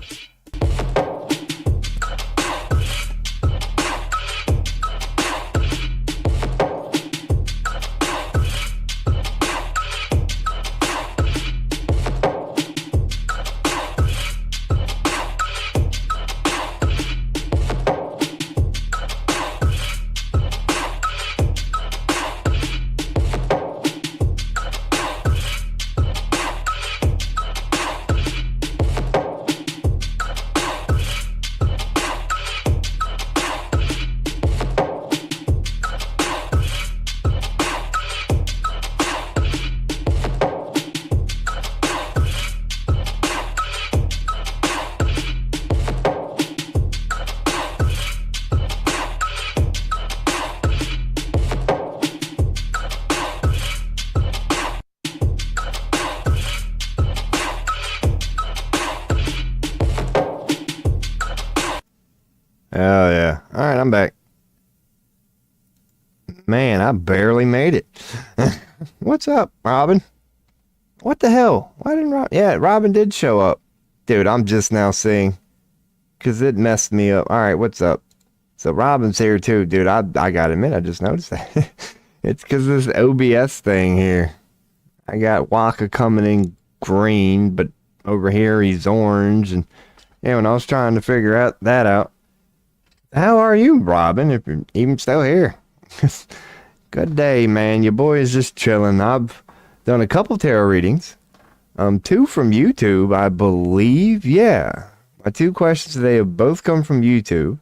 Oh, yeah. All right, I'm back. Man, I barely made it. What's up, Robin? What the hell? Why didn't Robin? Yeah, Robin did show up. Dude, I'm just now seeing. Because it messed me up. All right, what's up? So Robin's here too, dude. I gotta admit, I just noticed that. It's because this OBS thing here. I got Waka coming in green, but over here he's orange. And yeah, when I was trying to figure that out. How are you, Robin, if you're even still here? Good day, man. Your boy is just chilling. I've done a couple tarot readings. 2 from YouTube, I believe. Yeah. My 2 questions today have both come from YouTube.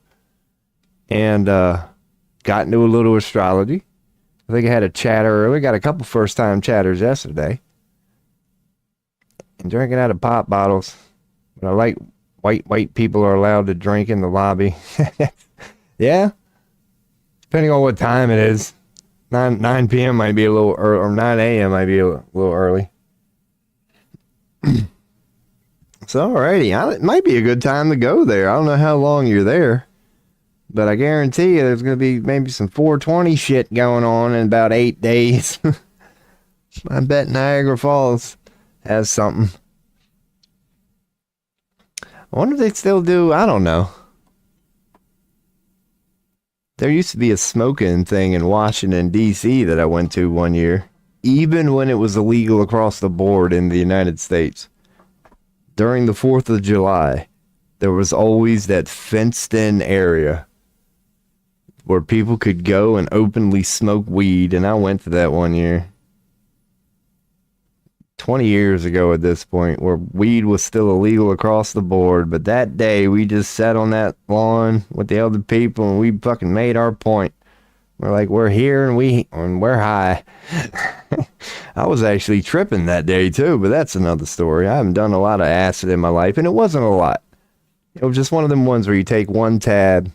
And got into a little astrology. I think I had a chatter earlier. Got a couple first-time chatters yesterday. And drinking out of pop bottles. But I like white people are allowed to drink in the lobby. Yeah. Depending on what time it is. 9 p.m. might be a little early, or 9 a.m. might be a little early. So, alrighty. It might be a good time to go there. I don't know how long you're there. But I guarantee you there's going to be maybe some 420 shit going on in about 8 days. I bet Niagara Falls has something. I wonder if they still do. I don't know. There used to be a smoking thing in Washington, D.C. that I went to one year. Even when it was illegal across the board in the United States. During the 4th of July, there was always that fenced-in area where people could go and openly smoke weed, and I went to that one year. 20 years ago at this point, where weed was still illegal across the board, but that day we just sat on that lawn with the other people and we fucking made our point. We're like, we're here and we're high. I was actually tripping that day too, but that's another story. I haven't done a lot of acid in my life, and it wasn't a lot. It was just one of them ones where you take one tab.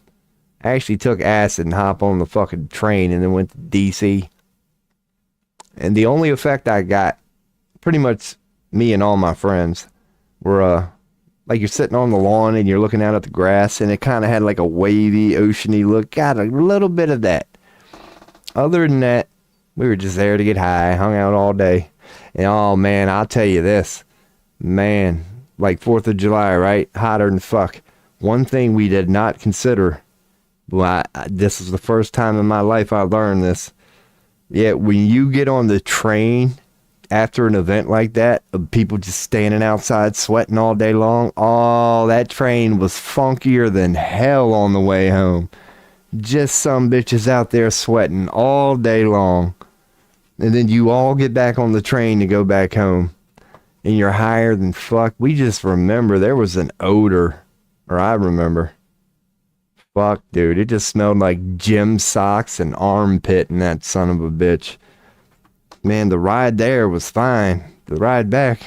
I actually took acid and hop on the fucking train and then went to DC. And the only effect I got, pretty much me and all my friends, were like you're sitting on the lawn and you're looking out at the grass and it kind of had like a wavy, oceany look. Got a little bit of that. Other than that, we were just there to get high, hung out all day. And oh man, I'll tell you this. Man, like 4th of July, right? Hotter than fuck. One thing we did not consider. Well, this is the first time in my life I learned this. Yeah, when you get on the train after an event like that, of people just standing outside sweating all day long, oh, that train was funkier than hell on the way home. Just some bitches out there sweating all day long. And then you all get back on the train to go back home. And you're higher than fuck. We just remember there was an odor. Or I remember. Fuck, dude. It just smelled like gym socks and armpit in that son of a bitch. Man, the ride there was fine. The ride back,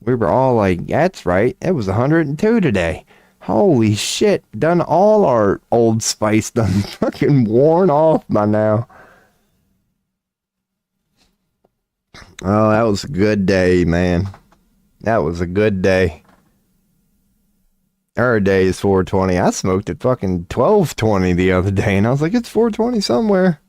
we were all like, that's right. It was 102 today. Holy shit. Done all our Old Spice done fucking worn off by now. Oh, that was a good day, man. That was a good day. Our day is 420. I smoked at fucking 12:20 the other day, and I was like, it's 420 somewhere.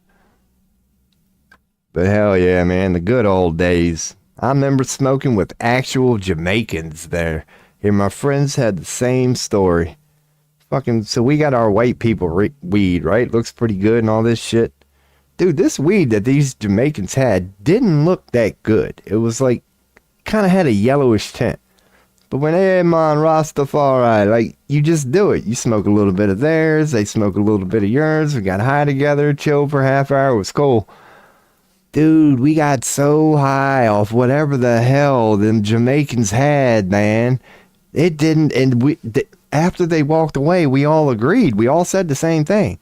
But hell yeah, man, the good old days. I remember smoking with actual Jamaicans there. Here, my friends had the same story. Fucking, so we got our white people weed, right? Looks pretty good and all this shit. Dude, this weed that these Jamaicans had didn't look that good. It was like, kind of had a yellowish tint. But when, hey man, Rastafari, like, you just do it. You smoke a little bit of theirs, they smoke a little bit of yours, we got high together, chilled for a half hour, it was cool. Dude, we got so high off whatever the hell them Jamaicans had, man. It didn't, and after they walked away, we all agreed. We all said the same thing.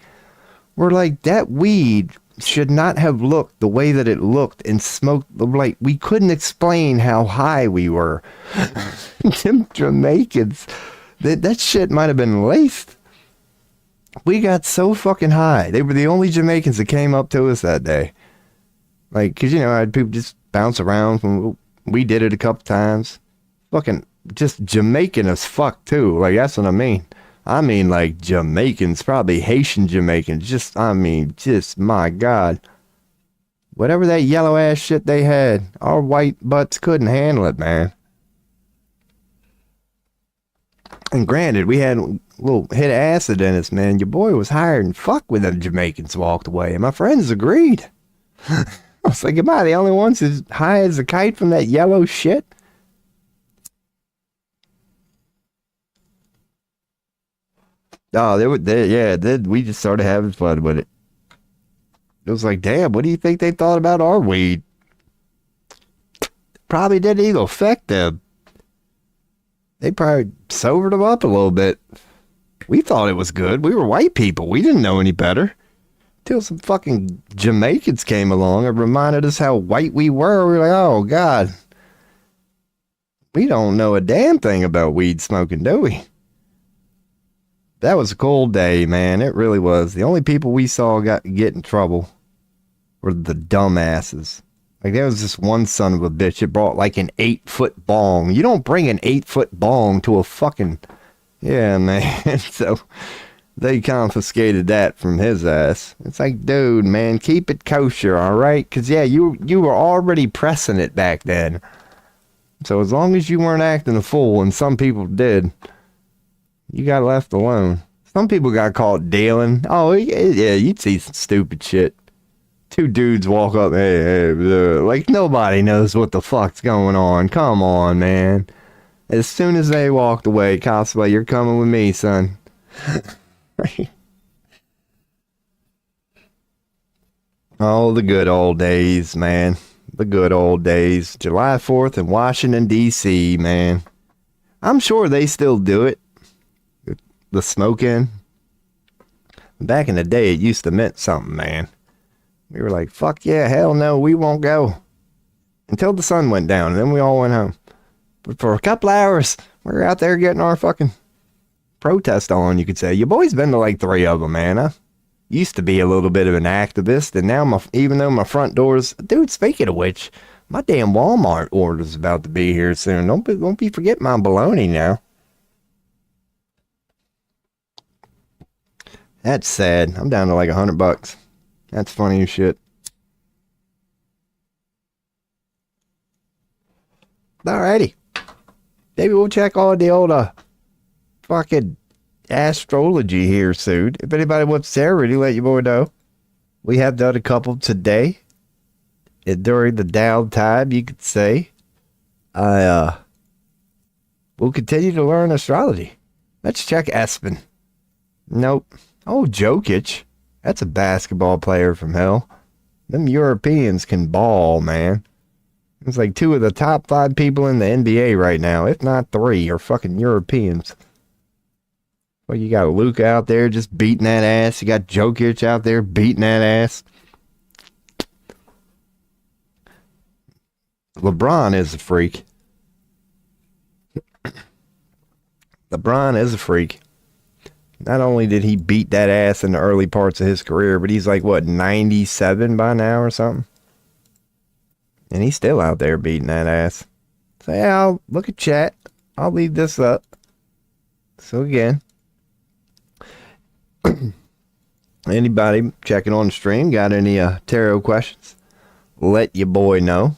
We're like, that weed should not have looked the way that it looked and smoked, like, we couldn't explain how high we were. Them Jamaicans, that shit might have been laced. We got so fucking high. They were the only Jamaicans that came up to us that day. Like, cause you know, I had people just bounce around. We did it a couple times. Fucking just Jamaican as fuck too. Like, that's what I mean. I mean, like, Jamaicans, probably Haitian Jamaicans. Just, I mean, just, my God. Whatever that yellow ass shit they had, our white butts couldn't handle it, man. And granted, we had a little hit of acid in us, man. Your boy was higher than fuck when the Jamaicans walked away. And my friends agreed. I was like, am I the only ones as high as a kite from that yellow shit? Oh, we just started having fun with it. It was like, damn, what do you think they thought about our weed? Probably didn't even affect them. They probably sobered them up a little bit. We thought it was good. We were white people. We didn't know any better. Till some fucking Jamaicans came along and reminded us how white we were. We were like, oh, God. We don't know a damn thing about weed smoking, do we? That was a cold day, man. It really was. The only people we saw get in trouble were the dumbasses. Like, there was this one son of a bitch that brought like an 8-foot bong. You don't bring an 8-foot bong to a fucking... Yeah, man. So they confiscated that from his ass. It's like, dude, man, keep it kosher, all right? Because, yeah, you were already pressing it back then. So as long as you weren't acting a fool, and some people did, you got left alone. Some people got caught dealing. Oh, yeah, you'd see some stupid shit. Two dudes walk up, hey, like nobody knows what the fuck's going on. Come on, man. As soon as they walked away, cops were like, you're coming with me, son. Oh, the good old days, man. The good old days. July 4th in Washington, D.C., man. I'm sure they still do it. The smoking. Back in the day, it used to mean something, man. We were like, fuck yeah, hell no, we won't go. Until the sun went down, and then we all went home. But for a couple hours, we were out there getting our fucking protest on, you could say. Your boy's been to like 3 of them, man. I used to be a little bit of an activist, and now, even though my front door's... Dude, speaking of which, my damn Walmart order's about to be here soon. Don't be forgetting my baloney now. That's sad. I'm down to like $100. That's funny as shit. Alrighty. Maybe we'll check on the old fucking astrology here soon. If anybody wants to already let your boy know. We have done a couple today. And during the downtime, you could say. We'll continue to learn astrology. Let's check Espen. Nope. Oh, Jokic. That's a basketball player from hell. Them Europeans can ball, man. It's like 2 of the top 5 people in the NBA right now, if not 3, are fucking Europeans. Well, you got Luka out there just beating that ass. You got Jokic out there beating that ass. LeBron is a freak. LeBron is a freak. Not only did he beat that ass in the early parts of his career, but he's like, what, 97 by now or something? And he's still out there beating that ass. So, yeah, I'll look at chat. I'll leave this up. So, again, anybody checking on the stream, got any tarot questions? Let your boy know.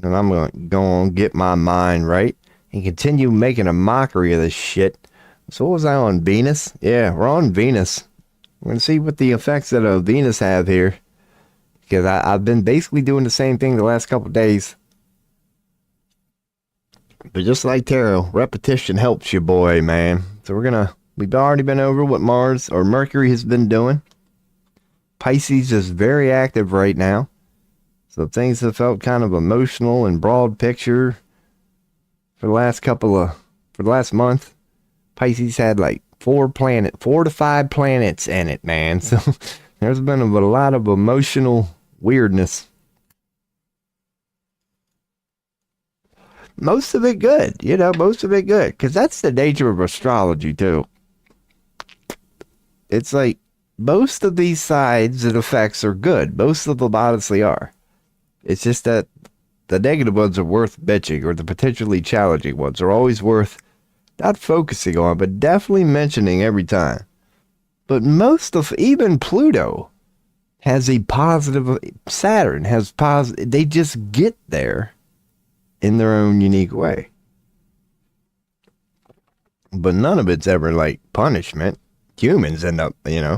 And I'm going to go on, get my mind right, and continue making a mockery of this shit. So what was I on, Venus? Yeah, we're on Venus. We're going to see what the effects that Venus have here. Because I've been basically doing the same thing the last couple of days. But just like tarot, repetition helps you, boy, man. So we've already been over what Mars or Mercury has been doing. Pisces is very active right now. So things have felt kind of emotional and broad picture for the last month. Pisces had like 4 to 5 planets in it, man. So there's been a lot of emotional weirdness. Most of it good, most of it good. Because that's the nature of astrology, too. It's like most of these sides it affects are good. Most of them honestly are. It's just that the negative ones are worth bitching, or the potentially challenging ones are always worth not focusing on, but definitely mentioning every time. But most of, even Pluto has a positive, Saturn has positive, they just get there in their own unique way. But none of it's ever like punishment. Humans end up,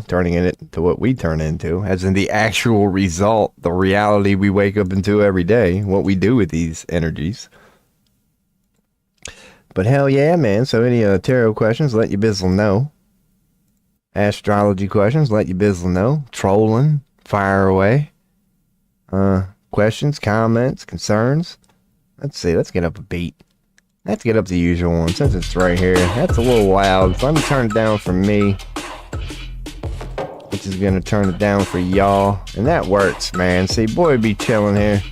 turning it into what we turn into, as in the actual result, the reality we wake up into every day, what we do with these energies. But hell yeah, man. So any tarot questions, let your bizzle know. Astrology questions, let your bizzle know. Trolling, fire away. Questions, comments, concerns. Let's see, let's get up a beat. Let's get up the usual one since it's right here. That's a little loud, so let me turn it down for me. Which is gonna turn it down for y'all. And that works, man. See, boy be chilling here.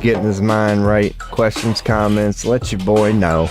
Getting his mind right. Questions, comments, let your boy know.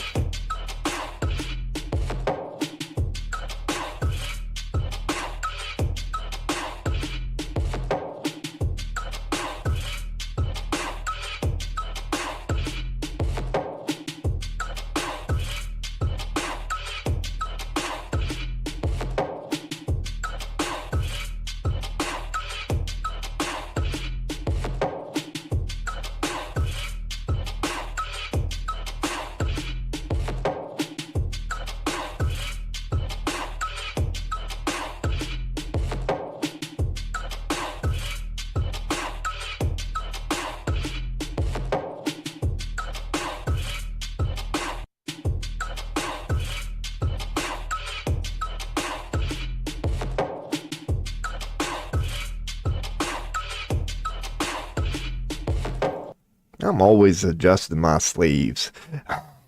I'm always adjusting my sleeves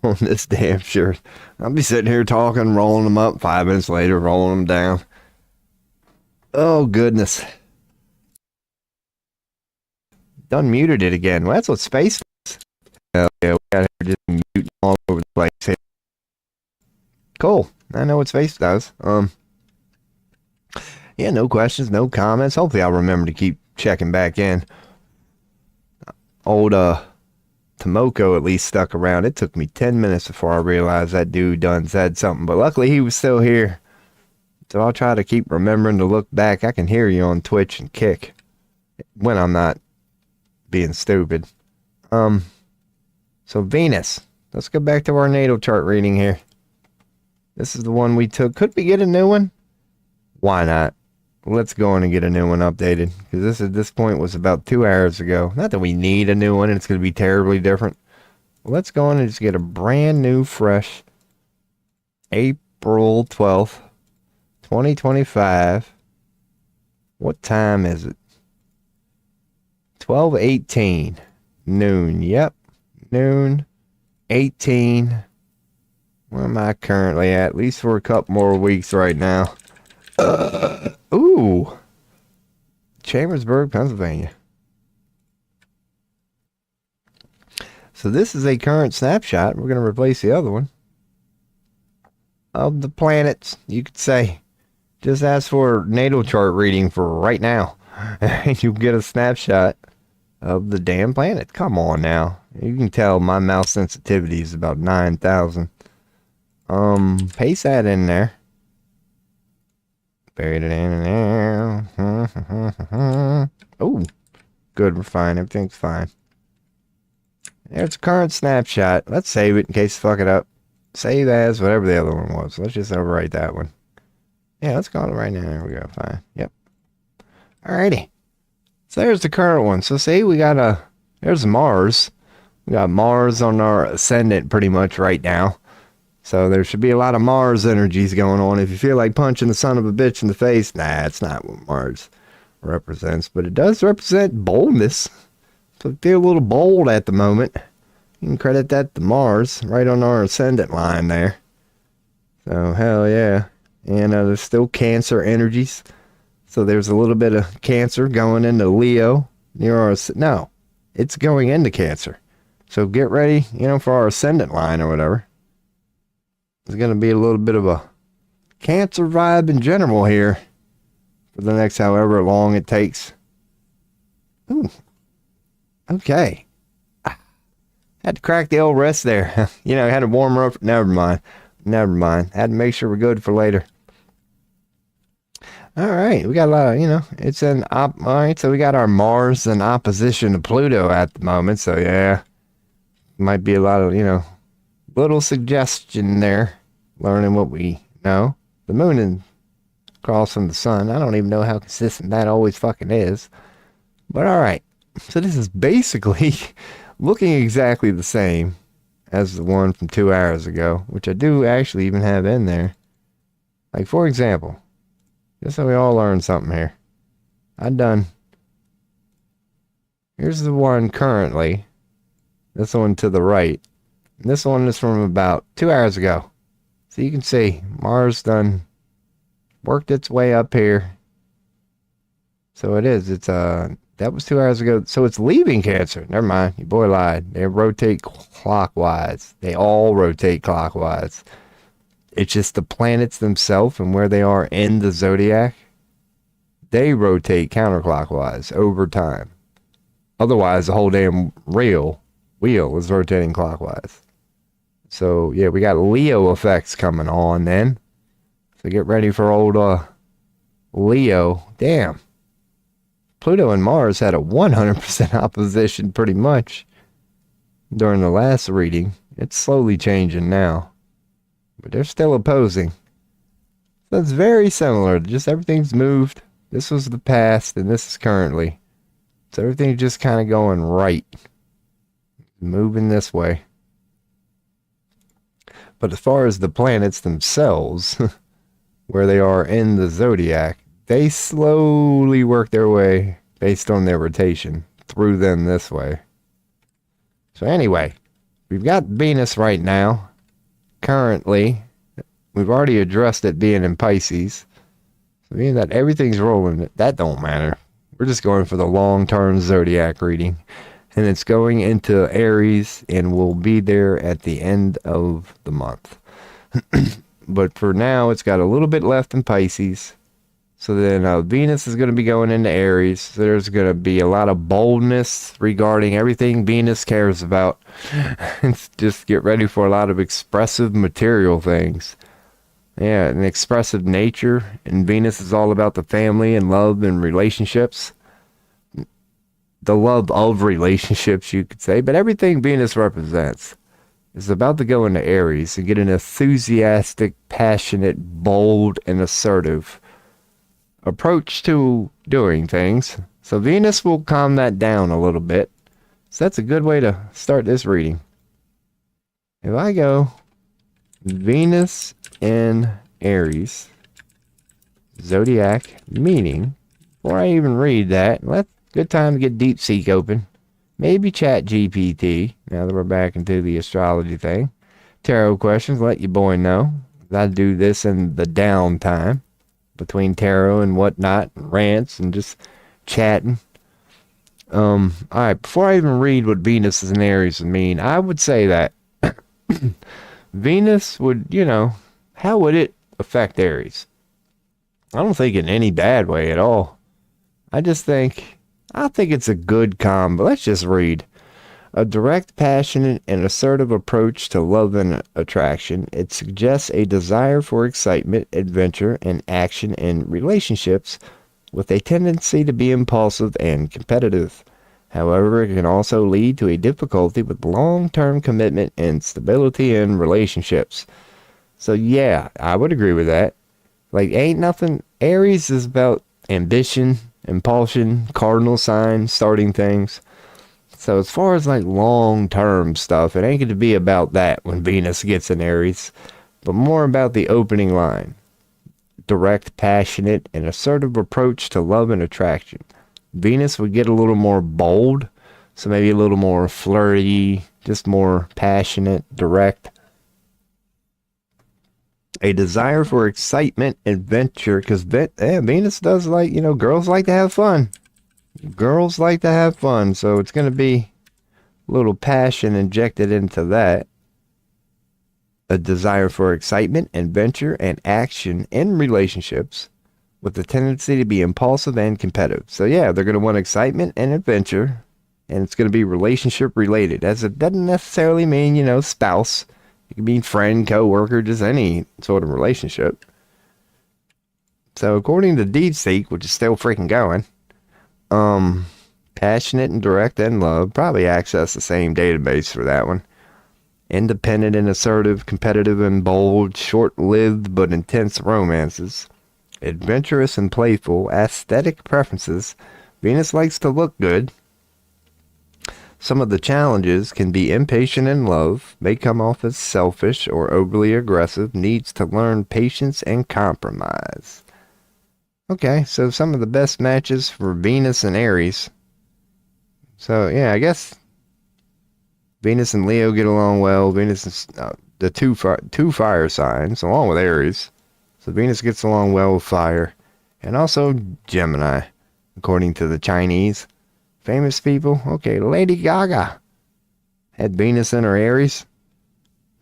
on this damn shirt. I'll be sitting here talking, rolling them up, 5 minutes later, rolling them down. Oh, goodness. Done muted it again. Well, that's what space is. Yeah, we got here just muting all over the place here. Cool. I know what space does. Yeah, no questions, no comments. Hopefully I'll remember to keep checking back in. Old Tomoko at least stuck around. It took me 10 minutes before I realized that dude done said something, but luckily he was still here. So I'll try to keep remembering to look back. I can hear you on Twitch and Kick when I'm not being stupid. So Venus. Let's go back to our natal chart reading here. This is the one we took. Could we get a new one? Why not? Let's go on and get a new one updated. Because this at this point was about 2 hours ago. Not that we need a new one and it's going to be terribly different. Let's go on and just get a brand new, fresh April 12th, 2025. What time is it? 12:18. Noon. Yep. Noon. 18. Where am I currently at least for a couple more weeks right now. Ooh. Chambersburg, Pennsylvania. So this is a current snapshot. We're going to replace the other one. Of the planets, you could say. Just ask for natal chart reading for right now. And you'll get a snapshot of the damn planet. Come on now. You can tell my mouse sensitivity is about 9,000. Paste that in there. Buried it in there. Oh, good. We're fine. Everything's fine. There's a current snapshot. Let's save it in case I fuck it up. Save as whatever the other one was. Let's just overwrite that one. Yeah, let's call it right now. There we go. Fine. Yep. Alrighty. So there's the current one. So see, we got there's Mars. We got Mars on our ascendant pretty much right now. So there should be a lot of Mars energies going on. If you feel like punching the son of a bitch in the face, nah, it's not what Mars represents. But it does represent boldness. So I feel a little bold at the moment. You can credit that to Mars, right on our ascendant line there. So, hell yeah. And there's still Cancer energies. So there's a little bit of Cancer going into Leo. Near our, no, it's going into Cancer. So get ready, for our ascendant line or whatever. There's going to be a little bit of a Cancer vibe in general here. For the next however long it takes. Ooh. Okay. Had to crack the old rest there. Had to warm her up. Never mind. Had to make sure we're good for later. All right. We got a lot of, it's an all right. So we got our Mars in opposition to Pluto at the moment. So yeah, might be a lot of, little suggestion there. Learning what we know. The moon and across from the sun. I don't even know how consistent that always fucking is. But all right. So this is basically looking exactly the same as the one from 2 hours ago, which I do actually even have in there. Like, for example, just so we all learn something here. Here's the one currently. This one to the right. And this one is from about 2 hours ago. So you can see Mars done worked its way up here. So it is. That was 2 hours ago. So it's leaving Cancer. Never mind. Your boy lied. They rotate clockwise. They all rotate clockwise. It's just the planets themselves and where they are in the zodiac. They rotate counterclockwise over time. Otherwise, the whole damn wheel is rotating clockwise. So, yeah, we got Leo effects coming on then. So get ready for old Leo. Damn. Pluto and Mars had a 100% opposition pretty much during the last reading. It's slowly changing now. But they're still opposing. So it's very similar. Just everything's moved. This was the past and this is currently. So everything's just kind of going right. Moving this way. But as far as the planets themselves, where they are in the zodiac, they slowly work their way based on their rotation through them this way. So anyway, we've got Venus right now. Currently, we've already addressed it being in Pisces. So meaning that everything's rolling. That don't matter. We're just going for the long-term zodiac reading. And it's going into Aries and will be there at the end of the month. But for now, it's got a little bit left in Pisces. So then Venus is going to be going into Aries. So there's going to be a lot of boldness regarding everything Venus cares about. Just get ready for a lot of expressive material things. Yeah, an expressive nature. And Venus is all about the family and love and relationships. The love of relationships, you could say. But everything Venus represents is about to go into Aries and get an enthusiastic, passionate, bold, and assertive approach to doing things. So Venus will calm that down a little bit. So that's a good way to start this reading. If I go Venus in Aries, zodiac meaning, before I even read that, good time to get DeepSeek open. Maybe Chat GPT, now that we're back into the astrology thing. tarot questions, let your boy know. I do this in the downtime between tarot and whatnot, rants and just chatting. Alright, before I even read what Venus and Aries mean, I would say that Venus would, how would it affect Aries? I don't think in any bad way at all. I think it's a good combo. Let's just read. A direct, passionate, and assertive approach to love and attraction. It suggests a desire for excitement, adventure, and action in relationships with a tendency to be impulsive and competitive. However, it can also lead to a difficulty with long-term commitment and stability in relationships. So yeah, I would agree with that. Like, ain't nothing. Aries is about ambition, impulsion, cardinal sign, starting things. So as far as like long-term stuff, it ain't going to be about that when Venus gets in Aries, but more about the opening line. Direct, passionate, and assertive approach to love and attraction. Venus would get a little more bold, so maybe a little more flirty, just more passionate, direct. A desire for excitement, adventure, because Venus does like, girls like to have fun. Girls like to have fun, so it's going to be a little passion injected into that. A desire for excitement, adventure, and action in relationships with the tendency to be impulsive and competitive. So yeah, they're going to want excitement and adventure, and it's going to be relationship related, as it doesn't necessarily mean, spouse. It can mean friend, co-worker, just any sort of relationship. So according to DeepSeek, which is still freaking going, passionate and direct and love, probably access the same database for that one. Independent and assertive, competitive and bold, short-lived but intense romances. Adventurous and playful, aesthetic preferences. Venus likes to look good. Some of the challenges can be impatient in love, may come off as selfish or overly aggressive, needs to learn patience and compromise. Okay, so some of the best matches for Venus and Aries. So, yeah, I guess Venus and Leo get along well. Venus is the two fire signs, along with Aries. So Venus gets along well with fire. And also Gemini, according to the Chinese. Famous people. Okay, Lady Gaga had Venus in her Aries.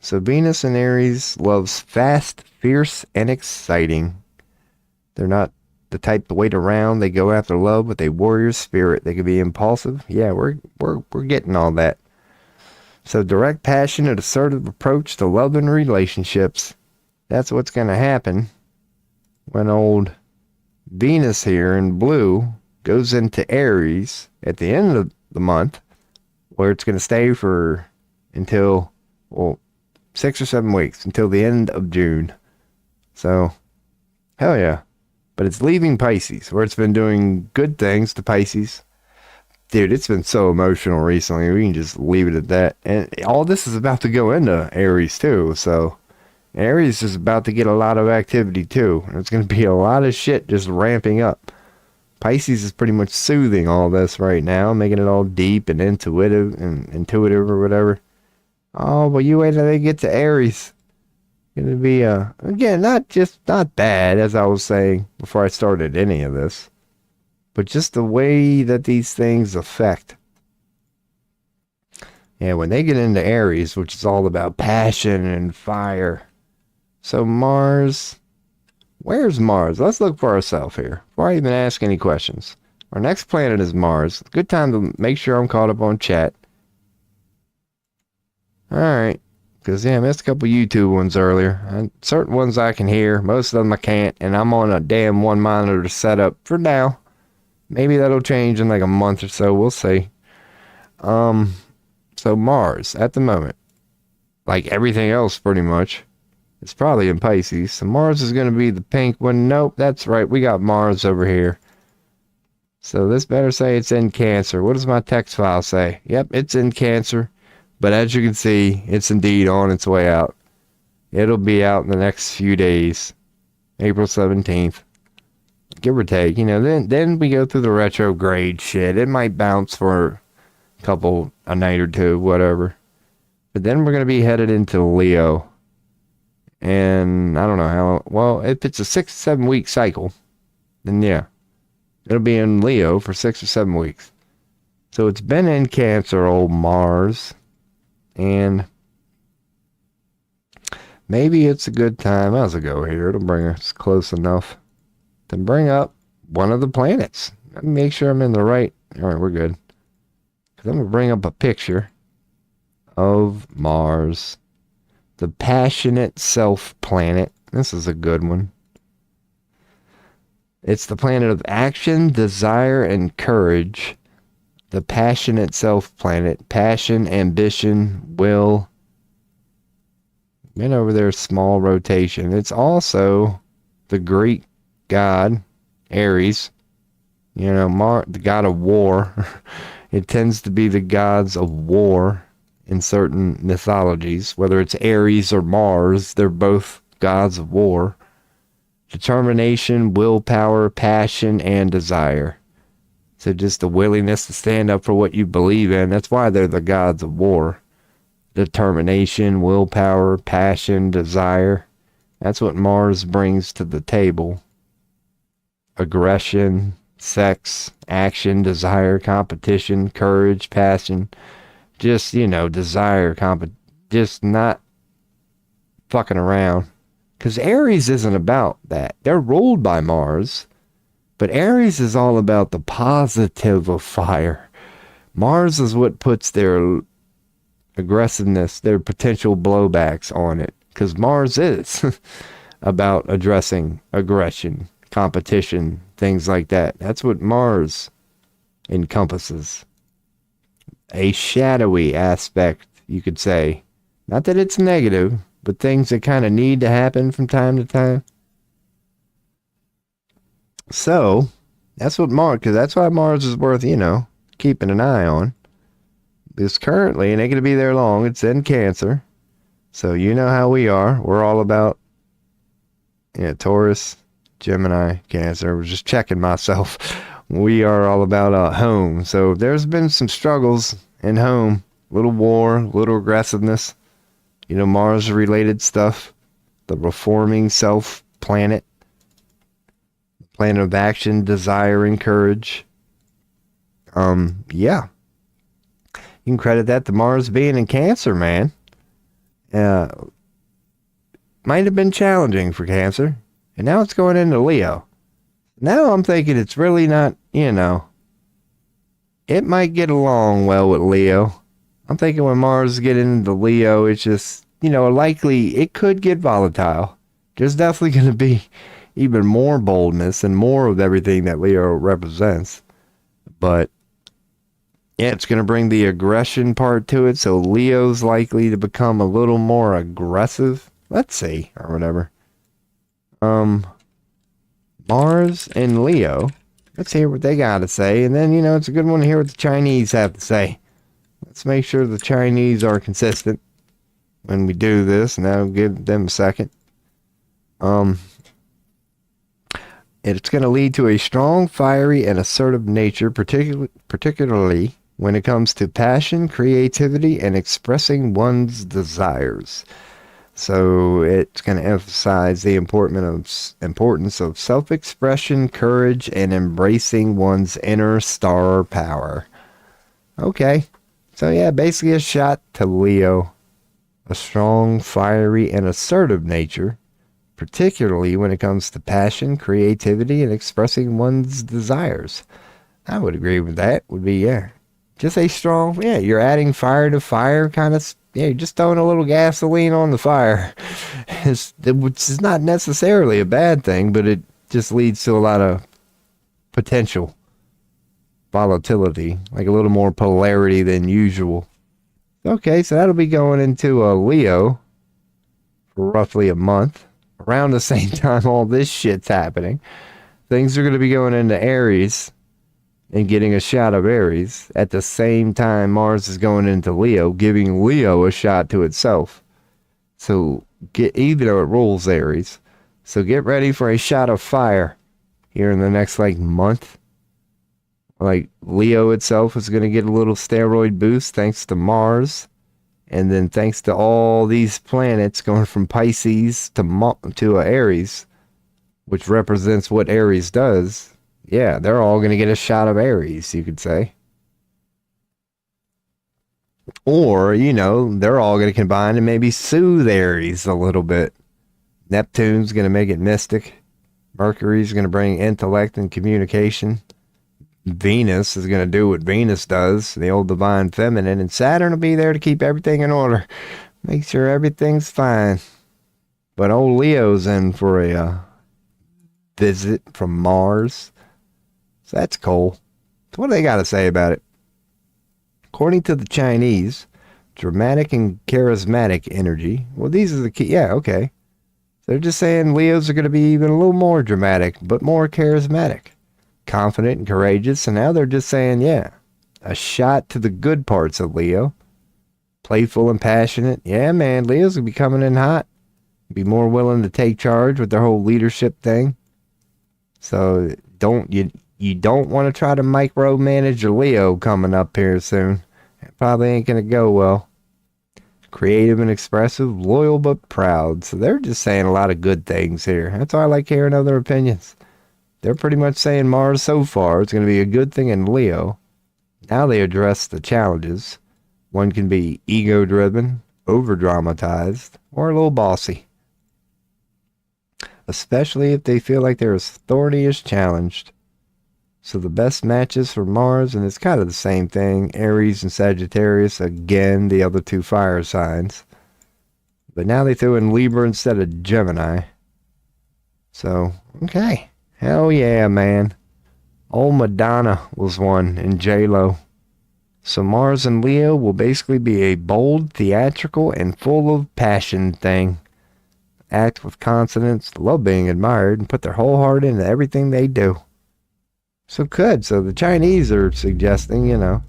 So Venus in Aries loves fast, fierce, and exciting. They're not the type to wait around. They go after love with a warrior spirit. They can be impulsive. Yeah, we're getting all that. So direct, passionate, assertive approach to love and relationships. That's what's going to happen when old Venus here in blue goes into Aries at the end of the month, where it's going to stay for until 6 or 7 weeks, until the end of June. So, hell yeah. But it's leaving Pisces, where it's been doing good things to Pisces. Dude, it's been so emotional recently. We can just leave it at that. And all this is about to go into Aries too. So Aries is about to get a lot of activity too. And it's going to be a lot of shit just ramping up. Pisces is pretty much soothing all this right now, making it all deep and intuitive or whatever. Oh, but you wait till they get to Aries. Gonna be again, not bad, as I was saying before I started any of this, but just the way that these things affect. Yeah, when they get into Aries, which is all about passion and fire. So Mars, where's Mars? Let's look for ourselves here before I even ask any questions. Our next planet is Mars. Good time to make sure I'm caught up on chat. Alright. Because, yeah, I missed a couple YouTube ones earlier. Certain ones I can hear. Most of them I can't. And I'm on a damn one monitor setup for now. Maybe that'll change in like a month or so. We'll see. So Mars, at the moment, like everything else pretty much, it's probably in Pisces. So Mars is going to be the pink one. Nope, that's right. We got Mars over here. So this better say it's in Cancer. What does my text file say? Yep, it's in Cancer. But as you can see, it's indeed on its way out. It'll be out in the next few days. April 17th. Give or take. Then we go through the retrograde shit. It might bounce for a night or two, whatever. But But then we're going to be headed into Leo. And I don't know how, well, if it's a 6 to 7 week cycle, then yeah, it'll be in Leo for 6 or 7 weeks. So it's been in Cancer, old Mars. And maybe it's a good time. How's it go here? It'll bring us close enough to bring up one of the planets. Let me make sure I'm in the right. All right, we're good. Because I'm going to bring up a picture of Mars, the passionate self planet. This is a good one. It's the planet of action, desire, and courage. The passionate self planet. Passion, ambition, will. Been over there, small rotation. It's also the Greek god, Ares. You know, the god of war. It tends to be the gods of war in certain mythologies. Whether it's Ares or Mars, they're both gods of war. Determination, willpower, passion, and desire. So just the willingness to stand up for what you believe in. That's why they're the gods of war. Determination, willpower, passion, desire. That's what Mars brings to the table. Aggression, sex, action, desire, competition, courage, passion. Just, desire, just not fucking around. Because Aries isn't about that. They're ruled by Mars. But Aries is all about the positive of fire. Mars is what puts their aggressiveness, their potential blowbacks on it. Because Mars is about addressing aggression, competition, things like that. That's what Mars encompasses. A shadowy aspect, you could say. Not that it's negative, but things that kind of need to happen from time to time. So, that's what because that's why Mars is worth, keeping an eye on. Because currently, it ain't going to be there long, it's in Cancer. So, you know how we are. We're all about, Taurus, Gemini, Cancer. We're just checking myself. We are all about home. So, there's been some struggles in home. Little war, little aggressiveness. Mars-related stuff. The reforming self planet. Planet of action, desire, and courage. Yeah. You can credit that to Mars being in Cancer, man. Might have been challenging for Cancer. And now it's going into Leo. Now I'm thinking it's really not, it might get along well with Leo. I'm thinking when Mars get into Leo, it's just, likely it could get volatile. There's definitely going to be even more boldness and more of everything that Leo represents. But yeah, it's going to bring the aggression part to it. So Leo's likely to become a little more aggressive. Let's see, or whatever. Mars and Leo. Let's hear what they got to say. And then, it's a good one to hear what the Chinese have to say. Let's make sure the Chinese are consistent when we do this. And I'll give them a second. It's going to lead to a strong, fiery, and assertive nature, particularly when it comes to passion, creativity, and expressing one's desires. So it's going to emphasize the importance of self-expression, courage, and embracing one's inner star power. Okay. So yeah, basically a shot to Leo. A strong, fiery, and assertive nature, particularly when it comes to passion, creativity, and expressing one's desires. I would agree with that. Would be, just a strong, you're adding fire to fire, kind of, you're just throwing a little gasoline on the fire. Which is not necessarily a bad thing, but it just leads to a lot of potential volatility, like a little more polarity than usual. Okay, so that'll be going into a Leo for roughly a month. Around the same time all this shit's happening. Things are going to be going into Aries and getting a shot of Aries. At the same time, Mars is going into Leo, giving Leo a shot to itself. So, even though it rules Aries. So get ready for a shot of fire here in the next, month. Leo itself is going to get a little steroid boost thanks to Mars And then thanks to all these planets going from Pisces to Aries, which represents what Aries does, yeah, they're all going to get a shot of Aries, you could say. Or, they're all going to combine and maybe soothe Aries a little bit. Neptune's going to make it mystic. Mercury's going to bring intellect and communication. Venus is going to do what Venus does, the old divine feminine. And Saturn will be there to keep everything in order. Make sure everything's fine. But old Leo's in for a visit from Mars. So that's cool. So what do they got to say about it? According to the Chinese, dramatic and charismatic energy. Well, these are the key. Yeah, okay. They're just saying Leos are going to be even a little more dramatic, but more charismatic, confident and courageous. And now they're just saying, yeah, a shot to the good parts of Leo. Playful and passionate. Yeah, man, Leos will be coming in hot. Be more willing to take charge with their whole leadership thing. So you don't want to try to micromanage a Leo coming up here soon. It probably ain't going to go well. Creative and expressive, loyal but proud. So they're just saying a lot of good things here. That's why I like hearing other opinions. They're pretty much saying Mars so far is going to be a good thing in Leo. Now they address the challenges. One can be ego-driven, over-dramatized, or a little bossy. Especially if they feel like their authority is challenged. So the best matches for Mars, and it's kind of the same thing, Aries and Sagittarius, again, the other two fire signs. But now they threw in Libra instead of Gemini. So, okay. Hell yeah, man. Old Madonna was one, and J-Lo. So Mars and Leo will basically be a bold, theatrical, and full of passion thing. Act with confidence, love being admired, and put their whole heart into everything they do. So good. So the Chinese are suggesting, a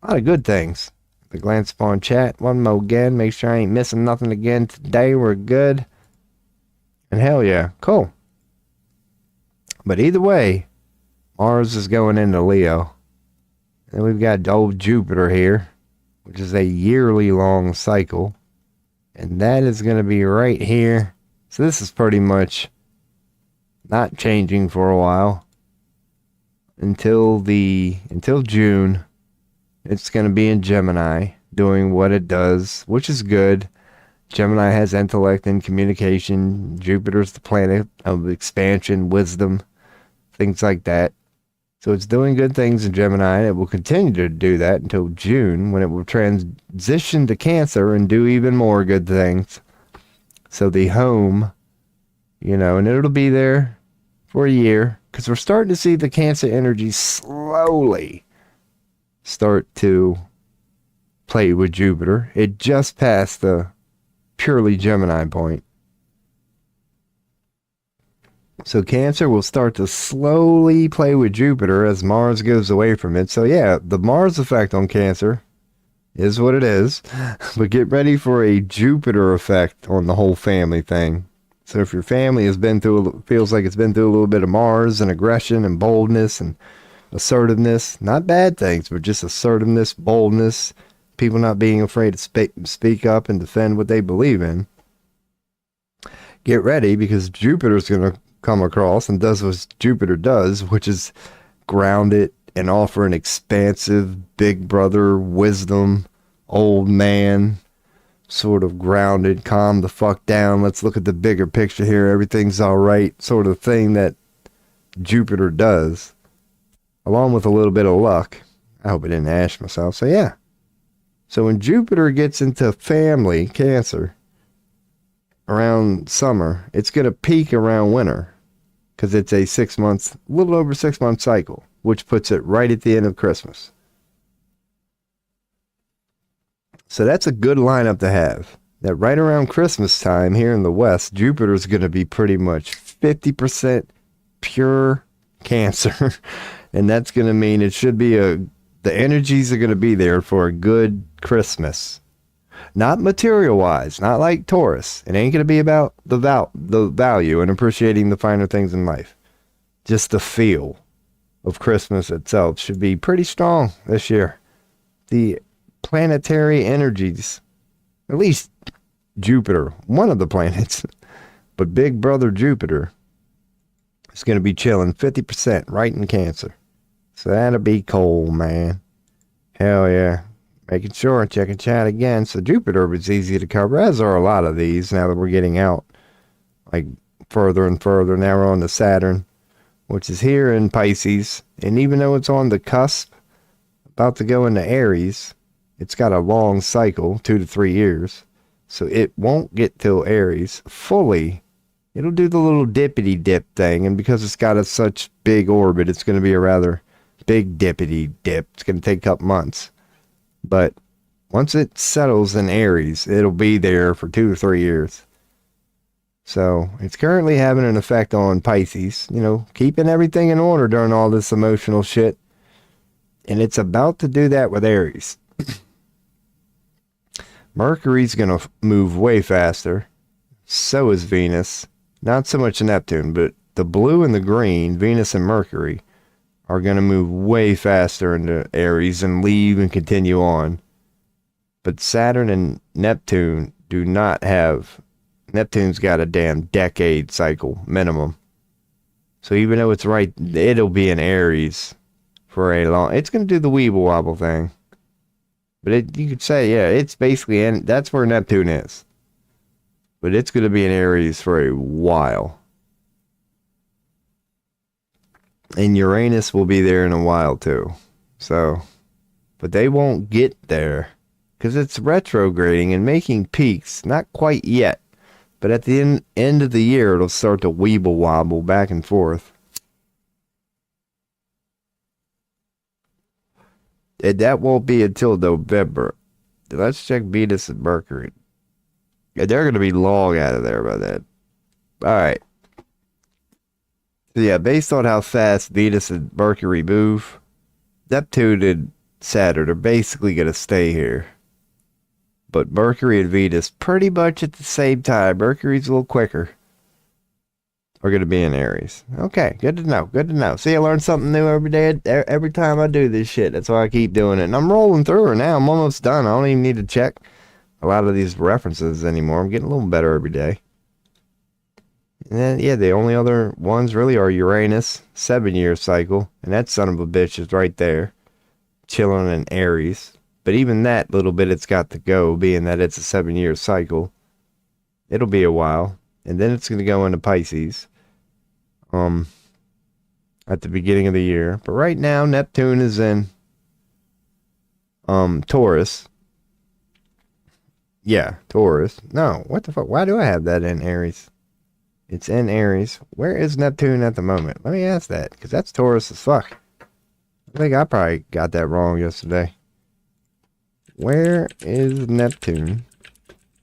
lot of good things. The glance upon chat. One more again. Make sure I ain't missing nothing again today. We're good. And hell yeah. Cool. But either way, Mars is going into Leo. And we've got old Jupiter here, which is a yearly long cycle. And that is going to be right here. So this is pretty much not changing for a while. Until June, it's going to be in Gemini, doing what it does, which is good. Gemini has intellect and communication. Jupiter's the planet of expansion, wisdom, things like that. So it's doing good things in Gemini, and it will continue to do that until June, when it will transition to Cancer and do even more good things. So the home, and it'll be there for a year. Because we're starting to see the Cancer energy slowly start to play with Jupiter. It just passed the purely Gemini point. So Cancer will start to slowly play with Jupiter as Mars goes away from it. So yeah, the Mars effect on Cancer is what it is. But get ready for a Jupiter effect on the whole family thing. So if your family feels like it's been through a little bit of Mars and aggression and boldness and assertiveness, not bad things, but just assertiveness, boldness, people not being afraid to speak up and defend what they believe in. Get ready, because Jupiter's going to come across and does what Jupiter does, which is ground it and offer an expansive big brother wisdom, old man, sort of grounded, calm the fuck down, let's look at the bigger picture here, everything's all right, sort of thing that Jupiter does, along with a little bit of luck. I hope I didn't ash myself. So yeah. So when Jupiter gets into family, Cancer, around summer, it's going to peak around winter, because it's a little over 6 month cycle, which puts it right at the end of Christmas. So that's a good lineup to have. That right around Christmas time here in the West, Jupiter's going to be pretty much 50% pure Cancer. And that's going to mean it should be the energies are going to be there for a good Christmas. Not material-wise, not like Taurus. It ain't going to be about the value and appreciating the finer things in life. Just the feel of Christmas itself should be pretty strong this year. The planetary energies At least Jupiter, one of the planets. But big brother Jupiter is going to be chilling 50% right in Cancer. So that'll be cool, man. Hell yeah. Making sure and checking chat again. So Jupiter was easy to cover, as are a lot of these now that we're getting out like further and further. Now we're on to Saturn, which is here in Pisces. And even though it's on the cusp, about to go into Aries, it's got a long cycle, 2 to 3 years. So it won't get till Aries fully. It'll do the little dippity dip thing. And because it's got such big orbit, it's going to be a rather big dippity dip. It's going to take a couple months. But once it settles in Aries, it'll be there for 2 or 3 years. So it's currently having an effect on Pisces, you know, keeping everything in order during all this emotional shit. And it's about to do that with Aries. Mercury's going to move way faster. So is Venus. Not so much Neptune, but the blue and the green, Venus and Mercury, are going to move way faster into Aries and leave and continue on. But Saturn and Neptune do not have... Neptune's got a damn decade cycle minimum. So even though it's right, it'll be in Aries for a long... It's going to do the weeble wobble thing. But you could say, yeah, it's basically... And that's where Neptune is. But it's going to be in Aries for a while. And Uranus will be there in a while too. So, but they won't get there because it's retrograding and making peaks. Not quite yet, but at the end of the year, it'll start to weeble wobble back and forth. And that won't be until November. Let's check Venus and Mercury. And they're going to be long out of there by then. All right. So yeah, based on how fast Venus and Mercury move, Neptune and Saturn are basically going to stay here. But Mercury and Venus, pretty much at the same time, Mercury's a little quicker, are going to be in Aries. Okay, good to know, good to know. See, I learn something new every day, every time I do this shit. That's why I keep doing it. And I'm rolling through her now. I'm almost done. I don't even need to check a lot of these references anymore. I'm getting a little better every day. And then, yeah, the only other ones really are Uranus, 7-year cycle. And that son of a bitch is right there, chilling in Aries. But even that little bit it's got to go, being that it's a 7-year cycle. It'll be a while. And then it's going to go into Pisces at the beginning of the year. But right now, Neptune is in Taurus. Yeah, Taurus. No, what the fuck? Why do I have that in Aries? It's in Aries. Where is Neptune at the moment? Let me ask that, because that's Taurus as fuck. I think I probably got that wrong yesterday. Where is Neptune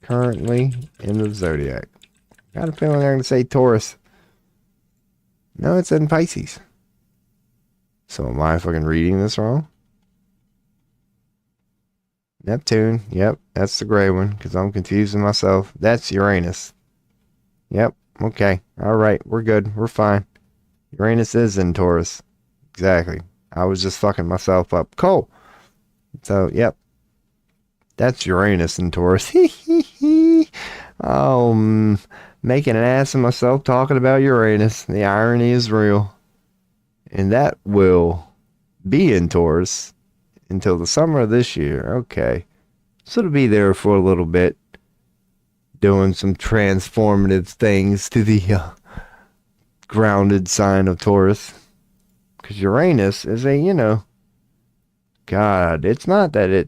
currently in the zodiac? Got a feeling they're going to say Taurus. No, it's in Pisces. So am I fucking reading this wrong? Neptune. Yep, that's the gray one, because I'm confusing myself. That's Uranus. Yep. Okay. All right. We're good. We're fine. Uranus is in Taurus. Exactly. I was just fucking myself up. Cool. So, yep. That's Uranus in Taurus. Oh, making an ass of myself talking about Uranus. The irony is real. And that will be in Taurus until the summer of this year. Okay. So it'll be there for a little bit, doing some transformative things to the grounded sign of Taurus. Because Uranus is a, God, it's not that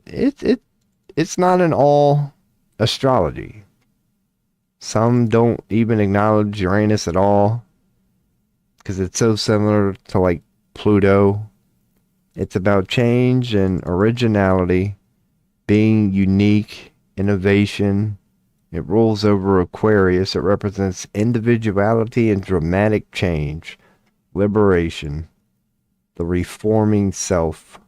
it's not in all astrology. Some don't even acknowledge Uranus at all because it's so similar to like Pluto. It's about change and originality, being unique, innovation. It rules over Aquarius. It represents individuality and dramatic change, liberation, the reforming self,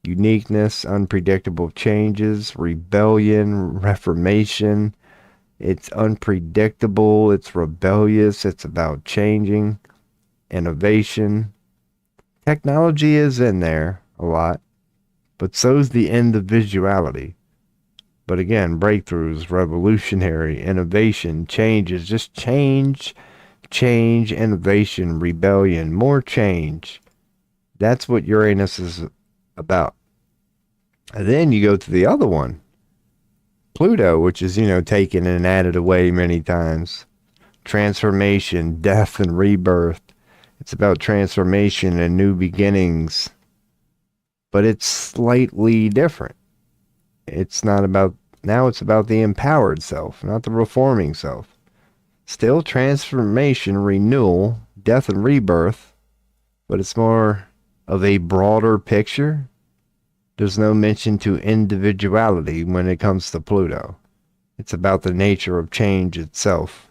uniqueness, unpredictable changes, rebellion, reformation. It's unpredictable. It's rebellious. It's about changing, innovation. Technology is in there a lot, but so's the individuality. But again, breakthroughs, revolutionary, innovation, changes, just change, innovation, rebellion, more change. That's what Uranus is about. And then you go to the other one, Pluto, which is, taken and added away many times. Transformation, death, and rebirth. It's about transformation and new beginnings. But it's slightly different. It's not about, now it's about the empowered self, not the reforming self. Still transformation, renewal, death, and rebirth. But it's more of a broader picture. There's no mention to individuality when it comes to Pluto. It's about the nature of change itself.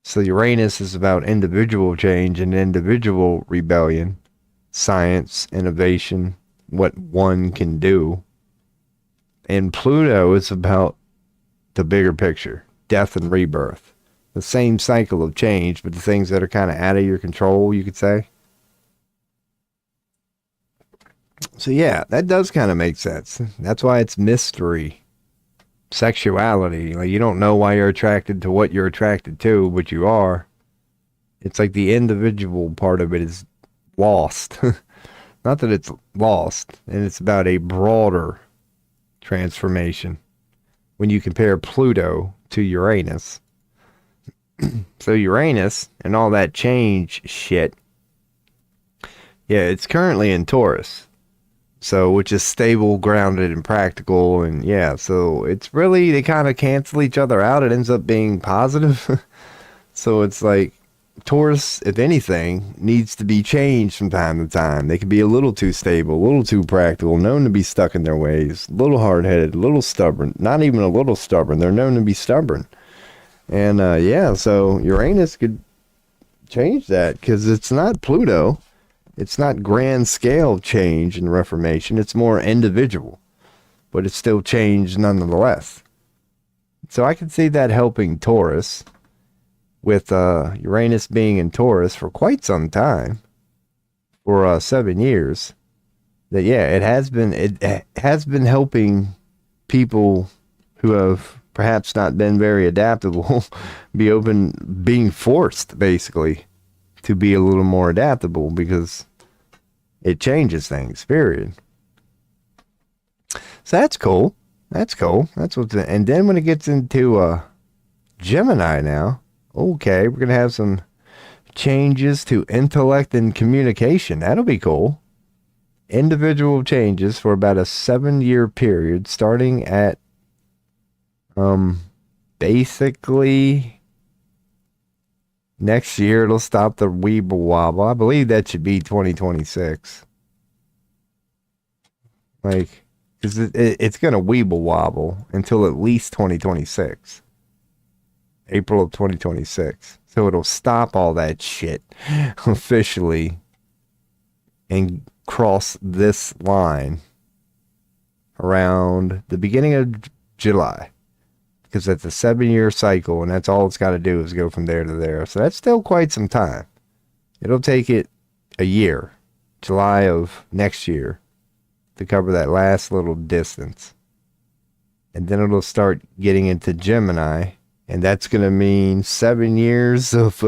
So Uranus is about individual change and individual rebellion, science, innovation, what one can do. And Pluto is about the bigger picture, death and rebirth. The same cycle of change, but the things that are kind of out of your control, you could say. So yeah, that does kind of make sense. That's why it's mystery. Sexuality. Like, you don't know why you're attracted to what you're attracted to, but you are. It's like the individual part of it is lost. Not that it's lost. And it's about a broader transformation. When you compare Pluto to Uranus. So Uranus and all that change shit. Yeah, it's currently in Taurus. So, which is stable, grounded, and practical. And yeah, so it's really, they kind of cancel each other out. It ends up being positive. So it's like Taurus, if anything, needs to be changed from time to time. They can be a little too stable, a little too practical, known to be stuck in their ways, a little hard-headed, a little stubborn. Not even a little stubborn. They're known to be stubborn. And yeah, so Uranus could change that because it's not Pluto. It's not grand scale change and reformation. It's more individual, but it's still change nonetheless. So I can see that helping Taurus with Uranus being in Taurus for quite some time, for 7 years. That yeah, it has been helping people who have perhaps not been very adaptable being forced basically to be a little more adaptable because it changes things, period. So that's cool. That's cool. That's what's in. And then when it gets into Gemini now, okay, we're going to have some changes to intellect and communication. That'll be cool. Individual changes for about a 7-year period, starting at basically next year. It'll stop the weeble wobble. I believe that should be 2026. Like, because it's going to weeble wobble until at least 2026. April of 2026. So it'll stop all that shit officially and cross this line around the beginning of July. Because that's a 7-year cycle, and that's all it's got to do is go from there to there. So that's still quite some time. It'll take it a year, July of next year, to cover that last little distance. And then it'll start getting into Gemini, and that's going to mean 7 years of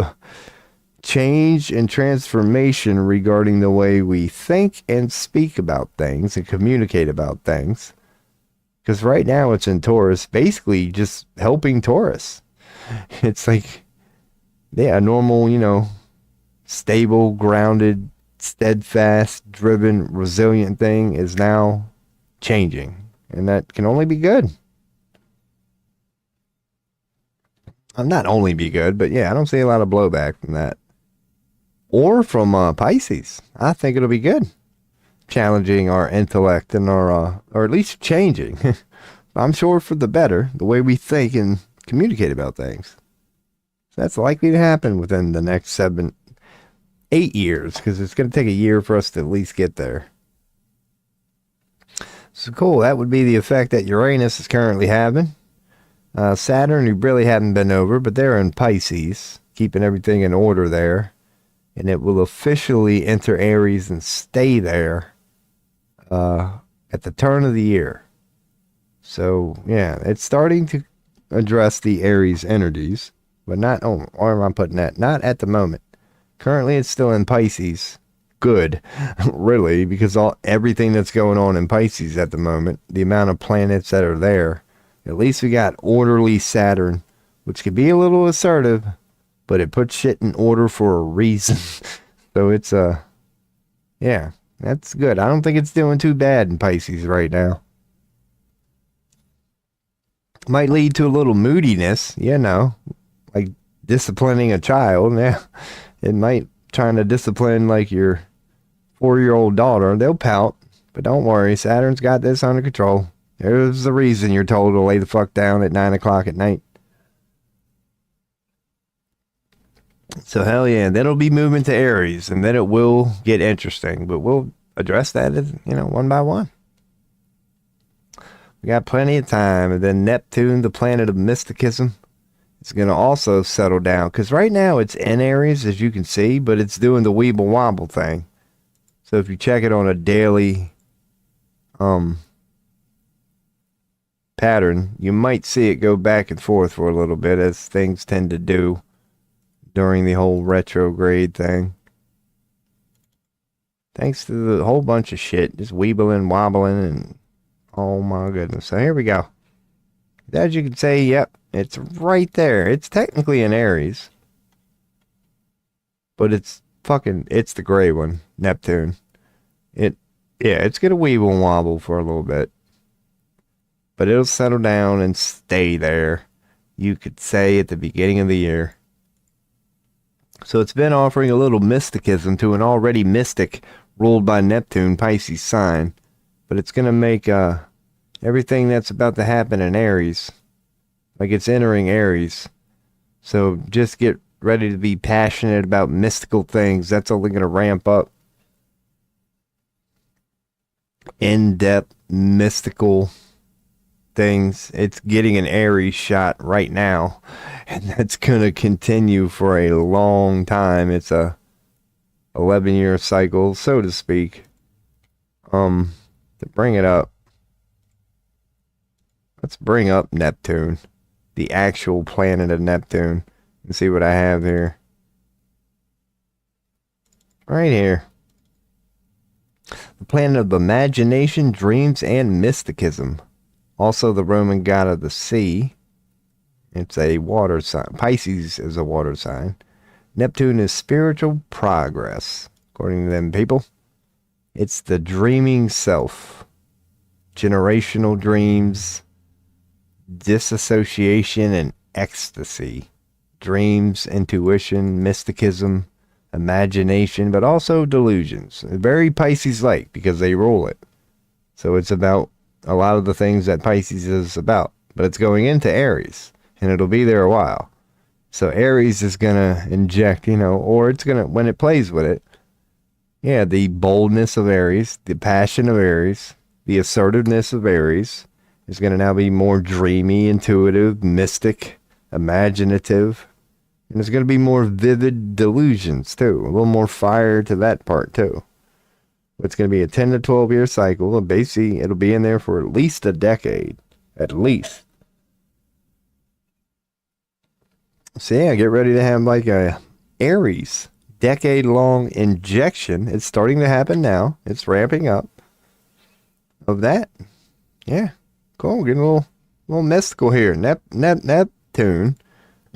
change and transformation regarding the way we think and speak about things and communicate about things. Because right now it's in Taurus, basically just helping Taurus. It's like, yeah, a normal, stable, grounded, steadfast, driven, resilient thing is now changing. And that can only be good. Not only be good, but yeah, I don't see a lot of blowback from that. Or from Pisces. I think it'll be good. Challenging our intellect and our, or at least changing. I'm sure for the better, the way we think and communicate about things. So that's likely to happen within the next 8 years, because it's going to take a year for us to at least get there. So cool. That would be the effect that Uranus is currently having. Saturn, we really haven't been over, but they're in Pisces, keeping everything in order there. And it will officially enter Aries and stay there at the turn of the year. So, yeah, it's starting to address the Aries energies, but not, oh, or am I putting that? Not at the moment. Currently, it's still in Pisces. Good, really, because everything that's going on in Pisces at the moment, the amount of planets that are there, at least we got orderly Saturn, which can be a little assertive, but it puts shit in order for a reason. So it's, yeah, that's good. I don't think it's doing too bad in Pisces right now. Might lead to a little moodiness, like disciplining a child. Yeah, it might trying to discipline like your 4-year-old daughter. They'll pout, but don't worry, Saturn's got this under control. There's the reason you're told to lay the fuck down at 9 o'clock at night. So hell yeah, then it'll be moving to Aries, and then it will get interesting, but we'll address that as, one by one. We got plenty of time. And then Neptune, the planet of mysticism, is going to also settle down, because right now it's in Aries, as you can see, but it's doing the weeble wobble thing. So if you check it on a daily pattern, you might see it go back and forth for a little bit, as things tend to do during the whole retrograde thing. Thanks to the whole bunch of shit, just weebling, wobbling, and oh my goodness. So here we go. As you can say, yep, it's right there. It's technically an Aries, but it's the gray one, Neptune. It's gonna weeble and wobble for a little bit, but it'll settle down and stay there, you could say, at the beginning of the year. So it's been offering a little mysticism to an already mystic ruled by Neptune Pisces sign, but it's going to make everything that's about to happen in Aries, like it's entering Aries. So just get ready to be passionate about mystical things. That's only going to ramp up in-depth mystical things. It's getting an Aries shot right now, and that's going to continue for a long time. It's a 11-year cycle, so to speak. To bring it up, let's bring up Neptune, the actual planet of Neptune, and see what I have here. Right here. The planet of imagination, dreams, and mysticism. Also the Roman god of the sea. It's a water sign. Pisces is a water sign. Neptune is spiritual progress, according to them people. It's the dreaming self. Generational dreams, disassociation, and ecstasy. Dreams, intuition, mysticism, imagination, but also delusions. Very Pisces-like, because they rule it. So it's about a lot of the things that Pisces is about. But it's going into Aries, and it'll be there a while. So Aries is going to inject, or it's going to, when it plays with it, the boldness of Aries, the passion of Aries, the assertiveness of Aries is going to now be more dreamy, intuitive, mystic, imaginative. And there's going to be more vivid delusions, too. A little more fire to that part, too. It's going to be a 10 to 12 year cycle. And basically, it'll be in there for at least a decade. At least. So yeah, get ready to have like a Aries decade-long injection. It's starting to happen now. It's ramping up. Of that. Yeah. Cool. Getting a little mystical here. Neptune.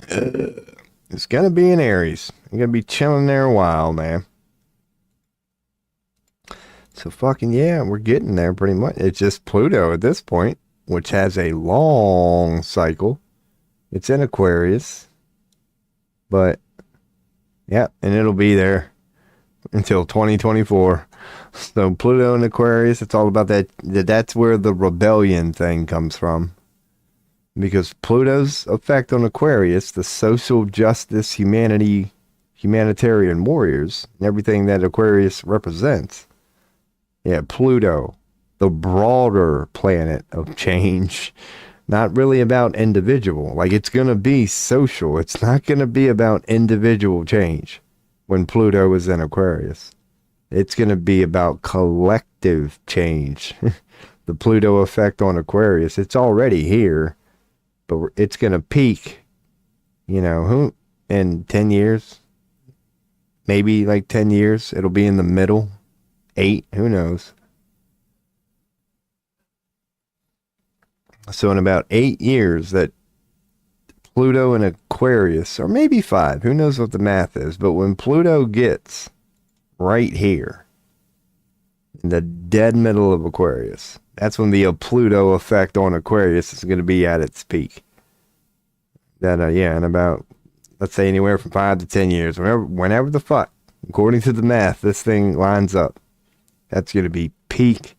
It's going to be in Aries. You're going to be chilling there a while, man. So fucking yeah, we're getting there pretty much. It's just Pluto at this point, which has a long cycle. It's in Aquarius. But, yeah, and it'll be there until 2024. So Pluto and Aquarius, it's all about that. That's where the rebellion thing comes from. Because Pluto's effect on Aquarius, the social justice, humanitarian warriors, and everything that Aquarius represents. Yeah, Pluto, the broader planet of change. Not really about individual. Like, it's going to be social. It's not going to be about individual change when Pluto is in Aquarius. It's going to be about collective change. the Pluto effect on Aquarius. It's already here, but it's going to peak, who in 10 years, maybe like 10 years, it'll be in the middle, 8, who knows. So in about 8 years, that Pluto in Aquarius, or maybe 5, who knows what the math is, but when Pluto gets right here, in the dead middle of Aquarius, that's when the Pluto effect on Aquarius is going to be at its peak. That, in about, let's say anywhere from 5 to 10 years, whenever the fuck, according to the math, this thing lines up, that's going to be peak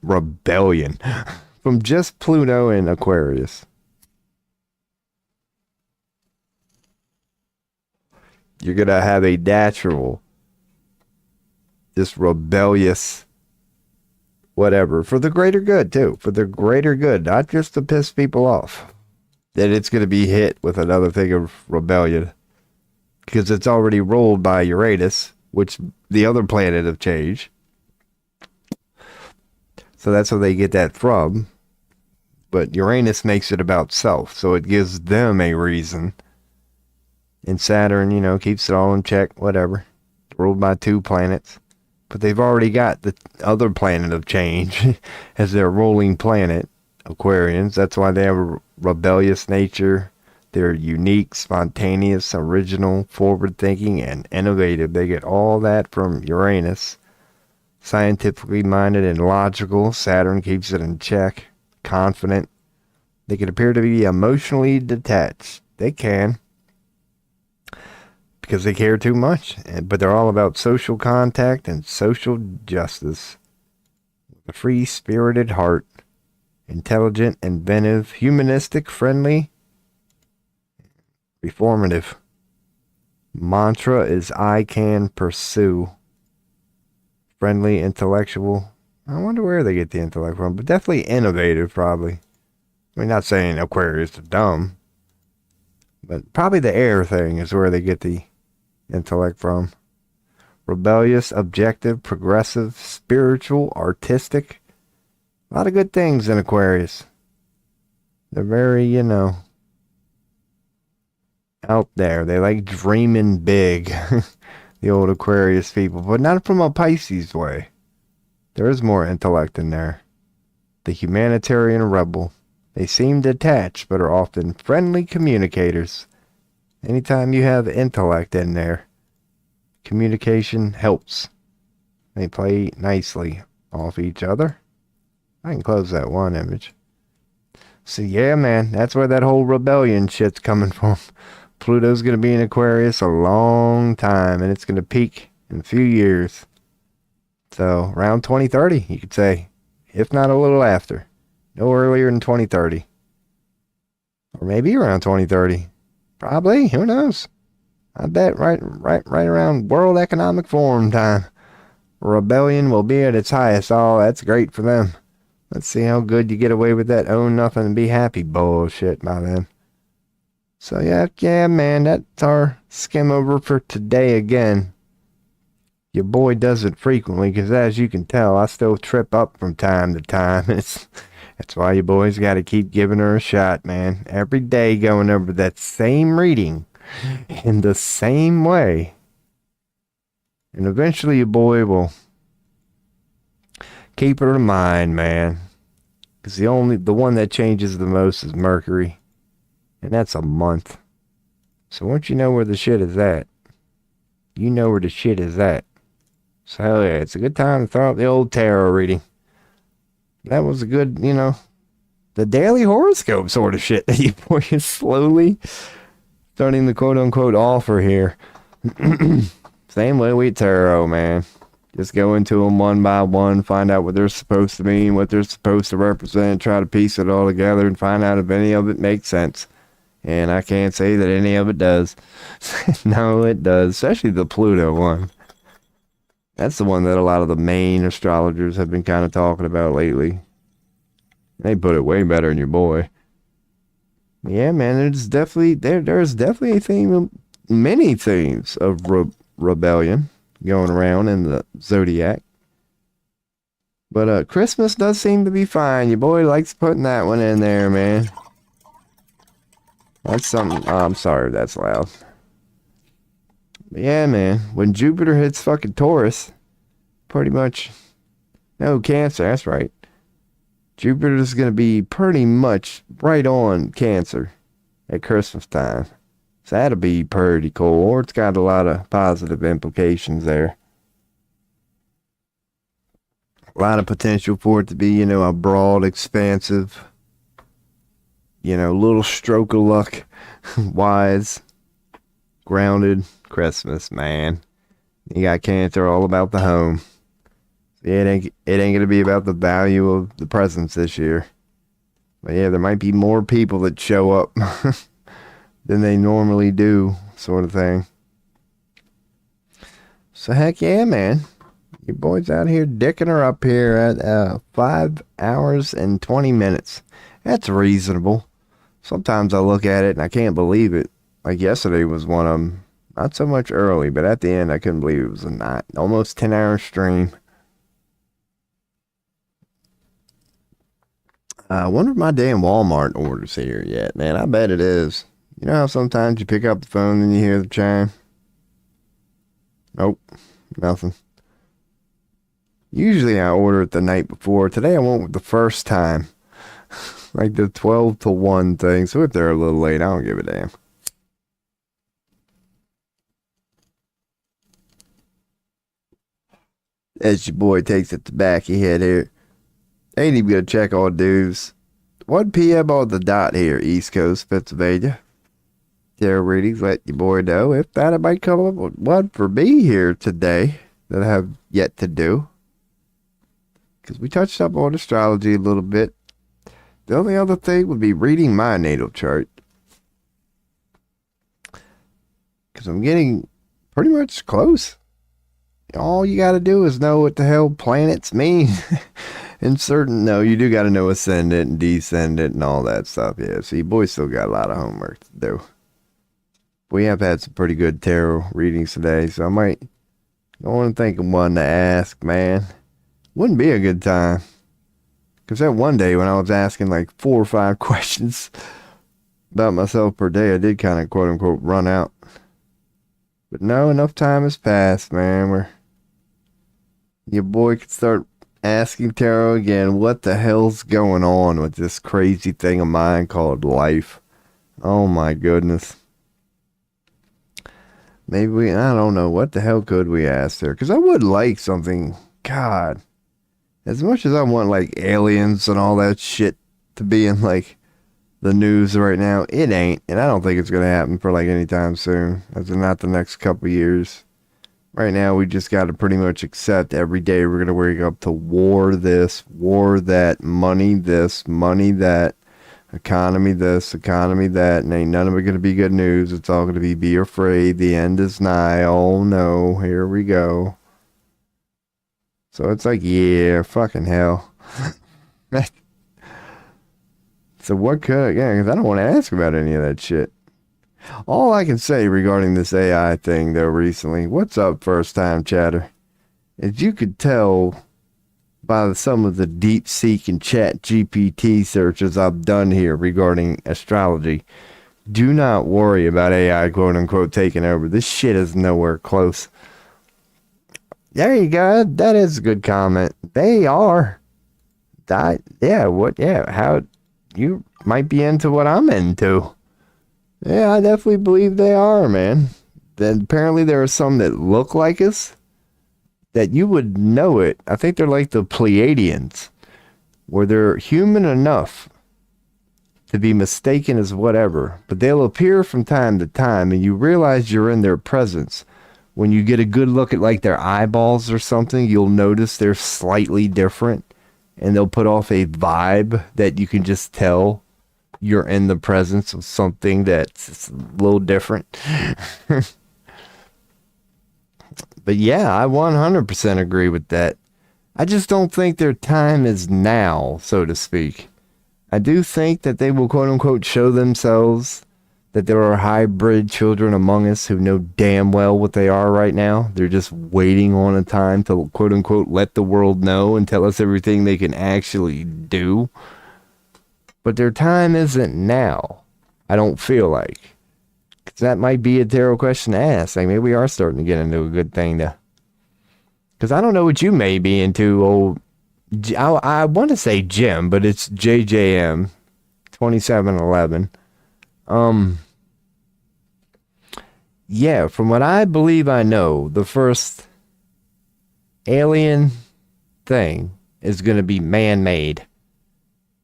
rebellion from just Pluto and Aquarius. You're going to have a natural, this rebellious whatever, for the greater good too, for the greater good, not just to piss people off, that it's going to be hit with another thing of rebellion, because it's already rolled by Uranus, which the other planet of change. So that's where they get that from. But Uranus makes it about self, so it gives them a reason. And Saturn, keeps it all in check, whatever. Ruled by 2 planets. But they've already got the other planet of change as their ruling planet, Aquarians. That's why they have a rebellious nature. They're unique, spontaneous, original, forward-thinking, and innovative. They get all that from Uranus. Scientifically minded and logical. Saturn keeps it in check. Confident. They can appear to be emotionally detached. They can, because they care too much. But they're all about social contact and social justice. A free-spirited heart. Intelligent, inventive, humanistic, friendly, reformative. Mantra is I can pursue. Friendly, intellectual. I wonder where they get the intellect from, but definitely innovative, probably. I mean, not saying Aquarius is dumb, but probably the air thing is where they get the intellect from. Rebellious, objective, progressive, spiritual, artistic. A lot of good things in Aquarius. They're very, out there. They like dreaming big. The old Aquarius people, but not from a Pisces way. There is more intellect in there. The humanitarian rebel. They seem detached, but are often friendly communicators. Anytime you have intellect in there, communication helps. They play nicely off each other. I can close that one image. So yeah, man, that's where that whole rebellion shit's coming from. Pluto's going to be in Aquarius a long time, and it's going to peak in a few years. So around 2030, you could say, if not a little after. No earlier than 2030. Or maybe around 2030. Probably, who knows? I bet right around World Economic Forum time. Rebellion will be at its highest. Oh, that's great for them. Let's see how good you get away with that own nothing and be happy bullshit by then. So yeah, man, that's our skim over for today again. Your boy does it frequently, because as you can tell, I still trip up from time to time. That's why you boys got to keep giving her a shot, man. Every day going over that same reading in the same way. And eventually your boy will keep her in mind, man. Because the one that changes the most is Mercury. And that's a month. So once you know where the shit is at, you know where the shit is at. So hell yeah, it's a good time to throw out the old tarot reading. That was a good, the daily horoscope sort of shit that you boys slowly starting the quote unquote offer here. Same way with tarot, man. Just go into them one by one, find out what they're supposed to mean, what they're supposed to represent, try to piece it all together and find out if any of it makes sense. And I can't say that any of it does. No, it does. Especially the Pluto one. That's the one that a lot of the main astrologers have been kind of talking about lately. They put it way better than your boy. Yeah, man, there's definitely a theme of many themes of rebellion going around in the zodiac. But Christmas does seem to be fine. Your boy likes putting that one in there, man. That's something. Oh, I'm sorry if that's loud. But yeah, man. When Jupiter hits fucking Taurus, pretty much. No, Cancer. That's right. Jupiter's going to be pretty much right on Cancer at Christmas time. So that'll be pretty cool. Or it's got a lot of positive implications there. A lot of potential for it to be, a broad, expansive, little stroke of luck, wise, grounded Christmas, man. You got Cancer all about the home. Yeah, it ain't gonna be about the value of the presents this year. But yeah, there might be more people that show up than they normally do, sort of thing. So heck yeah, man. Your boy's out here dicking her up here at 5 hours and 20 minutes. That's reasonable. Sometimes I look at it and I can't believe it. Like yesterday was one of them. Not so much early, but at the end I couldn't believe it was almost 10-hour stream. I wonder if my damn Walmart order's here yet, man. I bet it is. You know how sometimes you pick up the phone and you hear the chime? Nope, nothing. Usually I order it the night before. Today I went with the first time. Like the 12 to 1 thing. So if they're a little late, I don't give a damn. As your boy takes it to back of head here. Ain't even gonna check all dudes. 1 p.m. on the dot here, East Coast, Pennsylvania. Tarot readings, let your boy know. If not, I might come up with one for me here today that I have yet to do. Because we touched up on astrology a little bit. The only other thing would be reading my natal chart. Because I'm getting pretty much close. All you got to do is know what the hell planets mean. No, you do got to know ascendant and descendant and all that stuff. Yeah, so your boy still got a lot of homework to do. We have had some pretty good tarot readings today, so I might go on and think of one to ask, man. Wouldn't be a good time. Because that one day when I was asking like 4 or 5 questions about myself per day, I did kind of quote unquote run out. But no, enough time has passed, man, where your boy could start asking tarot again, what the hell's going on with this crazy thing of mine called life? Oh my goodness. Maybe I don't know, what the hell could we ask there? Because I would like something, God, as much as I want like aliens and all that shit to be in like the news right now, it ain't. And I don't think it's going to happen for like anytime soon. As in not the next couple years. Right now, we just got to pretty much accept every day we're going to wake up to war this, war that, money this, money that, economy this, economy that, and ain't none of it going to be good news. It's all going to be afraid, the end is nigh, oh no, here we go. So it's like, yeah, fucking hell. So what could, yeah, because I don't want to ask about any of that shit. All I can say regarding this AI thing, though, recently, what's up, first time chatter, is you could tell by some of the deep seek and chat GPT searches I've done here regarding astrology. Do not worry about AI, quote unquote, taking over. This shit is nowhere close. There you go. That is a good comment. They are. How you might be into what I'm into. Yeah, I definitely believe they are, man. Then apparently there are some that look like us that you would know it. I think they're like the Pleiadians, where they're human enough to be mistaken as whatever, but they'll appear from time to time and you realize you're in their presence. When you get a good look at like their eyeballs or something, you'll notice they're slightly different and they'll put off a vibe that you can just tell you're in the presence of something that's a little different. But yeah, I 100% agree with that. I just don't think their time is now, so to speak. I do think that they will quote unquote show themselves that there are hybrid children among us who know damn well what they are right now. They're just waiting on a time to quote unquote let the world know and tell us everything they can actually do. But their time isn't now, I don't feel like. 'Cause that might be a terrible question to ask. Like, maybe we are starting to get into a good thing to... Because I don't know what you may be into, old... I want to say Jim, but it's JJM 2711. Yeah, from what I believe I know, the first alien thing is going to be man-made.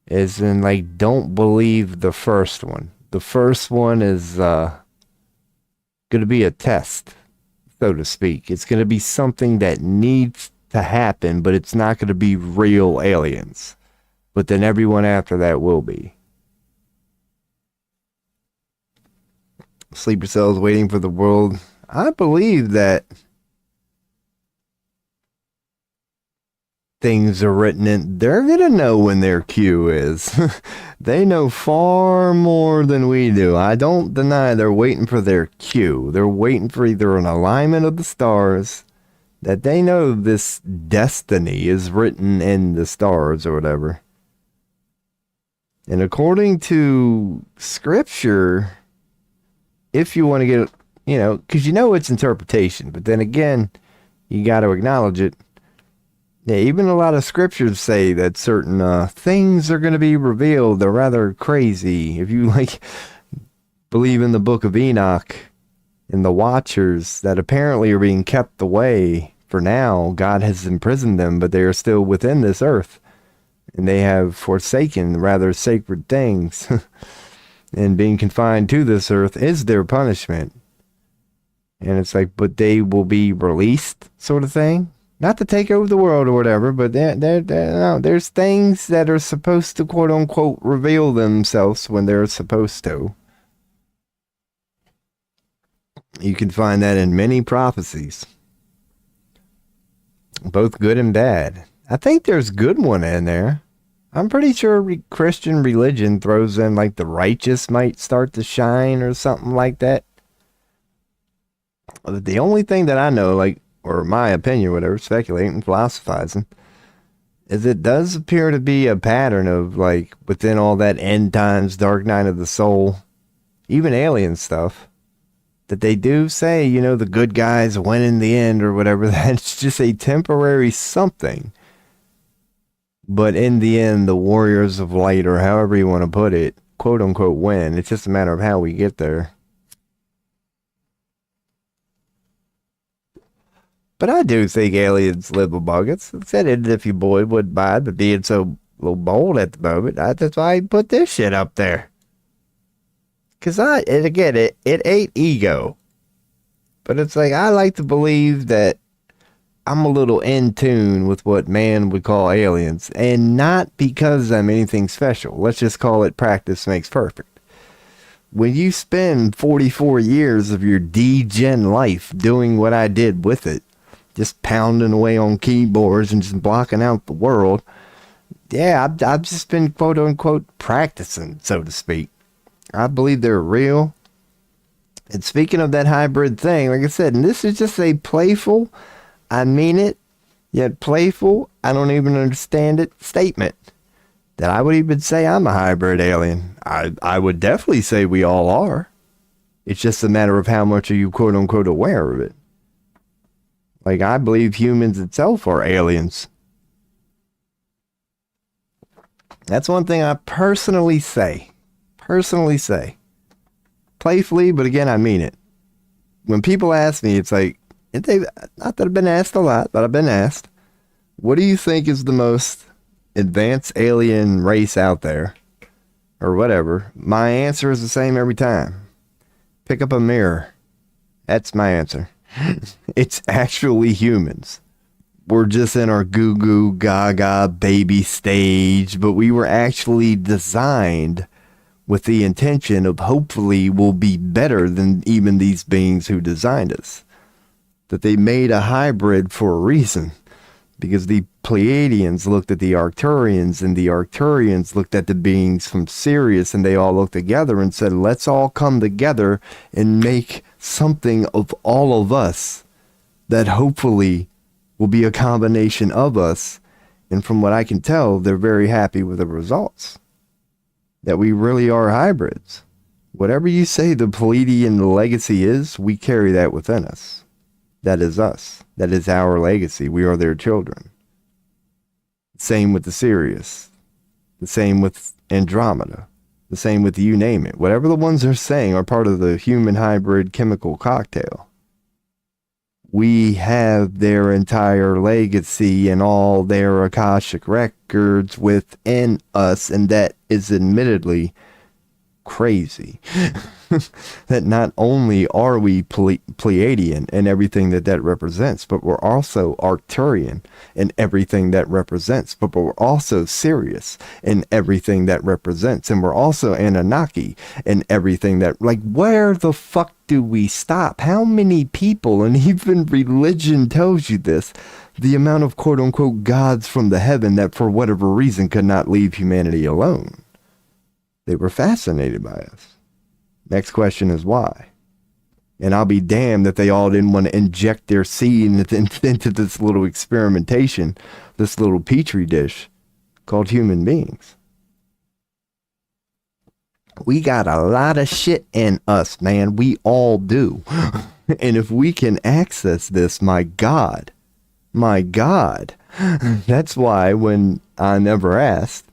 As in, like, don't believe the first one. The first one is going to be a test, so to speak. It's going to be something that needs to happen, but it's not going to be real aliens. But then everyone after that will be. Sleeper cells waiting for the world. I believe that things are written in. They're going to know when their cue is. They know far more than we do. I don't deny they're waiting for their cue. They're waiting for either an alignment of the stars, that they know this destiny is written in the stars or whatever. And according to scripture, if you want to get, because it's interpretation, but then again, you got to acknowledge it. Yeah, even a lot of scriptures say that certain things are going to be revealed. They're rather crazy. If you believe in the book of Enoch and the Watchers that apparently are being kept away for now, God has imprisoned them, but they are still within this earth. And they have forsaken rather sacred things. And being confined to this earth is their punishment. And it's like, but they will be released, sort of thing. Not to take over the world or whatever, but there's things that are supposed to, quote unquote, reveal themselves when they're supposed to. You can find that in many prophecies, both good and bad. I think there's good one in there. I'm pretty sure Christian religion throws in like the righteous might start to shine or something like that. The only thing that I know, or my opinion, whatever, speculating, philosophizing, is it does appear to be a pattern of, within all that end times, dark night of the soul, even alien stuff, that they do say, the good guys win in the end or whatever. That's just a temporary something. But in the end, the warriors of light, or however you want to put it, quote unquote, win. It's just a matter of how we get there. But I do think aliens live among us. I said it if your boy wouldn't mind, but being so little bold at the moment, that's why I put this shit up there. Because it ain't ego. But it's like, I like to believe that I'm a little in tune with what man would call aliens. And not because I'm anything special. Let's just call it practice makes perfect. When you spend 44 years of your D-gen life doing what I did with it, just pounding away on keyboards and just blocking out the world. Yeah, I've just been quote unquote practicing, so to speak. I believe they're real. And speaking of that hybrid thing, like I said, and this is just a playful, I mean it, yet playful, I don't even understand it, statement. That I would even say I'm a hybrid alien. I would definitely say we all are. It's just a matter of how much are you quote unquote aware of it. I believe humans itself are aliens. That's one thing I personally say. Playfully, but again, I mean it. When people ask me, it's like, not that I've been asked a lot, but I've been asked, what do you think is the most advanced alien race out there? Or whatever. My answer is the same every time. Pick up a mirror. That's my answer. It's actually humans. We're just in our goo goo gaga baby stage, but we were actually designed with the intention of hopefully we'll be better than even these beings who designed us. That they made a hybrid for a reason. Because the Pleiadians looked at the Arcturians, and the Arcturians looked at the beings from Sirius, and they all looked together and said, let's all come together and make something of all of us that hopefully will be a combination of us. And from what I can tell, they're very happy with the results. That we really are hybrids. Whatever you say the Pleiadian legacy is, we carry that within us. That is us. That is our legacy. We are their children. Same with the Sirius. The same with Andromeda. The same with you name it. Whatever the ones they're saying are part of the human hybrid chemical cocktail. We have their entire legacy and all their Akashic records within us, and that is admittedly crazy. That not only are we Pleiadian and everything that represents, but we're also Arcturian and everything that represents, but we're also Sirius and everything that represents, and we're also Anunnaki and everything that, like, where the fuck do we stop? How many people, and even religion tells you this, the amount of quote unquote gods from the heaven that for whatever reason could not leave humanity alone. They were fascinated by us. Next question is why? And I'll be damned if they all didn't want to inject their seed into this little experimentation, this little petri dish called human beings. We got a lot of shit in us, man. We all do. And if we can access this, my God. That's why when I never asked,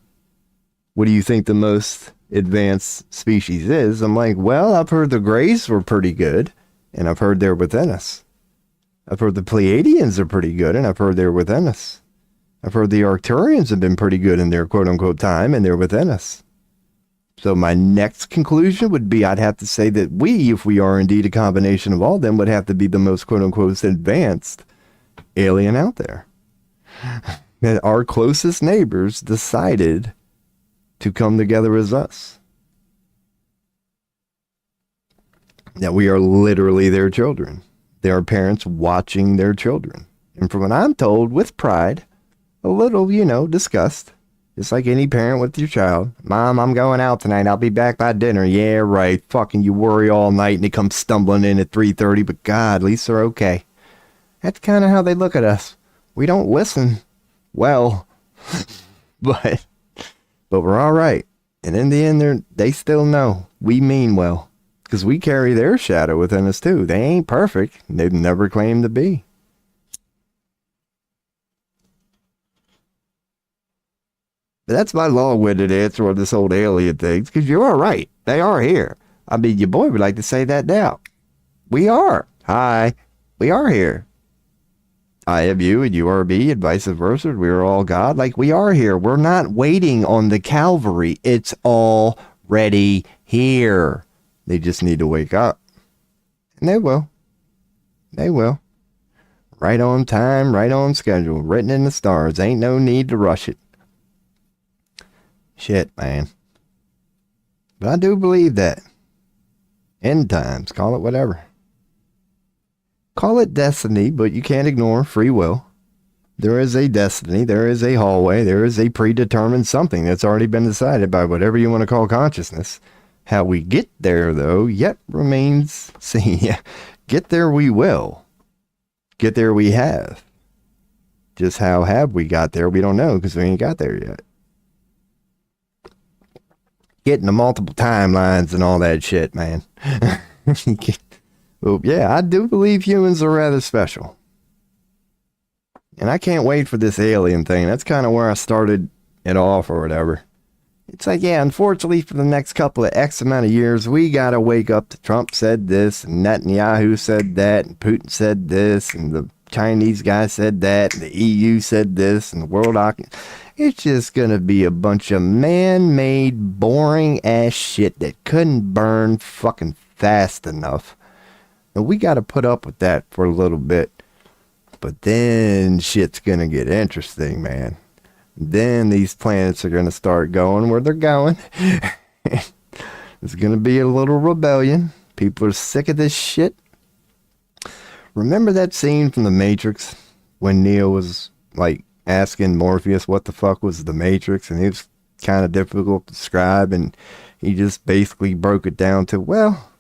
what do you think the most advanced species is? I'm like, well, I've heard the Greys were pretty good, and I've heard they're within us. I've heard the Pleiadians are pretty good, and I've heard they're within us. I've heard the Arcturians have been pretty good in their quote-unquote time, and they're within us. So my next conclusion would be I'd have to say that we, if we are indeed a combination of all them, would have to be the most quote-unquote advanced alien out there. That our closest neighbors decided to come together as us. That we are literally their children. They are parents watching their children. And from what I'm told, with pride, a little, disgust. Just like any parent with your child. Mom, I'm going out tonight. I'll be back by dinner. Yeah, right. Fucking you worry all night and they come stumbling in at 3:30. But God, at least they're okay. That's kind of how they look at us. We don't listen well. But we're all right. And in the end, they still know we mean well. Because we carry their shadow within us too. They ain't perfect. They've never claimed to be. But that's my long-winded answer on this old alien thing. Because you are right. They are here. I mean, your boy would like to say that now. We are. Hi. We are here. I am you and you are me and vice versa. We are all God. Like, we are here. We're not waiting on the Calvary. It's already here. They just need to wake up. And they will. They will. Right on time, right on schedule. Written in the stars. Ain't no need to rush it. Shit, man. But I do believe that. End times. Call it whatever. Call it destiny, but you can't ignore free will. There is a destiny. There is a hallway. There is a predetermined something that's already been decided by whatever you want to call consciousness. How we get there, though, yet remains seen. Get there we will. Get there we have. Just how have we got there? We don't know because we ain't got there yet. Getting the multiple timelines and all that shit, man. Well, yeah, I do believe humans are rather special. And I can't wait for this alien thing. That's kind of where I started it off or whatever. It's like, yeah, unfortunately for the next couple of X amount of years, we got to wake up to Trump said this, and Netanyahu said that, and Putin said this, and the Chinese guy said that, and the EU said this, and the world... It's just going to be a bunch of man-made, boring-ass shit that couldn't burn fucking fast enough. And we got to put up with that for a little bit. But then shit's going to get interesting, man. Then these planets are going to start going where they're going. There's going to be a little rebellion. People are sick of this shit. Remember that scene from The Matrix when Neo was like asking Morpheus what the fuck was the Matrix, and it was kind of difficult to describe, and he just basically broke it down to, well,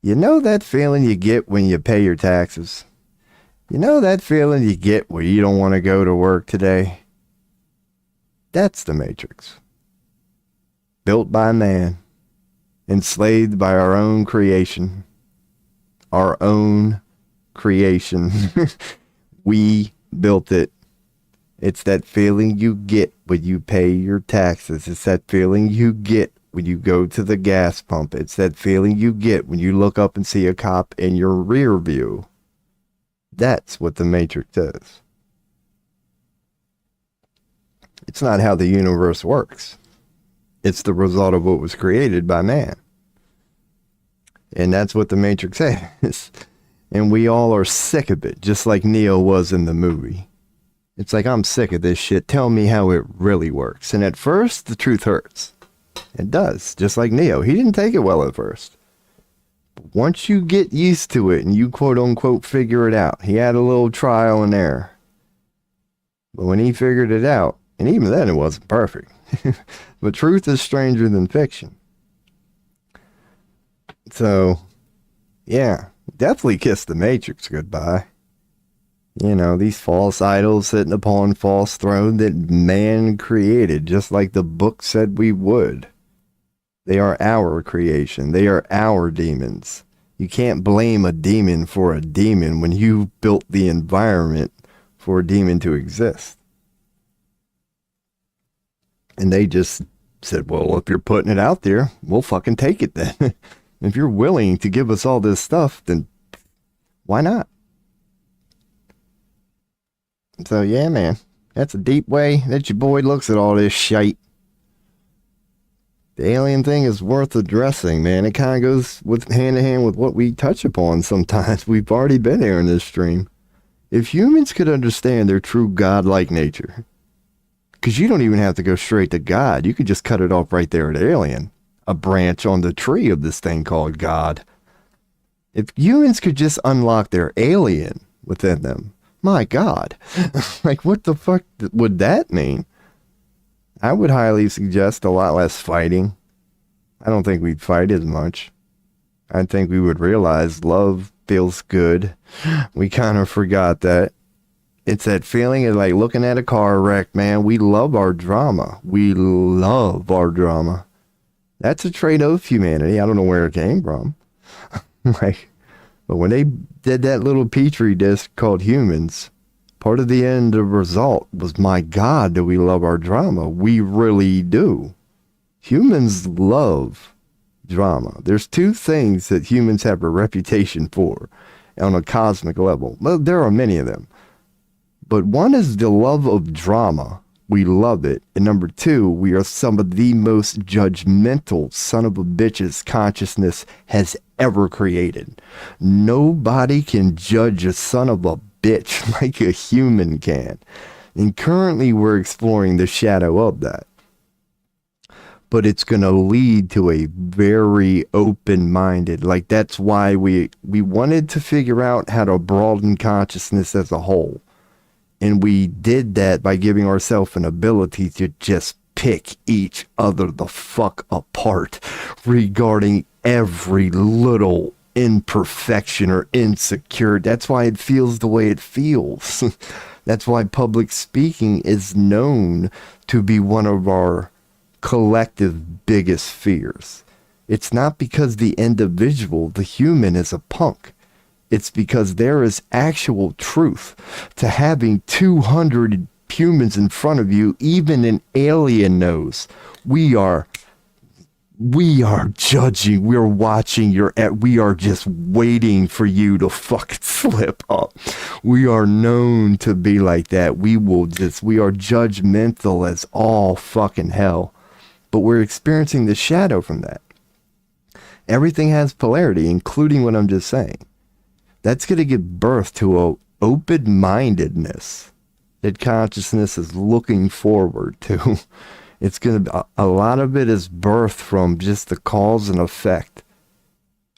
you know that feeling you get when you pay your taxes? You know that feeling you get when you don't want to go to work today? That's the Matrix. Built by man, enslaved by our own creation. Our own creation. We built it. It's that feeling you get when you pay your taxes. It's that feeling you get when you go to the gas pump. It's that feeling you get when you look up and see a cop in your rear view. That's what the Matrix is. It's not how the universe works. It's the result of what was created by man. And that's what the Matrix is. And we all are sick of it, just like Neo was in the movie. It's like, I'm sick of this shit. Tell me how it really works. And at first, the truth hurts. It does, just like Neo. He didn't take it well at first. But once you get used to it and you quote unquote figure it out, he had a little trial and error. But when he figured it out, and even then it wasn't perfect. But truth is stranger than fiction. So, yeah, definitely kiss the Matrix goodbye. You know, these false idols sitting upon false throne that man created, just like the book said we would. They are our creation. They are our demons. You can't blame a demon for a demon when you built the environment for a demon to exist. And they just said, well, if you're putting it out there, we'll fucking take it then. If you're willing to give us all this stuff, then why not? So, yeah, man, that's a deep way that your boy looks at all this shite. The alien thing is worth addressing, man. It kind of goes with hand in hand with what we touch upon sometimes. We've already been there in this stream. If humans could understand their true godlike nature, because you don't even have to go straight to God. You could just cut it off right there at alien. A branch on the tree of this thing called God. If humans could just unlock their alien within them, my God, like what the fuck would that mean? I would highly suggest a lot less fighting. I don't think we'd fight as much. I think we would realize love feels good. We kind of forgot that. It's that feeling of like looking at a car wreck, man. We love our drama. We love our drama. That's a trait of humanity. I don't know where it came from. Like, but when they did that little petri dish called humans, part of the end result was, my God, do we love our drama? We really do. Humans love drama. There's two things that humans have a reputation for on a cosmic level. Well, there are many of them. But one is the love of drama. We love it. And number two, we are some of the most judgmental son of a bitches consciousness has ever created. Nobody can judge a son of a bitch like a human can. And currently we're exploring the shadow of that. But it's going to lead to a very open-minded, like that's why we wanted to figure out how to broaden consciousness as a whole. And we did that by giving ourselves an ability to just pick each other the fuck apart regarding every little imperfection or insecure. That's why it feels the way it feels. That's why public speaking is known to be one of our collective biggest fears. It's not because the individual, the human, is a punk. It's because there is actual truth to having 200 humans in front of you. Even an alien knows we are judging, we're watching we are just waiting for you to fucking slip up. We are known to be like that. We are judgmental as all fucking hell. But we're experiencing the shadow from that. Everything has polarity, including what I'm just saying. That's going to give birth to a open-mindedness that consciousness is looking forward to. It's going to, a lot of it is birthed from just the cause and effect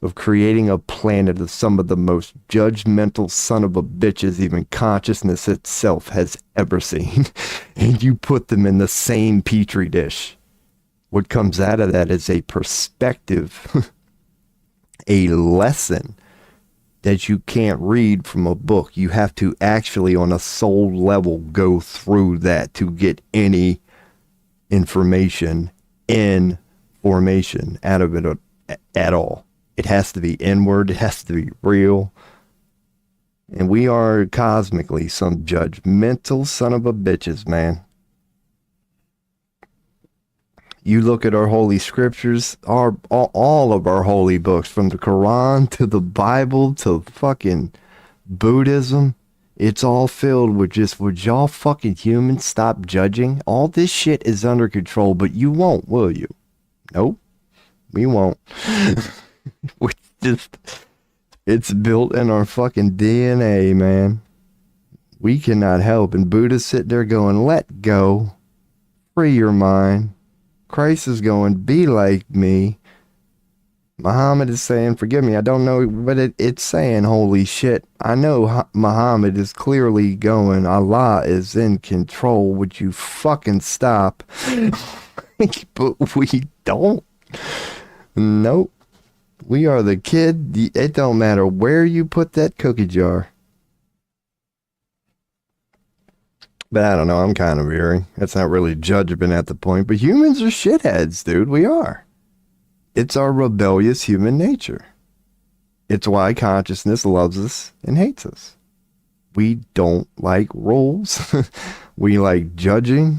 of creating a planet of some of the most judgmental son of a bitches even consciousness itself has ever seen, and you put them in the same petri dish. What comes out of that is a perspective, a lesson that you can't read from a book. You have to actually, on a soul level, go through that to get any information in formation out of it at all. It has to be inward. It has to be real. And we are cosmically some judgmental son of a bitches, man. You look at our holy scriptures, all of our holy books, from the Quran to the Bible to fucking Buddhism, it's all filled with just, would y'all fucking humans stop judging? All this shit is under control, but you won't, will you? Nope, we won't. It's built in our fucking DNA, man. We cannot help. And Buddha's sitting there going, let go, free your mind. Christ is going, be like me. Muhammad is saying, forgive me, I don't know, but it's saying, holy shit. I know Muhammad is clearly going, Allah is in control. Would you fucking stop? But we don't. Nope. We are the kid. It don't matter where you put that cookie jar. But I don't know, I'm kind of veering. That's not really judgment at the point. But humans are shitheads, dude. We are. It's our rebellious human nature. It's why consciousness loves us and hates us. We don't like rules. We like judging.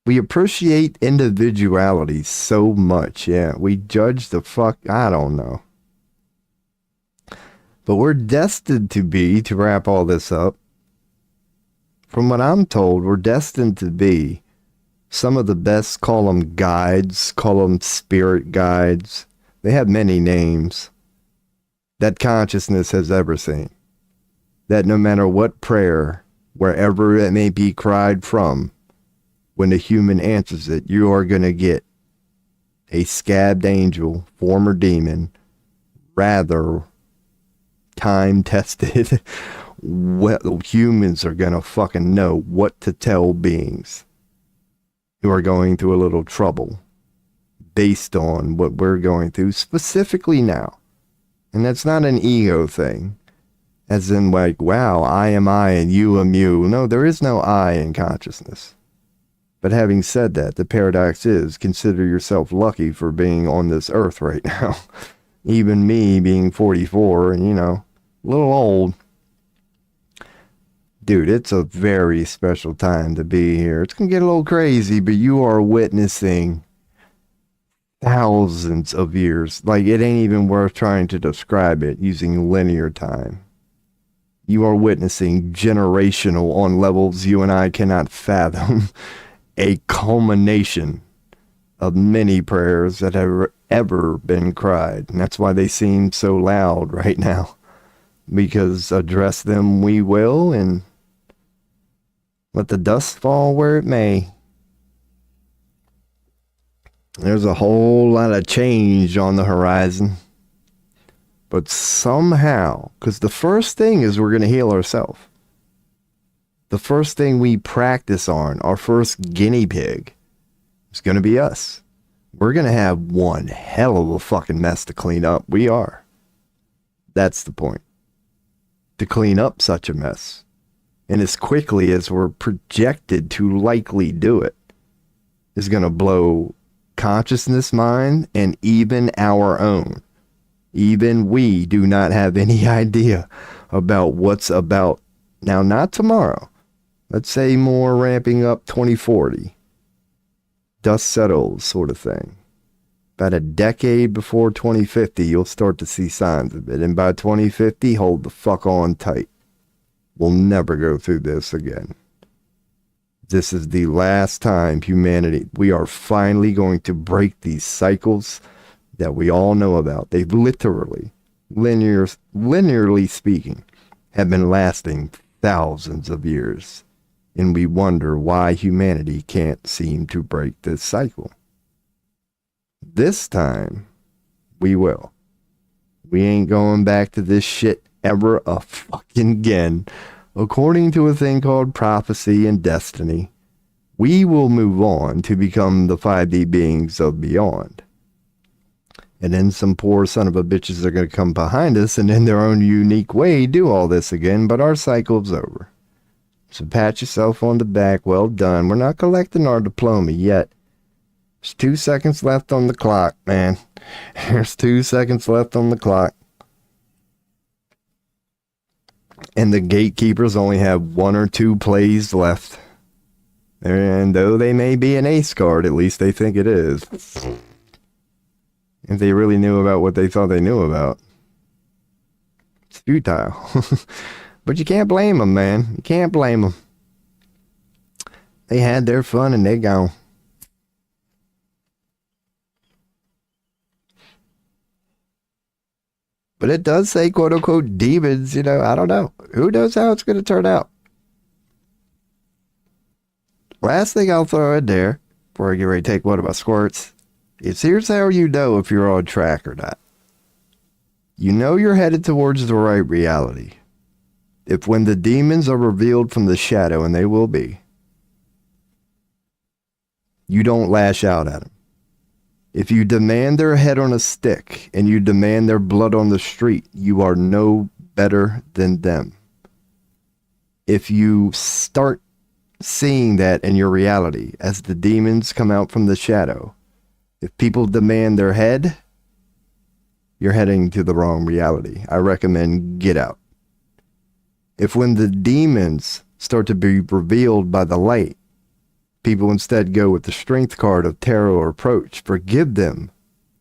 We appreciate individuality so much. Yeah, we judge the fuck. I don't know. But we're destined to be, to wrap all this up, from what I'm told, we're destined to be some of the best, call them guides, call them spirit guides. They have many names that consciousness has ever seen. That no matter what prayer, wherever it may be cried from, when the human answers it, you are going to get a scabbed angel, former demon, rather time-tested. Well, humans are gonna fucking know what to tell beings who are going through a little trouble based on what we're going through specifically now. And that's not an ego thing, as in like, wow, I am I and you am you. No, there is no I in consciousness. But having said that, the paradox is, consider yourself lucky for being on this earth right now. Even me being 44 and, a little old. Dude, it's a very special time to be here. It's going to get a little crazy, but you are witnessing thousands of years. Like, it ain't even worth trying to describe it using linear time. You are witnessing generational on levels you and I cannot fathom. A culmination of many prayers that have ever been cried. And that's why they seem so loud right now. Because address them we will, and let the dust fall where it may. There's a whole lot of change on the horizon. But somehow, because the first thing is we're going to heal ourselves. The first thing we practice on, our first guinea pig, is going to be us. We're going to have one hell of a fucking mess to clean up. We are. That's the point. To clean up such a mess. And as quickly as we're projected to likely do it, is going to blow consciousness mind and even our own. Even we do not have any idea about what's about. Now, not tomorrow. Let's say more ramping up 2040. Dust settles sort of thing. About a decade before 2050, you'll start to see signs of it. And by 2050, hold the fuck on tight. We'll never go through this again. This is the last time humanity, we are finally going to break these cycles that we all know about. They've literally, linearly speaking, have been lasting thousands of years. And we wonder why humanity can't seem to break this cycle. This time, we will. We ain't going back to this shit ever a fucking again. According to a thing called prophecy and destiny, we will move on to become the 5D beings of beyond. And then some poor son of a bitches are going to come behind us and in their own unique way do all this again, but our cycle's over. So pat yourself on the back. Well done. We're not collecting our diploma yet. There's 2 seconds left on the clock, man. There's 2 seconds left on the clock. And the gatekeepers only have 1 or 2 plays left. And though they may be an ace card, at least they think it is. If they really knew about what they thought they knew about. It's futile. But you can't blame them, man. You can't blame them. They had their fun and they gone. But it does say, quote unquote, demons, I don't know. Who knows how it's going to turn out? Last thing I'll throw in there, before I get ready to take one of my squirts, is here's how you know if you're on track or not. You know you're headed towards the right reality. If when the demons are revealed from the shadow, and they will be, you don't lash out at them. If you demand their head on a stick and you demand their blood on the street, you are no better than them. If you start seeing that in your reality as the demons come out from the shadow, if people demand their head, you're heading to the wrong reality. I recommend get out. If when the demons start to be revealed by the light, people instead go with the strength card of tarot or approach, forgive them.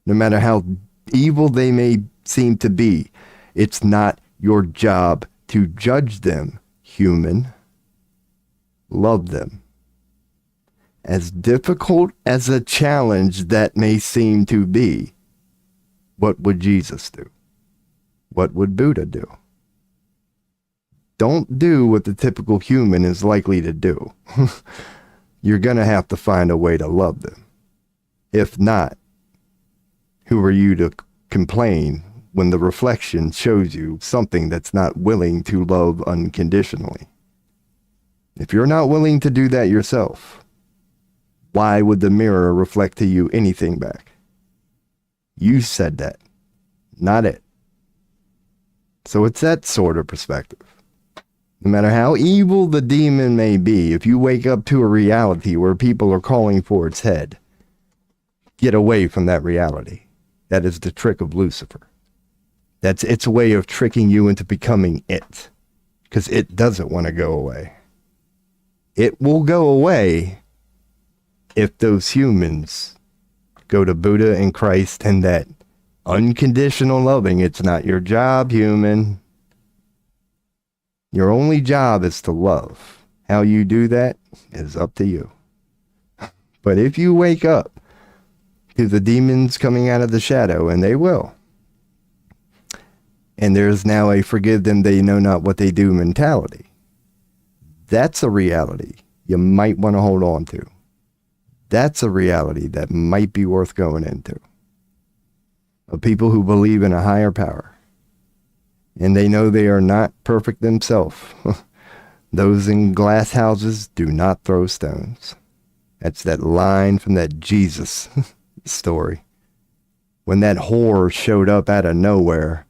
No matter how evil they may seem to be, it's not your job to judge them, human. Love them. As difficult as a challenge that may seem to be, what would Jesus do? What would Buddha do? Don't do what the typical human is likely to do. You're going to have to find a way to love them. If not, who are you to complain when the reflection shows you something that's not willing to love unconditionally? If you're not willing to do that yourself, why would the mirror reflect to you anything back? You said that, not it. So it's that sort of perspective. No matter how evil the demon may be, if you wake up to a reality where people are calling for its head, get away from that reality. That is the trick of Lucifer. That's its way of tricking you into becoming it. Because it doesn't want to go away. It will go away if those humans go to Buddha and Christ and that unconditional loving. It's not your job, human. Your only job is to love. How you do that is up to you. But if you wake up to the demons coming out of the shadow, and they will, and there's now a forgive them, they know not what they do mentality, that's a reality you might want to hold on to. That's a reality that might be worth going into. Of people who believe in a higher power. And they know they are not perfect themselves. Those in glass houses do not throw stones. That's that line from that Jesus story. When that whore showed up out of nowhere,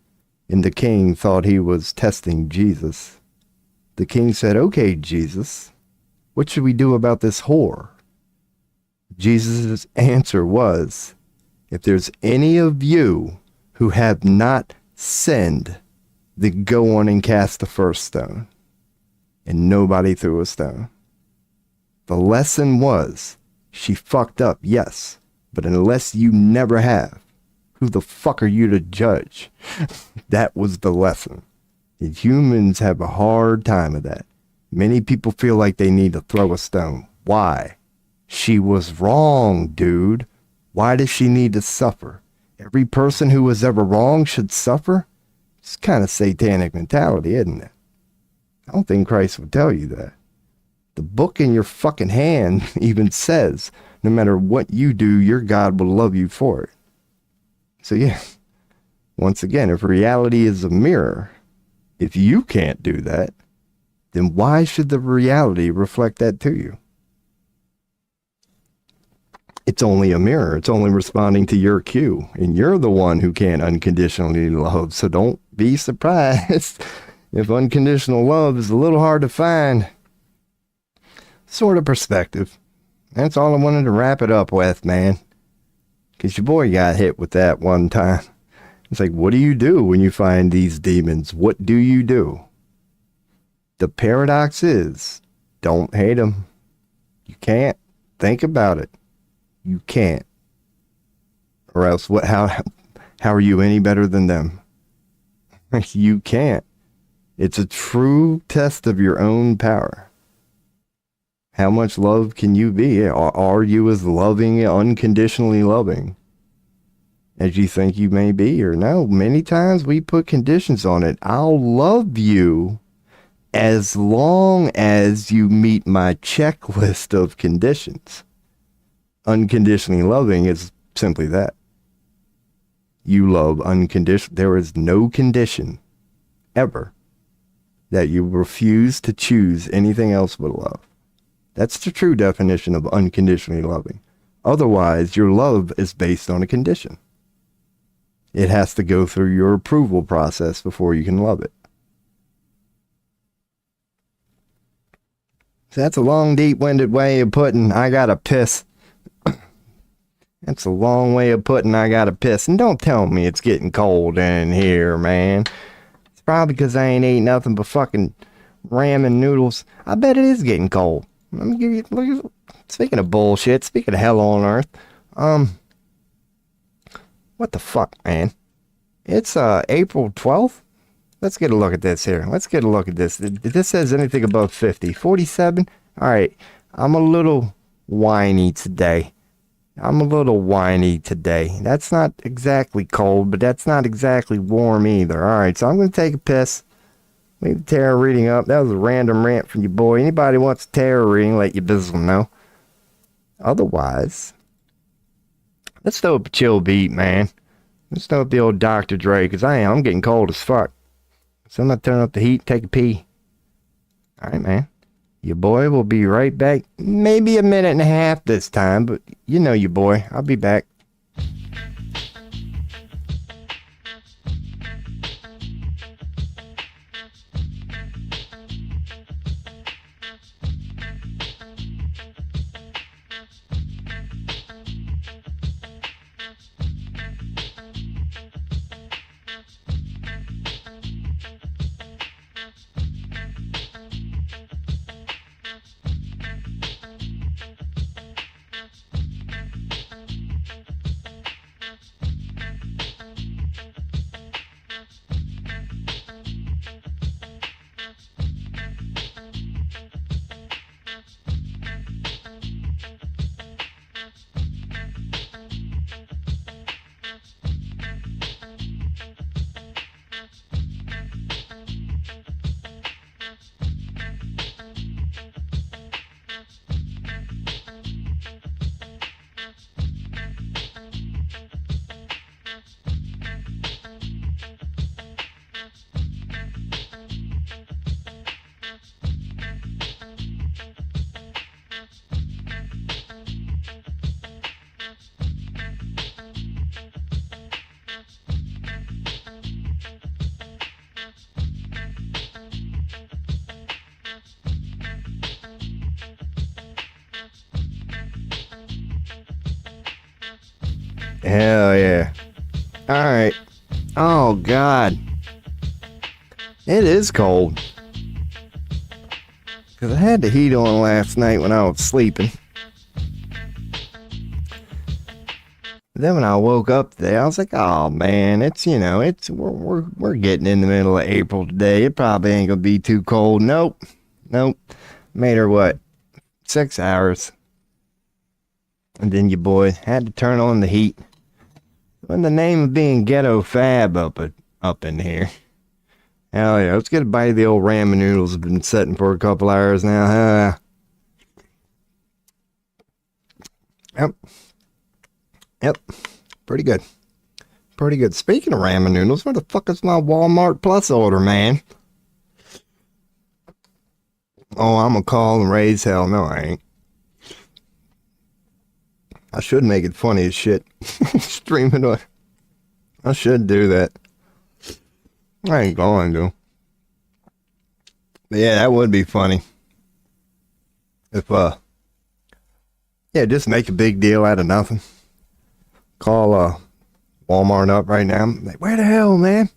and the king thought he was testing Jesus, the king said, "Okay, Jesus, what should we do about this whore?" Jesus' answer was, "If there's any of you who have not sinned, then go on and cast the first stone." And nobody threw a stone. The lesson was, she fucked up, yes, but unless you never have, who the fuck are you to judge? That was the lesson. And humans have a hard time of that. Many people feel like they need to throw a stone. Why? She was wrong, dude. Why does she need to suffer? Every person who was ever wrong should suffer? It's kind of satanic mentality, isn't it? I don't think Christ would tell you that. The book in your fucking hand even says, no matter what you do, your God will love you for it. So yeah, Once again, if reality is a mirror, if you can't do that, then why should the reality reflect that to you? It's only a mirror. It's only responding to your cue. And you're the one who can't unconditionally love. So don't be surprised if unconditional love is a little hard to find. Sort of perspective. That's all I wanted to wrap it up with, man. Because your boy got hit with that one time. It's like, what do you do when you find these demons? What do you do? The paradox is, don't hate them. You can't. Think about it. You can't. Or else, what? How are you any better than them? You can't. It's a true test of your own power. How much love can you be? Are you as loving, unconditionally loving as you think you may be? Or no, many times we put conditions on it. I'll love you as long as you meet my checklist of conditions. Unconditionally loving is simply that. You love unconditionally. There is no condition ever that you refuse to choose anything else but love. That's the true definition of unconditionally loving. Otherwise, your love is based on a condition. It has to go through your approval process before you can love it. So that's a long, deep-winded way of putting, I gotta piss. That's a long way of putting, I gotta piss. And don't tell me it's getting cold in here, man. It's probably because I ain't ate nothing but fucking ramen noodles. I bet it is getting cold. Let me give you, speaking of bullshit, speaking of hell on earth, what the fuck, man? It's April 12th. Let's get a look at this here. Let's get a look at this. If this says anything above 50, 47. All right, I'm a little whiny today. That's not exactly cold, but that's not exactly warm either. All right, so I'm going to take a piss. Leave the tarot reading up. That was a random rant from your boy. Anybody wants a tarot reading, let your bizzle know. Otherwise, let's throw up a chill beat, man. Let's throw up the old Dr. Dre, because I'm getting cold as fuck. So I'm going to turn up the heat, take a pee. All right, man. Your boy will be right back. Maybe a minute and a half this time, but you know your boy. I'll be back. Hell yeah. Alright. Oh, God. It is cold. Because I had the heat on last night when I was sleeping. Then when I woke up today, I was like, oh, man, we're getting in the middle of April today. It probably ain't going to be too cold. Nope. Made her, what, 6 hours. And then your boy had to turn on the heat. In the name of being ghetto fab up in here. Hell yeah, let's get a bite of the old ramen noodles. I've been sitting for a couple hours now. Yep. Pretty good. pretty good. Speaking of ramen noodles, where the fuck is my Walmart Plus order, man? Oh, I'm gonna call and raise hell. No, I ain't. I should make it funny as shit. Stream it on. I should do that. I ain't going to. But yeah, that would be funny. If, yeah, just make a big deal out of nothing. Call, Walmart up right now. Like, where the hell, man?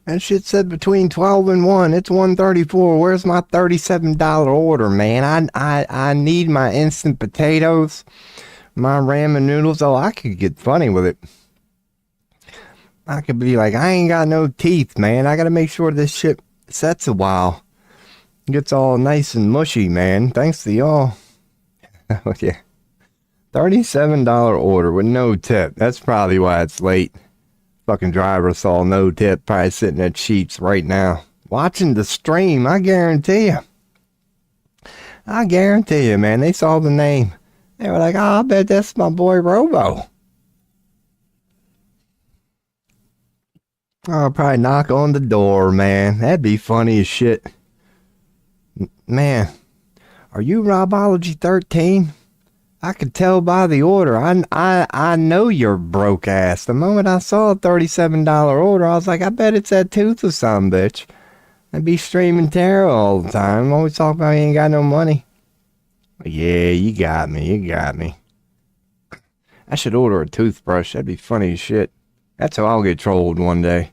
That shit said between 12 and 1. It's 134. Where's my $37 order, man? I need my instant potatoes, my ramen noodles. Oh, I could get funny with it. I could be like, I ain't got no teeth, man. I gotta make sure this shit sets a while. Gets all nice and mushy, man. Thanks to y'all. Oh, yeah. $37 order with no tip. That's probably why it's late. Fucking driver saw no tip, probably sitting at Sheets right now. Watching the stream, I guarantee you. I guarantee you, man. They saw the name. They were like, oh, I bet that's my boy Robo. I'll probably knock on the door, man. That'd be funny as shit. Man, are you Robology 13? I could tell by the order. I know you're broke ass. The moment I saw a $37 order, I was like, I bet it's that tooth or something, bitch. I'd be streaming tarot all the time. Always talk about you ain't got no money. Yeah, you got me. You got me. I should order a toothbrush. That'd be funny as shit. That's how I'll get trolled one day.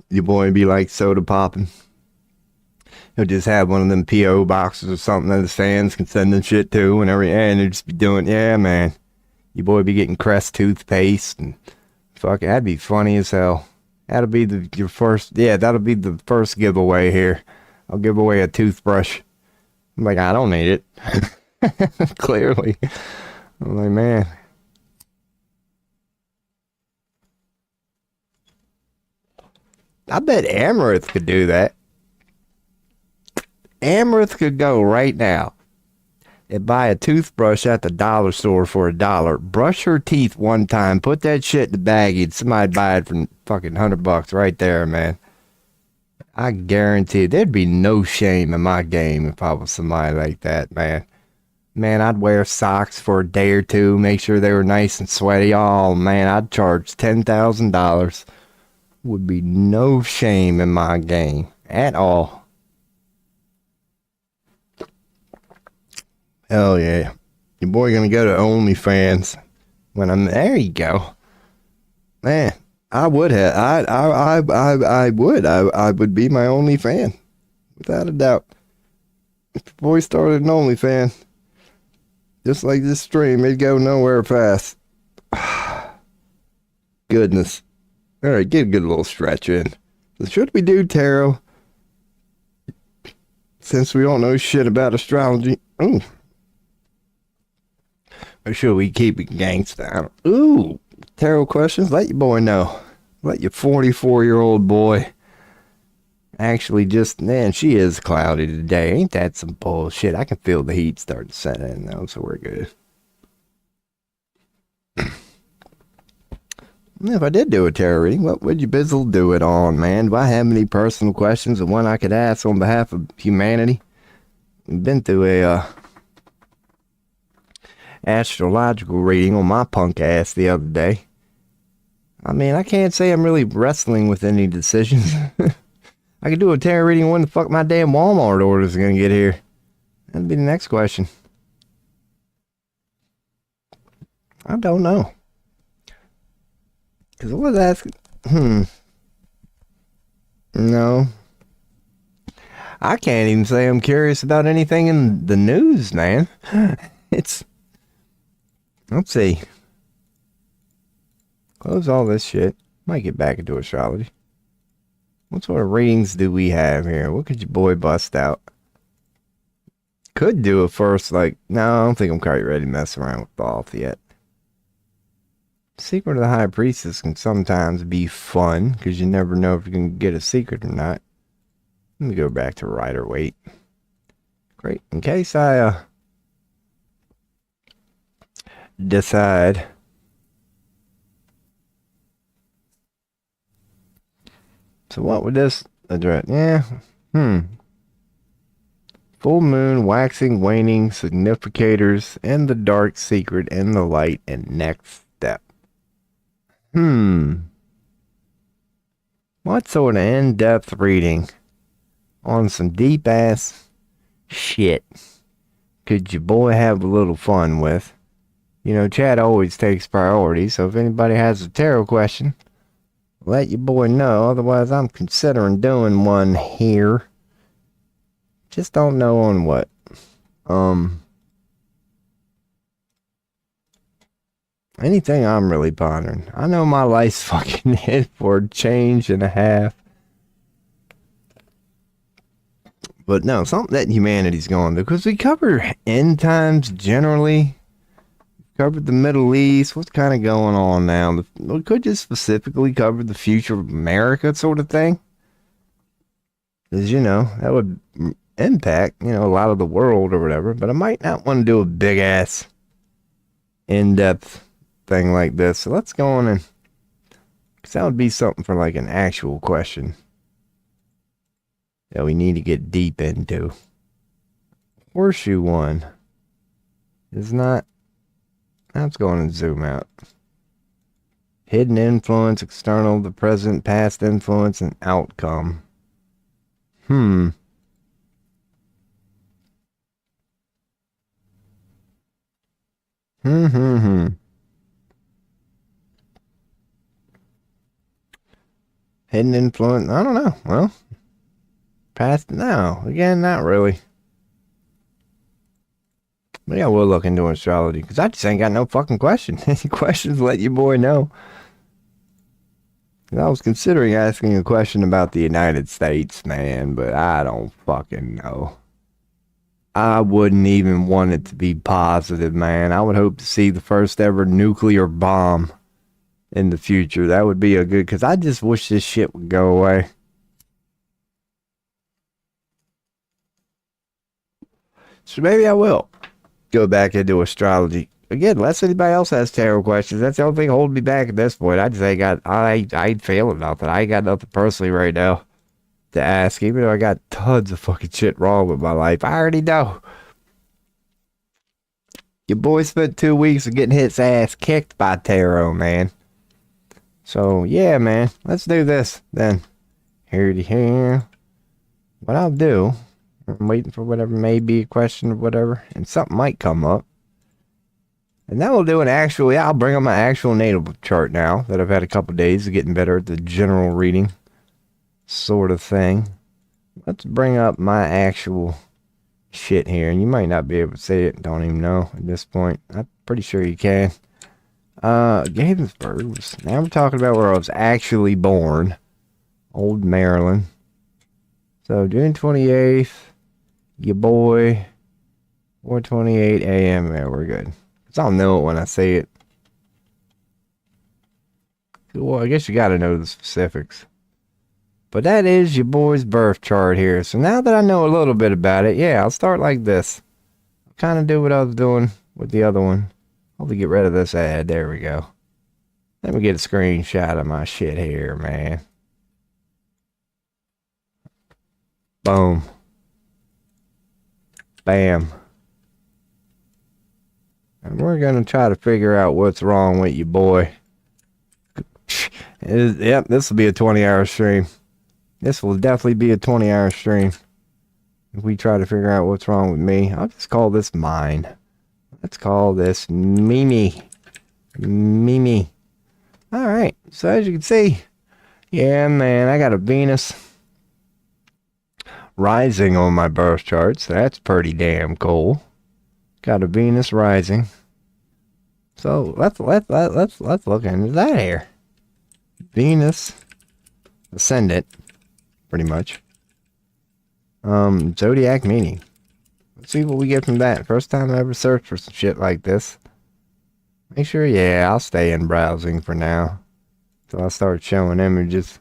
Your boy would be like soda popping. He'll just have one of them P.O. boxes or something that his fans can send them shit to and and he'll just be doing, yeah, man. Your boy be getting Crest toothpaste and fuck, that'd be funny as hell. That'll be your first, yeah, that'll be the first giveaway here. I'll give away a toothbrush. I'm like, I don't need it. Clearly. I'm like, man. I bet Amaranth could do that. Amaranth could go right now and buy a toothbrush at the dollar store for $1. Brush her teeth one time. Put that shit in the baggie and somebody buy it for fucking $100 right there, man. I guarantee there'd be no shame in my game if I was somebody like that, man. Man, I'd wear socks for a day or two, make sure they were nice and sweaty. Oh, man, I'd charge $10,000. Would be no shame in my game at all. Hell yeah. Your boy gonna go to OnlyFans when I'm there. You go. Man, I would have. I would be my OnlyFan. Without a doubt. If the boy started an OnlyFan, just like this stream, it'd go nowhere fast. Goodness. Alright, get a good little stretch in. So should we do tarot? Since we don't know shit about astrology. Ooh. Or should we keep it gangsta? Ooh, tarot questions. Let your boy know. Let your 44-year-old boy actually just, man, she is cloudy today. Ain't that some bullshit? I can feel the heat starting to set in now, so we're good. If I did do a tarot reading, what would you bizzle do it on, man? Do I have any personal questions or one I could ask on behalf of humanity? I've been through a, astrological reading on my punk ass the other day. I mean, I can't say I'm really wrestling with any decisions. I could do a tarot reading when the fuck my damn Walmart orders are gonna get here. That'd be the next question. I don't know. Because I was asking, no. I can't even say I'm curious about anything in the news, man. It's, let's see. Close all this shit. Might get back into astrology. What sort of readings do we have here? What could your boy bust out? Could do it first, like, no, I don't think I'm quite ready to mess around with Thoth yet. Secret of the High Priestess can sometimes be fun, because you never know if you can get a secret or not. Let me go back to Rider Waite. Great. In case I, decide. So what would this address? Yeah. Full moon, waxing, waning, significators, and the dark secret, and the light, and next step. What sort of in-depth reading on some deep-ass shit could your boy have a little fun with? You know, Chad always takes priority, so if anybody has a tarot question, let your boy know. Otherwise, I'm considering doing one here. Just don't know on what. Anything I'm really pondering. I know my life's fucking hit for a change and a half. But no, something that humanity's going through. Because we cover end times generally. Covered the Middle East. What's kind of going on now? We could just specifically cover the future of America sort of thing. Because, you know, that would impact, you know, a lot of the world or whatever. But I might not want to do a big ass in-depth thing like this. So let's go on and, because that would be something for like an actual question that we need to get deep into. Horseshoe one is not. Let's go on and zoom out. Hidden influence, external, the present, past influence, and outcome. Hidden influence, I don't know. Well, past, no. Again, not really. But yeah, we'll look into astrology, because I just ain't got no fucking questions. Any questions, let your boy know. I was considering asking a question about the United States, man, but I don't fucking know. I wouldn't even want it to be positive, man. I would hope to see the first ever nuclear bomb in the future. That would be a good, because I just wish this shit would go away. So maybe I will go back into astrology. Again, unless anybody else has tarot questions, that's the only thing holding me back at this point. I just ain't got, I ain't feeling nothing. I ain't got nothing personally right now to ask, even though I got tons of fucking shit wrong with my life. I already know. Your boy spent 2 weeks of getting his ass kicked by tarot, man. So, yeah, man, let's do this then. Here. What I'll do, I'm waiting for whatever may be a question or whatever, and something might come up. And then we'll do an actual, I'll bring up my actual natal chart now that I've had a couple days of getting better at the general reading sort of thing. Let's bring up my actual shit here. And you might not be able to see it, don't even know at this point. I'm pretty sure you can. Gaithersburg. Now we're talking about where I was actually born. Old Maryland. So June 28th, your boy, 4:28 a.m. Yeah, we're good. I'll know it when I see it. Well, I guess you gotta know the specifics. But that is your boy's birth chart here. So now that I know a little bit about it, yeah, I'll start like this. I'll kind of do what I was doing with the other one. Hopefully get rid of this ad. There we go. Let me get a screenshot of my shit here, man. Boom. Bam. And we're going to try to figure out what's wrong with you, boy. Yep, this will be a 20-hour stream. This will definitely be a 20-hour stream. If we try to figure out what's wrong with me, I'll just call this mine. Let's call this Mimi. Mimi. Alright, so as you can see, yeah, man, I got a Venus rising on my birth chart, so that's pretty damn cool. Got a Venus rising. So let's look into that here. Venus ascendant, pretty much. Zodiac meaning. Let's see what we get from that. First time I ever searched for some shit like this. Make sure, yeah, I'll stay in browsing for now. Till I start showing images.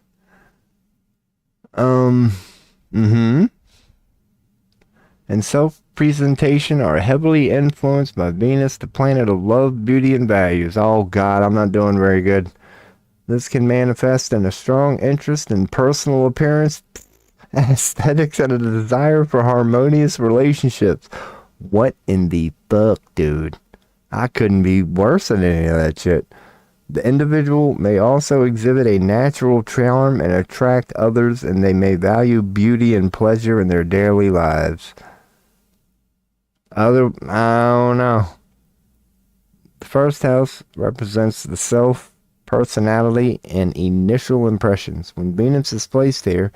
and self-presentation are heavily influenced by Venus, the planet of love, beauty, and values. Oh God, I'm not doing very good. This can manifest in a strong interest in personal appearance, aesthetics, and a desire for harmonious relationships. What in the fuck, dude? I couldn't be worse than any of that shit. The individual may also exhibit a natural charm and attract others, and they may value beauty and pleasure in their daily lives. I don't know. The first house represents the self, personality, and initial impressions. When Venus is placed here,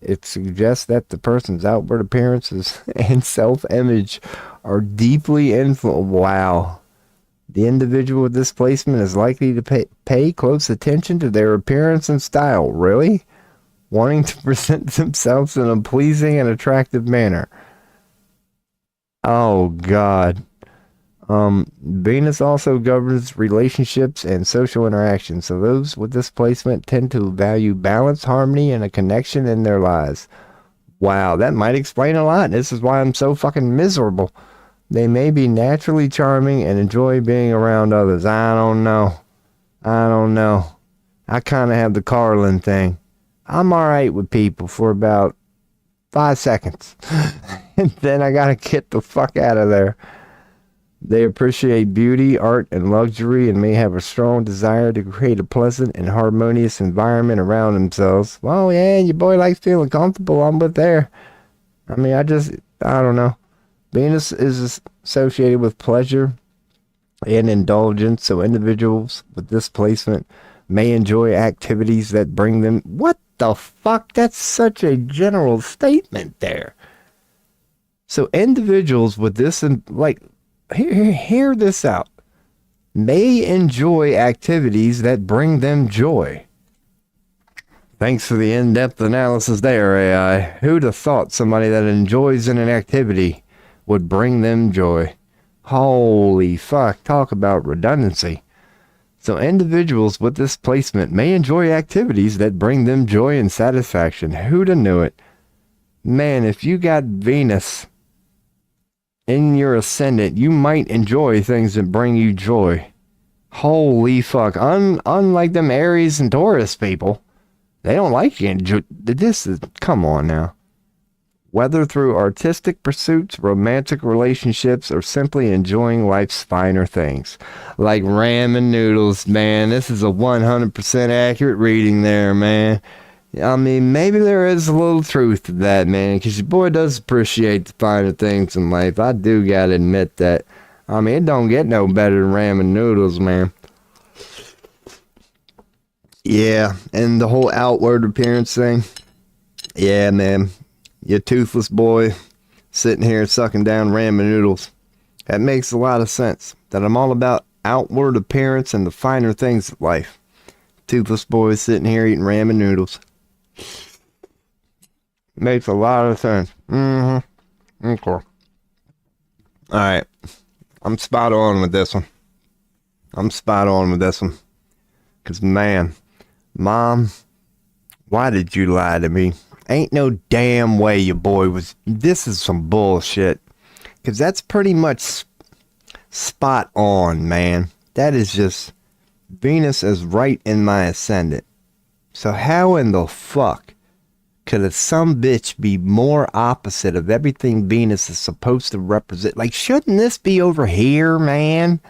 it suggests that the person's outward appearances and self-image are deeply influenced. Wow. The individual with this placement is likely to pay close attention to their appearance and style. Really? Wanting to present themselves in a pleasing and attractive manner. Oh, God. Venus also governs relationships and social interactions. So those with this placement tend to value balance, harmony, and a connection in their lives. Wow, that might explain a lot. This is why I'm so fucking miserable. They may be naturally charming and enjoy being around others. I don't know. I kind of have the Carlin thing. I'm alright with people for about 5 seconds. And then I gotta get the fuck out of there. They appreciate beauty, art, and luxury, and may have a strong desire to create a pleasant and harmonious environment around themselves. Well, yeah, your boy likes feeling comfortable. I'm with there. I mean, I don't know. Venus is associated with pleasure and indulgence, so individuals with this placement may enjoy activities that bring them... What the fuck? That's such a general statement there. So individuals with this, hear this out, may enjoy activities that bring them joy. Thanks for the in-depth analysis there, AI. Who'd have thought somebody that enjoys in an activity would bring them joy? Holy fuck, talk about redundancy. So individuals with this placement may enjoy activities that bring them joy and satisfaction. Who'd have knew it? Man, if you got Venus in your ascendant, you might enjoy things that bring you joy. Holy fuck. Unlike them Aries and Taurus people, they don't like you. Come on now. Whether through artistic pursuits, romantic relationships, or simply enjoying life's finer things. Like ramen noodles, man. This is a 100% accurate reading there, man. I mean, maybe there is a little truth to that, man, because your boy does appreciate the finer things in life. I do gotta admit that. I mean, it don't get no better than ramen noodles, man. Yeah, and the whole outward appearance thing. Yeah, man. Your toothless boy sitting here sucking down ramen noodles. That makes a lot of sense. That I'm all about outward appearance and the finer things of life. Toothless boy sitting here eating ramen noodles. Makes a lot of sense. Okay. Alright. I'm spot on with this one. Because, man, Mom, why did you lie to me? Ain't no damn way your boy was... This is some bullshit. Because that's pretty much spot on, man. That is just... Venus is right in my ascendant. So how in the fuck could a some bitch be more opposite of everything Venus is supposed to represent? Like, shouldn't this be over here, man?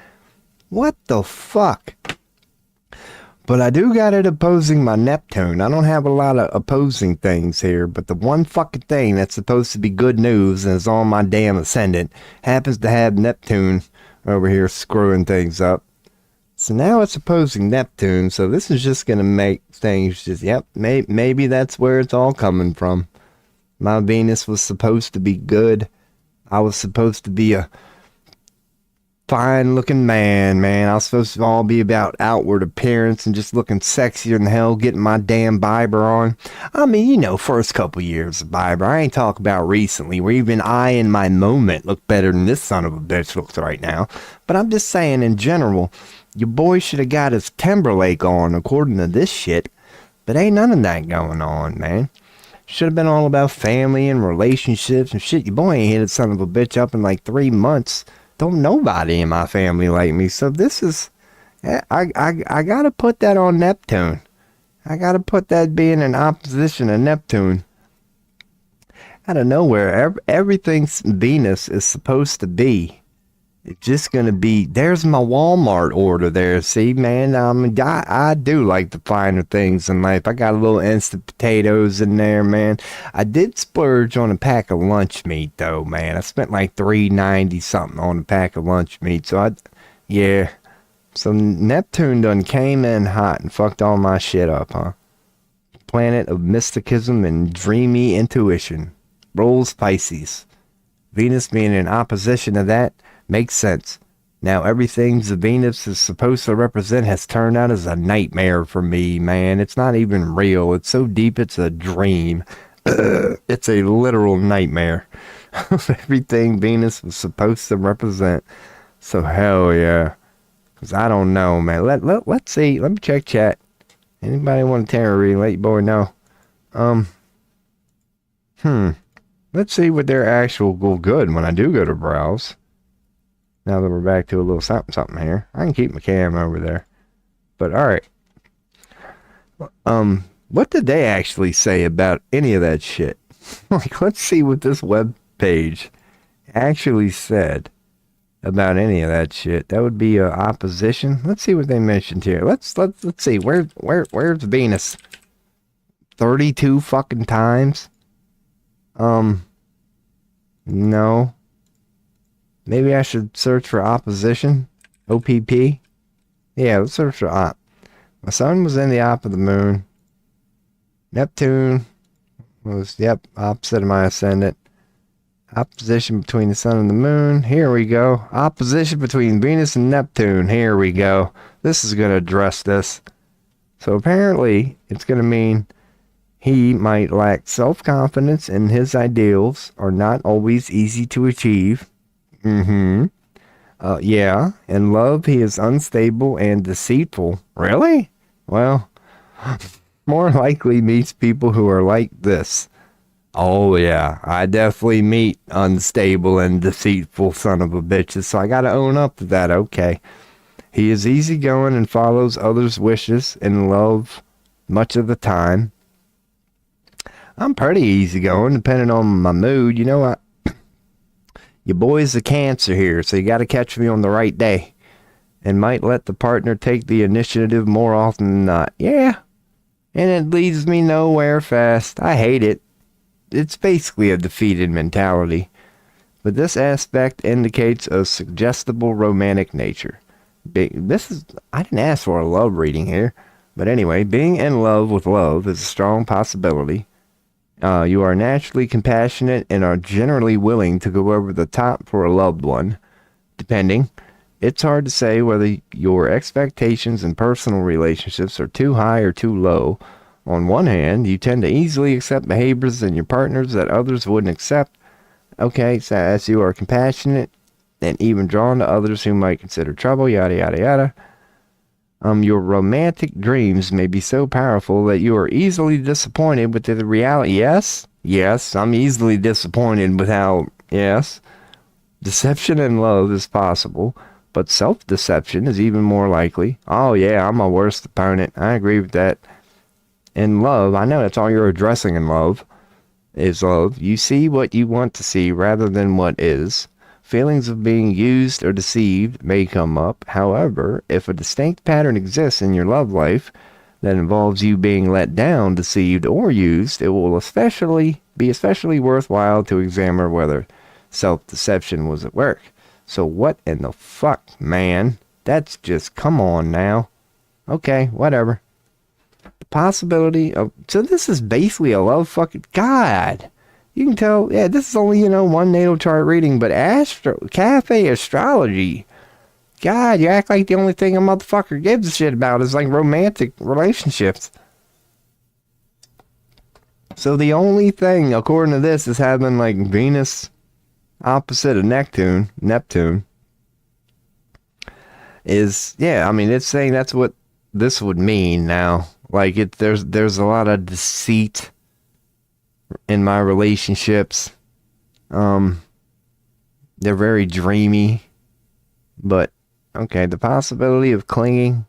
What the fuck? But I do got it opposing my Neptune. I don't have a lot of opposing things here, but the one fucking thing that's supposed to be good news and is on my damn ascendant happens to have Neptune over here screwing things up. So now it's opposing Neptune, so this is just going to make things just, yep, maybe that's where it's all coming from. My Venus was supposed to be good. I was supposed to be a fine-looking man. I was supposed to all be about outward appearance and just looking sexier than hell, getting my damn Biber on. I mean, you know, first couple years of Biber. I ain't talking about recently, where even I in my moment look better than this son of a bitch looks right now. But I'm just saying, in general, your boy should have got his Timberlake on, according to this shit. But ain't none of that going on, man. Should have been all about family and relationships and shit. Your boy ain't hit a son of a bitch up in like 3 months. Don't nobody in my family like me. So this is, I gotta put that on Neptune. I gotta put that being in opposition to Neptune. Out of nowhere, everything Venus is supposed to be. It's just gonna be. There's my Walmart order there. See, man, I do like the finer things in life. I got a little instant potatoes in there, man. I did splurge on a pack of lunch meat though, man. I spent like $3.90 something on a pack of lunch meat. So yeah. So Neptune done came in hot and fucked all my shit up, huh? Planet of mysticism and dreamy intuition. Rolls Pisces. Venus being in opposition to that makes sense. Now everything the Venus is supposed to represent has turned out as a nightmare for me, man. It's not even real. It's so deep it's a dream. It's a literal nightmare. Everything Venus was supposed to represent. So hell yeah. Cause I don't know, man. Let's see. Let me check chat. Anybody want to tarot reading? Let your boy know. Let's see what their actual go good when I do go to browse. Now that we're back to a little something here. I can keep my cam over there. But alright. What did they actually say about any of that shit? Like, let's see what this web page actually said about any of that shit. That would be opposition. Let's see what they mentioned here. Let's see. Where's Venus? 32 fucking times? No. Maybe I should search for opposition. OPP. Yeah, let's search for op. My sun was in the op of the moon. Neptune was, opposite of my ascendant. Opposition between the sun and the moon. Here we go. Opposition between Venus and Neptune. Here we go. This is going to address this. So apparently, it's going to mean he might lack self-confidence and his ideals are not always easy to achieve. Yeah. In love, he is unstable and deceitful. Really? Well, more likely meets people who are like this. Oh, yeah. I definitely meet unstable and deceitful son of a bitches, so I gotta own up to that. Okay. He is easygoing and follows others' wishes in love much of the time. I'm pretty easygoing, depending on my mood. You know what? Your boy's a Cancer here, so you gotta catch me on the right day. And might let the partner take the initiative more often than not. Yeah. And it leads me nowhere fast. I hate it. It's basically a defeated mentality. But this aspect indicates a suggestible romantic nature. I didn't ask for a love reading here. But anyway, being in love with love is a strong possibility. You are naturally compassionate and are generally willing to go over the top for a loved one. Depending. It's hard to say whether your expectations in personal relationships are too high or too low. On one hand, you tend to easily accept behaviors in your partners that others wouldn't accept. Okay, so as you are compassionate and even drawn to others who might consider trouble, yada yada yada. Your romantic dreams may be so powerful that you are easily disappointed with the reality. Yes, I'm easily disappointed with how, yes. Deception in love is possible, but self-deception is even more likely. Oh yeah, I'm my worst opponent. I agree with that. In love, I know that's all you're addressing in love, is love. You see what you want to see rather than what is. Feelings of being used or deceived may come up. However, if a distinct pattern exists in your love life that involves you being let down, deceived, or used, it will be especially worthwhile to examine whether self-deception was at work. So what in the fuck, man? That's just, come on now. Okay, whatever. The possibility of, so this is basically a love fucking, God. You can tell, yeah, this is only, one natal chart reading, but Cafe Astrology. God, you act like the only thing a motherfucker gives a shit about is like romantic relationships. So the only thing, according to this, is having like Venus opposite of Neptune, is, yeah, I mean, it's saying that's what this would mean now. Like, there's a lot of deceit, in my relationships. They're very dreamy, but okay, the possibility of clinging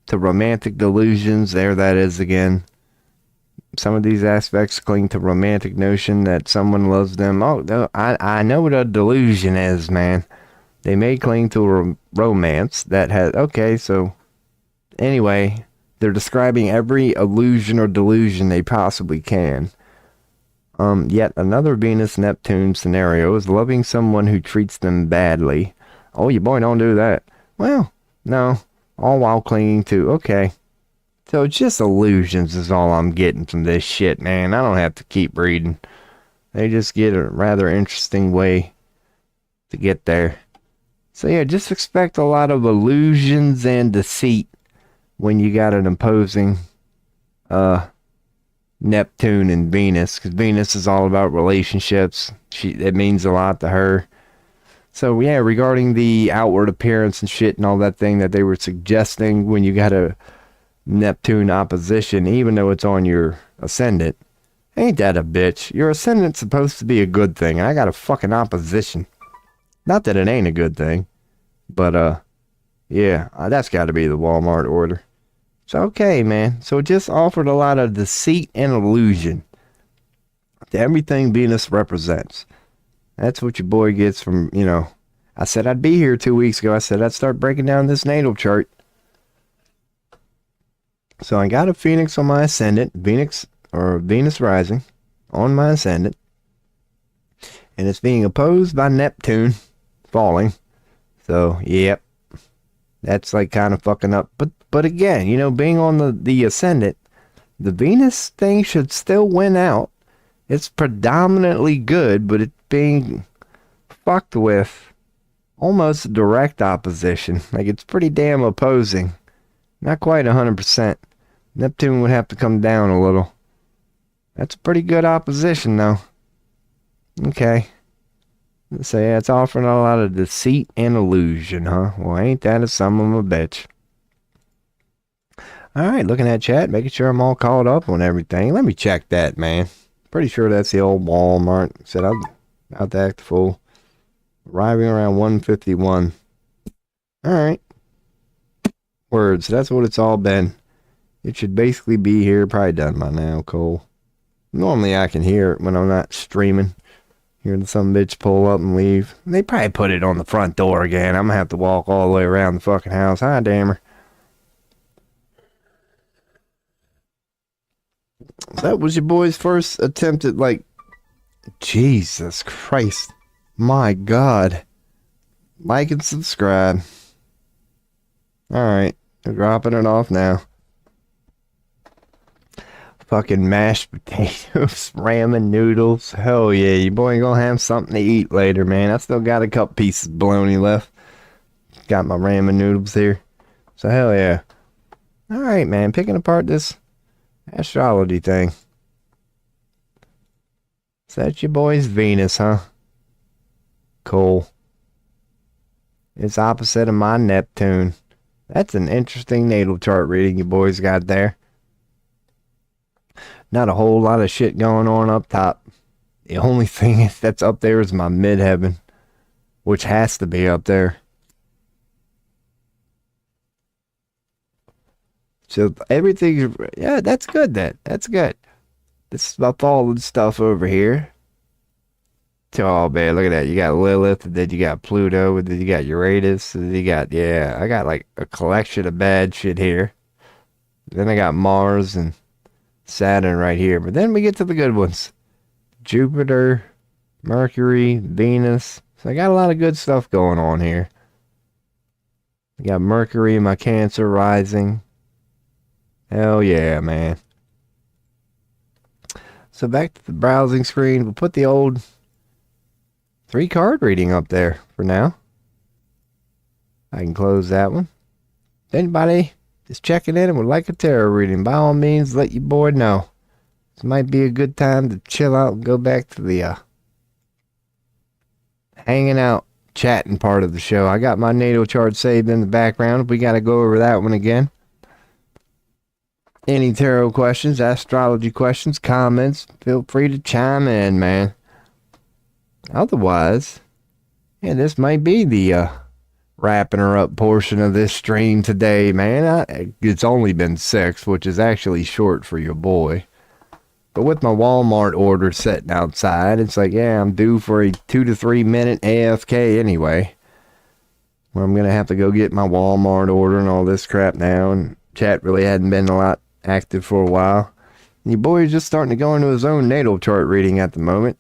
to romantic delusions, there that is again. Some of these aspects cling to romantic notion that someone loves them. Oh, no, I know what a delusion is, man. They may cling to a romance that has, okay, so anyway, they're describing every illusion or delusion they possibly can. Yet another Venus-Neptune scenario is loving someone who treats them badly. Oh, your boy don't do that. Well, no, all while clinging to, okay. So it's just illusions is all I'm getting from this shit, man. I don't have to keep reading. They just get a rather interesting way to get there. So yeah, just expect a lot of illusions and deceit when you got an opposing Neptune and Venus, because Venus is all about relationships. It means a lot to her. So yeah, regarding the outward appearance and shit and all that thing that they were suggesting when you got a Neptune opposition, even though it's on your ascendant, ain't that a bitch? Your ascendant's supposed to be a good thing. I got a fucking opposition. Not that it ain't a good thing, but yeah, that's got to be the Walmart order. So okay, man. So it just offered a lot of deceit and illusion to everything Venus represents. That's what your boy gets from, you know. I said I'd be here 2 weeks ago. I said I'd start breaking down this natal chart. So I got a Phoenix on my ascendant, Venus rising on my ascendant, and it's being opposed by Neptune falling. So yep, that's like kind of fucking up. But again, you know, being on the ascendant, the Venus thing should still win out. It's predominantly good, but it's being fucked with almost direct opposition. Like it's pretty damn opposing. Not quite 100%. Neptune would have to come down a little. That's a pretty good opposition, though. Okay. So, yeah, it's offering a lot of deceit and illusion, huh? Well, ain't that a son of a bitch? Alright, looking at chat, making sure I'm all caught up on everything. Let me check that, man. Pretty sure that's the old Walmart. Said I'm about to act a fool. Arriving around 151. Alright. Words. That's what it's all been. It should basically be here. Probably done by now, Cole. Normally I can hear it when I'm not streaming. Hearing some bitch pull up and leave. They probably put it on the front door again. I'm gonna have to walk all the way around the fucking house. Hi, damn her. That was your boy's first attempt at, like, Jesus Christ. My God. Like and subscribe. Alright. I'm dropping it off now. Fucking mashed potatoes, ramen noodles. Hell yeah, your boy ain't gonna have something to eat later, man. I still got a couple pieces of bologna left. Got my ramen noodles here. So hell yeah. Alright, man. Picking apart this astrology thing. So that's your boy's Venus, huh? Cool. It's opposite of my Neptune. That's an interesting natal chart reading you boys got there. Not a whole lot of shit going on up top. The only thing that's up there is my midheaven, which has to be up there. So everything, yeah, that's good then. That's good. This is my fallen stuff over here. Oh man, look at that. You got Lilith, and then you got Pluto, and then you got Uranus, and then you got, yeah, I got like a collection of bad shit here. Then I got Mars and Saturn right here. But then we get to the good ones. Jupiter, Mercury, Venus. So I got a lot of good stuff going on here. I got Mercury in my Cancer rising. Hell yeah, man. So back to the browsing screen. We'll put the old 3-card reading up there for now. I can close that one. If anybody is checking in and would like a tarot reading, by all means, let your boy know. This might be a good time to chill out and go back to the hanging out, chatting part of the show. I got my natal chart saved in the background. We got to go over that one again. any tarot questions, astrology questions, comments, feel free to chime in, man. Otherwise, yeah, this might be the wrapping her up portion of this stream today, man. It's only been 6, which is actually short for your boy. But with my Walmart order sitting outside, it's like, yeah, I'm due for a 2 to 3 minute AFK anyway. Well, I'm going to have to go get my Walmart order and all this crap now. And chat really hadn't been a lot active for a while. And your boy is just starting to go into his own natal chart reading at the moment.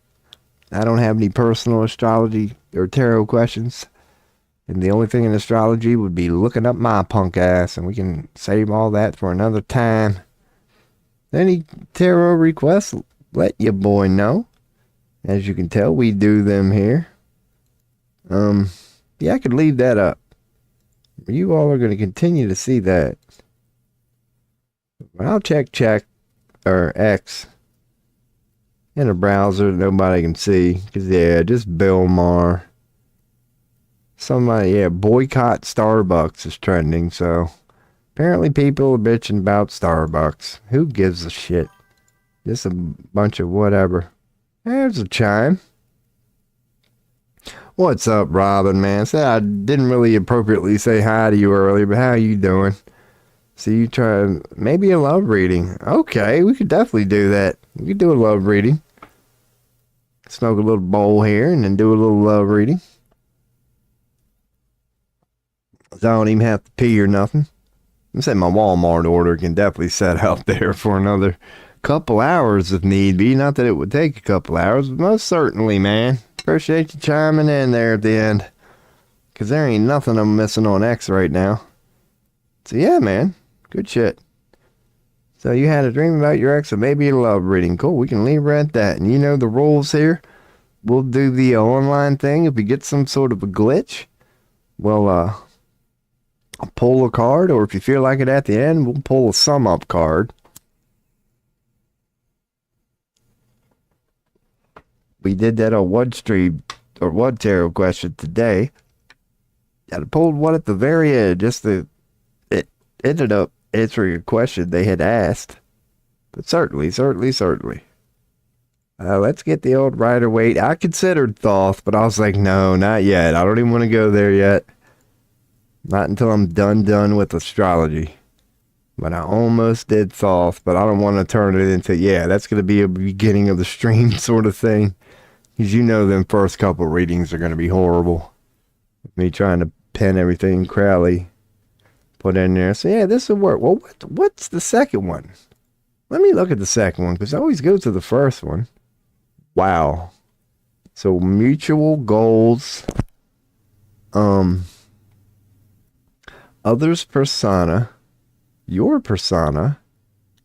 I don't have any personal astrology or tarot questions. And the only thing in astrology would be looking up my punk ass. And we can save all that for another time. Any tarot requests, let your boy know. As you can tell, we do them here. Yeah, I could leave that up. You all are going to continue to see that. But I'll check or X in a browser that nobody can see. Because, yeah, just Bill Maher. Somebody, yeah, boycott Starbucks is trending, so apparently people are bitching about Starbucks. Who gives a shit? Just a bunch of whatever. There's a chime. What's up, Robin, man? Say I didn't really appropriately say hi to you earlier, but how you doing? See you trying maybe a love reading. Okay, we could definitely do that. We could do a love reading. Smoke a little bowl here and then do a little love reading. I don't even have to pee or nothing. I'm saying my Walmart order can definitely set out there for another couple hours if need be. Not that it would take a couple hours, but most certainly, man. Appreciate you chiming in there at the end. Because there ain't nothing I'm missing on X right now. So yeah, man. Good shit. So you had a dream about your ex, or maybe a love reading. Cool, we can leave her at that. And you know the rules here. We'll do the online thing. If we get some sort of a glitch, we'll I'll pull a card, or if you feel like it at the end, we'll pull a sum up card. We did that on one stream, or one tarot question today. I pulled one at the very end, it ended up answering a question they had asked. But certainly. Let's get the old Rider-Waite. I considered Thoth, but I was like, no, not yet. I don't even want to go there yet. Not until I'm done with astrology. But I almost did Thoth, but I don't want to turn it into, yeah, that's going to be a beginning of the stream sort of thing. Because you know them first couple readings are going to be horrible. Me trying to pen everything Crowley put in there. So yeah, this will work. Well, what's the second one? Let me look at the second one, because I always go to the first one. Wow. So mutual goals. Others persona. Your persona.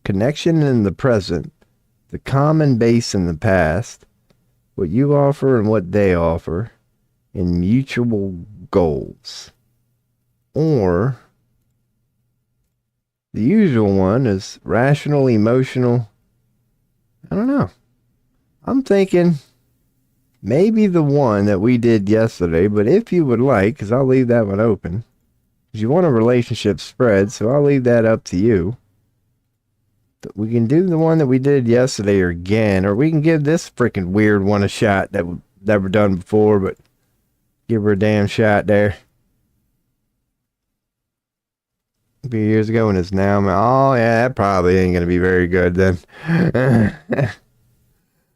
Connection in the present. The common base in the past. What you offer and what they offer. And mutual goals. Or the usual one is rational, emotional. I don't know. I'm thinking maybe the one that we did yesterday, but if you would like, because I'll leave that one open. Because you want a relationship spread, so I'll leave that up to you. But we can do the one that we did yesterday or again, or we can give this freaking weird one a shot that we've never done before, but give her a damn shot there. A few years ago and it's now. Oh, yeah, that probably ain't going to be very good then.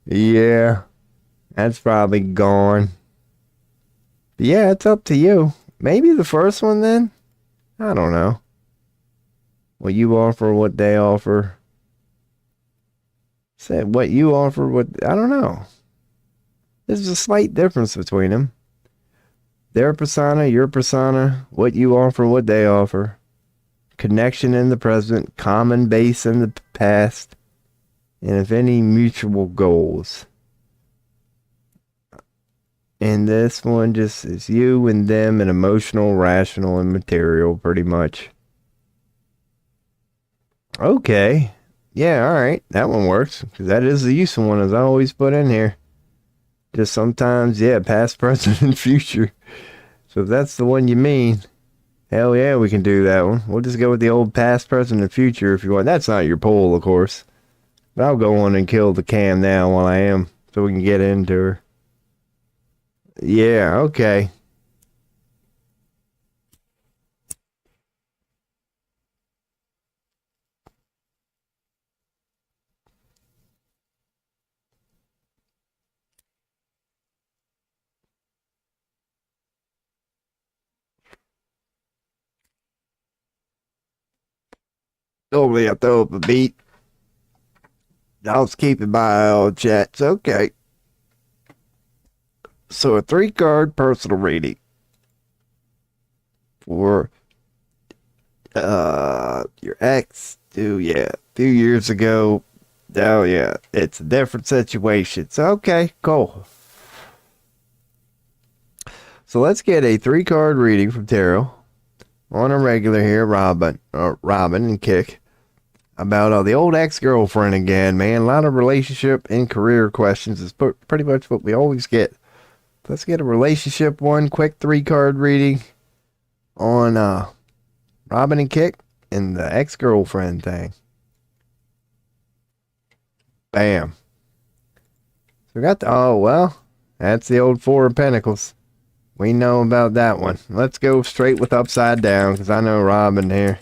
Yeah, that's probably gone. But yeah, it's up to you. Maybe the first one then? I don't know. What you offer, what they offer. Said what you offer, what... I don't know. There's a slight difference between them. Their persona, your persona, what you offer, what they offer. Connection in the present, common base in the past, and if any, mutual goals. And this one just is you and them and emotional, rational, and material, pretty much. Okay. Yeah, alright. That one works. Because that is the useful one, as I always put in here. Just sometimes, yeah, past, present, and future. So if that's the one you mean, Hell yeah, we can do that one. We'll just go with the old past, present, and future if you want. That's not your poll, of course. But I'll go on and kill the cam now while I am, so we can get into her. Yeah, okay. Normally I throw up a beat. I'll just keep it by all chats. Okay. So a 3-card personal reading for your ex. A few years ago. Oh yeah, it's a different situation. So okay, cool. So let's get a 3-card reading from tarot on a regular here, Robin and Kick, about the old ex-girlfriend again, man. A lot of relationship and career questions is pretty much what we always get. Let's get a relationship one, quick 3-card reading on Robin and Kick and the ex-girlfriend thing. Bam. So we got that's the old 4 of Pentacles. We know about that one. Let's go straight with upside down, because I know Robin here.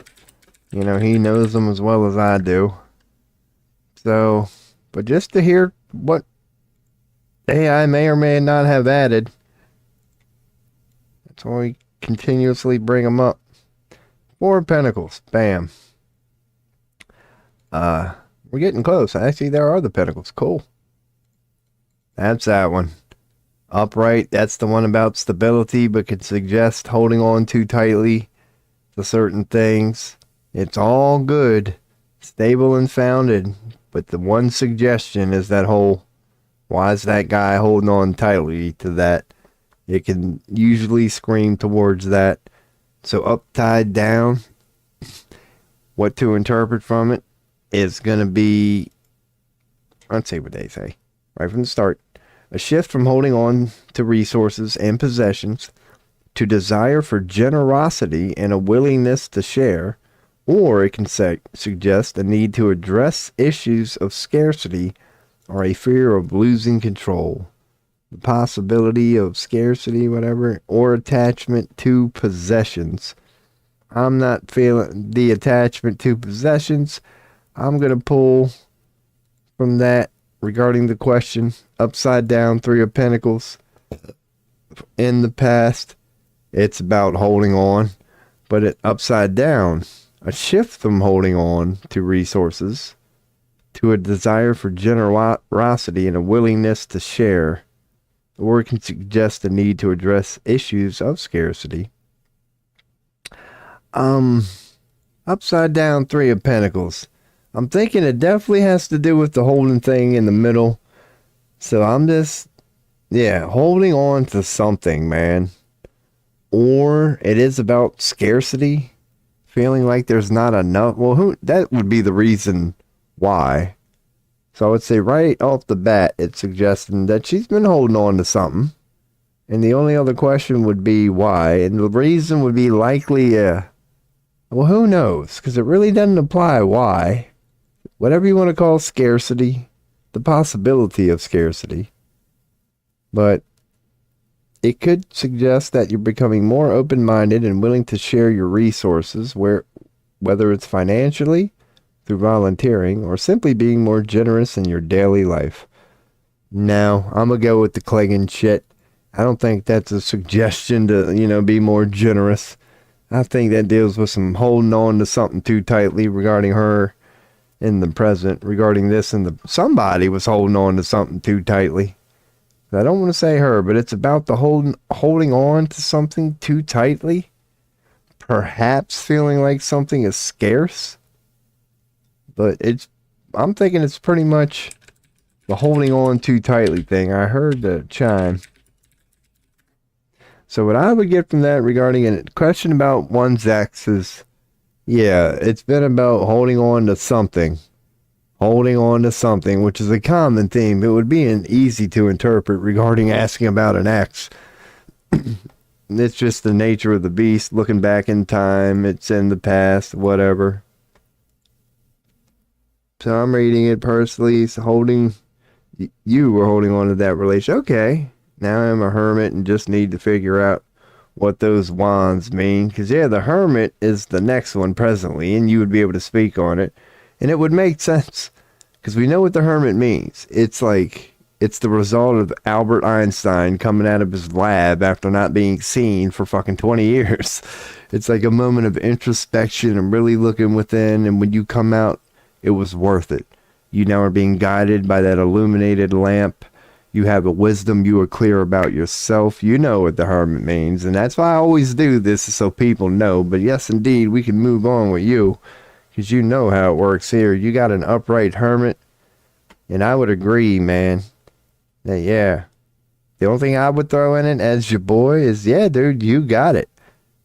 You know, he knows them as well as I do. So, but just to hear what AI may or may not have added. That's why we continuously bring them up. 4 of Pentacles. Bam. We're getting close. Actually, there are the Pentacles. Cool. That's that one. Upright, that's the one about stability, but can suggest holding on too tightly to certain things. It's all good, stable and founded, but the one suggestion is that whole, why is that guy holding on tightly to that? It can usually scream towards that. So upside down, what to interpret from it is going to be, let's see what they say right from the start. A shift from holding on to resources and possessions to desire for generosity and a willingness to share, or it can suggest a need to address issues of scarcity or a fear of losing control. The possibility of scarcity, whatever, or attachment to possessions. I'm not feeling the attachment to possessions. I'm going to pull from that regarding the question, upside down, 3 of Pentacles. In the past, it's about holding on, but it upside down, a shift from holding on to resources to a desire for generosity and a willingness to share, or it can suggest a need to address issues of scarcity. Upside down, 3 of Pentacles. I'm thinking it definitely has to do with the holding thing in the middle. So I'm just, holding on to something, man. Or it is about scarcity. Feeling like there's not enough. Well, that would be the reason why. So I would say right off the bat, it's suggesting that she's been holding on to something. And the only other question would be why. And the reason would be likely, well, who knows? Because it really doesn't apply why. Whatever you want to call scarcity, the possibility of scarcity. But it could suggest that you're becoming more open-minded and willing to share your resources, whether it's financially, through volunteering, or simply being more generous in your daily life. Now, I'm going to go with the clinging shit. I don't think that's a suggestion to, be more generous. I think that deals with some holding on to something too tightly regarding her in the present, regarding this, and somebody was holding on to something too tightly. I don't want to say her, but it's about the holding on to something too tightly. Perhaps feeling like something is scarce. But I'm thinking it's pretty much the holding on too tightly thing. I heard the chime. So what I would get from that regarding a question about one's ex is, it's been about holding on to something. Holding on to something, which is a common theme. It would be easy to interpret regarding asking about an ex. It's just the nature of the beast, looking back in time. It's in the past, whatever. So I'm reading it personally. It's holding, you were holding on to that relation. Okay, now I'm a hermit and just need to figure out what those wands mean. Because, yeah, the hermit is the next one presently, and you would be able to speak on it. And it would make sense, because we know what the hermit means. It's like, it's the result of Albert Einstein coming out of his lab after not being seen for fucking 20 years. It's like a moment of introspection and really looking within, and when you come out, it was worth it. You now are being guided by that illuminated lamp. You have a wisdom. You are clear about yourself. You know what the hermit means, and that's why I always do this, so people know. But yes, indeed, we can move on with you, because you know how it works here. You got an upright hermit, and I would agree, man, that, yeah, the only thing I would throw in it as your boy is, yeah, dude, you got it.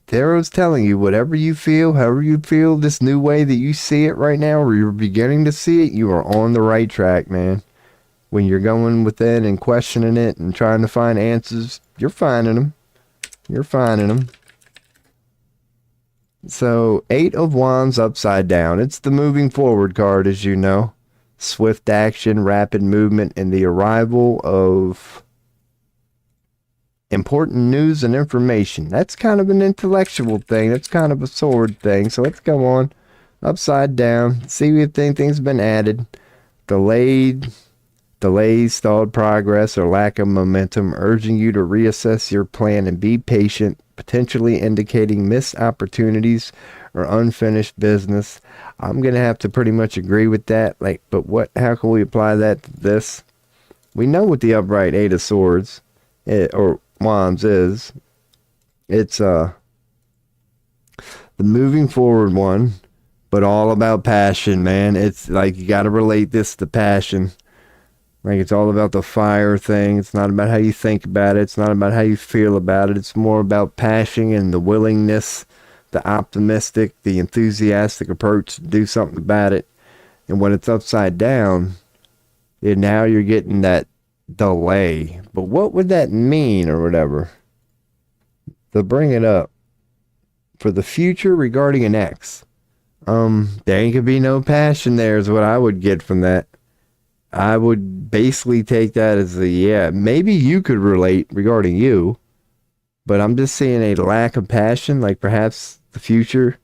Tarot's telling you, whatever you feel, however you feel, this new way that you see it right now, or you're beginning to see it, you are on the right track, man. When you're going within and questioning it and trying to find answers, you're finding them. You're finding them. So, 8 of Wands upside down. It's the moving forward card, as you know. Swift action, rapid movement, and the arrival of important news and information. That's kind of an intellectual thing. That's kind of a sword thing. So let's go on. Upside down. See if anything's been added. Delays, stalled progress, or lack of momentum, urging you to reassess your plan and be patient, potentially indicating missed opportunities or unfinished business. I'm going to have to pretty much agree with that. But how can we apply that to this? We know what the upright 8 of Swords, or Wands is. It's the moving forward one, but all about passion, man. It's like you got to relate this to passion. Like, it's all about the fire thing. It's not about how you think about it. It's not about how you feel about it. It's more about passion and the willingness, the optimistic, the enthusiastic approach to do something about it. And when it's upside down, now you're getting that delay. But what would that mean, or whatever? To bring it up for the future regarding an ex, there ain't gonna be no passion there, is what I would get from that. I would basically take that as maybe you could relate regarding you, but I'm just seeing a lack of passion. Like, perhaps the future,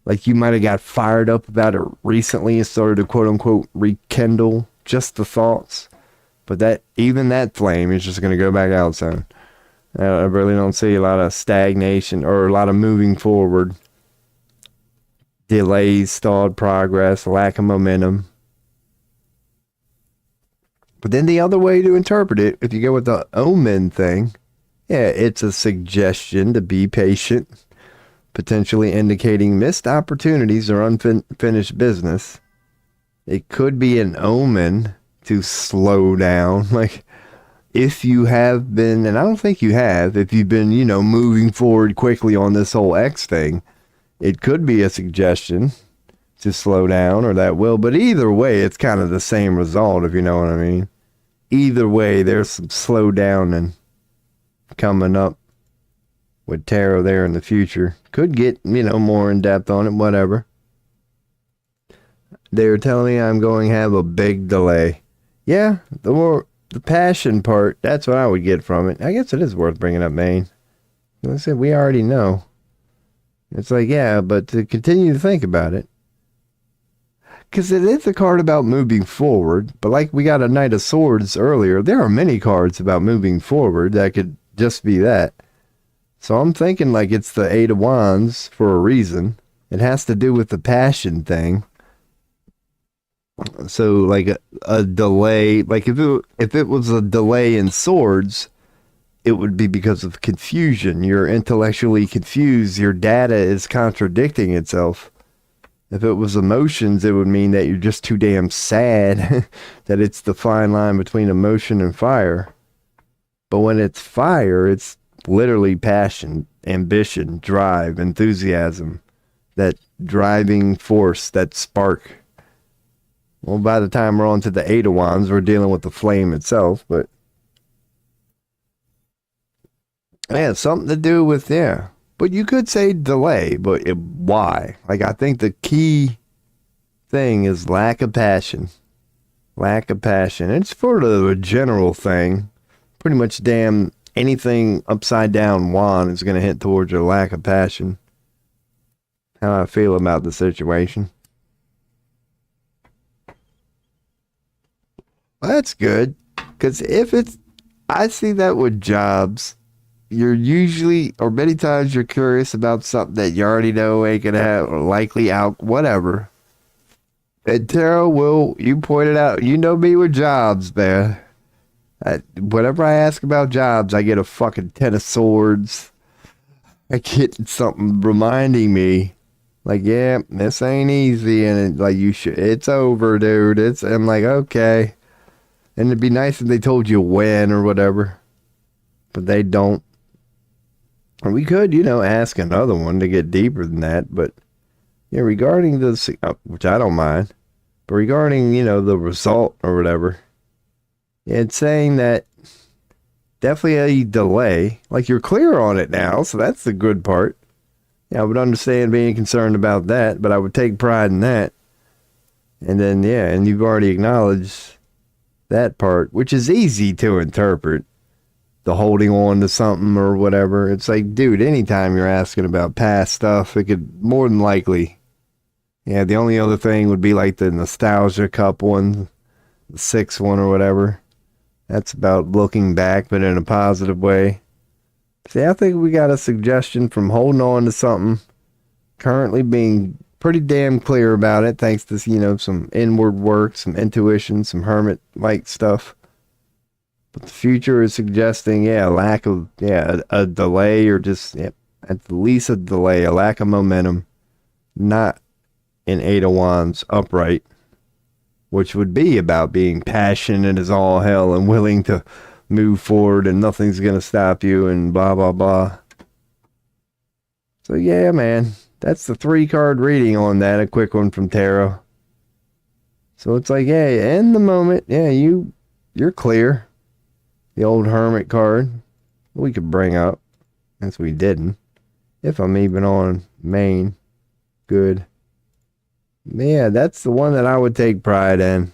like, you might have got fired up about it recently and started to quote unquote rekindle just the thoughts. But that flame is just going to go back out soon. I really don't see a lot of stagnation or a lot of moving forward. Delays, stalled progress, lack of momentum. But then the other way to interpret it, if you go with the omen thing, it's a suggestion to be patient, potentially indicating missed opportunities or unfinished business. It could be an omen to slow down. Like, if you have been, and I don't think you have, if you've been, moving forward quickly on this whole X thing, it could be a suggestion to slow down, or that will. But either way, it's kind of the same result, if you know what I mean. Either way, there's some slow down and coming up with tarot there in the future. Could get, more in depth on it, whatever. They're telling me I'm going to have a big delay. Yeah, the passion part, that's what I would get from it. I guess it is worth bringing up, Maine. Like I said, we already know. It's like, yeah, but to continue to think about it, because it is a card about moving forward, but like we got a Knight of Swords earlier, there are many cards about moving forward that could just be that. So I'm thinking like it's the 8 of Wands for a reason. It has to do with the passion thing. So like a delay, like if it was a delay in Swords, it would be because of confusion. You're intellectually confused. Your data is contradicting itself. If it was emotions, it would mean that you're just too damn sad. That it's the fine line between emotion and fire. But when it's fire, it's literally passion, ambition, drive, enthusiasm. That driving force, that spark. Well, by the time we're on to the 8 of Wands, we're dealing with the flame itself. But Yeah, something to do with, yeah. But you could say delay, but why? Like, I think the key thing is lack of passion. Lack of passion. It's sort of a general thing. Pretty much damn anything upside down wand is going to hit towards your lack of passion. How I feel about the situation. Well, that's good. Because if it's, I see that with jobs, you're usually, or many times you're curious about something that you already know ain't going to have, or likely out, whatever. And Tara, you pointed out, you know me with jobs, man. Whenever I ask about jobs, I get a fucking 10 of swords. I get something reminding me, like, yeah, this ain't easy, and like it's over, dude. I'm like, okay. And it'd be nice if they told you when or whatever, but they don't. And we could, ask another one to get deeper than that, but yeah, regarding the, which I don't mind, but regarding, the result or whatever, it's saying that definitely a delay. Like, you're clear on it now, so that's the good part. Yeah, I would understand being concerned about that, but I would take pride in that. And then, yeah, and you've already acknowledged that part, which is easy to interpret. The holding on to something or whatever. It's like, dude, anytime you're asking about past stuff, it could more than likely. Yeah, the only other thing would be like the nostalgia cup one, the 6th one or whatever. That's about looking back, but in a positive way. See, I think we got a suggestion from holding on to something, currently being pretty damn clear about it, thanks to, some inward work, some intuition, some hermit-like stuff. But the future is suggesting, lack of, a delay, or just, at the least a delay, a lack of momentum, not in 8 of Wands upright, which would be about being passionate as all hell and willing to move forward and nothing's going to stop you and blah, blah, blah. So, yeah, man, that's the 3-card reading on that, a quick one from tarot. So it's like, in the moment, you're clear. The old hermit card we could bring up, since we didn't, if I'm even on main. Good. Yeah, that's the one that I would take pride in.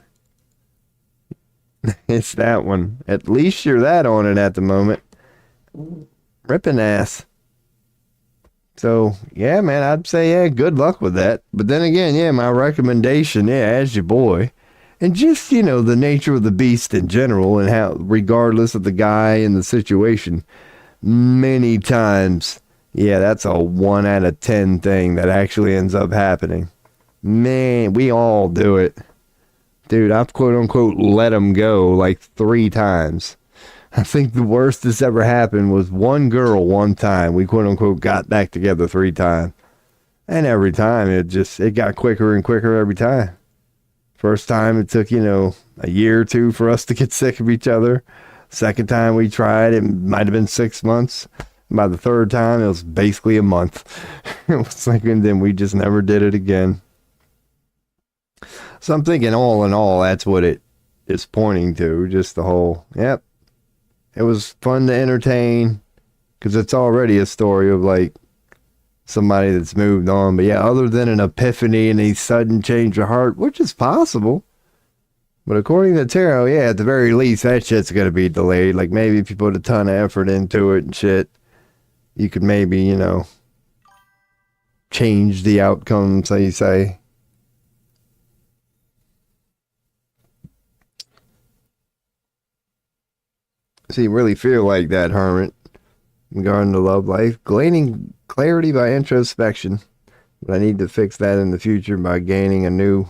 It's that one. At least you're that on it at the moment. Ripping ass. So, yeah, man, I'd say, good luck with that. But then again, my recommendation, as your boy, and just, the nature of the beast in general, and how, regardless of the guy and the situation, many times, that's a 1 out of 10 thing that actually ends up happening. Man, we all do it. Dude, I've quote unquote let him go like 3 times. I think the worst that's ever happened was one girl one time. We quote unquote got back together 3 times. And every time it got quicker and quicker every time. First time it took, a year or 2 for us to get sick of each other. Second time we tried, it might have been 6 months. By the third time, it was basically a month. It was like, and then we just never did it again. So I'm thinking all in all, that's what it is pointing to. Just the whole, it was fun to entertain, because it's already a story of like somebody that's moved on. But other than an epiphany and a sudden change of heart, which is possible. But according to tarot, at the very least, that shit's going to be delayed. Like, maybe if you put a ton of effort into it and shit, you could maybe, change the outcome, so you say. So you really feel like that, hermit, regarding the love life. Gaining clarity by introspection. But I need to fix that in the future by gaining a new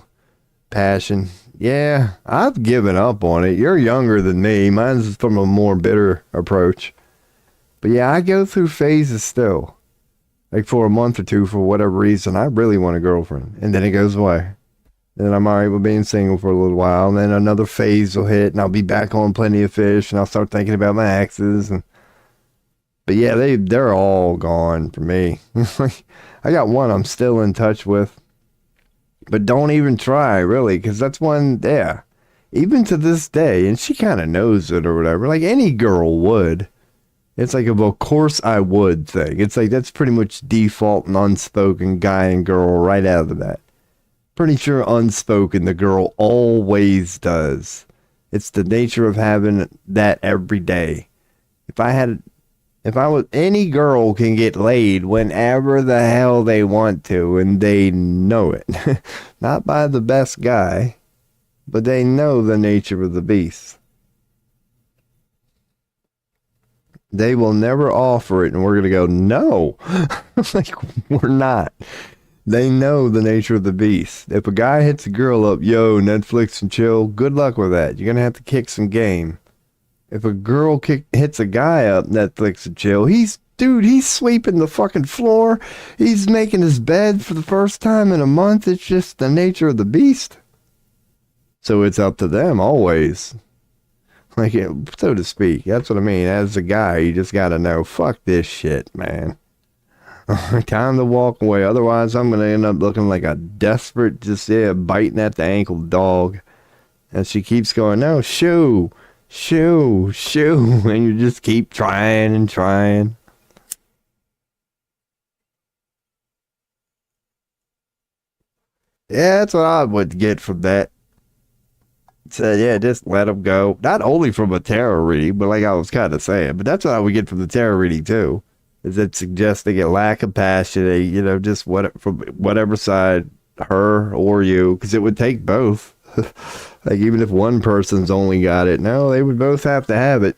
passion. Yeah, I've given up on it. You're younger than me. Mine's from a more bitter approach. But I go through phases still. Like for a month or 2, for whatever reason, I really want a girlfriend. And then it goes away. Then I'm alright with being single for a little while. And then another phase will hit, and I'll be back on Plenty of Fish, and I'll start thinking about my exes. But they're all gone for me. I got one I'm still in touch with. But don't even try, really, because that's one, even to this day, and she kind of knows it or whatever, like any girl would. It's like a, of course I would thing. It's like that's pretty much default and unspoken guy and girl right out of the bat. Pretty sure unspoken the girl always does. It's the nature of having that every day. If I was, any girl can get laid whenever the hell they want to, and they know it. Not by the best guy, but they know the nature of the beast. They will never offer it, and we're going to go, no. Like, we're not. They know the nature of the beast. If a guy hits a girl up, yo, Netflix and chill, good luck with that. You're going to have to kick some game. If a girl hits a guy up, Netflix and chill, he's sweeping the fucking floor. He's making his bed for the first time in a month. It's just the nature of the beast. So it's up to them always. Like, so to speak. That's what I mean. As a guy, you just got to know, fuck this shit, man. Time to walk away. Otherwise, I'm going to end up looking like a desperate, biting at the ankle dog. And she keeps going, no, shoo. And you just keep trying and trying. Yeah, that's what I would get from that. Said, yeah, just let them go. Not only from a tarot reading, but like I was kind of saying, but that's what I would get from the tarot reading too. Is it suggesting a lack of passion, just from whatever side, her or you, because it would take both. Like, even if one person's only got it, no, they would both have to have it.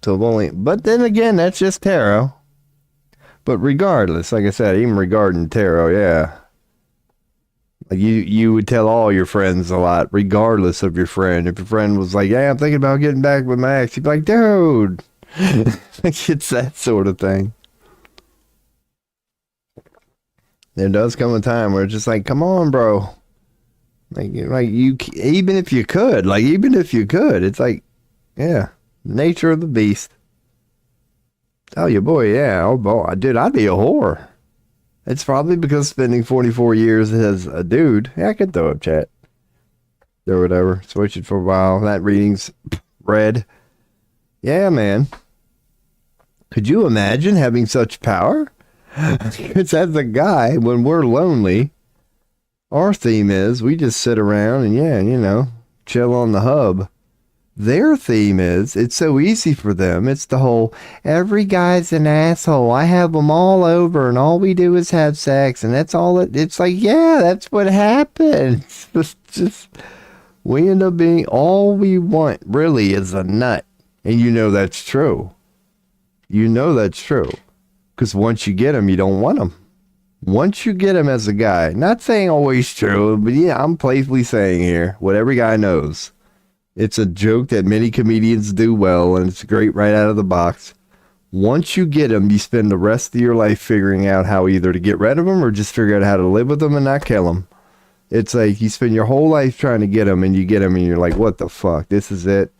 But then again, that's just tarot. But regardless, like I said, even regarding tarot, yeah. Like you would tell all your friends a lot, regardless of your friend. If your friend was like, yeah, I'm thinking about getting back with my ex, you'd be like, dude. Like, it's that sort of thing. There does come a time where it's just like, come on, bro. Like you, even if you could, it's like, yeah, nature of the beast. Tell you, boy, yeah, oh boy, dude, I'd be a whore. It's probably because spending 44 years as a dude. Yeah, I could throw up chat or whatever. Switch it for a while. That reading's read. Yeah, man. Could you imagine having such power? It's as a guy, when we're lonely, our theme is we just sit around and, chill on the hub. Their theme is it's so easy for them. It's the whole, every guy's an asshole. I have them all over and all we do is have sex. And that's all it's like, yeah, that's what happens. It's just, we end up being, all we want really is a nut. And that's true. That's true. Because once you get them, you don't want them. Once you get him as a guy, not saying always true, but yeah, I'm playfully saying here what every guy knows. It's a joke that many comedians do well, and it's great right out of the box. Once you get him, you spend the rest of your life figuring out how either to get rid of him or just figure out how to live with him and not kill him. It's like you spend your whole life trying to get him, and you get him, and you're like, what the fuck? This is it.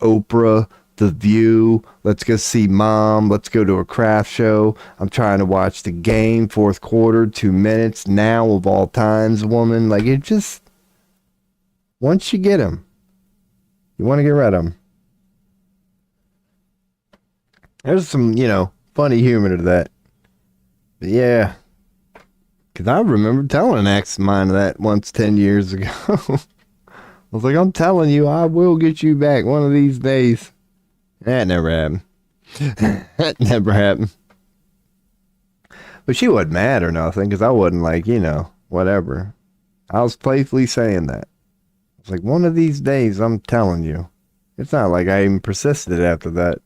Oprah. The View, let's go see Mom, let's go to a craft show, I'm trying to watch the game, fourth quarter, 2 minutes, now of all times, woman. Like, it just, once you get him, you want to get rid of him. There's some, funny humor to that. But yeah, because I remember telling an ex of mine that once 10 years ago. I was like, I'm telling you, I will get you back one of these days. That never happened. That never happened. But she wasn't mad or nothing, because I wasn't like, whatever. I was playfully saying that. It's like, one of these days, I'm telling you. It's not like I even persisted after that.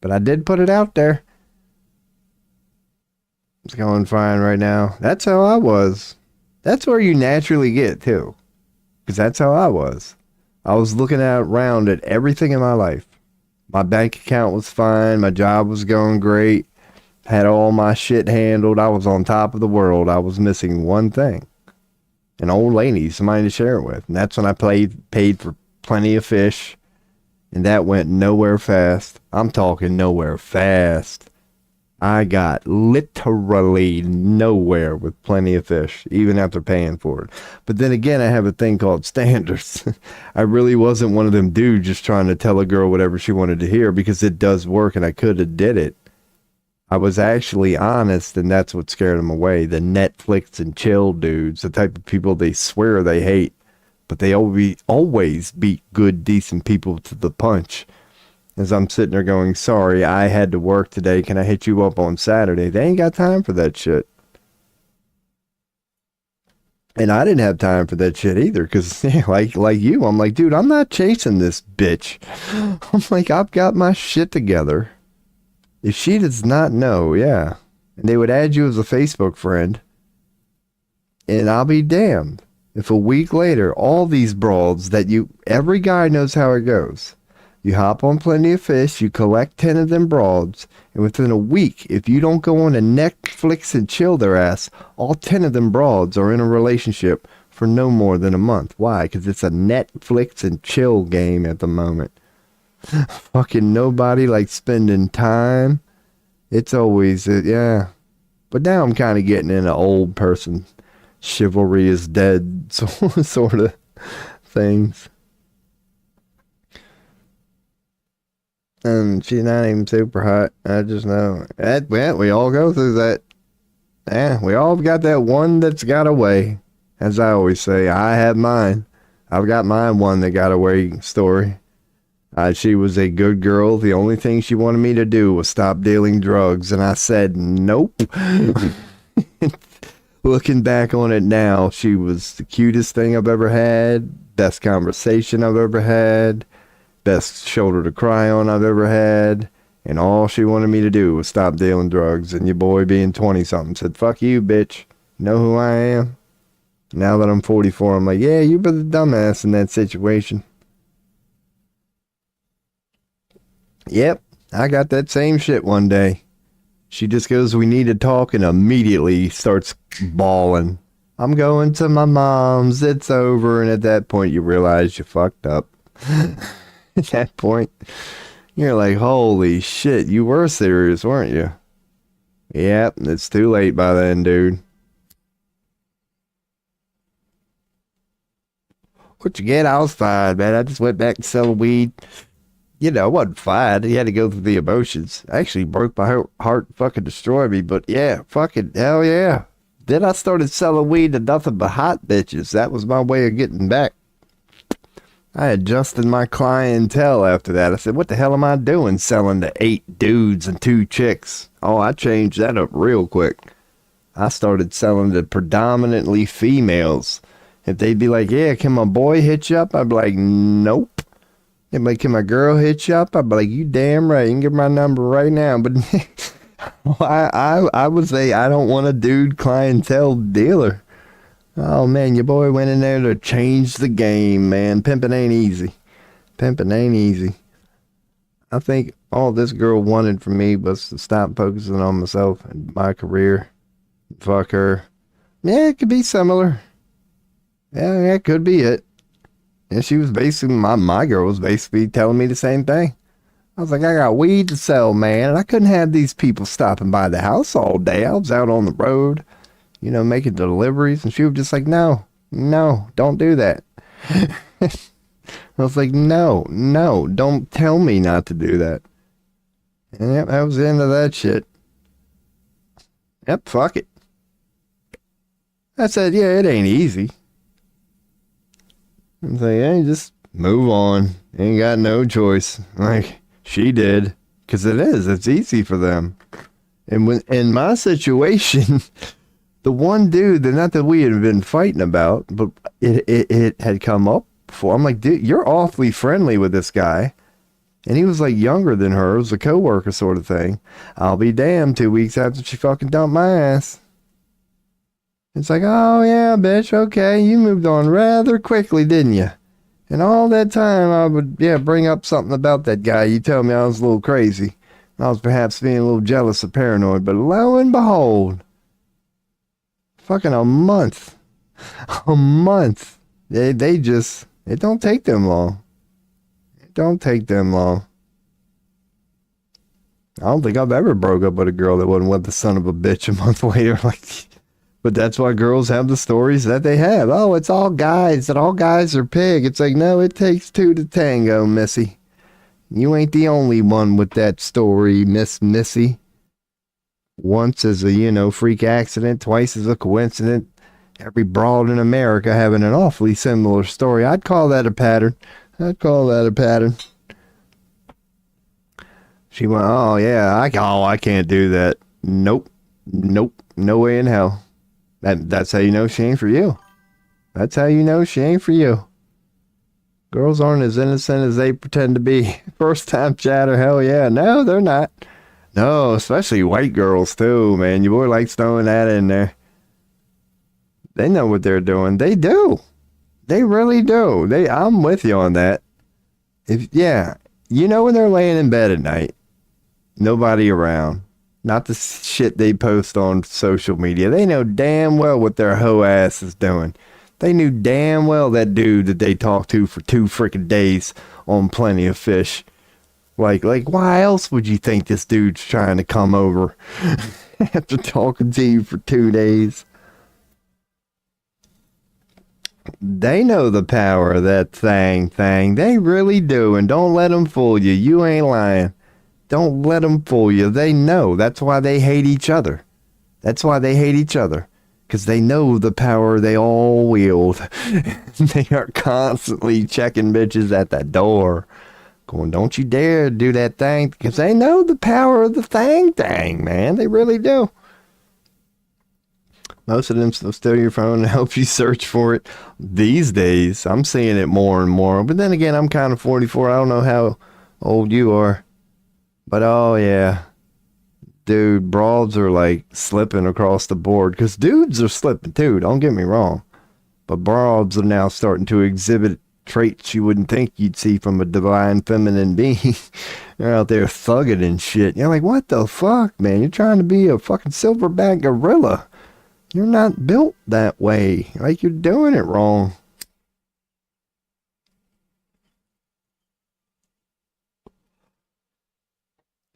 But I did put it out there. It's going fine right now. That's how I was. That's where you naturally get, too. Because that's how I was. I was looking around at everything in my life. My bank account was fine. My job was going great. Had all my shit handled. I was on top of the world. I was missing one thing. An old lady, somebody to share it with. And that's when I paid for plenty of fish. And that went nowhere fast. I'm talking nowhere fast. I got literally nowhere with Plenty of Fish, even after paying for it. But then again, I have a thing called standards. I really wasn't one of them dudes just trying to tell a girl whatever she wanted to hear, because it does work and I could have did it. I was actually honest, and that's what scared them away. The Netflix and chill dudes, the type of people they swear they hate, but they always beat good, decent people to the punch. As I'm sitting there going, sorry, I had to work today. Can I hit you up on Saturday? They ain't got time for that shit. And I didn't have time for that shit either, because like you, I'm like, dude, I'm not chasing this bitch. I'm like, I've got my shit together. If she does not know, yeah. And they would add you as a Facebook friend. And I'll be damned if a week later, all these broads that every guy knows how it goes. You hop on Plenty of Fish, you collect 10 of them broads, and within a week, if you don't go on to Netflix and chill their ass, all 10 of them broads are in a relationship for no more than a month. Why? Because it's a Netflix and chill game at the moment. Fucking nobody likes spending time. It's always, yeah. But now I'm kind of getting into old person chivalry is dead sort of things. And she's not even super hot. I just know. Well, we all go through that. Yeah, we all got that one that's got away. As I always say, I have mine. I've got my one that got away story. She was a good girl. The only thing she wanted me to do was stop dealing drugs. And I said, nope. Looking back on it now, she was the cutest thing I've ever had. Best conversation I've ever had. Best shoulder to cry on I've ever had. And all she wanted me to do was stop dealing drugs. And your boy, being 20-something, said, fuck you, bitch. You know who I am? Now that I'm 44, I'm like, yeah, you were the dumbass in that situation. Yep, I got that same shit one day. She just goes, we need to talk, and immediately starts bawling. I'm going to my mom's, it's over. And at that point, you realize you fucked up. At that point, you're like, holy shit, you were serious, weren't you? Yep, it's too late by then, dude. What you get? I was fine, man. I just went back to selling weed. You know, I wasn't fine. He had to go through the emotions. Actually broke my heart, fucking destroyed me. But yeah, fucking hell yeah. Then I started selling weed to nothing but hot bitches. That was my way of getting back. I adjusted my clientele after that. I said, what the hell am I doing selling to 8 dudes and 2 chicks? Oh, I changed that up real quick. I started selling to predominantly females. If they'd be like, yeah, can my boy hit you up? I'd be like, nope. They'd be like, can my girl hit you up? I'd be like, you damn right. You can get my number right now. But I would say I don't want a dude clientele dealer. Oh, man, your boy went in there to change the game, man. Pimping ain't easy. Pimping ain't easy. I think all this girl wanted from me was to stop focusing on myself and my career. Fuck her. Yeah, it could be similar. Yeah, that could be it. And she was basically, my girl was basically telling me the same thing. I was like, I got weed to sell, man. And I couldn't have these people stopping by the house all day. I was out on the road, you know, making deliveries. And she was just like, no, don't do that. I was like, no, don't tell me not to do that. And yep, that was the end of that shit. Yep, fuck it. I said, yeah, it ain't easy. I was like, hey, just move on. Ain't got no choice. Like, she did. Because it's easy for them. And when in my situation, the one dude, not that we had been fighting about, but it had come up before. I'm like, dude, you're awfully friendly with this guy. And he was like younger than her. It was a coworker sort of thing. I'll be damned, 2 weeks after she fucking dumped my ass. It's like, oh yeah, bitch, okay, you moved on rather quickly, didn't you? And all that time I would, bring up something about that guy. You tell me I was a little crazy. I was perhaps being a little jealous or paranoid, but lo and behold, fucking a month. A month. It don't take them long. It don't take them long. I don't think I've ever broke up with a girl that wasn't with the son of a bitch a month later. Like, but that's why girls have the stories that they have. Oh, it's all guys, that all guys are pig. It's like, no, it takes two to tango, Missy. You ain't the only one with that story, Miss Missy. Once is a, freak accident, twice is a coincidence. Every broad in America having an awfully similar story. I'd call that a pattern. She went, oh, yeah, I can't do that. Nope, no way in hell. That's how you know she ain't for you. That's how you know she ain't for you. Girls aren't as innocent as they pretend to be. First time chatter, hell yeah. No, they're not. No, especially white girls too, man. Your boy likes throwing that in there. They know what they're doing. They do. They really do. I'm with you on that. When they're laying in bed at night, nobody around. Not the shit they post on social media. They know damn well what their hoe ass is doing. They knew damn well that dude that they talked to for 2 freaking days on Plenty of Fish. Like, why else would you think this dude's trying to come over after talking to you for 2 days? They know the power of that thing. They really do. And don't let them fool you. You ain't lying. Don't let them fool you. They know. That's why they hate each other. Because they know the power they all wield. They are constantly checking bitches at the door. Going, don't you dare do that thing. Because they know the power of the thing, man. They really do. Most of them still steal your phone and help you search for it. These days, I'm seeing it more and more. But then again, I'm kind of 44. I don't know how old you are. But oh yeah. Dude, broads are like slipping across the board. Because dudes are slipping too, don't get me wrong. But broads are now starting to exhibit traits you wouldn't think you'd see from a divine feminine being. They're out there thugging and shit. You're like, what the fuck, man? You're trying to be a fucking silverback gorilla. You're not built that way. Like, you're doing it wrong.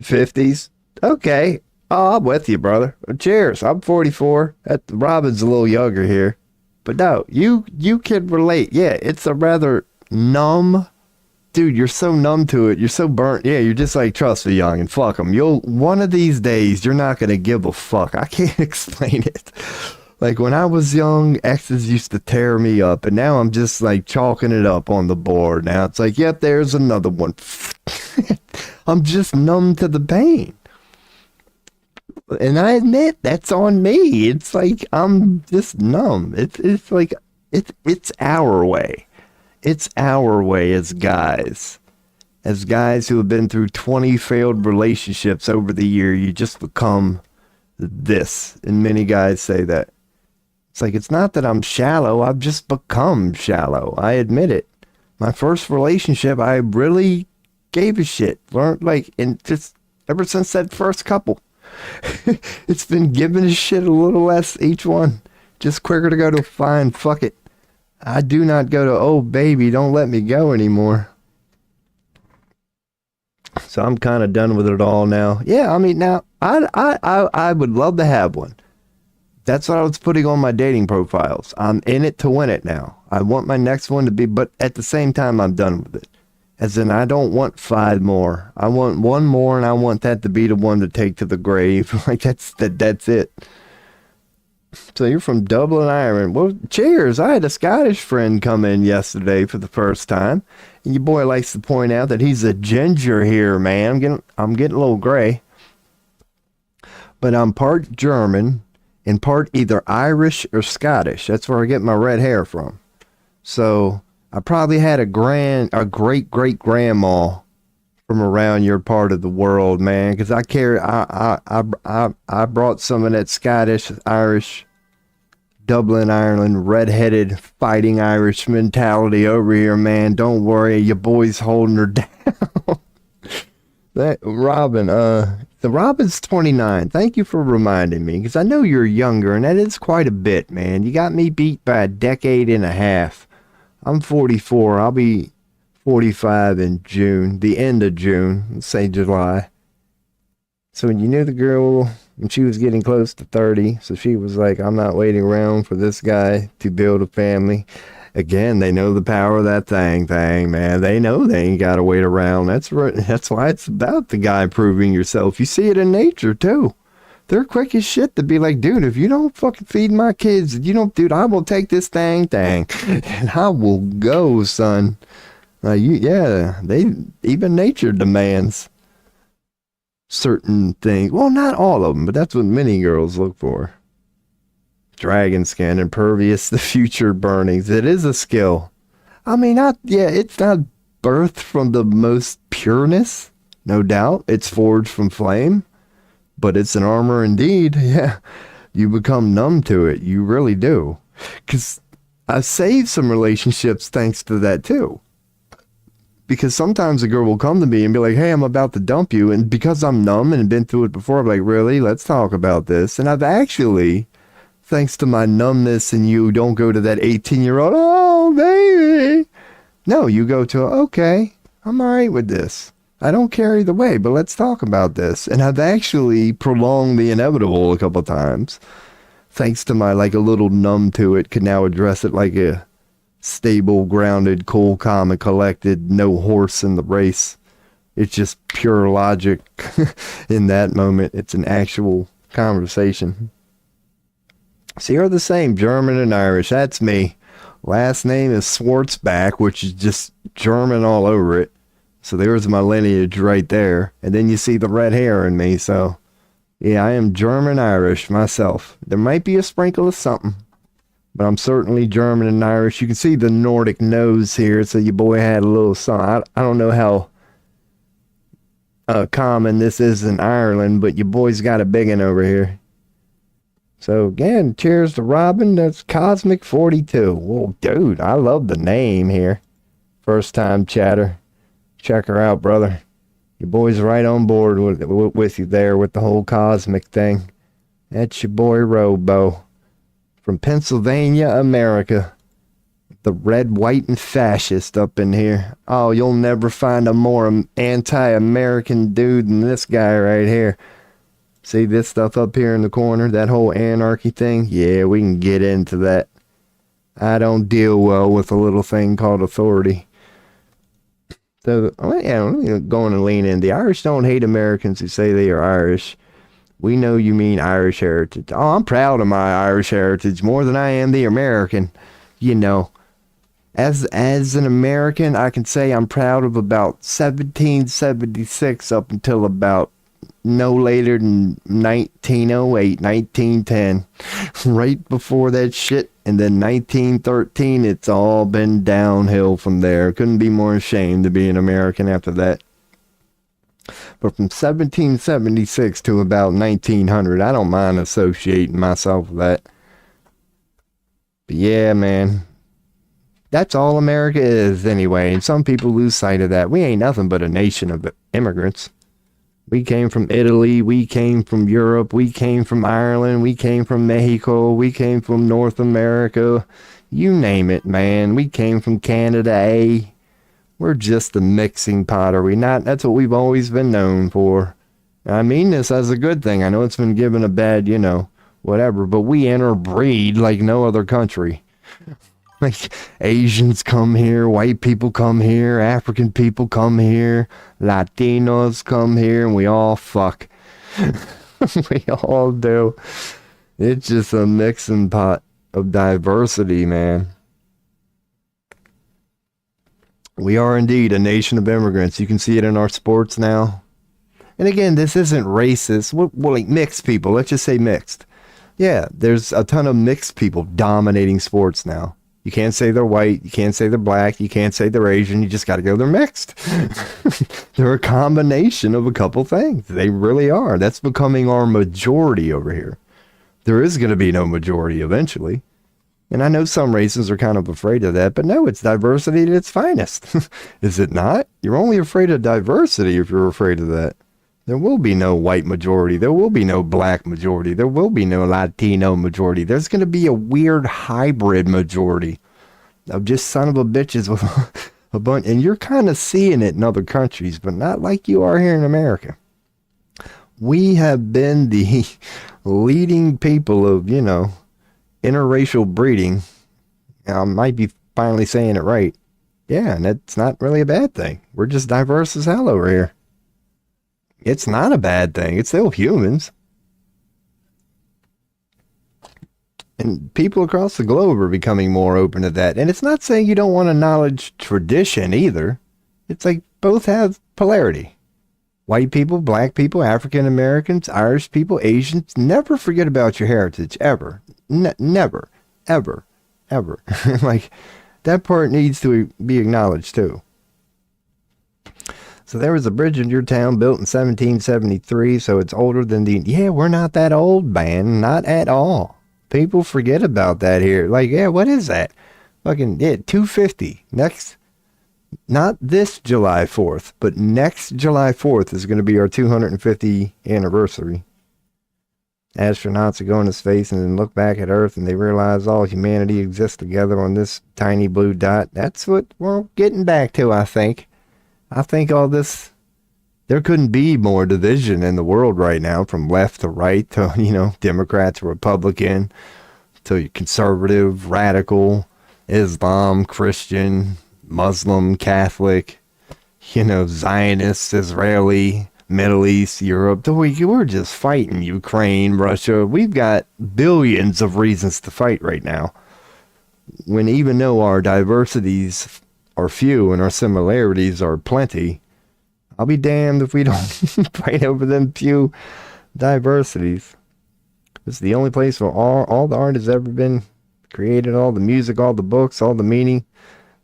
'50s. Okay. Oh, I'm with you, brother. Cheers. I'm 44. Robin's a little younger here. But no, you can relate. Yeah, it's a rather numb. Dude, you're so numb to it. You're so burnt. Yeah, you're just like, trust me, young, and fuck them. One of these days, you're not going to give a fuck. I can't explain it. Like, when I was young, exes used to tear me up, and now I'm just, like, chalking it up on the board. Now it's like, yep, there's another one. I'm just numb to the pain. And I admit, that's on me. It's like, I'm just numb. It's like, it's our way. It's our way as guys. As guys who have been through 20 failed relationships over the year, you just become this. And many guys say that. It's like, it's not that I'm shallow. I've just become shallow. I admit it. My first relationship, I really gave a shit. Learned, and just ever since that first couple, it's been giving a shit a little less each one. Just quicker to go to fine, fuck it. I do not go to, oh baby, don't let me go anymore. So I'm kind of done with it all now. Yeah, I mean, now, I would love to have one. That's what I was putting on my dating profiles. I'm in it to win it now. I want my next one to be, but at the same time, I'm done with it. As in, I don't want 5 more. I want 1 more, and I want that to be the one to take to the grave. Like, that's it. So you're from Dublin, Ireland. Well, cheers. I had a Scottish friend come in yesterday for the first time. And your boy likes to point out that he's a ginger here, man. I'm getting a little gray. But I'm part German and part either Irish or Scottish. That's where I get my red hair from. So I probably had a great grandma from around your part of the world, man. Because I brought some of that Scottish, Irish, Dublin, Ireland, red-headed fighting Irish mentality over here, man. Don't worry, your boy's holding her down. That Robin, the Robin's 29. Thank you for reminding me, because I know you're younger, and that is quite a bit, man. You got me beat by a decade and a half. I'm 44. I'll be 45 in June, the end of June, let's say July. So when you knew the girl when she was getting close to 30, so she was like, I'm not waiting around for this guy to build a family. Again, they know the power of that thing, man. They know they ain't got to wait around. That's why it's about the guy proving yourself. You see it in nature, too. They're quick as shit to be like, dude, if you don't fucking feed my kids, dude, I will take this thing, and I will go, son. Even nature demands certain things. Well, not all of them, but that's what many girls look for. Dragon skin, impervious to future burnings. It is a skill. I mean, it's not birthed from the most pureness, no doubt. It's forged from flame, but it's an armor indeed. Yeah, you become numb to it. You really do. Because I've saved some relationships thanks to that too. Because sometimes a girl will come to me and be like, hey, I'm about to dump you. And because I'm numb and been through it before, I'm like, really? Let's talk about this. And I've actually, thanks to my numbness, and you don't go to that 18-year-old, oh, baby. No, you go to, okay, I'm all right with this. I don't carry the weight, but let's talk about this. And I've actually prolonged the inevitable a couple of times. Thanks to my, like, a little numb to it, could now address it like a stable, grounded, cool, calm, and collected, no horse in the race. It's just pure logic in that moment. It's an actual conversation. So you're the same, German and Irish. That's me. Last name is Schwartzbach, which is just German all over it. So there's my lineage right there. And then you see the red hair in me. So yeah, I am German Irish myself. There might be a sprinkle of something, but I'm certainly German and Irish. You can see the Nordic nose here. So your boy had a little something. I don't know how common this is in Ireland, but your boy's got a big one over here. So again, cheers to Robin. That's Cosmic 42. Well, dude, I love the name here. First time chatter. Check her out, brother. Your boy's right on board with you there with the whole cosmic thing. That's your boy Robo from Pennsylvania, America. The red, white, and fascist up in here. Oh, you'll never find a more anti-American dude than this guy right here. See this stuff up here in the corner? That whole anarchy thing? Yeah, we can get into that. I don't deal well with a little thing called authority. So, yeah, let me go on and lean in. The Irish don't hate Americans who say they are Irish. We know you mean Irish heritage. Oh, I'm proud of my Irish heritage more than I am the American. You know, as an American, I can say I'm proud of about 1776 up until about no later than 1908, 1910. Right before that shit. And then 1913, it's all been downhill from there. Couldn't be more ashamed to be an American after that. But from 1776 to about 1900, I don't mind associating myself with that. But yeah, man. That's all America is anyway. And some people lose sight of that. We ain't nothing but a nation of immigrants. We came from Italy, we came from Europe, we came from Ireland, we came from Mexico, we came from North America. You name it, man. We came from Canada, eh? We're just a mixing pot, are we not? That's what we've always been known for. I mean this as a good thing. I know it's been given a bad, whatever, but we interbreed like no other country. Like, Asians come here, white people come here, African people come here, Latinos come here, and we all fuck. We all do. It's just a mixing pot of diversity, man. We are indeed a nation of immigrants. You can see it in our sports now. And again, this isn't racist. Well, like mixed people. Let's just say mixed. Yeah, there's a ton of mixed people dominating sports now. You can't say they're white. You can't say they're black. You can't say they're Asian. You just got to go, they're mixed. They're a combination of a couple things. They really are. That's becoming our majority over here. There is going to be no majority eventually. And I know some races are kind of afraid of that, but no, it's diversity at its finest. Is it not? You're only afraid of diversity if you're afraid of that. There will be no white majority. There will be no black majority. There will be no Latino majority. There's going to be a weird hybrid majority of just son of a bitches with a bunch. And you're kind of seeing it in other countries, but not like you are here in America. We have been the leading people of, interracial breeding. I might be finally saying it right. Yeah, and that's not really a bad thing. We're just diverse as hell over here. It's not a bad thing. It's still humans. And people across the globe are becoming more open to that. And it's not saying you don't want to acknowledge tradition either. It's like both have polarity. White people, black people, African Americans, Irish people, Asians, never forget about your heritage, ever. Never, ever, ever. Like, that part needs to be acknowledged too. So there was a bridge in your town built in 1773, so it's older than yeah, we're not that old, man. Not at all. People forget about that here. Like, yeah, what is that? Fucking, yeah, 250. Next, not this July 4th, but next July 4th is going to be our 250th anniversary. Astronauts are going to space and then look back at Earth and they realize all humanity exists together on this tiny blue dot. That's what we're getting back to, I think. I think all this, there couldn't be more division in the world right now, from left to right to, Democrat to Republican to conservative, radical, Islam, Christian, Muslim, Catholic, Zionist, Israeli, Middle East, Europe. We're just fighting Ukraine, Russia. We've got billions of reasons to fight right now. When even though our diversities are few and our similarities are plenty, I'll be damned if we don't fight over them few diversities. It's the only place where all the art has ever been created, all the music, all the books, all the meaning.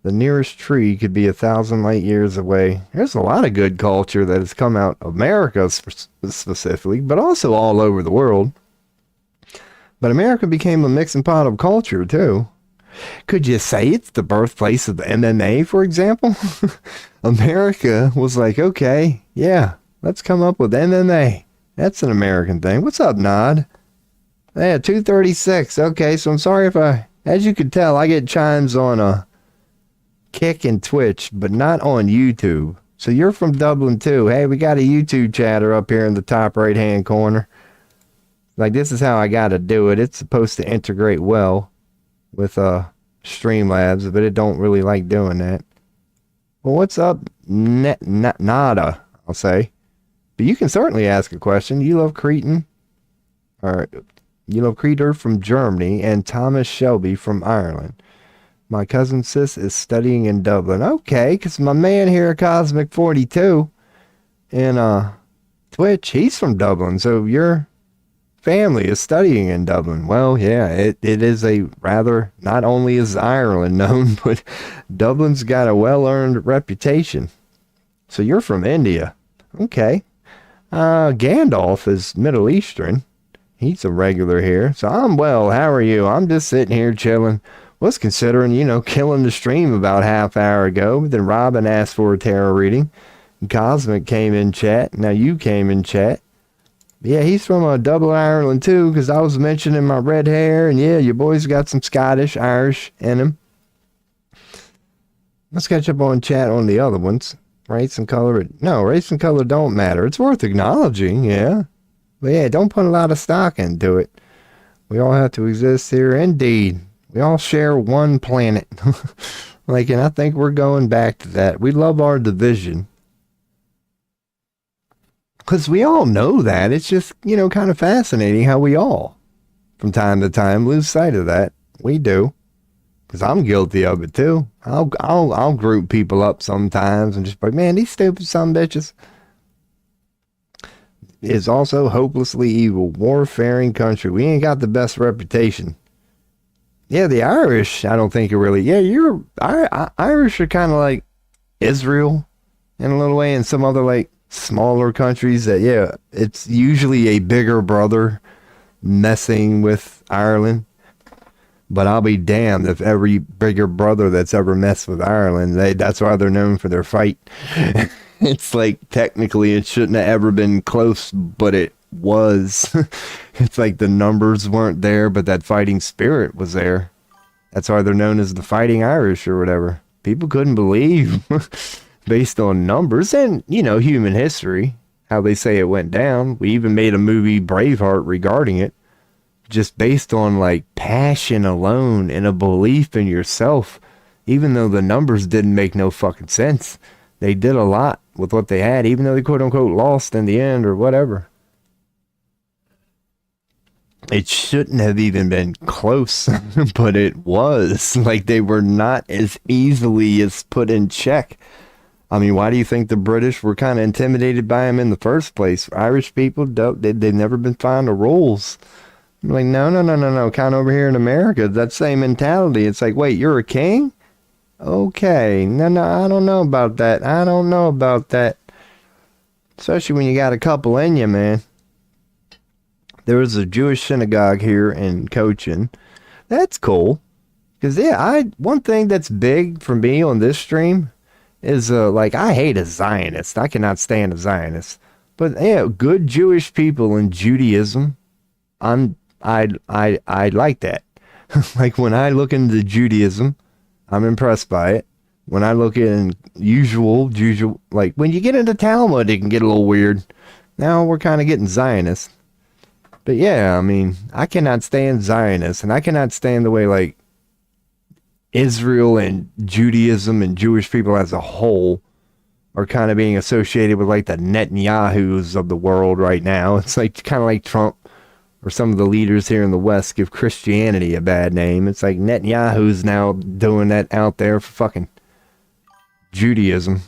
The nearest tree could be 1,000 light years away. There's a lot of good culture that has come out of America specifically, but also all over the world. But America became a mixing pot of culture too. Could you say it's the birthplace of the MMA, for example? America was like, okay, yeah, let's come up with MMA. That's an American thing. What's up, Nod? Yeah, 236. Okay, so I'm sorry if as you can tell, I get chimes on Kick and Twitch, but not on YouTube. So you're from Dublin too. Hey, we got a YouTube chatter up here in the top right-hand corner. Like, this is how I got to do it. It's supposed to integrate well with Streamlabs, but it don't really like doing that. Well, what's up, Nada, I'll say. But you can certainly ask a question. You love Cretan, or you love Creter from Germany, and Thomas Shelby from Ireland. My cousin Sis is studying in Dublin. Okay, because my man here, Cosmic 42, and Twitch, he's from Dublin, so your family is studying in Dublin. Well, yeah, it is a rather, not only is Ireland known, but Dublin's got a well-earned reputation. So you're from India. Okay. Gandalf is Middle Eastern. He's a regular here. So I'm well. How are you? I'm just sitting here chilling. Was considering, killing the stream about half hour ago. But then Robin asked for a tarot reading. Cosmic came in chat. Now you came in chat. Yeah, he's from Dublin, Ireland too, because I was mentioning my red hair, and yeah, your boy's got some Scottish, Irish in him. Let's catch up on chat on the other ones. Race and color, no, race and color don't matter. It's worth acknowledging, yeah. But yeah, don't put a lot of stock into it. We all have to exist here, indeed. We all share one planet. And I think we're going back to that. We love our division. Because we all know that. It's just, kind of fascinating how we all, from time to time, lose sight of that. We do. Because I'm guilty of it too. I'll group people up sometimes and just be like, man, these stupid son bitches. Is also hopelessly evil, warfaring country. We ain't got the best reputation. Yeah, the Irish, I don't think are really. Yeah, Irish are kind of like Israel in a little way, and some other smaller countries that, yeah, it's usually a bigger brother messing with Ireland. But I'll be damned if every bigger brother that's ever messed with Ireland, that's why they're known for their fight. It's technically it shouldn't have ever been close, but it was. It's the numbers weren't there, but that fighting spirit was there. That's why they're known as the Fighting Irish or whatever. People couldn't believe, based on numbers and, human history, how they say it went down. We even made a movie, Braveheart, regarding it, just based on like passion alone and a belief in yourself. Even though the numbers didn't make no fucking sense, they did a lot with what they had, even though they quote unquote lost in the end or whatever. It shouldn't have even been close, but it was. Like, they were not as easily as put in check. I mean, why do you think the British were kind of intimidated by them in the first place? Irish people, they've never been fond of rules. I'm like, no. Kind of over here in America, that same mentality. It's like, wait, you're a king? Okay. No, I don't know about that. Especially when you got a couple in you, man. There was a Jewish synagogue here in Cochin. That's cool. Because, one thing that's big for me on this stream is, like, I hate a Zionist. I cannot stand a Zionist. But, yeah, good Jewish people in Judaism, I like that. Like, when I look into Judaism, I'm impressed by it. When I look in usual, like, when you get into Talmud, it can get a little weird. Now we're kind of getting Zionist. But yeah, I mean, I cannot stand Zionists, and I cannot stand the way, like, Israel and Judaism and Jewish people as a whole are kind of being associated with, like, the Netanyahus of the world right now. It's like kind of like Trump or some of the leaders here in the West give Christianity a bad name. It's like Netanyahu's now doing that out there for fucking Judaism.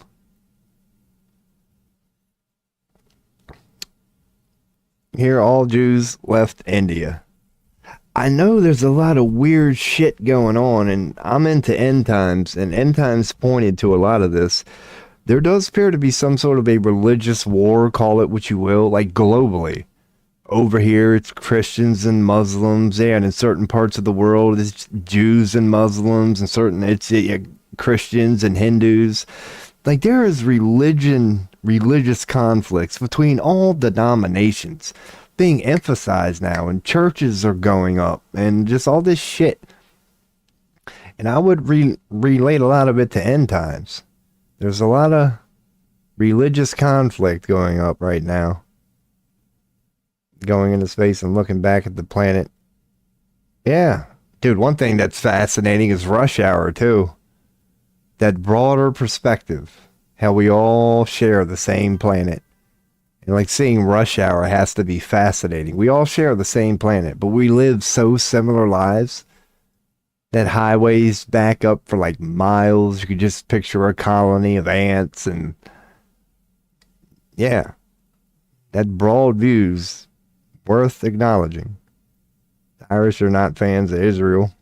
Here, all Jews left India. I know there's a lot of weird shit going on, and I'm into end times, and end times pointed to a lot of this. There does appear to be some sort of a religious war, call it what you will, like globally. Over here, it's Christians and Muslims, and in certain parts of the world, it's Jews and Muslims, and it's Christians and Hindus. Like, there is religious conflicts between all denominations being emphasized now, and churches are going up, and just all this shit. And I would relate a lot of it to end times. There's a lot of religious conflict going up right now. Going into space and looking back at the planet. Yeah. Dude, one thing that's fascinating is rush hour, too. That broader perspective. How we all share the same planet. And like seeing rush hour has to be fascinating. We all share the same planet, but we live so similar lives that highways back up for like miles. You could just picture a colony of ants, and yeah, that broad view's worth acknowledging. The Irish are not fans of Israel,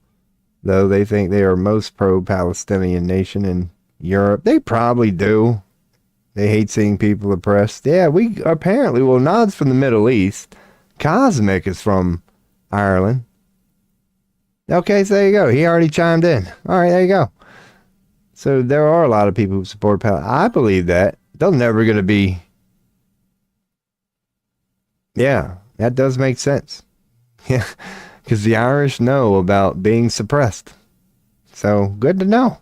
though they think they are most pro-Palestinian nation in Europe. They probably do. They hate seeing people oppressed. Yeah, we apparently, well, Nod's from the Middle East. Cosmic is from Ireland. Okay, so there you go. He already chimed in. All right, there you go. So there are a lot of people who support Palestine. I believe that. They're never going to be. Yeah, that does make sense. Yeah, because the Irish know about being suppressed. So good to know.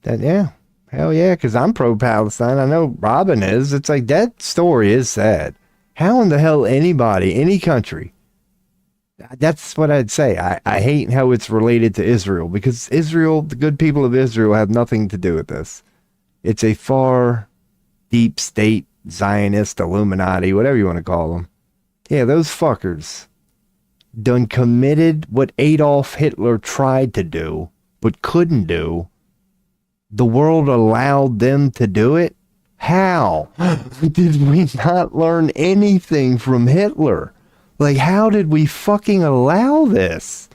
That, yeah. Hell yeah, because I'm pro-Palestine. I know Robin is. It's like, that story is sad. How in the hell anybody, any country, that's what I'd say. I hate how it's related to Israel, because Israel, the good people of Israel, have nothing to do with this. It's a far, deep state, Zionist, Illuminati, whatever you want to call them. Yeah, those fuckers done committed what Adolf Hitler tried to do, but couldn't do. The world allowed them to do it? How? Did we not learn anything from Hitler? Like, how did we fucking allow this?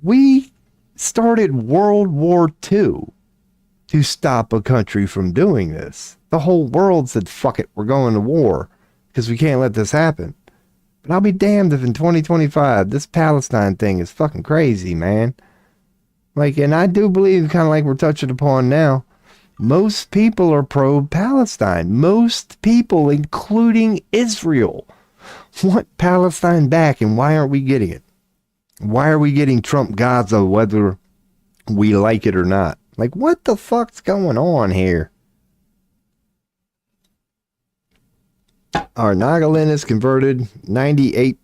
We started World War II to stop a country from doing this. The whole world said, fuck it, we're going to war because we can't let this happen. But I'll be damned if in 2025 this Palestine thing is fucking crazy, man. Like, and I do believe, kind of like we're touching upon now, most people are pro-Palestine. Most people, including Israel, want Palestine back, and why aren't we getting it? Why are we getting Trump Gaza, whether we like it or not? Like, what the fuck's going on here? Our Nagaland is converted 98%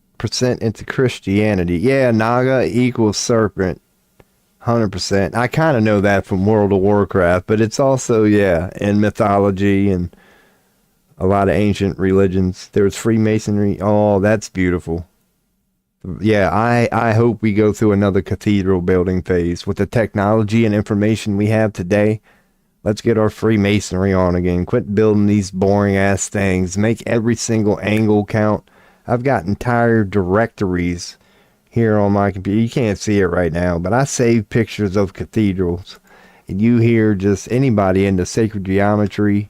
into Christianity. Yeah, Naga equals serpent. 100%. I kind of know that from World of Warcraft, but it's also, yeah, in mythology and a lot of ancient religions. There's Freemasonry. Oh, that's beautiful. Yeah, I hope we go through another cathedral building phase. With the technology and information we have today, let's get our Freemasonry on again. Quit building these boring ass things. Make every single angle count. I've got entire directories here on my computer. You can't see it right now, but I save pictures of cathedrals. And you hear just anybody into sacred geometry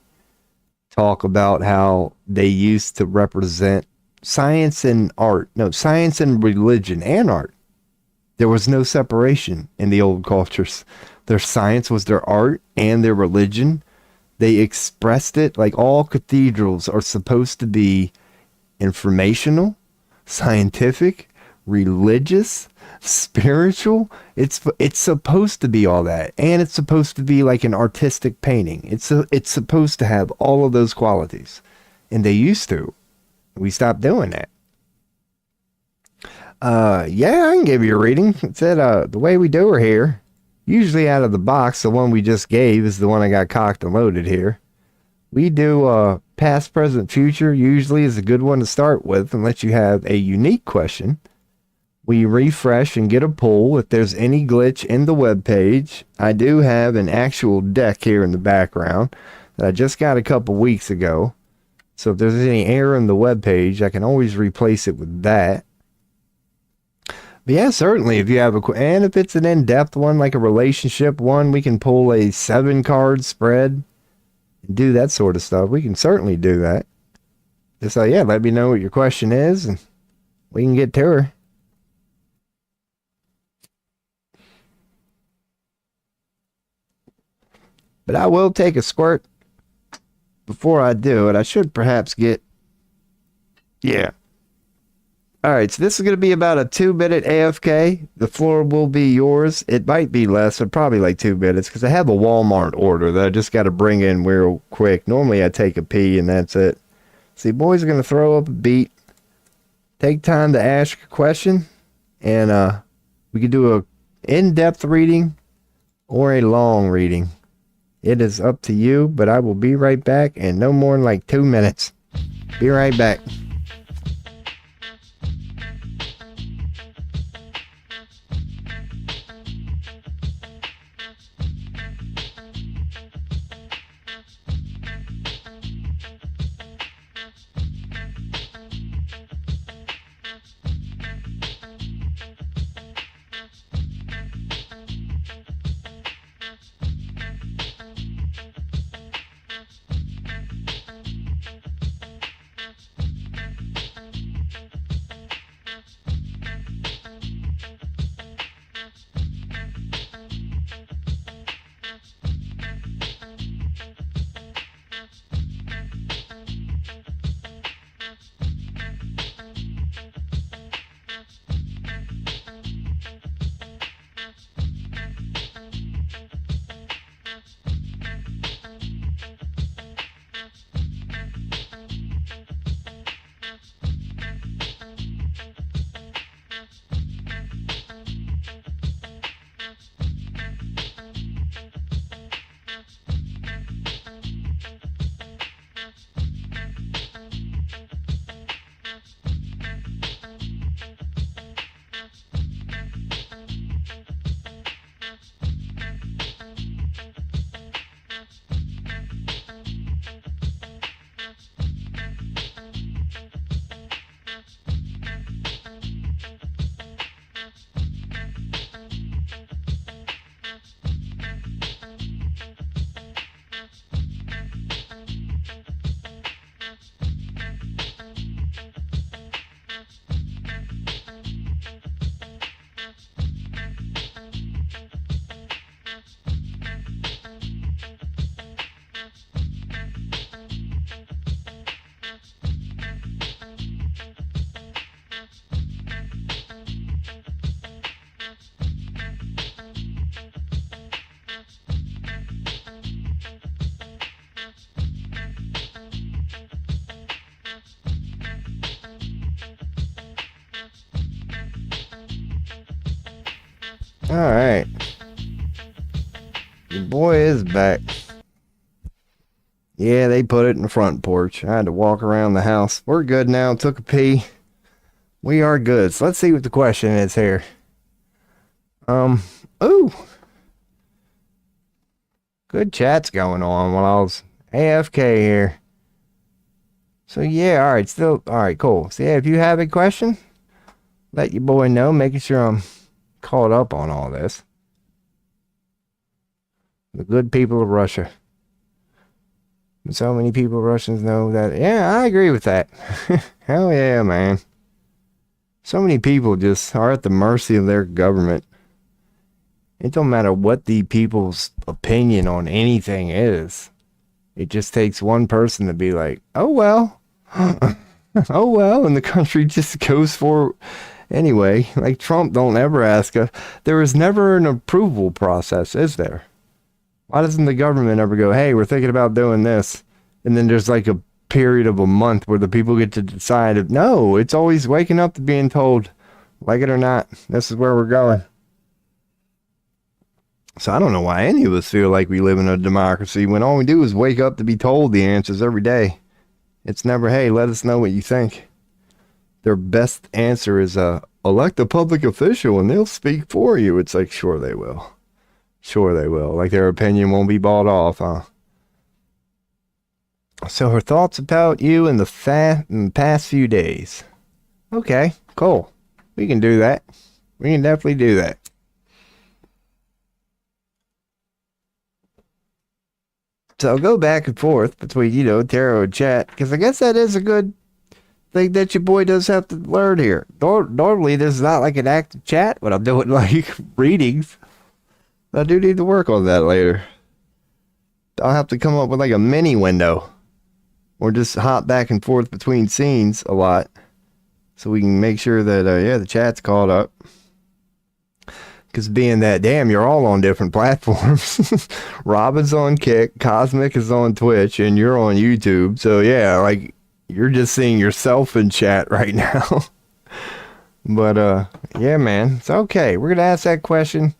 talk about how they used to represent science and art. No, science and religion and art. There was no separation in the old cultures. Their science was their art and their religion. They expressed it like all cathedrals are supposed to be informational, scientific, religious, spiritual. It's supposed to be all that, and it's supposed to be like an artistic painting. It's supposed to have all of those qualities, and they used to. We stopped doing that. Yeah, I can give you a reading. It said the way we do her here, usually out of the box, the one we just gave is the one I got cocked and loaded here. We do past, present, future. Usually is a good one to start with, unless you have a unique question. We refresh and get a pull if there's any glitch in the web page. I do have an actual deck here in the background that I just got a couple weeks ago. So if there's any error in the web page, I can always replace it with that. But yeah, certainly if you have and if it's an in-depth one, like a relationship one, we can pull a 7-card spread and do that sort of stuff. We can certainly do that. Just yeah, let me know what your question is and we can get to her. But I will take a squirt. Before I do it, I should perhaps get... Yeah. Alright, so this is going to be about a 2-minute AFK. The floor will be yours. It might be less, but probably like 2 minutes, because I have a Walmart order that I just got to bring in real quick. Normally I take a pee and that's it. See, boys are going to throw up a beat. Take time to ask a question, and we can do a in-depth reading or a long reading. It is up to you, but I will be right back in no more than like 2 minutes. Be right back. Alright. Your boy is back. Yeah, they put it in the front porch. I had to walk around the house. We're good now. Took a pee. We are good. So let's see what the question is here. Ooh. Good chat's going on while I was AFK here. So yeah, alright, cool. So yeah, if you have a question, let your boy know, making sure I'm caught up on all this. The good people of Russia. So many people, Russians know that. Yeah, I agree with that. Hell yeah, man. So many people just are at the mercy of their government. It don't matter what the people's opinion on anything is. It just takes one person to be like, oh well. Oh well, and the country just goes for anyway. Like Trump don't ever ask us. There is never an approval process, is there? Why doesn't the government ever go, hey, we're thinking about doing this? And then there's like a period of a month where the people get to decide. No, it's always waking up to being told, like it or not, this is where we're going. So I don't know why any of us feel like we live in a democracy when all we do is wake up to be told the answers every day. It's never, hey, let us know what you think. Their best answer is, elect a public official and they'll speak for you. It's like, sure they will. Sure they will. Like their opinion won't be bought off, huh? So her thoughts about you in the past few days. Okay, cool. We can do that. We can definitely do that. So I'll go back and forth between, tarot and chat, because I guess that is a good thing that your boy does have to learn here. Normally, this is not like an active chat when I'm doing like readings. I do need to work on that later. I'll have to come up with like a mini window or just hop back and forth between scenes a lot so we can make sure that, the chat's caught up. Because being that, damn, you're all on different platforms. Robin's on Kick, Cosmic is on Twitch, and you're on YouTube. So yeah, like you're just seeing yourself in chat right now. But yeah, man, it's okay. We're going to ask that question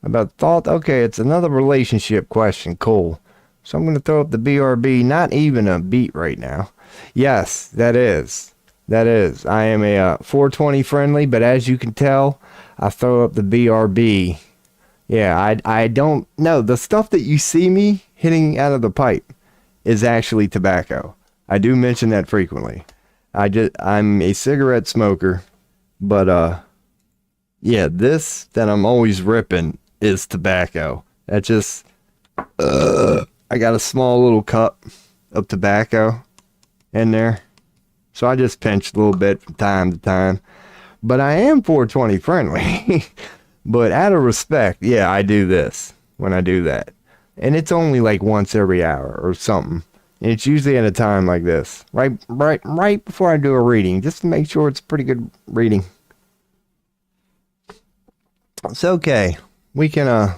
about thought. Okay, it's another relationship question. Cool. So I'm going to throw up the BRB, not even a beat right now. Yes, that is. I am a 420 friendly, but as you can tell, I throw up the BRB. Yeah, I don't know. The stuff that you see me hitting out of the pipe is actually tobacco. I do mention that frequently. I'm a cigarette smoker, but yeah, this that I'm always ripping is tobacco. That just I got a small little cup of tobacco in there. So I just pinch a little bit from time to time. But I am 420 friendly. But out of respect, yeah, I do this when I do that. And it's only like once every hour or something. And it's usually at a time like this. Right before I do a reading. Just to make sure it's a pretty good reading. It's okay. We can,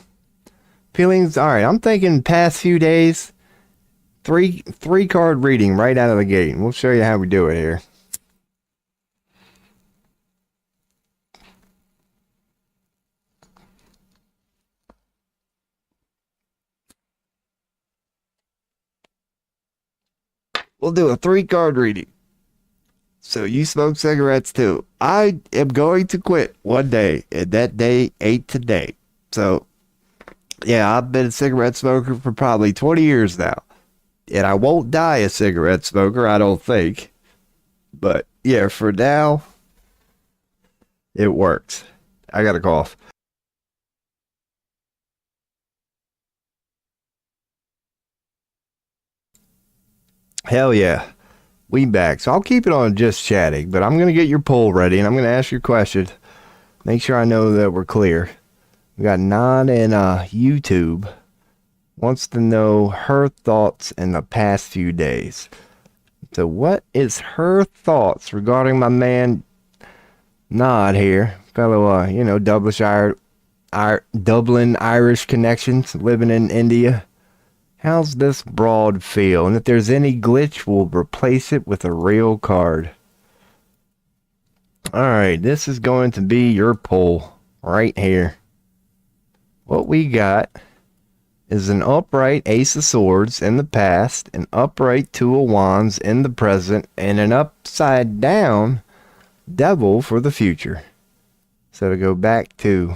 feelings, alright, I'm thinking past few days. Three card reading right out of the gate. We'll show you how we do it here. We'll do a 3-card reading. So you smoke cigarettes too. I am going to quit one day, and that day ain't today. So, yeah, I've been a cigarette smoker for probably 20 years now. And I won't die a cigarette smoker, I don't think. But, yeah, for now, it works. I got a cough. Hell yeah. We back. So I'll keep it on just chatting, but I'm going to get your poll ready, and I'm going to ask your question. Make sure I know that we're clear. We got Nod and YouTube. Wants to know her thoughts in the past few days. So what is her thoughts regarding my man Nod here? Fellow, Dublin Irish connections, living in India. How's this broad feel? And if there's any glitch, we'll replace it with a real card. Alright, this is going to be your poll right here. what we got is an upright Ace of Swords in the past, an upright Two of Wands in the present, and an upside down Devil for the future. So to go back to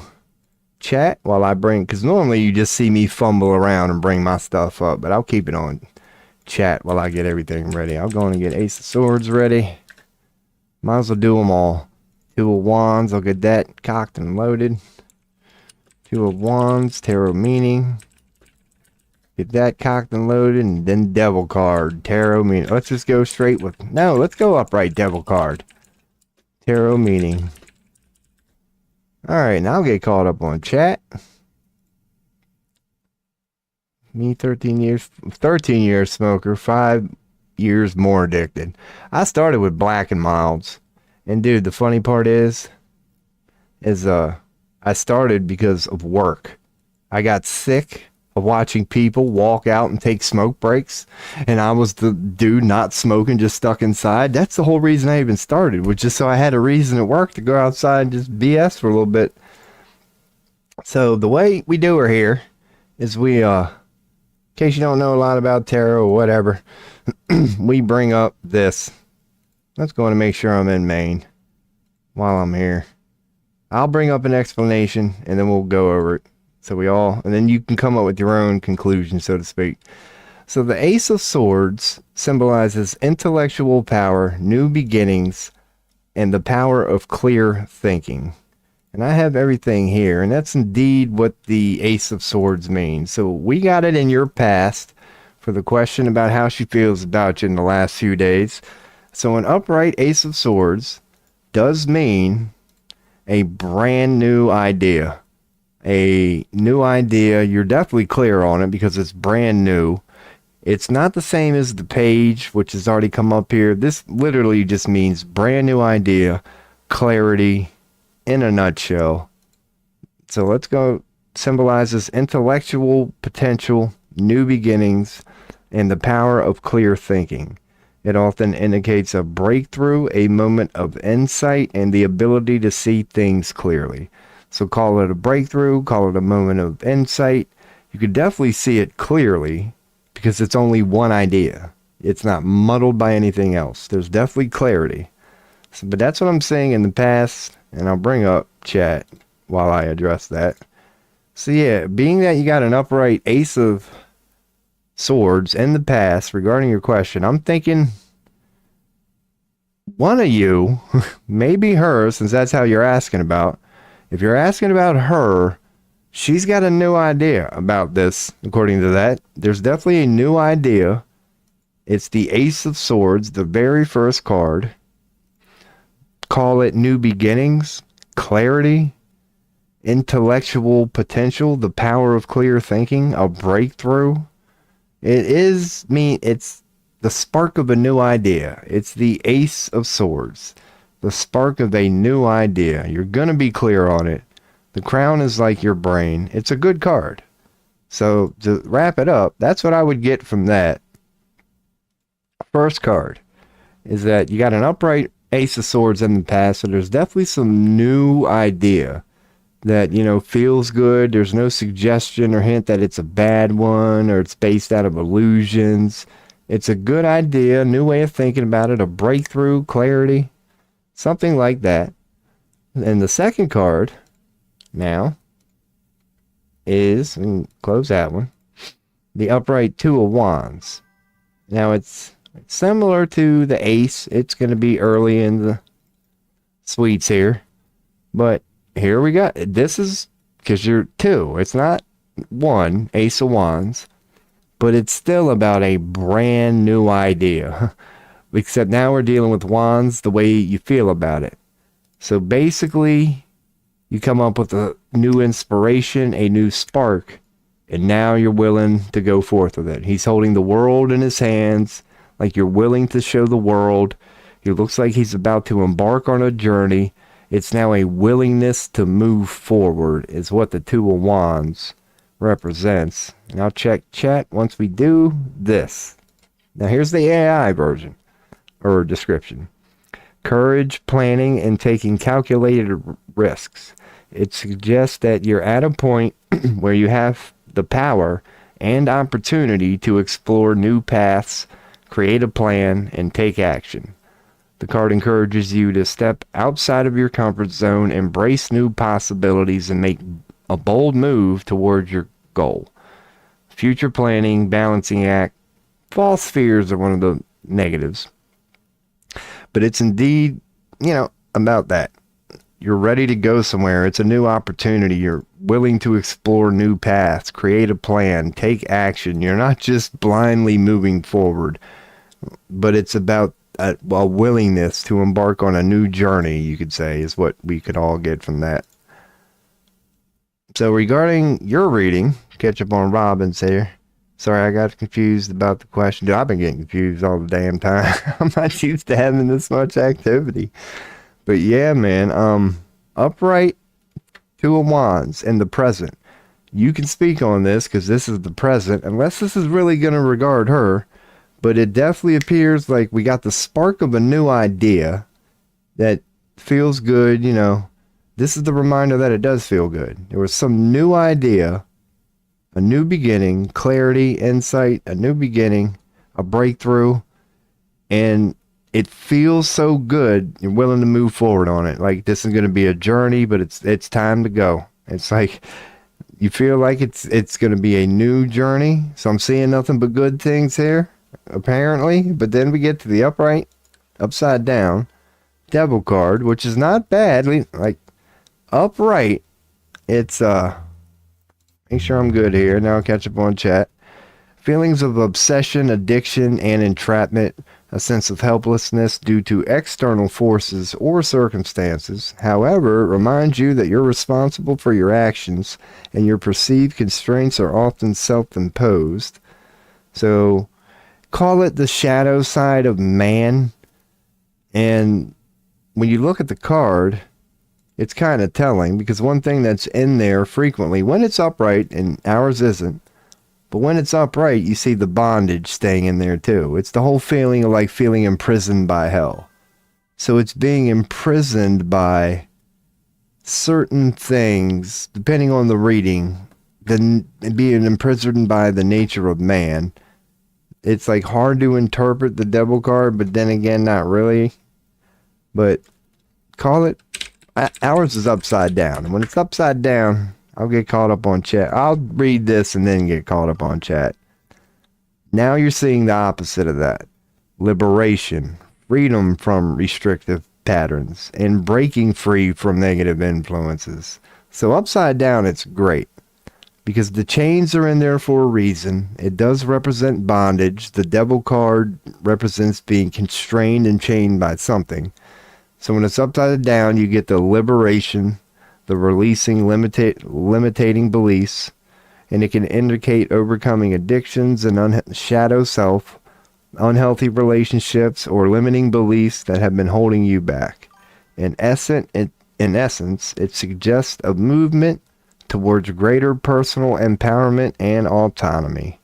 chat while I bring, because normally you just see me fumble around and bring my stuff up, but I'll keep it on chat while I get everything ready. I'll go on and get Ace of Swords ready. Might as well do them all. Two of Wands, I'll get that cocked and loaded. Two of Wands, Tarot meaning. Get that cocked and loaded, and then Devil card, Tarot meaning. Let's just go straight with, no, let's go upright Devil card. Tarot meaning. Alright, now I'll get caught up on chat. Me, 13 years smoker, 5 years more addicted. I started with black and milds. And dude, the funny part is I started because of work. I got sick of watching people walk out and take smoke breaks, and I was the dude not smoking, just stuck inside. That's the whole reason I even started, was just so I had a reason at work to go outside and just BS for a little bit. So the way we do her here is we, in case you don't know a lot about tarot or whatever, we bring up this. Let's go and make sure I'm in main while I'm here. I'll bring up an explanation and then we'll go over it. So and then you can come up with your own conclusion, so to speak. So the Ace of Swords symbolizes intellectual power, new beginnings, and the power of clear thinking. And I have everything here, and that's indeed what the Ace of Swords means. So we got it in your past for the question about how she feels about you in the last few days. So an upright Ace of Swords does mean a brand new idea. A new idea. You're definitely clear on it because it's brand new. It's not the same as the page, which has already come up here. This literally just means brand new idea, clarity in a nutshell. So let's go. Symbolizes intellectual potential, new beginnings, and the power of clear thinking. It often indicates a breakthrough, a moment of insight, and the ability to see things clearly. So call it a breakthrough, call it a moment of insight. You could definitely see it clearly because it's only one idea. It's not muddled by anything else. There's definitely clarity. So, but that's what I'm saying in the past, and I'll bring up chat while I address that. So yeah, being that you got an upright Ace of Swords in the past regarding your question, I'm thinking one of you, maybe her, since that's how you're asking about. If you're asking about her, she's got a new idea about this, according to that. There's definitely a new idea. It's the Ace of Swords, the very first card. Call it new beginnings, clarity, intellectual potential, the power of clear thinking, a breakthrough. It's the spark of a new idea. It's the Ace of Swords. The spark of a new idea. You're going to be clear on it. The crown is like your brain. It's a good card. So to wrap it up, that's what I would get from that. First card is that you got an upright Ace of Swords in the past, so there's definitely some new idea that, feels good. There's no suggestion or hint that it's a bad one or it's based out of illusions. It's a good idea, new way of thinking about it, a breakthrough, clarity. Something like that. And the second card now is, close that one, the upright Two of Wands. Now it's similar to the Ace. It's going to be early in the sweets here. But here we go. This is because you're two. It's not one, Ace of Wands. But it's still about a brand new idea. Except now we're dealing with wands, the way you feel about it. So basically, you come up with a new inspiration, a new spark, and now you're willing to go forth with it. He's holding the world in his hands, like you're willing to show the world. He looks like he's about to embark on a journey. It's now a willingness to move forward, is what the Two of Wands represents. And I'll check chat once we do this. Now here's the AI version. Or description. Courage, planning, and taking calculated risks. It suggests that you're at a point where you have the power and opportunity to explore new paths, create a plan, and take action. The card encourages you to step outside of your comfort zone, embrace new possibilities, and make a bold move towards your goal. Future planning, balancing act, false fears are one of the negatives. But it's indeed, about that. You're ready to go somewhere. It's a new opportunity. You're willing to explore new paths, create a plan, take action. You're not just blindly moving forward, but it's about a willingness to embark on a new journey, you could say, is what we could all get from that. So regarding your reading, catch up on Robin's here. Sorry, I got confused about the question. Dude, I've been getting confused all the damn time. I'm not used to having this much activity. But yeah, man, upright, Two of Wands in the present. You can speak on this because this is the present, unless this is really going to regard her. But it definitely appears like we got the spark of a new idea that feels good. This is the reminder that it does feel good. There was some new idea, a new beginning, clarity, insight, a new beginning, a breakthrough, and it feels so good. You're willing to move forward on it. Like this is going to be a journey, but it's time to go. It's like you feel like it's going to be a new journey. So I'm seeing nothing but good things here, apparently. But then we get to the upright, upside down, devil card, which is not bad. Like upright, it's make sure I'm good here. Now I'll catch up on chat. Feelings of obsession, addiction, and entrapment. A sense of helplessness due to external forces or circumstances. However, it reminds you that you're responsible for your actions and your perceived constraints are often self-imposed. So, call it the shadow side of man. And when you look at the card, it's kind of telling because one thing that's in there frequently, when it's upright, and ours isn't, but when it's upright, you see the bondage staying in there too. It's the whole feeling of like feeling imprisoned by hell. So it's being imprisoned by certain things, depending on the reading, then being imprisoned by the nature of man. It's like hard to interpret the devil card, but then again, not really. But call it, ours is upside down. And when it's upside down, I'll get caught up on chat. I'll read this and then get caught up on chat. Now you're seeing the opposite of that. Liberation, freedom from restrictive patterns, and breaking free from negative influences. So upside down, it's great. Because the chains are in there for a reason. It does represent bondage. The devil card represents being constrained and chained by something. So when it's upside down, you get the liberation, the releasing limiting beliefs, and it can indicate overcoming addictions and shadow self, unhealthy relationships, or limiting beliefs that have been holding you back. In essence, it suggests a movement towards greater personal empowerment and autonomy.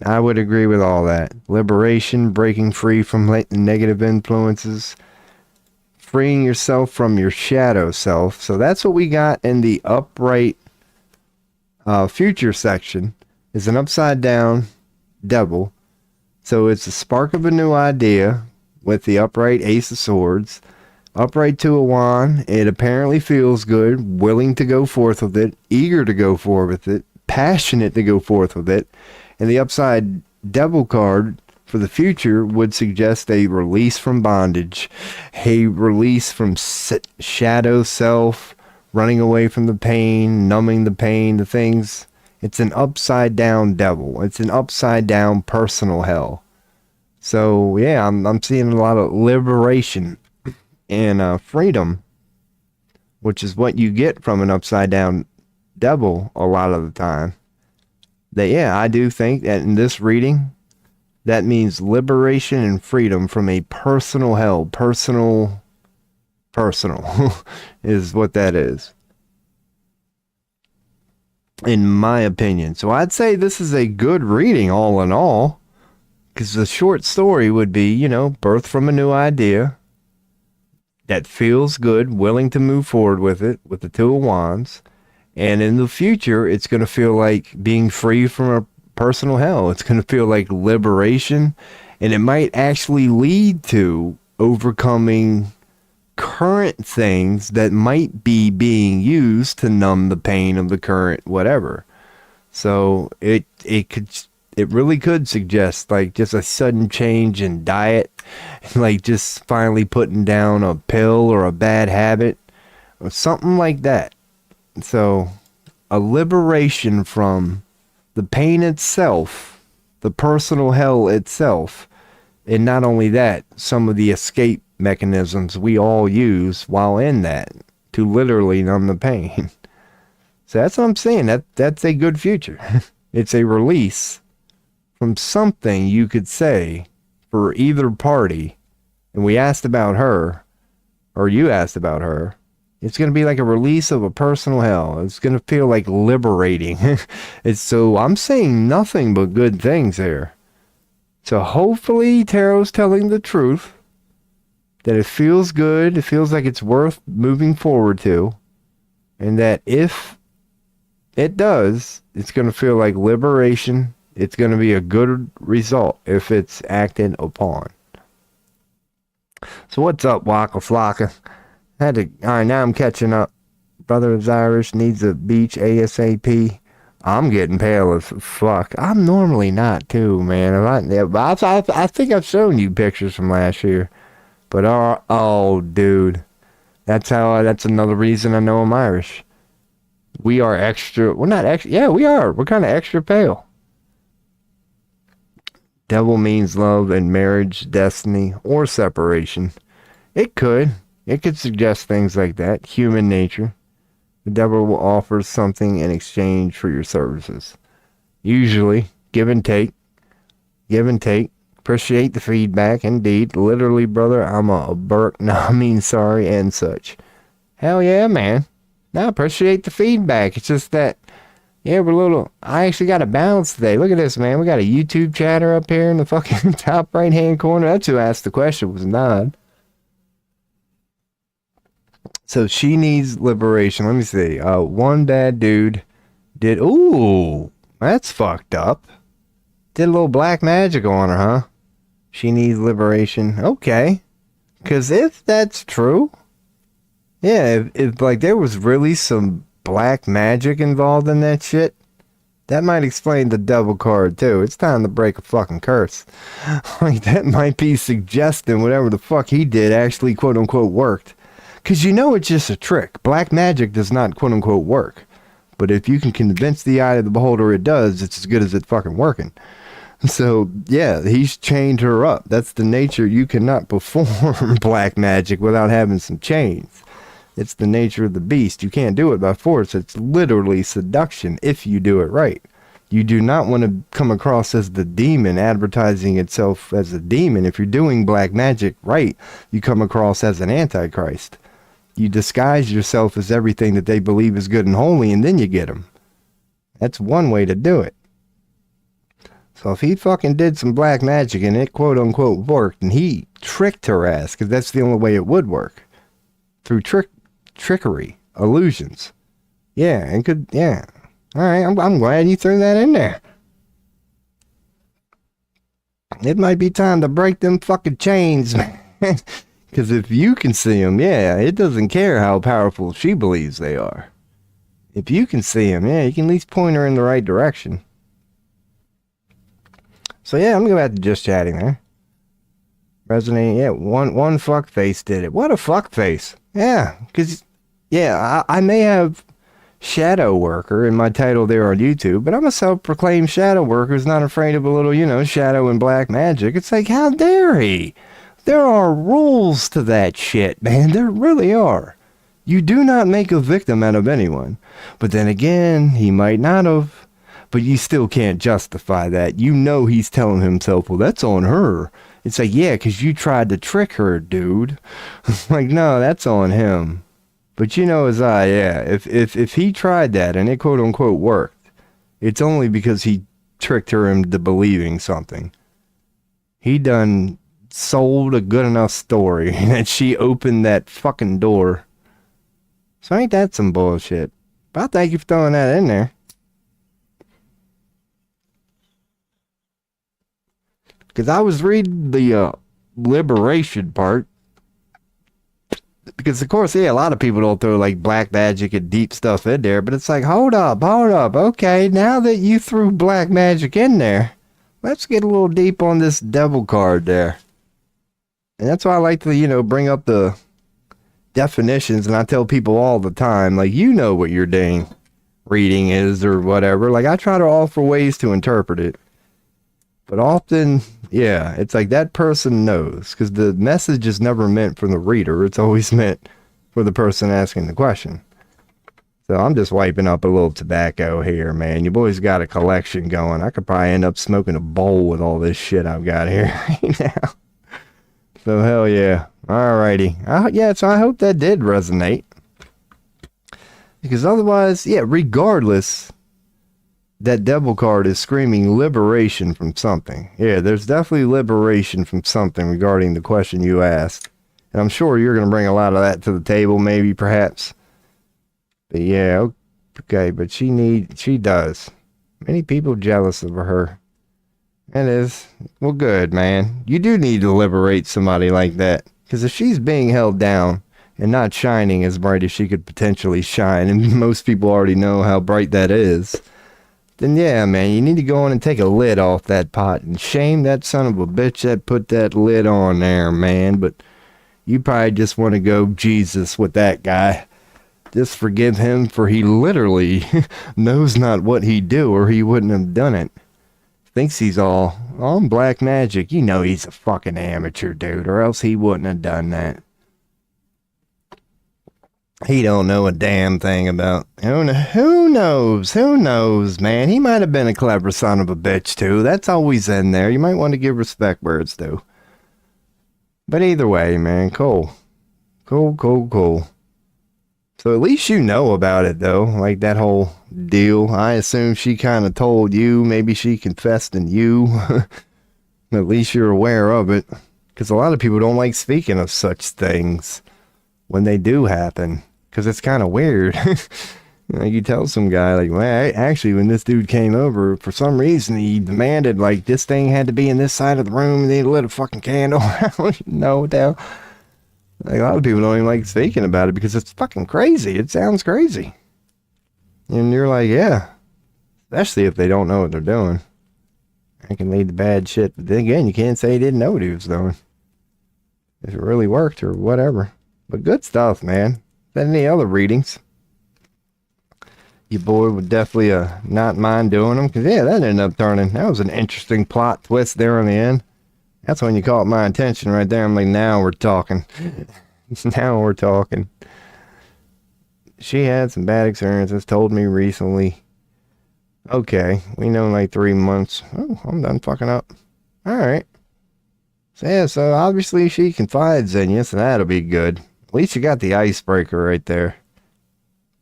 I would agree with all that. Liberation, breaking free from negative influences, freeing yourself from your shadow self. So that's what we got in the upright future section, is an upside down devil. So it's a spark of a new idea with the upright Ace of Swords. Upright Two of Wands. It apparently feels good, willing to go forth with it, eager to go forth with it, passionate to go forth with it. And the upside devil card for the future would suggest a release from bondage, a release from shadow self, running away from the pain, numbing the pain, the things. It's an upside down devil. It's an upside down personal hell. So yeah, I'm seeing a lot of liberation and freedom, which is what you get from an upside down devil a lot of the time. That yeah, I do think that in this reading, that means liberation and freedom from a personal hell. Personal is what that is, in my opinion. So I'd say this is a good reading all in all, because the short story would be, birth from a new idea, that feels good, willing to move forward with it, with the Two of Wands. And in the future, it's going to feel like being free from a personal hell. It's going to feel like liberation. And it might actually lead to overcoming current things that might be being used to numb the pain of the current whatever. So it really could suggest like just a sudden change in diet, like just finally putting down a pill or a bad habit or something like that. So a liberation from the pain itself, the personal hell itself, and not only that, some of the escape mechanisms we all use while in that to literally numb the pain. So that's what I'm saying. That's a good future. It's a release from something you could say for either party. And we asked about her, or you asked about her. It's going to be like a release of a personal hell. It's going to feel like liberating. So I'm saying nothing but good things here. So hopefully Tarot's telling the truth. That it feels good, it feels like it's worth moving forward to, and that if it does, it's going to feel like liberation. It's going to be a good result if it's acted upon. So what's up, Waka Flocka? Alright, now I'm catching up. Brother is Irish, needs a beach ASAP. I'm getting pale as fuck. I'm normally not too, man. I think I've shown you pictures from last year. But oh, dude, that's another reason I know I'm Irish. We are extra. We're not extra. Yeah, we are. We're kind of extra pale. Devil means love and marriage, destiny, or separation. It could suggest things like that. Human nature. The devil will offer something in exchange for your services. Usually, give and take. Give and take. Appreciate the feedback, indeed. Literally, brother, I'm a Burke, no, I mean sorry, and such. Hell yeah, man. No, appreciate the feedback. It's just that, yeah, I actually got a balance today. Look at this, man. We got a YouTube chatter up here in the fucking top right-hand corner. That's who asked the question, was Nod. So she needs liberation. Let me see. One bad dude did, ooh, that's fucked up. Did a little black magic on her, huh? She needs liberation. Okay. Because if that's true, yeah, if like there was really some black magic involved in that shit, that might explain the devil card too. It's time to break a fucking curse. Like that might be suggesting whatever the fuck he did actually quote unquote worked. Because you know it's just a trick. Black magic does not quote unquote work. But if you can convince the eye of the beholder it does, it's as good as it fucking working. So, yeah, he's chained her up. That's the nature. You cannot perform black magic without having some chains. It's the nature of the beast. You can't do it by force. It's literally seduction if you do it right. You do not want to come across as the demon advertising itself as a demon. If you're doing black magic right, you come across as an antichrist. You disguise yourself as everything that they believe is good and holy, and then you get them. That's one way to do it. So if he fucking did some black magic and it quote unquote worked, and he tricked her ass, because that's the only way it would work. Through trickery, illusions. Yeah, and could, yeah. Alright, I'm glad you threw that in there. It might be time to break them fucking chains, man. Because if you can see them, yeah, it doesn't care how powerful she believes they are. If you can see them, yeah, you can at least point her in the right direction. So yeah, I'm going to go back to just chatting there. Resonating, yeah, one fuck face did it. What a fuck face. Yeah, because, yeah, I may have shadow worker in my title there on YouTube, but I'm a self-proclaimed shadow worker who's not afraid of a little, shadow and black magic. It's like, how dare he? There are rules to that shit, man. There really are. You do not make a victim out of anyone. But then again, he might not have. But you still can't justify that. You know he's telling himself, well, that's on her. It's like, yeah, because you tried to trick her, dude. Like, no, that's on him. But yeah, if he tried that and it quote unquote worked, it's only because he tricked her into believing something. He done sold a good enough story that she opened that fucking door. So ain't that some bullshit? But I thank you for throwing that in there. Because I was reading the liberation part. Because, of course, yeah, a lot of people don't throw, like, black magic and deep stuff in there. But it's like, hold up. Okay, now that you threw black magic in there, let's get a little deep on this devil card there. And that's why I like to, bring up the definitions. And I tell people all the time, like, you know what your dang reading is or whatever. Like, I try to offer ways to interpret it. But often, yeah, it's like that person knows, because the message is never meant for the reader. It's always meant for the person asking the question. So I'm just wiping up a little tobacco here, man. You boys got a collection going. I could probably end up smoking a bowl with all this shit I've got here right now. So hell yeah. Alrighty. So I hope that did resonate. Because otherwise, yeah, regardless, that devil card is screaming liberation from something. Yeah, there's definitely liberation from something regarding the question you asked. And I'm sure you're going to bring a lot of that to the table, maybe, perhaps. But yeah, okay, but she does. Many people jealous of her. It is. Well, good, man. You do need to liberate somebody like that. Because if she's being held down and not shining as bright as she could potentially shine, and most people already know how bright that is, then yeah, man, you need to go in and take a lid off that pot and shame that son of a bitch that put that lid on there, man. But you probably just want to go Jesus with that guy. Just forgive him, for he literally knows not what he do, or he wouldn't have done it. Thinks he's all on black magic. You know he's a fucking amateur, dude, or else he wouldn't have done that. He don't know a damn thing about... Who knows, man? He might have been a clever son of a bitch, too. That's always in there. You might want to give respect where it's due. But either way, man, cool. Cool. So at least you know about it, though. Like, that whole deal. I assume she kind of told you. Maybe she confessed in you. At least you're aware of it. Because a lot of people don't like speaking of such things when they do happen. Because it's kind of weird. You tell some guy, like, well, actually, when this dude came over, for some reason, he demanded, like, this thing had to be in this side of the room, and they lit a fucking candle. I don't know what the hell. Like, a lot of people don't even like speaking about it because it's fucking crazy. It sounds crazy. And you're like, yeah. Especially if they don't know what they're doing. It can lead to bad shit. But then again, you can't say he didn't know what he was doing. If it really worked or whatever. But good stuff, man. Than any other readings. Your boy would definitely not mind doing them. Because, yeah, that ended up turning. That was an interesting plot twist there in the end. That's when you caught my attention right there. I'm like, now we're talking. Now we're talking. She had some bad experiences, told me recently. Okay, we know in like 3 months. Oh, I'm done fucking up. Alright. So, yeah, so obviously she confides in you, so that'll be good. At least you got the icebreaker right there.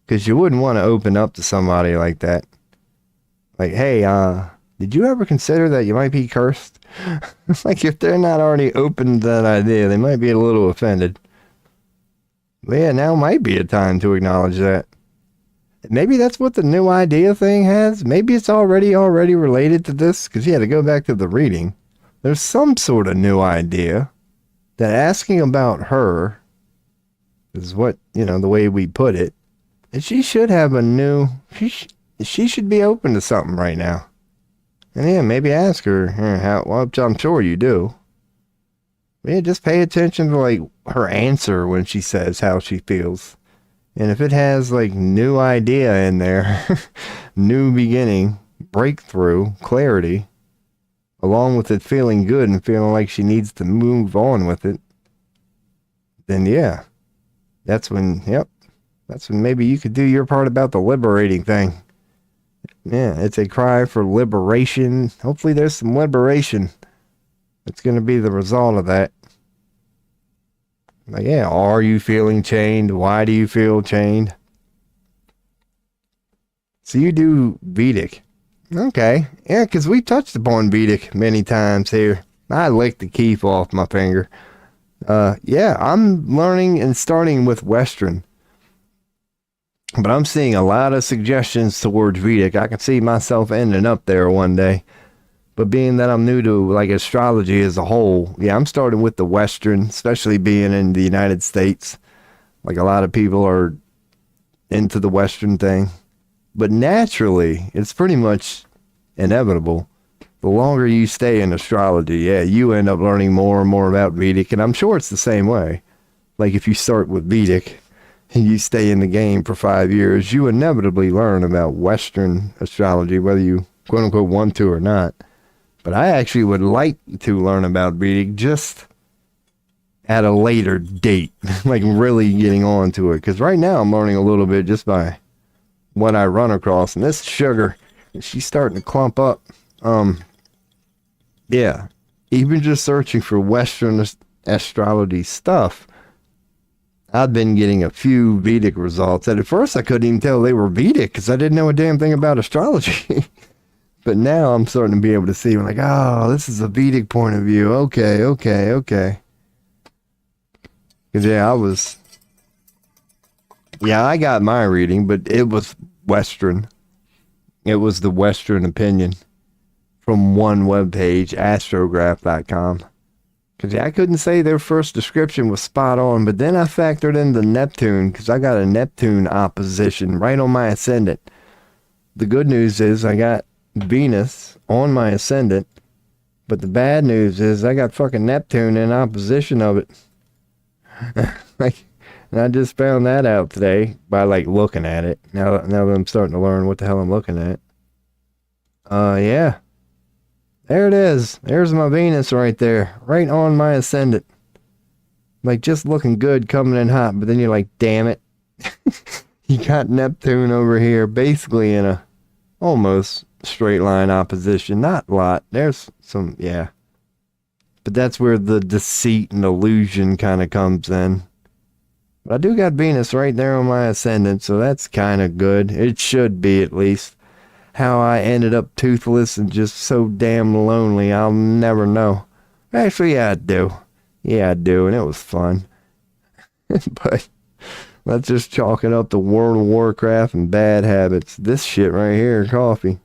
Because you wouldn't want to open up to somebody like that. Like, hey, did you ever consider that you might be cursed? Like, if they're not already open to that idea, they might be a little offended. But yeah, now might be a time to acknowledge that. Maybe that's what the new idea thing has. Maybe it's already related to this. Because, yeah, to go back to the reading, there's some sort of new idea that asking about her is what, the way we put it. And she should have a new... She should be open to something right now. And yeah, maybe ask her how... Well, I'm sure you do. But yeah, just pay attention to, like, her answer when she says how she feels. And if it has, like, new idea in there, new beginning, breakthrough, clarity, along with it feeling good and feeling like she needs to move on with it, then yeah, that's when maybe you could do your part about the liberating thing. Yeah, it's a cry for liberation. Hopefully there's some liberation that's going to be the result of that. Like, yeah, are you feeling chained? Why do you feel chained? So you do Vedic. Okay. Yeah, because we touched upon Vedic many times here. I licked the keef off my finger. Yeah, I'm learning and starting with Western. But I'm seeing a lot of suggestions towards Vedic. I can see myself ending up there one day. But being that I'm new to like astrology as a whole, yeah, I'm starting with the Western, especially being in the United States. Like a lot of people are into the Western thing. But naturally, it's pretty much inevitable. The longer you stay in astrology, yeah, you end up learning more and more about Vedic. And I'm sure it's the same way. Like if you start with Vedic and you stay in the game for 5 years, you inevitably learn about Western astrology, whether you quote unquote want to or not. But I actually would like to learn about Vedic just at a later date, like really getting on to it. Because right now I'm learning a little bit just by what I run across. And this sugar, she's starting to clump up. Yeah, even just searching for Western astrology stuff, I've been getting a few Vedic results. And at first I couldn't even tell they were Vedic because I didn't know a damn thing about astrology. But now I'm starting to be able to see, I'm like, oh, this is a Vedic point of view. Okay. Because, I got my reading, but it was Western. It was the Western opinion from one webpage, astrograph.com. Because I couldn't say their first description was spot on, but then I factored in the Neptune, because I got a Neptune opposition right on my ascendant. The good news is I got Venus on my ascendant, but the bad news is I got fucking Neptune in opposition of it. And I just found that out today by looking at it. Now that I'm starting to learn what the hell I'm looking at. Yeah. There it is. There's my Venus right there, right on my ascendant. Just looking good, coming in hot, but then you're like, damn it. You got Neptune over here, basically in a almost straight line opposition. Not a lot. There's some, yeah. But that's where the deceit and illusion kind of comes in. But I do got Venus right there on my ascendant, so that's kind of good. It should be, at least. How I ended up toothless and just so damn lonely, I'll never know. Actually, yeah, I do. Yeah, I do, and it was fun. But let's just chalk it up to World of Warcraft and bad habits. This shit right here, coffee.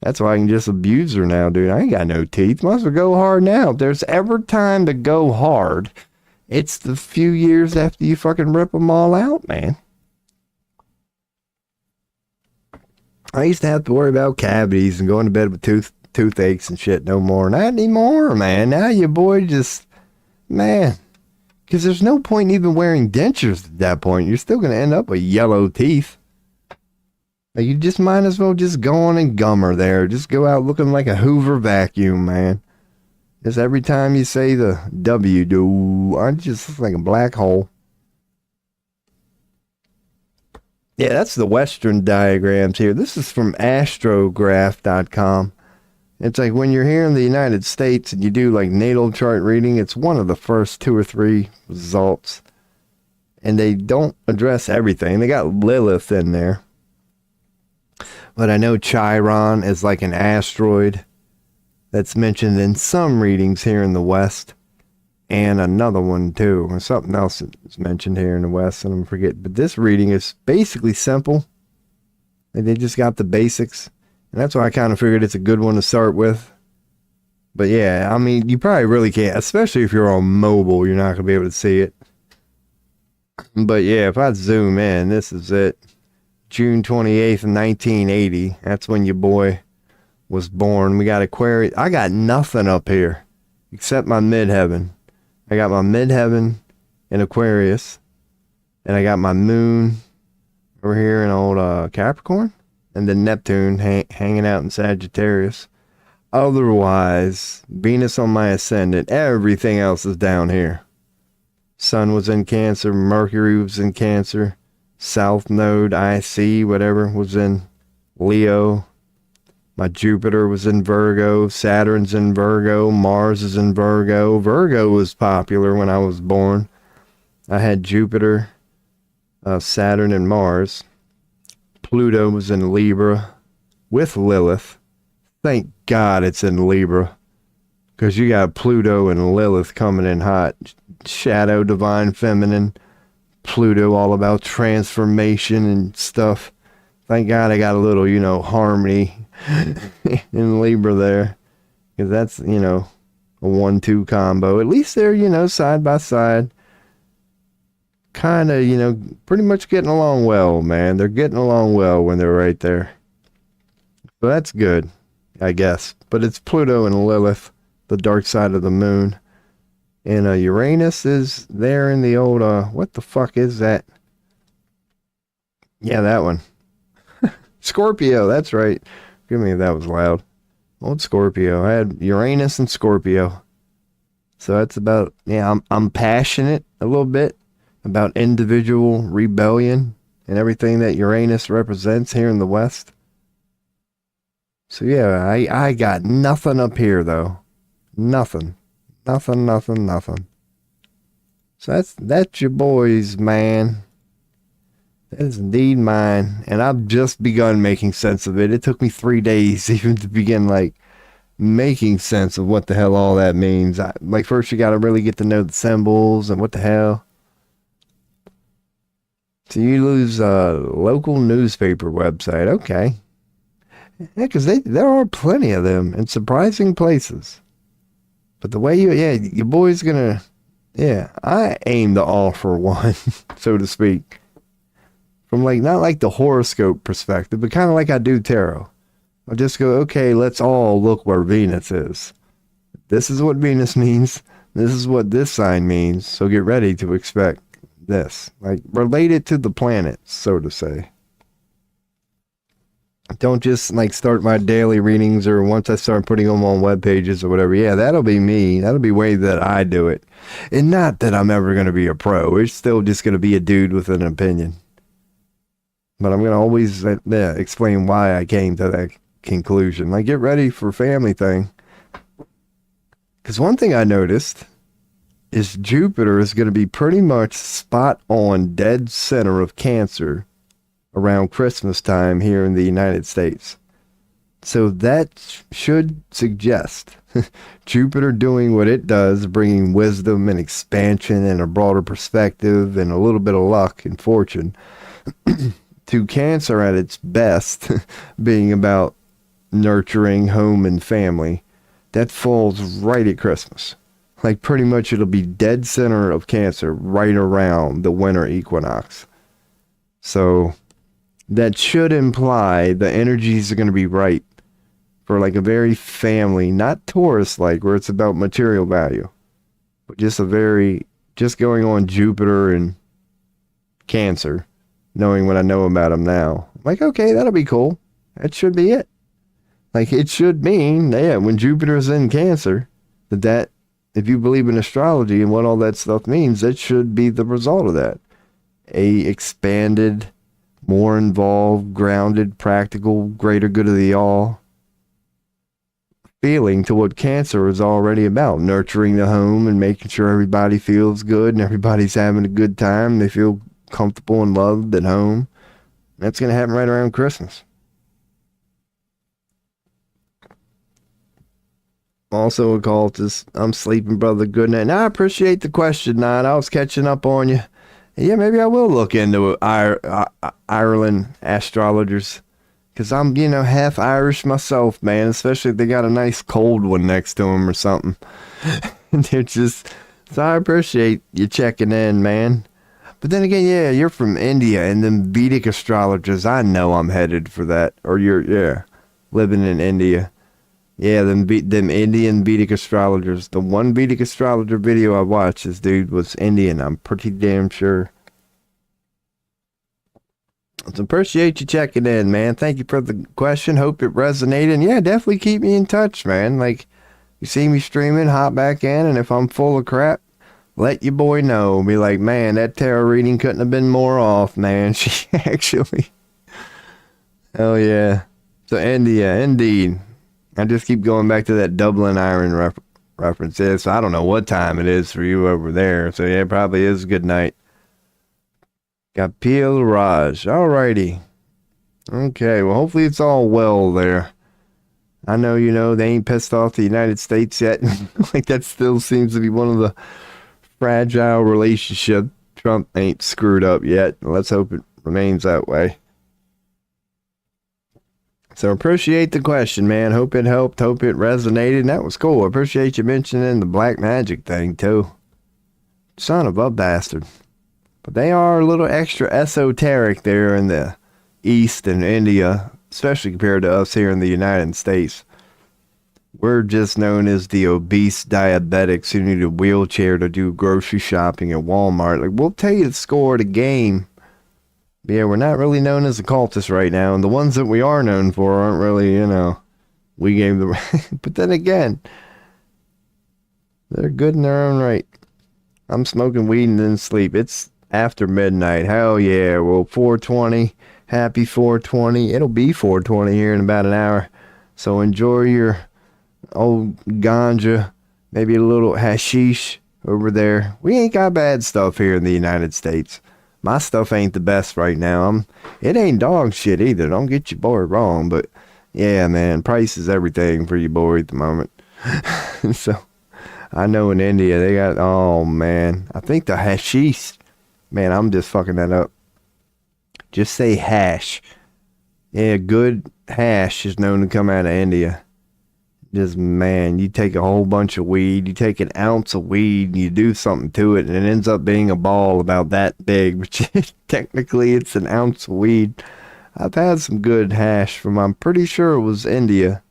That's why I can just abuse her now, dude. I ain't got no teeth. Might as well go hard now. If there's ever time to go hard, it's the few years after you fucking rip them all out, man. I used to have to worry about cavities and going to bed with toothaches and shit no more. Not anymore, man. Now your boy just, man. Because there's no point in even wearing dentures at that point. You're still going to end up with yellow teeth. You just might as well just go on and gummer there. Just go out looking like a Hoover vacuum, man. Just every time you say the W, do I just look like a black hole. Yeah, that's the Western diagrams here. This is from astrograph.com. It's like when you're here in the United States and you do natal chart reading, it's one of the first 2 or 3 results. And they don't address everything. They got Lilith in there. But I know Chiron is like an asteroid that's mentioned in some readings here in the West. And another one too. Or something else is mentioned here in the West, and I'm forgetting. But this reading is basically simple. And they just got the basics. And that's why I kind of figured it's a good one to start with. But yeah, I mean, you probably really can't. Especially if you're on mobile, you're not going to be able to see it. But yeah, if I zoom in, this is it. June 28th, 1980. That's when your boy was born. We got Aquarius. I got nothing up here except my midheaven. I got my midheaven in Aquarius, and I got my moon over here in old Capricorn, and then Neptune hanging out in Sagittarius. Otherwise, Venus on my ascendant, everything else is down here. Sun was in Cancer, Mercury was in Cancer, South Node, IC, whatever, was in Leo. My Jupiter was in Virgo, Saturn's in Virgo, Mars is in Virgo. Virgo was popular when I was born. I had Jupiter, Saturn, and Mars. Pluto was in Libra with Lilith. Thank God it's in Libra. Because you got Pluto and Lilith coming in hot. Shadow, divine feminine. Pluto, all about transformation and stuff. Thank God I got a little, harmony in Libra there. Because that's, a 1-2 combo. At least they're, side by side. Kind of, pretty much getting along well, man. They're getting along well when they're right there. So that's good, I guess. But it's Pluto and Lilith, the dark side of the moon. And Uranus is there in the old, what the fuck is that? Yeah, that one. Scorpio, that's right. Give me if that was loud. Old Scorpio. I had Uranus and Scorpio. So that's about, I'm passionate a little bit about individual rebellion and everything that Uranus represents here in the West. So yeah, I got nothing up here though. Nothing. Nothing. So that's your boys, man. That is indeed mine. And I've just begun making sense of it. It took me 3 days even to begin making sense of what the hell all that means. First you got to really get to know the symbols and what the hell. So you lose a local newspaper website. Okay. Yeah, because there are plenty of them in surprising places. But the way your boy's gonna, I aim to offer one, so to speak. From not like the horoscope perspective, but kind of like I do tarot. I'll just go, okay, let's all look where Venus is. This is what Venus means. This is what this sign means. So get ready to expect this. Related to the planets, so to say. Don't just start my daily readings or once I start putting them on web pages or whatever. Yeah, that'll be me. That'll be the way that I do it. And not that I'm ever going to be a pro. It's still just going to be a dude with an opinion. But I'm going to always explain why I came to that conclusion. Get ready for family thing. Because one thing I noticed is Jupiter is going to be pretty much spot on dead center of Cancer around Christmas time here in the United States. So that should suggest Jupiter doing what it does, bringing wisdom and expansion and a broader perspective and a little bit of luck and fortune to Cancer at its best, being about nurturing home and family. That falls right at Christmas. Pretty much it'll be dead center of Cancer right around the winter equinox. So that should imply the energies are going to be right for a very family, not Taurus where it's about material value, but just going on Jupiter and Cancer, knowing what I know about them now. Okay, that'll be cool. That should be it. It should mean, when Jupiter's in Cancer, that if you believe in astrology and what all that stuff means, that should be the result of that. A expanded, more involved, grounded, practical, greater good of the all feeling to what Cancer is already about. Nurturing the home and making sure everybody feels good and everybody's having a good time. They feel comfortable and loved at home. That's going to happen right around Christmas. Also, occultist, I'm sleeping, brother. Good night. Now, I appreciate the question, Nine. I was catching up on you. Yeah, maybe I will look into Ireland astrologers. Because I'm, half Irish myself, man. Especially if they got a nice cold one next to them or something. They're just... So I appreciate you checking in, man. But then again, you're from India. And them Vedic astrologers, I know I'm headed for that. Or you're, living in India. Yeah, them Indian Vedic astrologers. The one Vedic astrologer video I watched, this dude was Indian. I'm pretty damn sure. So appreciate you checking in, man. Thank you for the question. Hope it resonated. And yeah, definitely keep me in touch, man. You see me streaming, hop back in. And if I'm full of crap, let your boy know. Be like, man, that tarot reading couldn't have been more off, man. She actually. Oh, yeah. So India, indeed. I just keep going back to that Dublin Iron reference. Yeah, so I don't know what time it is for you over there. So yeah, it probably is good night. Got Peel Raj. Alrighty. Okay, well hopefully it's all well there. I know, they ain't pissed off the United States yet. Like, that still seems to be one of the fragile relationship. Trump ain't screwed up yet. Let's hope it remains that way. So appreciate the question, man. Hope it helped. Hope it resonated. And that was cool. Appreciate you mentioning the black magic thing, too. Son of a bastard. But they are a little extra esoteric there in the East and India, especially compared to us here in the United States. We're just known as the obese diabetics who need a wheelchair to do grocery shopping at Walmart. Like, we'll tell you the score of the game. But yeah, we're not really known as occultists right now. And the ones that we are known for aren't really, we gave the... But then again, they're good in their own right. I'm smoking weed and then sleep. It's after midnight. Hell yeah. Well, 420. Happy 420. It'll be 420 here in about an hour. So enjoy your old ganja, maybe a little hashish over there. We ain't got bad stuff here in the United States. My stuff ain't the best right now. It ain't dog shit either. Don't get your boy wrong, but yeah, man, price is everything for your boy at the moment. So I know in India they got, oh man, I think the hashish, man, I'm just fucking that up. Just say hash. Yeah, good hash is known to come out of India. Just, man, you take a whole bunch of weed, you take an ounce of weed, and you do something to it, and it ends up being a ball about that big, which technically it's an ounce of weed. I've had some good hash from, I'm pretty sure it was India.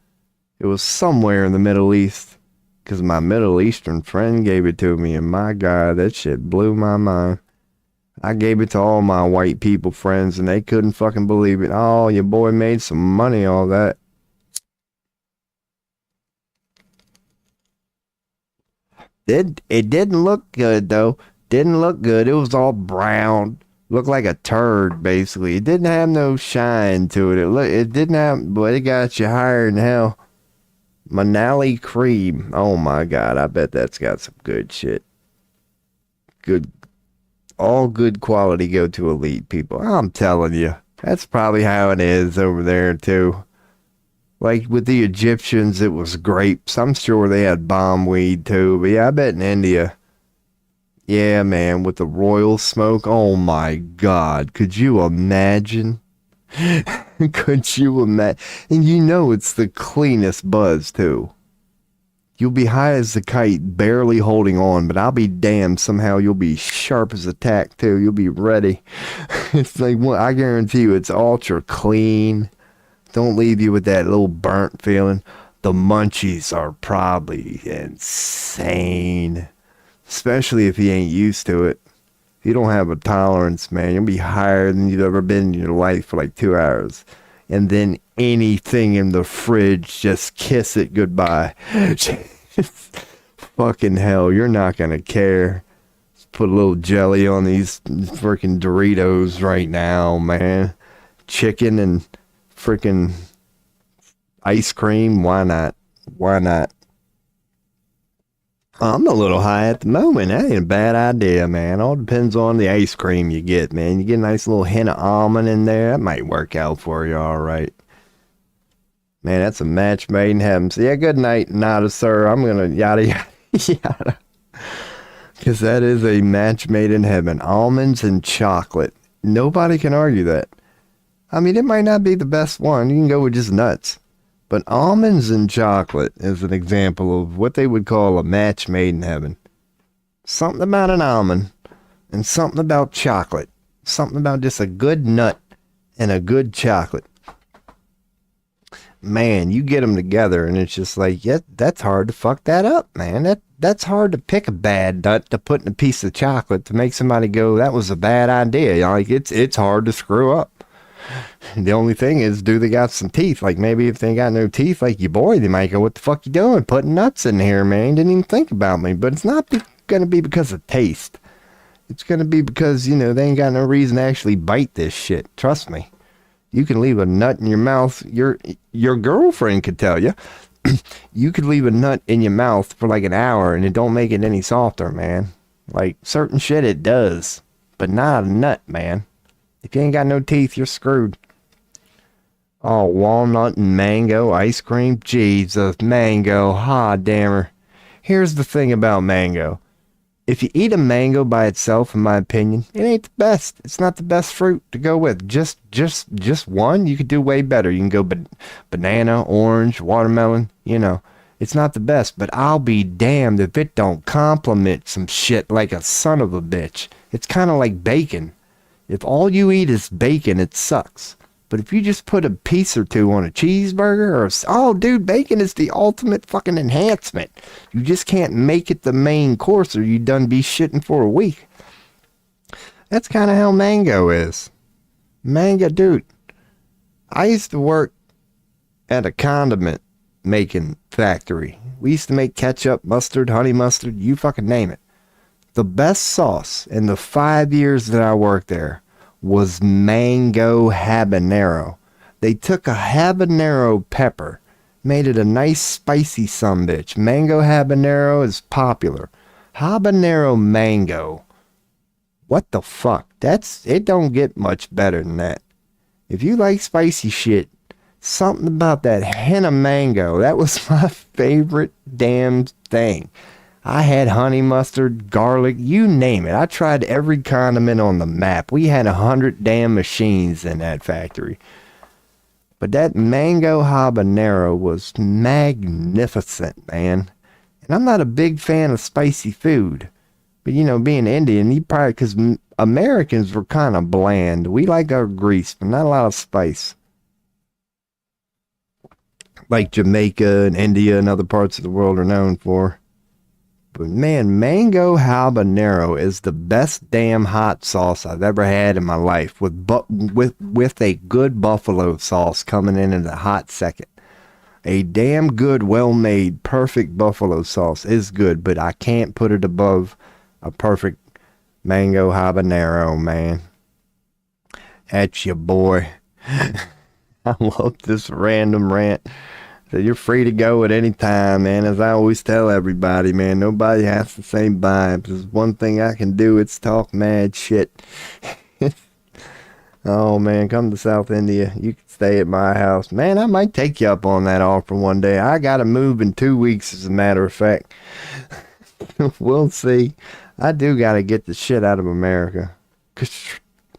It was somewhere in the Middle East, because my Middle Eastern friend gave it to me, and my God, that shit blew my mind. I gave it to all my white people friends, and they couldn't fucking believe it. Oh, your boy made some money, all that. It didn't look good, though. Didn't look good. It was all brown. Looked like a turd, basically. It didn't have no shine to it. It didn't have, but it got you higher than hell. Manali cream. Oh, my God. I bet that's got some good shit. Good. All good quality go to elite people. I'm telling you. That's probably how it is over there, too. Like with the Egyptians, it was grapes. I'm sure they had bomb weed too. But yeah, I bet in India. Yeah, man, with the royal smoke. Oh my God. Could you imagine? Could you imagine? And it's the cleanest buzz too. You'll be high as a kite, barely holding on, but I'll be damned somehow you'll be sharp as a tack too. You'll be ready. It's like, I guarantee you it's ultra clean. Don't leave you with that little burnt feeling. The munchies are probably insane. Especially if you ain't used to it. If you don't have a tolerance, man, you'll be higher than you've ever been in your life for like 2 hours. And then anything in the fridge, just kiss it goodbye. Fucking hell, you're not going to care. Just put a little jelly on these freaking Doritos right now, man. Chicken and freaking ice cream, why not? Why not? I'm a little high at the moment. That ain't a bad idea, man. All depends on the ice cream you get, man. You get a nice little hint of almond in there, that might work out for you all right. Man, that's a match made in heaven. So yeah, good night, nada, sir. I'm gonna yada yada yada, because that is a match made in heaven. Almonds and chocolate, nobody can argue that. I mean, it might not be the best one. You can go with just nuts. But almonds and chocolate is an example of what they would call a match made in heaven. Something about an almond and something about chocolate. Something about just a good nut and a good chocolate. Man, you get them together and it's just like, yeah, that's hard to fuck that up, man. That's hard to pick a bad nut to put in a piece of chocolate to make somebody go, that was a bad idea. Like, it's hard to screw up. The only thing is, do they got some teeth? Like, maybe if they got no teeth, like your boy, they might go, what the fuck you doing? Putting nuts in here, man. Didn't even think about me. But it's not going to be because of taste. It's going to be because, they ain't got no reason to actually bite this shit. Trust me. You can leave a nut in your mouth. Your girlfriend could tell you. You could leave a nut in your mouth for like an hour and it don't make it any softer, man. Like, certain shit it does. But not a nut, man. If you ain't got no teeth, you're screwed. Oh, walnut and mango ice cream? Jesus, mango, hot dammer. Here's the thing about mango. If you eat a mango by itself, in my opinion, it ain't the best. It's not the best fruit to go with. Just one, you could do way better. You can go banana, orange, watermelon, you know. It's not the best, but I'll be damned if it don't complement some shit like a son of a bitch. It's kind of like bacon. If all you eat is bacon, it sucks. But if you just put a piece or two on a cheeseburger oh dude, bacon is the ultimate fucking enhancement. You just can't make it the main course or you done be shitting for a week. That's kind of how mango is. Mango, dude. I used to work at a condiment making factory. We used to make ketchup, mustard, honey mustard, you fucking name it. The best sauce in the 5 years that I worked there was mango habanero. They took a habanero pepper, made it a nice spicy sumbitch. Mango habanero is popular. Habanero mango. What the fuck? It don't get much better than that. If you like spicy shit, something about that henna mango, that was my favorite damn thing. I had honey mustard, garlic, you name it. I tried every condiment on the map. We had 100 damn machines in that factory. But that mango habanero was magnificent, man. And I'm not a big fan of spicy food. But, you know, being Indian, you probably, because Americans were kind of bland. We like our grease, but not a lot of spice. Like Jamaica and India and other parts of the world are known for. But man, mango habanero is the best damn hot sauce I've ever had in my life, with a good buffalo sauce coming in a hot second. A damn good, well-made, perfect buffalo sauce is good, but I can't put it above a perfect mango habanero, man. That's your boy. I love this random rant. So you're free to go at any time, man. As I always tell everybody, man, nobody has the same vibes. There's one thing I can do, it's talk mad shit. Oh, man, come to South India. You can stay at my house. Man, I might take you up on that offer one day. I got to move in 2 weeks, as a matter of fact. We'll see. I do got to get the shit out of America.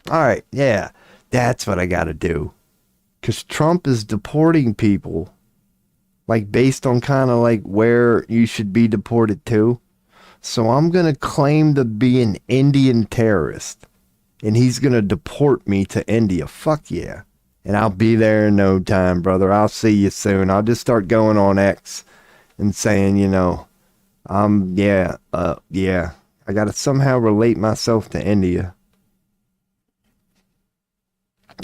All right, yeah, that's what I got to do. Because Trump is deporting people. Like, based on kind of like where you should be deported to. So I'm going to claim to be an Indian terrorist. And he's going to deport me to India. Fuck yeah. And I'll be there in no time, brother. I'll see you soon. I'll just start going on X and saying, you know, yeah. I got to somehow relate myself to India.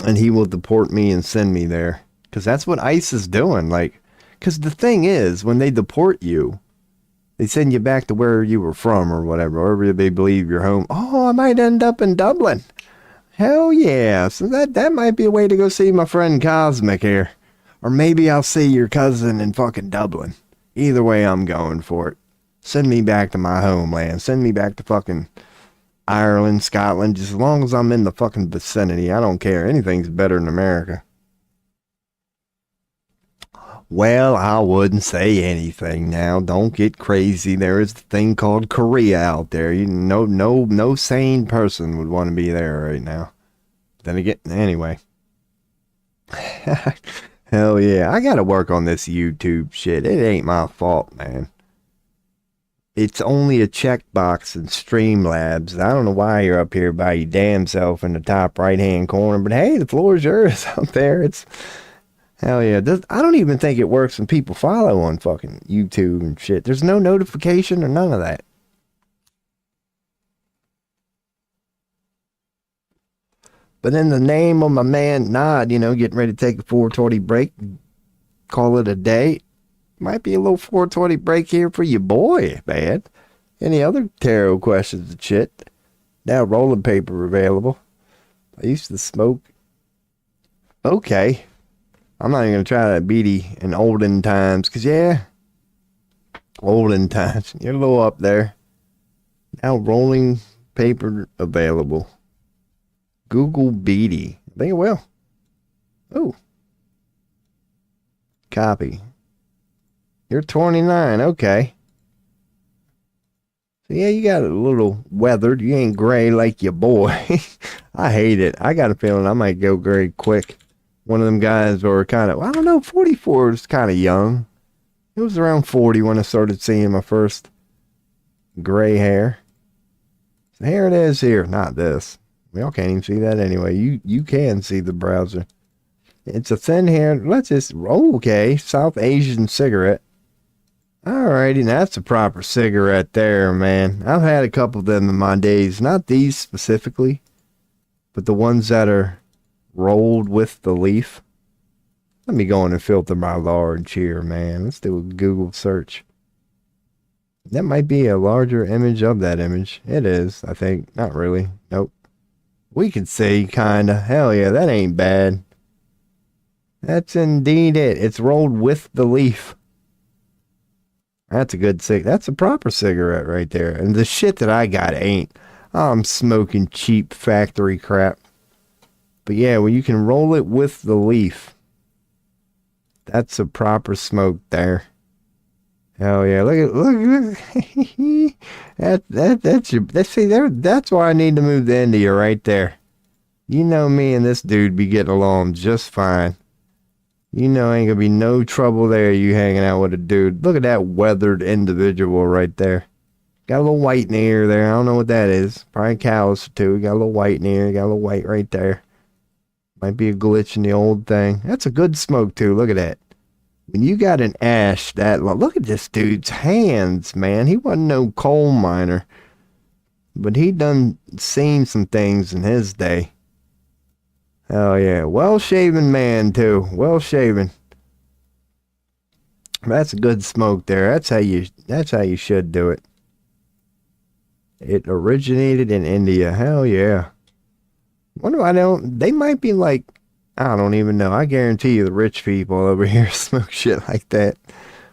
And he will deport me and send me there. Because that's what ICE is doing. Like, because the thing is, when they deport you, they send you back to where you were from or whatever, wherever they believe you're home. Oh, I might end up in Dublin. Hell yeah. So that might be a way to go see my friend Cosmic here. Or maybe I'll see your cousin in fucking Dublin. Either way, I'm going for it. Send me back to my homeland. Send me back to fucking Ireland, Scotland. Just as long as I'm in the fucking vicinity, I don't care. Anything's better than America. Well, I wouldn't say anything now. Don't get crazy. There is a thing called Korea out there. No sane person would want to be there right now. Then again, anyway. Hell yeah. I gotta work on this YouTube shit. It ain't my fault, man. It's only a checkbox in Streamlabs. I don't know why you're up here by your damn self in the top right-hand corner, but hey, the floor is yours out there. It's... Hell yeah. I don't even think it works when people follow on fucking YouTube and shit. There's no notification or none of that. But in the name of my man Nod, you know, getting ready to take a 420 break, call it a day. Might be a little 420 break here for your boy, man. Any other tarot questions and shit? Now rolling paper available. I used to smoke. Okay. I'm not even going to try that beady in olden times, because, yeah, olden times. You're a little up there. Now rolling paper available. Google beady. I think it will. Oh, Copy. You're 29. Okay. So yeah, you got a little weathered. You ain't gray like your boy. I hate it. I got a feeling I might go gray quick. One of them guys were kind of, I don't know, 44 is kind of young. It was around 40 when I started seeing my first gray hair. So here it is here. Not this. Y'all can't even see that anyway. You can see the browser. It's a thin hair. Let's just, okay, South Asian cigarette. Alrighty, that's a proper cigarette there, man. I've had a couple of them in my days. Not these specifically, but the ones that are rolled with the leaf. Let me go in and filter my large here, man. Let's do a Google search. That might be a larger image of that image. It is, I think. Not really. Nope. We can see, kinda. Hell yeah, that ain't bad. That's indeed it. It's rolled with the leaf. That's a good that's a proper cigarette right there. And the shit that I got ain't. I'm smoking cheap factory crap. But yeah, when you can roll it with the leaf, that's a proper smoke there. Hell yeah! Look. That's why I need to move to India right there. You know me and this dude be getting along just fine. You know ain't gonna be no trouble there. You hanging out with a dude. Look at that weathered individual right there. Got a little white in the ear there. I don't know what that is. Probably cows too. Got a little white in the ear. Got a little white right there. Might be a glitch in the old thing. That's a good smoke too. Look at that. When you got an ash that long, look at this dude's hands, man. He wasn't no coal miner, but he done seen some things in his day. Oh yeah, well-shaven man too. Well-shaven. That's a good smoke there. That's how you should do it. It originated in India. Hell yeah. They might be like, I don't even know. I guarantee you the rich people over here smoke shit like that.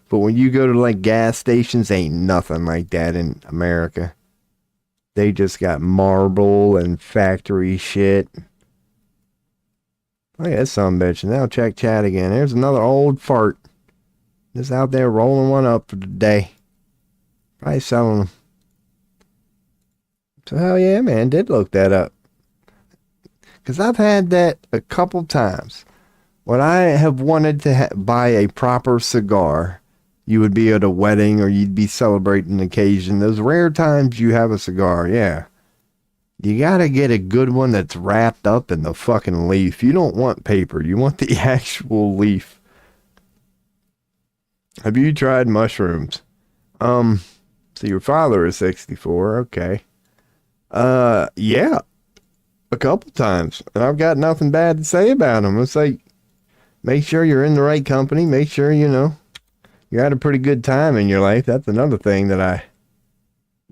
But when you go to like gas stations, ain't nothing like that in America. They just got marble and factory shit. Look at that sumbitch. Now check chat again. There's another old fart. Just out there rolling one up for the day. Probably selling them. So hell yeah, man. Did look that up. Because I've had that a couple times. When I have wanted to buy a proper cigar, you would be at a wedding or you'd be celebrating an occasion. Those rare times you have a cigar, yeah. You gotta get a good one that's wrapped up in the fucking leaf. You don't want paper. You want the actual leaf. Have you tried mushrooms? So your father is 64, okay. Yeah. A couple times, and I've got nothing bad to say about them. It's like, make sure you're in the right company. Make sure, you had a pretty good time in your life. That's another thing that I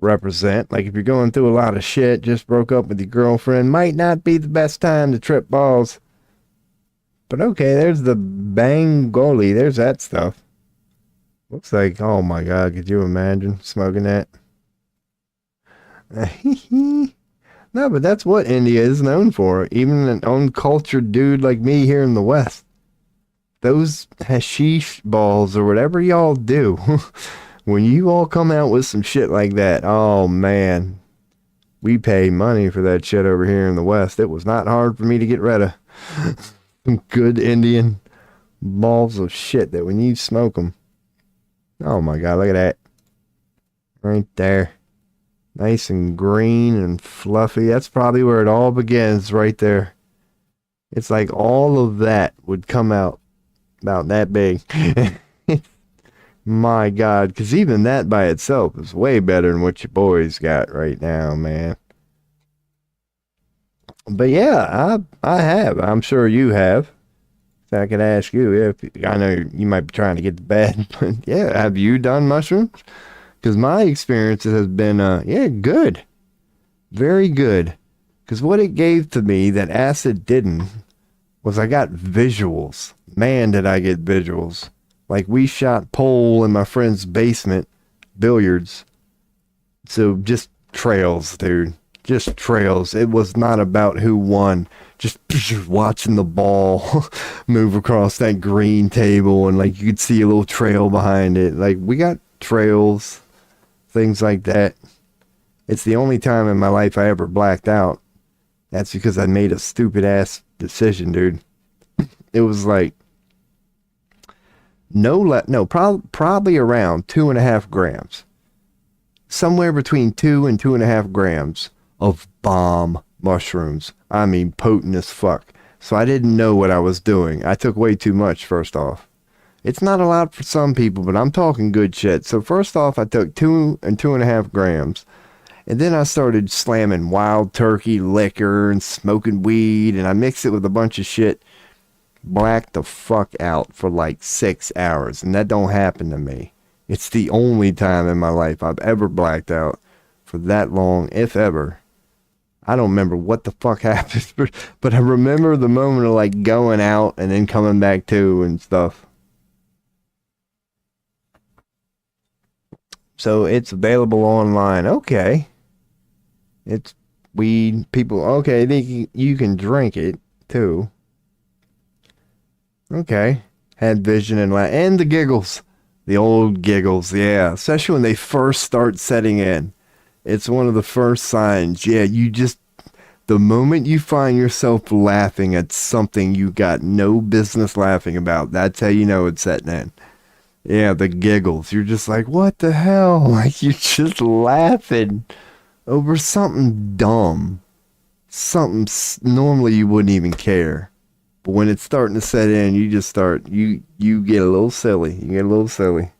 represent. Like if you're going through a lot of shit, just broke up with your girlfriend, might not be the best time to trip balls. But okay, there's the Bengali. There's that stuff. Looks like, oh my God, could you imagine smoking that? No, but that's what India is known for. Even an uncultured dude like me here in the West. Those hashish balls or whatever y'all do. When you all come out with some shit like that, oh man. We pay money for that shit over here in the West. It was not hard for me to get rid of some good Indian balls of shit that when you smoke them. Oh my God, look at that. Right there. Nice and green and fluffy. That's probably where it all begins right there. It's like all of that would come out about that big. My God, because even that by itself is way better than what your boys got right now, man. But yeah, I have. I'm sure you have. So I could ask you if I know you might be trying to get to bed, but yeah, have you done mushrooms? Because my experience has been, good. Very good. Because what it gave to me that acid didn't was I got visuals. Man, did I get visuals. Like we shot pole in my friend's basement, billiards. So just trails, dude. Just trails. It was not about who won. just watching the ball move across that green table, and like you could see a little trail behind it. Like we got trails, things like that. It's the only time in my life I ever blacked out. That's because I made a stupid ass decision, dude. It was like probably around 2.5 grams, somewhere between 2 and 2.5 grams of bomb mushrooms. I mean, potent as fuck. So I didn't know what I was doing. I took way too much, first off. It's not a lot for some people, but I'm talking good shit. So first off, I took 2 and 2.5 grams. And then I started slamming wild turkey liquor and smoking weed. And I mixed it with a bunch of shit. Blacked the fuck out for like 6 hours. And that don't happen to me. It's the only time in my life I've ever blacked out for that long, if ever. I don't remember what the fuck happened, but I remember the moment of like going out and then coming back to and stuff. So it's available online. Okay. It's weed. People, okay, you can drink it too. Okay. Had vision and the giggles. The old giggles, yeah. Especially when they first start setting in. It's one of the first signs. Yeah, the moment you find yourself laughing at something you got no business laughing about, that's how you know it's setting in. Yeah, the giggles. You're just like, what the hell? Like, you're just laughing over something dumb. Something normally you wouldn't even care. But when it's starting to set in, you just start, you get a little silly. You get a little silly.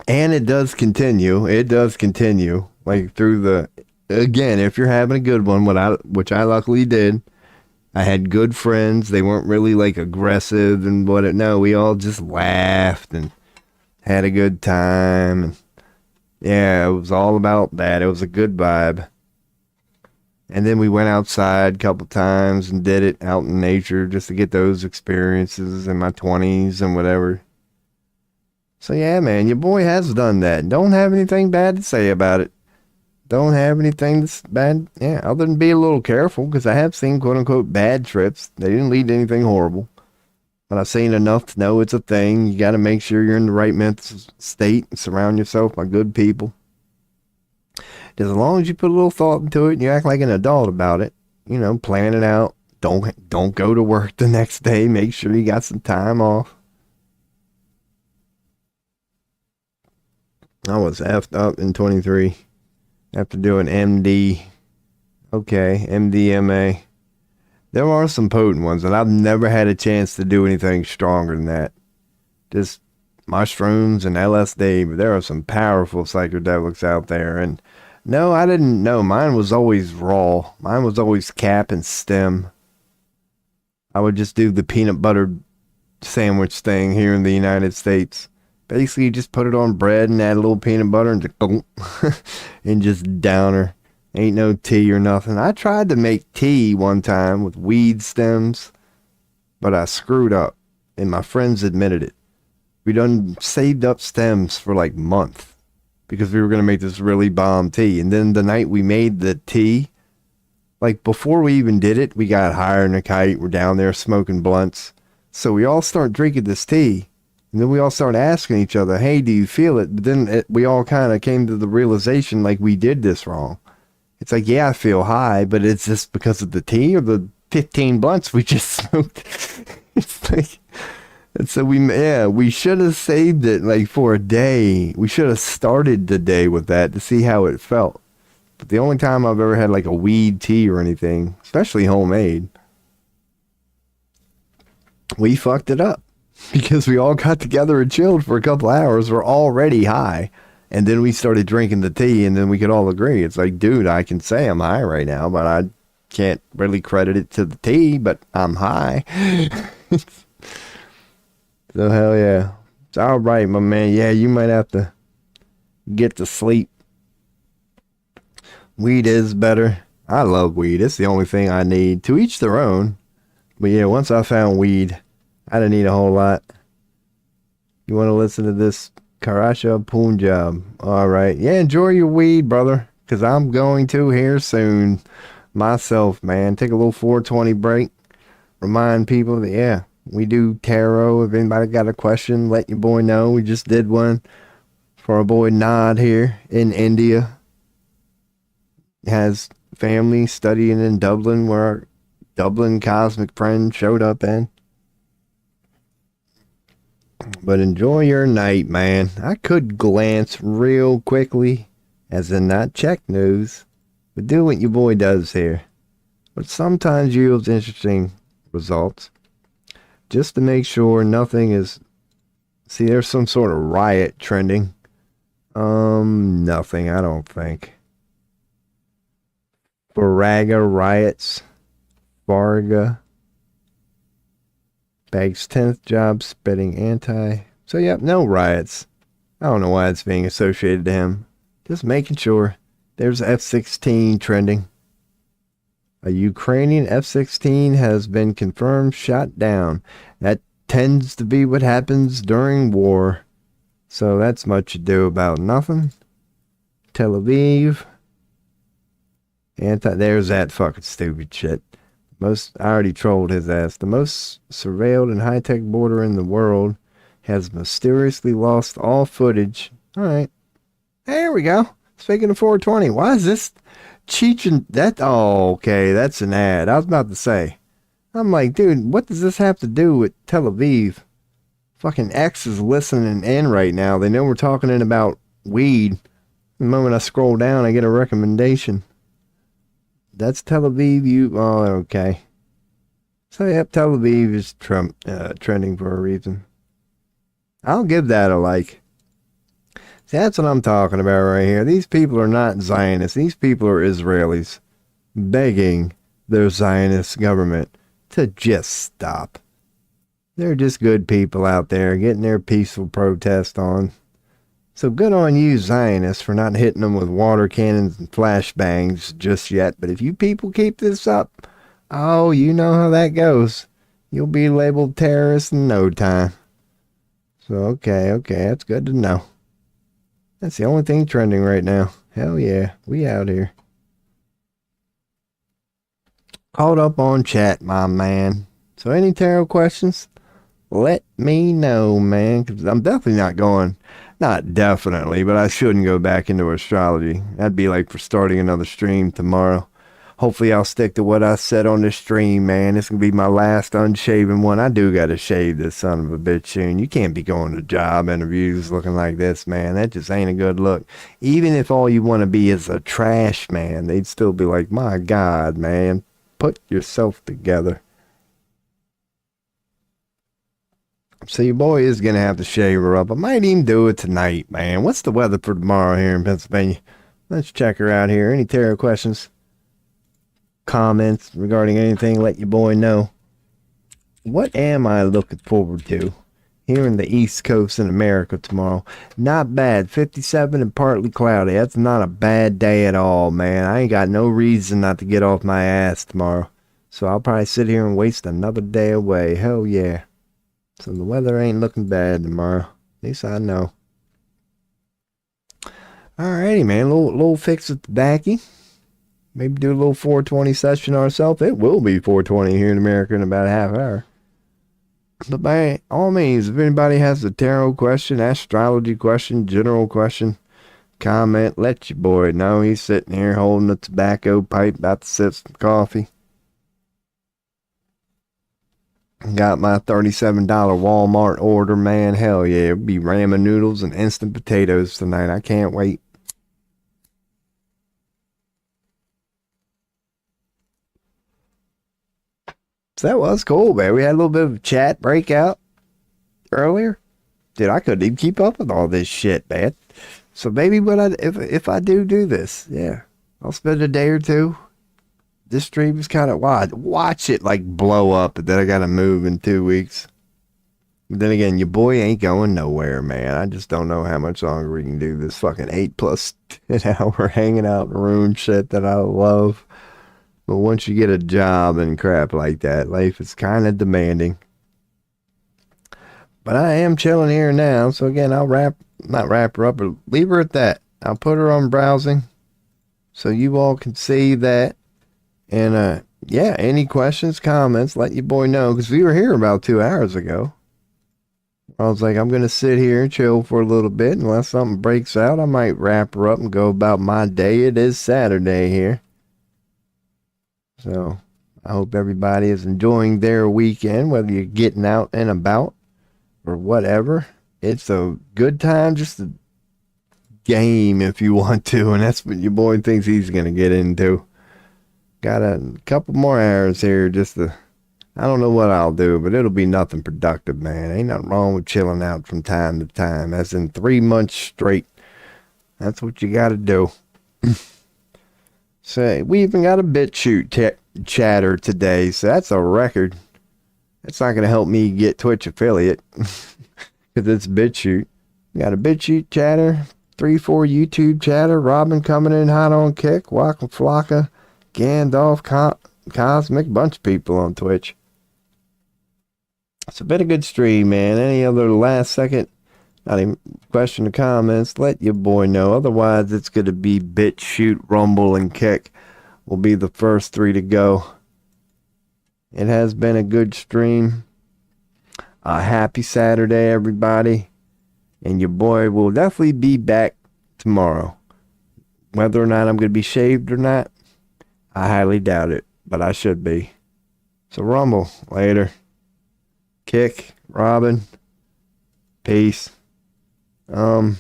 And it does continue. It does continue. Like through again, if you're having a good one, which I luckily did. I had good friends. They weren't really like aggressive and no, we all just laughed and had a good time. And yeah, it was all about that. It was a good vibe. And then we went outside a couple times and did it out in nature just to get those experiences in my 20s and whatever. So yeah, man, your boy has done that. Don't have anything bad to say about it. Don't have anything that's bad, yeah, other than be a little careful, because I have seen quote-unquote bad trips. They didn't lead to anything horrible. But I've seen enough to know it's a thing. You got to make sure you're in the right mental state and surround yourself by good people. As long as you put a little thought into it and you act like an adult about it, plan it out. Don't go to work the next day. Make sure you got some time off. I was effed up in 23 after doing MD. Okay, MDMA. There are some potent ones, and I've never had a chance to do anything stronger than that. Just mushrooms and LSD, but there are some powerful psychedelics out there. And no, I didn't know. Mine was always raw. Mine was always cap and stem. I would just do the peanut butter sandwich thing here in the United States. Basically, you just put it on bread and add a little peanut butter and just, and just downer. Ain't no tea or nothing. I tried to make tea one time with weed stems, but I screwed up, and my friends admitted it. We done saved up stems for like months because we were going to make this really bomb tea. And then the night we made the tea, like before we even did it, we got higher than a kite. We're down there smoking blunts. So we all start drinking this tea. And then we all started asking each other, hey, do you feel it? But then we all kind of came to the realization like we did this wrong. It's like, yeah, I feel high, but it's just because of the tea or the 15 blunts we just smoked. It's like, and so we should have saved it like for a day. We should have started the day with that to see how it felt. But the only time I've ever had like a weed tea or anything, especially homemade, we fucked it up. Because we all got together and chilled for a couple hours. We're already high. And then we started drinking the tea, and then we could all agree. It's like, dude, I can say I'm high right now, but I can't really credit it to the tea, but I'm high. So, hell yeah. It's all right, my man. Yeah, you might have to get to sleep. Weed is better. I love weed. It's the only thing I need. To each their own. But yeah, once I found weed, I didn't need a whole lot. You want to listen to this Karasha Punjab? All right. Yeah, enjoy your weed, brother. Because I'm going to here soon. myself, man. Take a little 420 break. Remind people that, yeah, we do tarot. If anybody got a question, let your boy know. We just did one for our boy Nod here in India. He has family studying in Dublin, where our Dublin cosmic friend showed up in. But enjoy your night, man. I could glance real quickly, as in not check news, but do what your boy does here. But sometimes yields interesting results. Just to make sure nothing is... See, there's some sort of riot trending. Nothing, I don't think. Baraga riots. Varga. Bags 10th job spitting anti. So, yep, no riots. I don't know why it's being associated to him. Just making sure. There's F-16 trending. A Ukrainian F-16 has been confirmed shot down. That tends to be what happens during war. So that's much ado about nothing. Tel Aviv. There's that fucking stupid shit. I already trolled his ass. The most surveilled and high-tech border in the world has mysteriously lost all footage. Alright. There we go. Speaking of 420, why is this Cheech that? Oh, okay, that's an ad. I was about to say. I'm like, dude, what does this have to do with Tel Aviv? Fucking X is listening in right now. They know we're talking about weed. The moment I scroll down, I get a recommendation. That's Tel Aviv. Oh, okay. So, yep, Tel Aviv is trending for a reason. I'll give that a like. See, that's what I'm talking about right here. These people are not Zionists. These people are Israelis begging their Zionist government to just stop. They're just good people out there getting their peaceful protest on. So good on you, Zionists, for not hitting them with water cannons and flashbangs just yet. But if you people keep this up, oh, you know how that goes. You'll be labeled terrorists in no time. So, okay, that's good to know. That's the only thing trending right now. Hell yeah, we out here. Caught up on chat, my man. So any tarot questions? Let me know, man. Because I'm definitely not going... Not definitely, but I shouldn't go back into astrology. That'd be like for starting another stream tomorrow. Hopefully I'll stick to what I said on the stream, man. This can be my last unshaven one. I do gotta shave this son of a bitch soon. You can't be going to job interviews looking like this, man. That just ain't a good look. Even if all you want to be is a trash man, they'd still be like, my God, man, put yourself together. So your boy is going to have to shave her up. I might even do it tonight, man. What's the weather for tomorrow here in Pennsylvania? Let's check her out here. Any tarot questions? Comments regarding anything, let your boy know. What am I looking forward to here in the East Coast in America tomorrow? Not bad. 57 and partly cloudy. That's not a bad day at all, man. I ain't got no reason not to get off my ass tomorrow. So I'll probably sit here and waste another day away. Hell yeah. So the weather ain't looking bad tomorrow. At least I know. Alrighty, man. Little fix with the backy. Maybe do a little 420 session ourselves. It will be 420 here in America in about a half hour. But by all means, if anybody has a tarot question, astrology question, general question, comment, let your boy know. He's sitting here holding a tobacco pipe, about to sip some coffee. Got my $37 Walmart order, man. Hell yeah. It'll be ramen noodles and instant potatoes tonight. I can't wait. So that was cool, man. We had a little bit of a chat breakout earlier. Dude, I couldn't even keep up with all this shit, man. So maybe if I do this, yeah, I'll spend a day or two. This stream is kind of wild. Watch it like blow up, and then I gotta move in 2 weeks. But then again, your boy ain't going nowhere, man. I just don't know how much longer we can do this fucking 8+ 10 hour hanging out in room shit that I love. But once you get a job and crap like that, life is kind of demanding. But I am chilling here now, so again, I'll not wrap her up, but leave her at that. I'll put her on browsing, so you all can see that. And yeah, any questions, comments, let your boy know, because we were here about 2 hours ago. I was like, I'm gonna sit here and chill for a little bit. Unless something breaks out, I might wrap her up and go about my day. It is Saturday here. So I hope everybody is enjoying their weekend, whether you're getting out and about or whatever. It's a good time just to game if you want to, and that's what your boy thinks he's gonna get into. Got a couple more hours here just to, I don't know what I'll do, but it'll be nothing productive, man. Ain't nothing wrong with chilling out from time to time, as in 3 months straight. That's what you gotta do. Say, we even got a BitChute chatter today, so that's a record. That's not gonna help me get Twitch affiliate, because it's BitChute. We got a BitChute chatter, 3-4 YouTube chatter, Robin coming in hot on Kick, Waka Flocka, Gandalf, Cosmic, bunch of people on Twitch. It's been a good stream, man. Any other last second, not even question or comments, let your boy know. Otherwise, it's going to be BitChute, Rumble, and Kick will be the first 3 to go. It has been a good stream. Happy Saturday, everybody. And your boy will definitely be back tomorrow. Whether or not I'm going to be shaved or not, I highly doubt it, but I should be. So Rumble, later. Kick, Robin, peace. BitChute,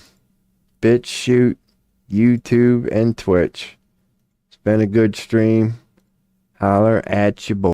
YouTube, and Twitch. It's been a good stream. Holler at your boy.